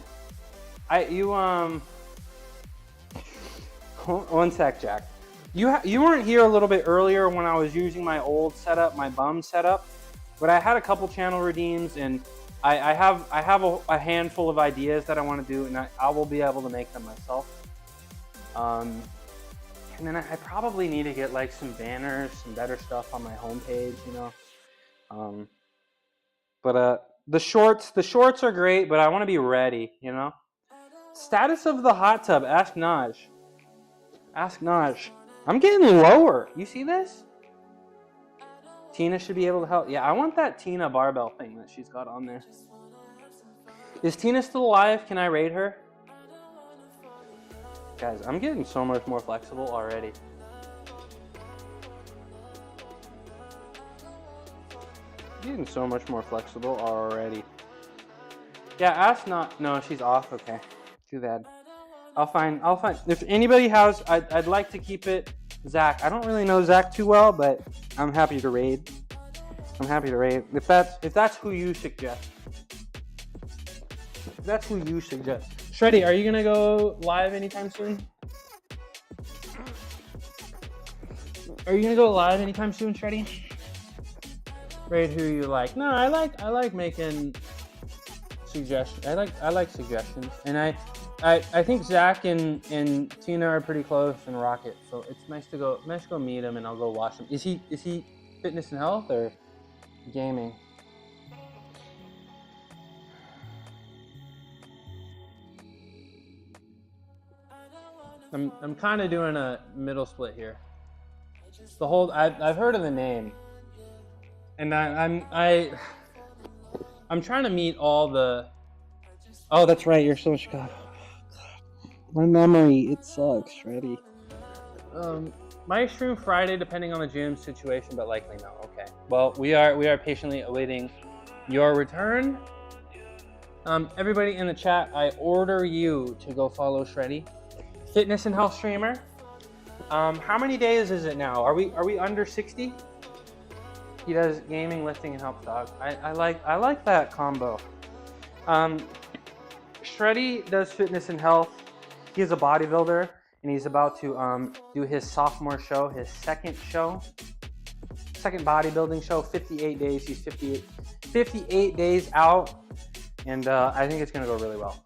One sec, Jack. You weren't here a little bit earlier when I was using my old setup, my bum setup, but I had a couple channel redeems, and I have a handful of ideas that I want to do, and I will be able to make them myself. And then I probably need to get some banners, some better stuff on my homepage, But the shorts are great, but I want to be ready, Status of the hot tub. Ask Naj. I'm getting lower. You see this? Tina should be able to help. Yeah, I want that Tina barbell thing that she's got on there. Is Tina still alive? Can I raid her? Guys, I'm getting so much more flexible already. Getting so much more flexible already. Yeah, ask not. No, she's off. Okay, too bad. I'll find. If anybody has, I'd like to keep it. Zach. I don't really know Zach too well, but I'm happy to raid. If that's who you suggest. Shreddy, are you gonna go live anytime soon? Shreddy? Raid who you like. No, I like making suggestions. I like suggestions, and I think Zach and Tina are pretty close, and Rocket. So it's nice to go meet him, and I'll go watch him. Is he fitness and health or gaming? I'm kind of doing a middle split here. I've heard of the name, And I'm trying to meet all the. Oh, that's right. You're still in Chicago. My memory, it sucks, Shreddy. Might stream Friday depending on the gym situation, but likely no. Okay. Well, we are patiently awaiting your return. Everybody in the chat, I order you to go follow Shreddy, fitness and health streamer. How many days is it now? Are we under 60? He does gaming, lifting, and helps dog. I like that combo. Shreddy does fitness and health. He's a bodybuilder, and he's about to do his sophomore show, his second bodybuilding show. 58 days. He's 58 days out, and I think it's gonna go really well.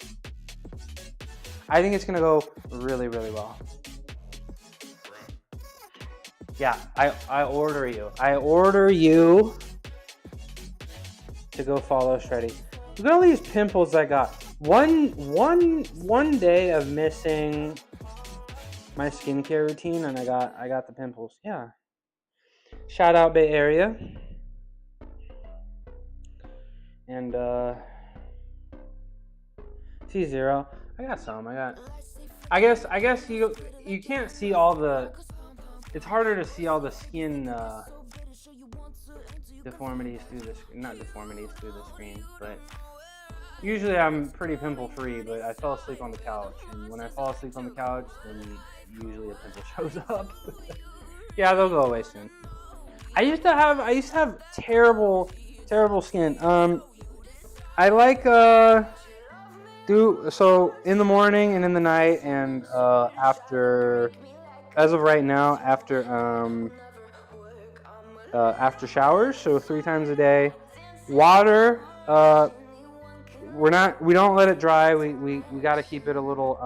I think it's gonna go really, really well. Yeah, I order you. I order you to go follow Shreddy. Look at all these pimples I got. One day of missing my skincare routine, and I got the pimples. Yeah. Shout out Bay Area. And T0. I got some. I guess you can't see all the. It's harder to see all the skin deformities through the screen. Not deformities through the screen, but usually I'm pretty pimple free. But I fell asleep on the couch, and when I fall asleep on the couch, then usually a pimple shows up. Yeah, they'll go away soon. I used to have terrible skin. I like so in the morning and in the night and after. As of right now, after showers, so 3 times a day. Water, we don't let it dry. We got to keep it a little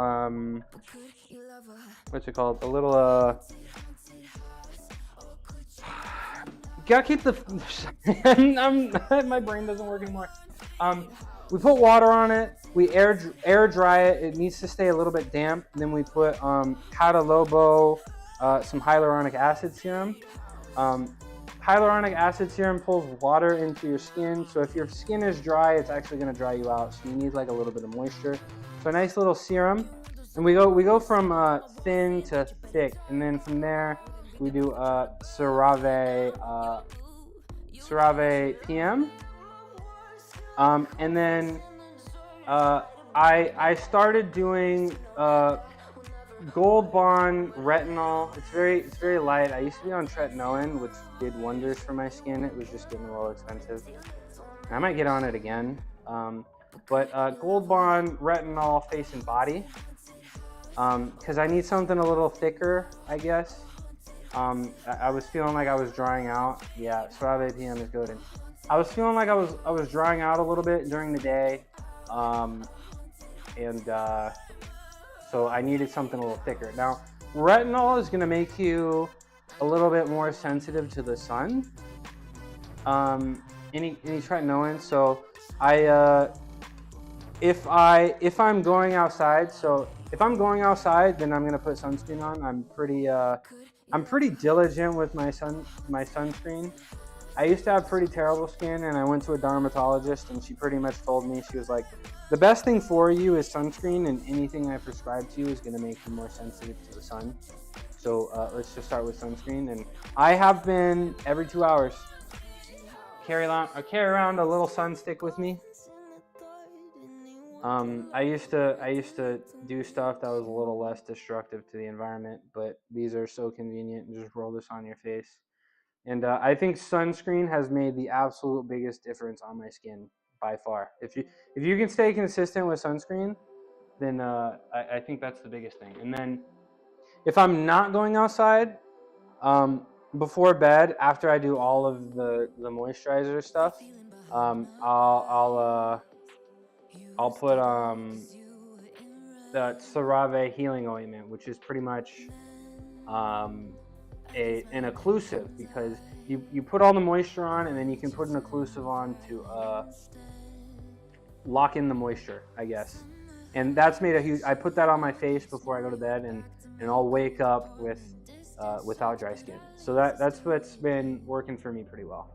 what's it called? A little gotta keep the. My brain doesn't work anymore. We put water on it. We air dry it. It needs to stay a little bit damp. And then we put Cata Lobo, some hyaluronic acid serum. Hyaluronic acid serum pulls water into your skin. So if your skin is dry, it's actually going to dry you out. So you need like a little bit of moisture. So a nice little serum. And we go from thin to thick. And then from there, we do CeraVe PM. And then I started doing Gold Bond retinol. It's very light. I used to be on tretinoin, which did wonders for my skin. It was just getting a little expensive. And I might get on it again. But Gold Bond retinol face and body, because I need something a little thicker, I guess. I was feeling like I was drying out. Yeah, CeraVe PM is good. And I was feeling like I was drying out a little bit during the day, so I needed something a little thicker. Now, retinol is going to make you a little bit more sensitive to the sun. Any tretinoin. So if I'm going outside, if I'm going outside, then I'm going to put sunscreen on. I'm pretty diligent with my sunscreen. I used to have pretty terrible skin, and I went to a dermatologist, and she pretty much told me, she was like, the best thing for you is sunscreen, and anything I prescribe to you is going to make you more sensitive to the sun. So let's just start with sunscreen. And I have been every 2 hours carry around a little sun stick with me. I used to do stuff that was a little less destructive to the environment, but these are so convenient. And just roll this on your face. And I think sunscreen has made the absolute biggest difference on my skin by far. If you can stay consistent with sunscreen, then I think that's the biggest thing. And then if I'm not going outside, before bed, after I do all of the moisturizer stuff, I'll put the CeraVe healing ointment, which is pretty much an occlusive, because you put all the moisture on, and then you can put an occlusive on to lock in the moisture, I guess. And that's made a huge. I put that on my face before I go to bed, and I'll wake up without dry skin. So that's what's been working for me pretty well.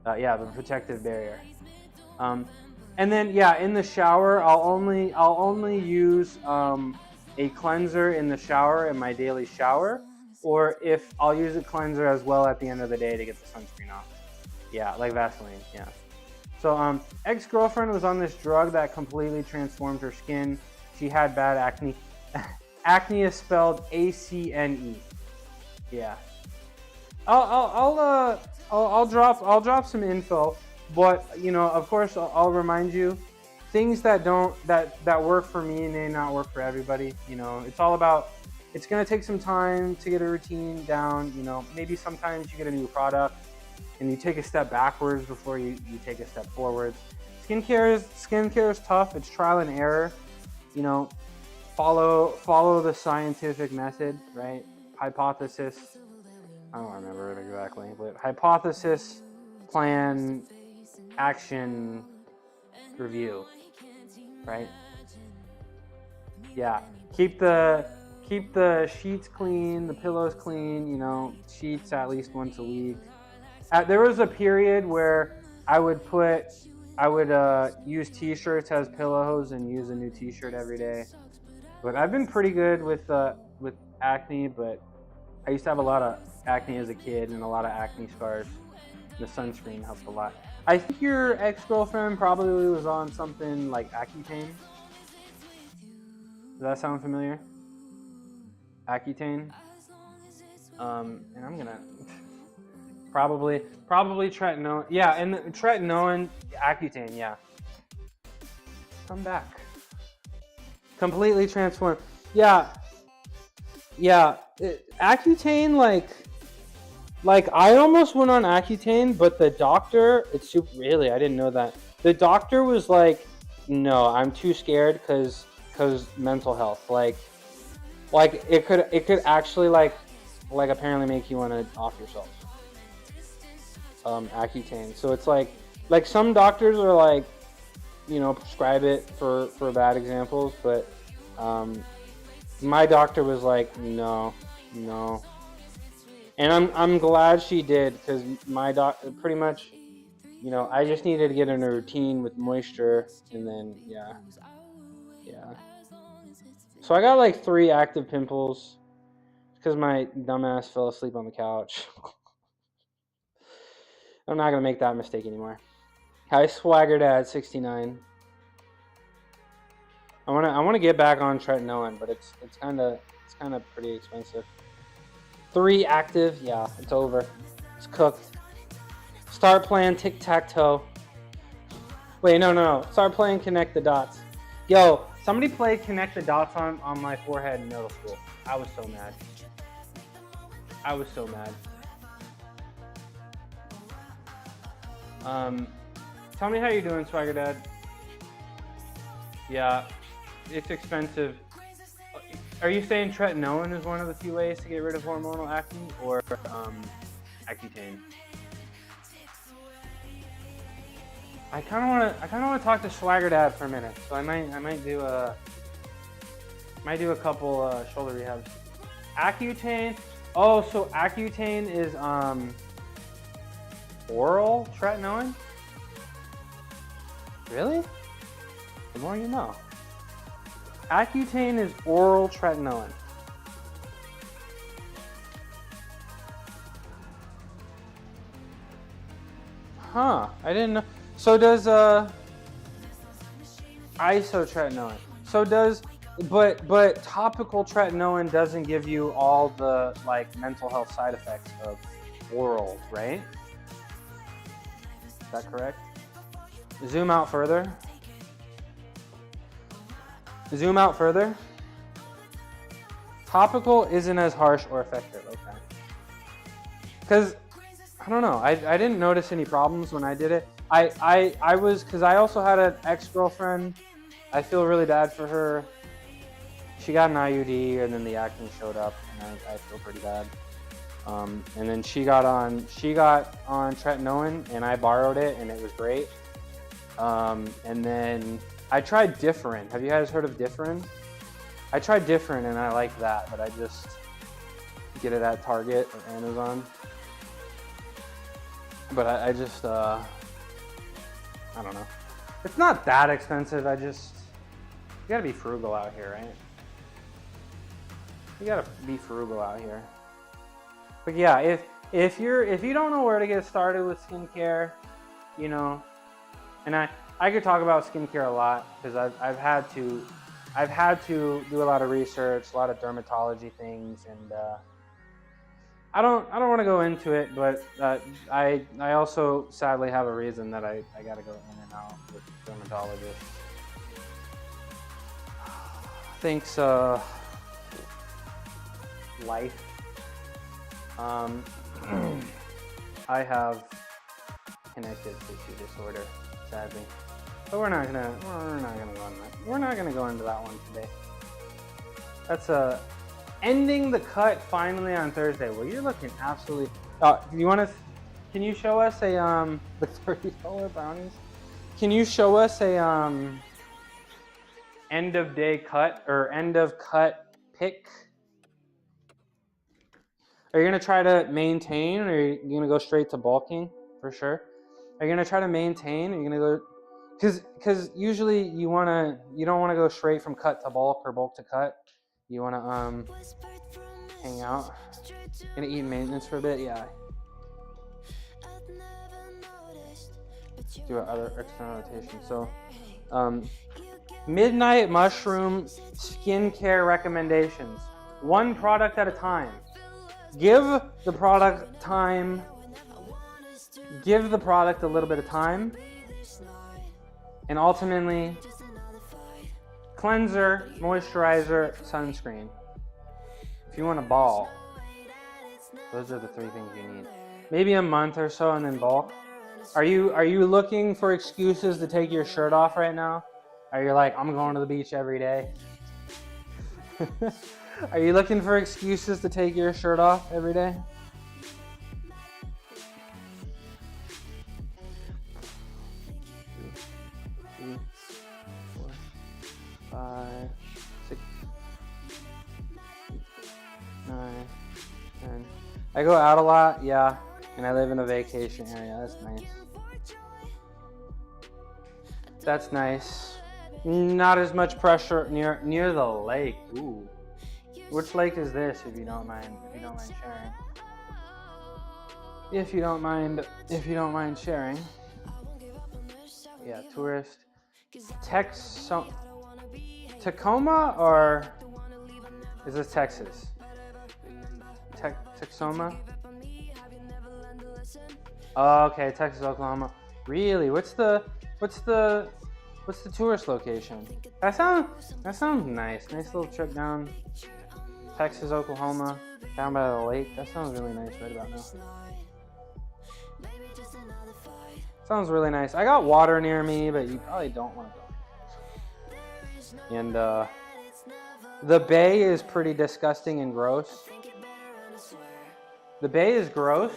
Yeah, the protective barrier. And then yeah, in the shower, I'll only use a cleanser in the shower in my daily shower, or if I'll use a cleanser as well at the end of the day to get the sunscreen off. Yeah, like Vaseline. Yeah. So ex-girlfriend was on this drug that completely transformed her skin. She had bad acne. Acne is spelled ACNE. Yeah. I'll drop some info, but you know, of course, I'll remind you, things that work for me may not work for everybody. You know, it's all about. It's gonna take some time to get a routine down. You know, maybe sometimes you get a new product and you take a step backwards before you take a step forwards. Skincare is tough. It's trial and error. You know, follow the scientific method, right? Hypothesis. I don't remember it exactly, but hypothesis, plan, action, review, right? Yeah, keep the sheets clean, the pillows clean. You know, sheets at least once a week. There was a period where I would use t-shirts as pillows and use a new t-shirt every day. But I've been pretty good with acne, but I used to have a lot of acne as a kid and a lot of acne scars. The sunscreen helped a lot. I think your ex-girlfriend probably was on something like Accutane. Does that sound familiar? Accutane. And I'm gonna probably tretinoin. Yeah, and tretinoin, Accutane. Yeah. Come back. Completely transformed. Yeah. Accutane, like I almost went on Accutane, but the doctor, really, I didn't know that. The doctor was like, no, I'm too scared because mental health. Like it could actually like apparently make you want to off yourself. Accutane. So it's like some doctors are like, you know, prescribe it for bad examples, but my doctor was like, no. And I'm glad she did, because my doctor pretty much, you know, I just needed to get in a routine with moisture, and then yeah. So I got like 3 active pimples because my dumbass fell asleep on the couch. I'm not gonna make that mistake anymore. Hi, Swagger Dad 69. I wanna get back on tretinoin, but it's kind of pretty expensive. 3 active, yeah, it's over. It's cooked. Start playing tic-tac-toe. Wait, no. Start playing connect the dots. Yo, somebody played connect the dots on my forehead in middle school. I was so mad. Tell me how you're doing, Swagger Dad. Yeah, it's expensive. Are you saying tretinoin is one of the few ways to get rid of hormonal acne, or Accutane? I kind of want to talk to Swagger Dad for a minute, so I might do a couple shoulder rehabs. Accutane. Oh, so Accutane is oral tretinoin? Really? The more you know. Accutane is oral tretinoin. Huh, I didn't know. So does isotretinoin. So does but topical tretinoin doesn't give you all the like mental health side effects of oral, right? Is that correct? Zoom out further. Topical isn't as harsh or effective, okay. Because, I don't know, I didn't notice any problems when I did it. I was, because I also had an ex-girlfriend. I feel really bad for her. She got an IUD and then the acne showed up, and I feel pretty bad. And then she got on tretinoin, and I borrowed it, and it was great. And then I tried Differin. Have you guys heard of Differin? I tried Differin and I like that, but I just get it at Target or Amazon. But I just, I don't know. It's not that expensive. You gotta be frugal out here, right? You gotta be frugal out here. But yeah, if you don't know where to get started with skincare, you know, and I could talk about skincare a lot because I've had to do a lot of research, a lot of dermatology things, and I don't want to go into it, but I also sadly have a reason that I got to go in and out with dermatologists. Thanks, life. I have connective tissue disorder, sadly, but we're not gonna go on that. We're not gonna go into that one today. That's ending the cut finally on Thursday. Well, you're looking absolutely. Can you show us a the $30 brownies? Can you show us a end of day cut or end of cut pick? Are you gonna try to maintain, or are you gonna go straight to bulking for sure? Are you gonna try to maintain? Are you gonna go? Because usually you don't wanna go straight from cut to bulk or bulk to cut. You wanna hang out. Gonna eat maintenance for a bit, yeah. Do other external rotation. So, midnight mushroom skincare recommendations. One product at a time. Give the product time. Give the product a little bit of time. And ultimately, cleanser, moisturizer, sunscreen. If you want a ball, those are the 3 things you need. Maybe a month or so and then bulk. Are you looking for excuses to take your shirt off right now? Are you like, I'm going to the beach every day? Are you looking for excuses to take your shirt off every day? Three, 4, 5, 6, 9, 10. I go out a lot, yeah, and I live in a vacation area. That's nice. That's nice. Not as much pressure near the lake. Ooh. Which lake is this, if you don't mind sharing? If you don't mind sharing. Yeah, tourist. Tacoma, or is this Texas? Texoma? Oh, okay, Texas, Oklahoma. Really? What's the tourist location? That sounds nice. Nice little trip down Texas, Oklahoma, down by the lake. That sounds really nice right about now. Sounds really nice. I got water near me, but you probably don't want to go. And the bay is pretty disgusting and gross. The bay is gross,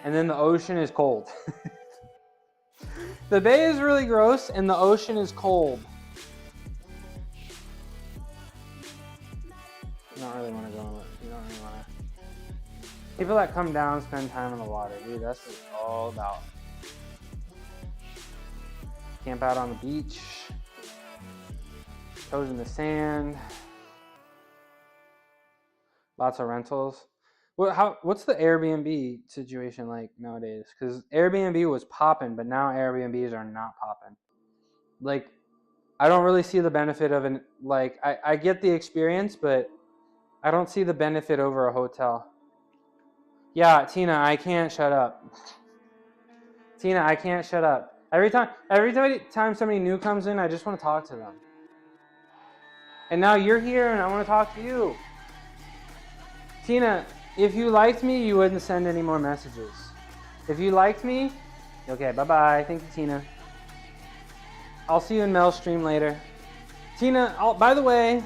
and then the ocean is cold. The bay is really gross, and the ocean is cold. You don't really want to go in it. You don't really want to. People that come down spend time in the water. Dude, that's what it's all about. Camp out on the beach. Toes in the sand. Lots of rentals. What's the Airbnb situation like nowadays? Because Airbnb was popping, but now Airbnbs are not popping. Like, I don't really see the benefit of an, like, I get the experience, but I don't see the benefit over a hotel. Yeah, Tina, I can't shut up. Tina, I can't shut up. Every time somebody new comes in, I just want to talk to them. And now you're here and I want to talk to you. Tina, if you liked me, you wouldn't send any more messages. If you liked me, okay, bye-bye. Thank you, Tina. I'll see you in Mel's stream later. Tina, by the way,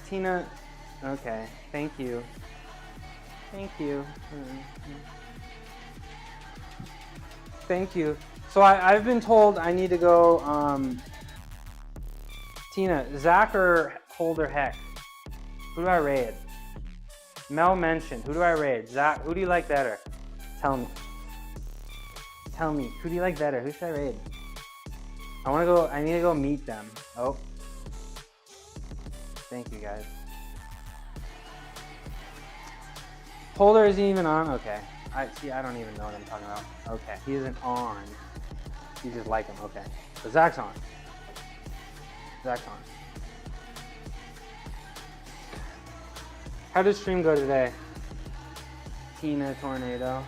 Tina, okay, thank you. Thank you. Thank you. So I've been told I need to go, Tina, Zach or Holder Heck? Who do I raid? Mel mentioned, who do I raid? Zach, who do you like better? Tell me. Tell me, who do you like better? Who should I raid? I need to go meet them. Oh. Thank you, guys. Holder isn't even on? Okay. I don't even know what I'm talking about. Okay, he isn't on. You just like him, okay. But Zach's on. Zach's on. How did stream go today? Tina Tornado.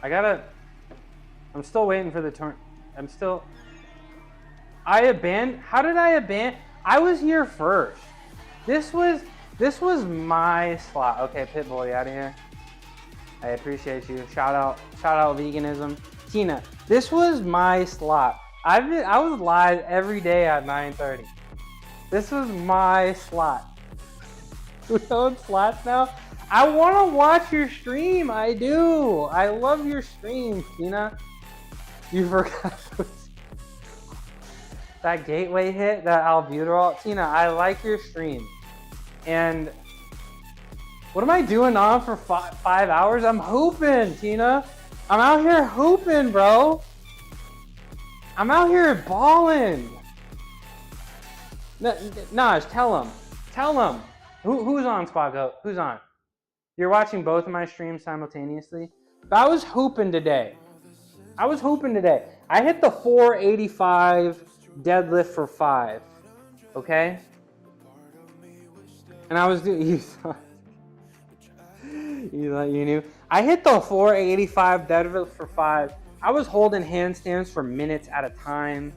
I'm still waiting for the how did I abandon? I was here first. This was my slot. Okay, Pitbull, you out of here? I appreciate you. Shout out veganism. Tina, this was my slot. I was live every day at 9:30. This was my slot. We own slots now? I want to watch your stream. I do. I love your stream, Tina. You forgot that gateway hit, that albuterol. Tina, I like your stream. And what am I doing on for 5 hours? I'm hooping, Tina. I'm out here hooping, bro. I'm out here balling. Naj, tell him. Tell him. Who's on, Squad Goat? Who's on? You're watching both of my streams simultaneously? But I was hooping today. I hit the 485 deadlift for 5. Okay? And I was doing... You thought you knew? I hit the 485 deadlift for 5. I was holding handstands for minutes at a time.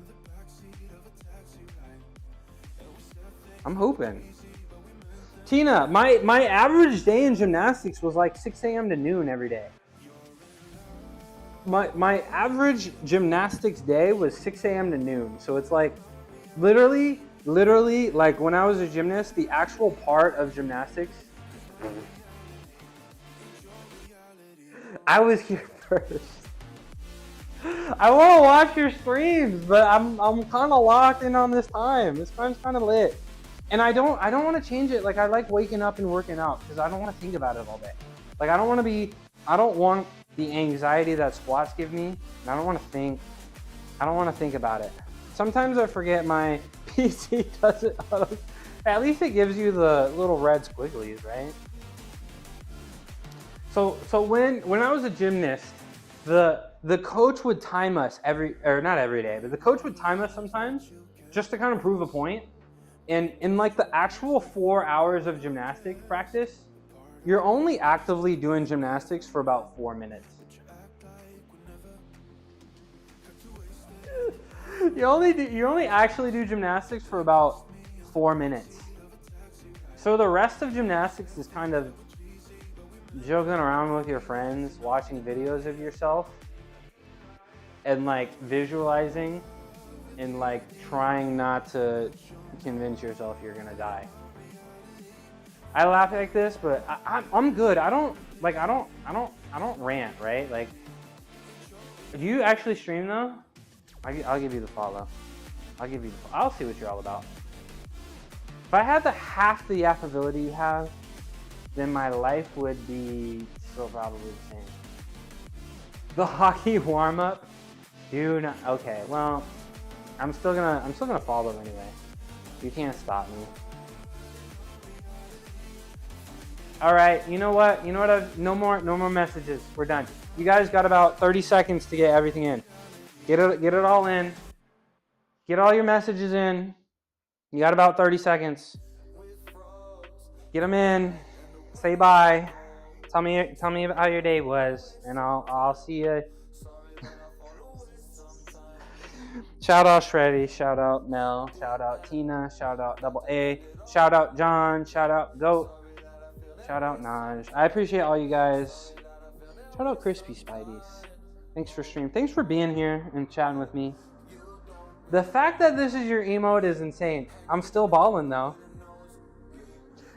I'm hooping. Tina, my average day in gymnastics was like 6 a.m. to noon every day. My average gymnastics day was 6 a.m. to noon. So it's like literally like when I was a gymnast, the actual part of gymnastics, I was here first. I want to watch your streams, but I'm kind of locked in on this time. This time's kind of lit. And I don't want to change it. Like, I like waking up and working out because I don't want to think about it all day. Like, I don't want the anxiety that squats give me. And I don't want to think about it. Sometimes I forget my PC does it. At least it gives you the little red squigglies, right? So when I was a gymnast, the coach would time us not every day, but the coach would time us sometimes just to kind of prove a point. And in like the actual 4 hours of gymnastics practice, you're only actively doing gymnastics for about 4 minutes. You only actually do gymnastics for about 4 minutes. So the rest of gymnastics is kind of joking around with your friends, watching videos of yourself, and like visualizing and like trying not to convince yourself you're gonna die. I laugh like this, but I'm good. I don't rant, right? Like, do you actually stream though? I'll give you the follow. I'll see what you're all about. If I had half the affability you have, then my life would be still probably the same. The hockey warm up, dude. Okay, well, I'm still gonna follow anyway. You can't stop me. All right, you know what? No more messages. We're done. You guys got about 30 seconds to get everything in. Get it all in. Get all your messages in. You got about 30 seconds. Get them in. Say bye. Tell me how your day was, and I'll see you. Shout out Shreddy, shout out Mel, shout out Tina, shout out Double A, shout out John, shout out Goat, shout out Naj. I appreciate all you guys. Shout out Crispy Spideys. Thanks for streaming. Thanks for being here and chatting with me. The fact that this is your emote is insane. I'm still balling though.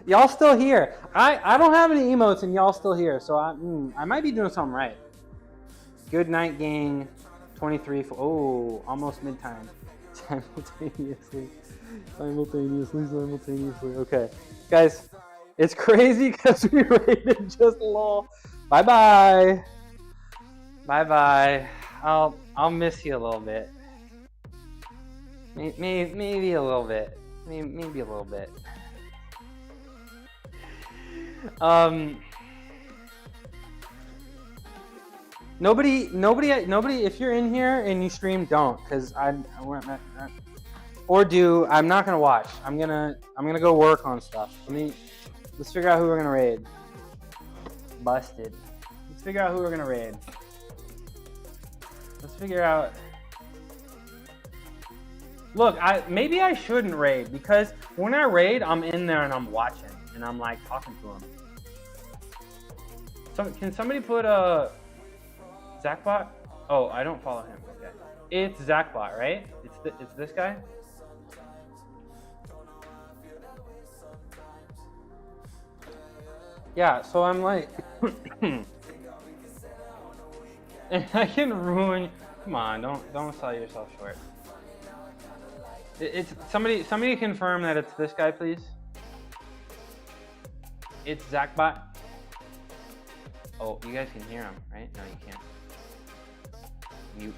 Y'all still here. I don't have any emotes and y'all still here, so I might be doing something right. Good night, gang. 23. Oh, almost mid-time. Simultaneously. Okay. Guys, it's crazy because we rated just LOL. Bye-bye. Bye-bye. I'll miss you a little bit. Maybe a little bit. Maybe a little bit. Nobody. If you're in here and you stream, don't, because or do. I'm not gonna watch. I'm gonna go work on stuff. Let's figure out who we're gonna raid. Busted. Let's figure out who we're gonna raid. Let's figure out. Look, maybe I shouldn't raid, because when I raid, I'm in there and I'm watching and I'm like talking to them. So can somebody put a Zachbot? Oh, I don't follow him. Okay, it's Zachbot, right? It's this guy. Yeah. So I'm like, and I can ruin. Come on, don't sell yourself short. It's somebody confirm that it's this guy, please. It's Zachbot. Oh, you guys can hear him, right? No, you can't. Mute.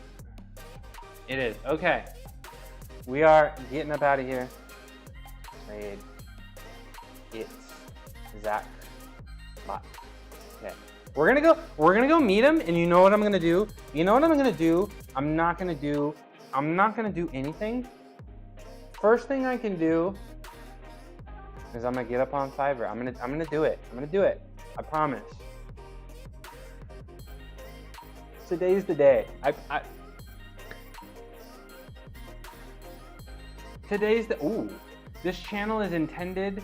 It is. Okay. We are getting up out of here. Raid. It's Zachbot. Okay. We're gonna go meet him, and you know what I'm gonna do? You know what I'm gonna do? I'm not gonna do anything. First thing I can do is I'm gonna get up on Fiverr. I'm gonna do it. I'm gonna do it. I promise. Today's the day. Ooh. This channel is intended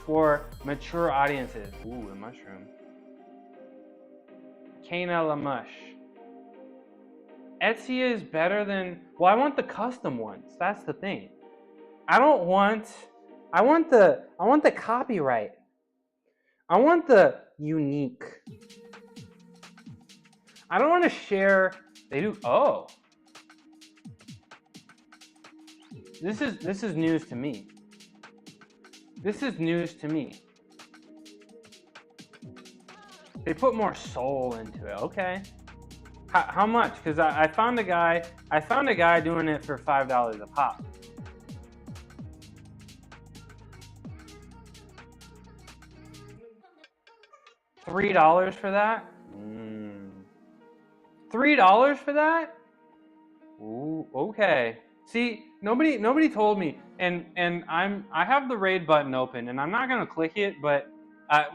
for mature audiences. Ooh, a mushroom. Kana la mush. Etsy is better than, well, I want the custom ones. That's the thing. I want the copyright. I want the unique. I don't want to share. They do. Oh, this is news to me. This is news to me. They put more soul into it. Okay. How much? Because I found a guy doing it for $5 a pop. $3 for that? $3 for that? Ooh, okay. See, nobody told me, and I have the raid button open, and I'm not gonna click it, but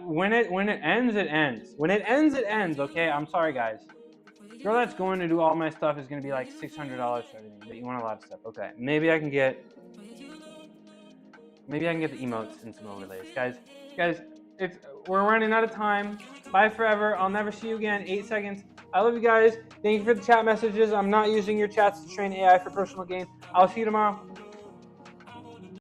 when it ends, it ends. When it ends, it ends. Okay, I'm sorry, guys. Girl that's going to do all my stuff is gonna be like $600 for everything, but you want a lot of stuff. Okay, maybe I can get the emotes and some overlays, guys. We're running out of time. Bye forever. I'll never see you again. 8 seconds. I love you guys. Thank you for the chat messages. I'm not using your chats to train AI for personal gain. I'll see you tomorrow.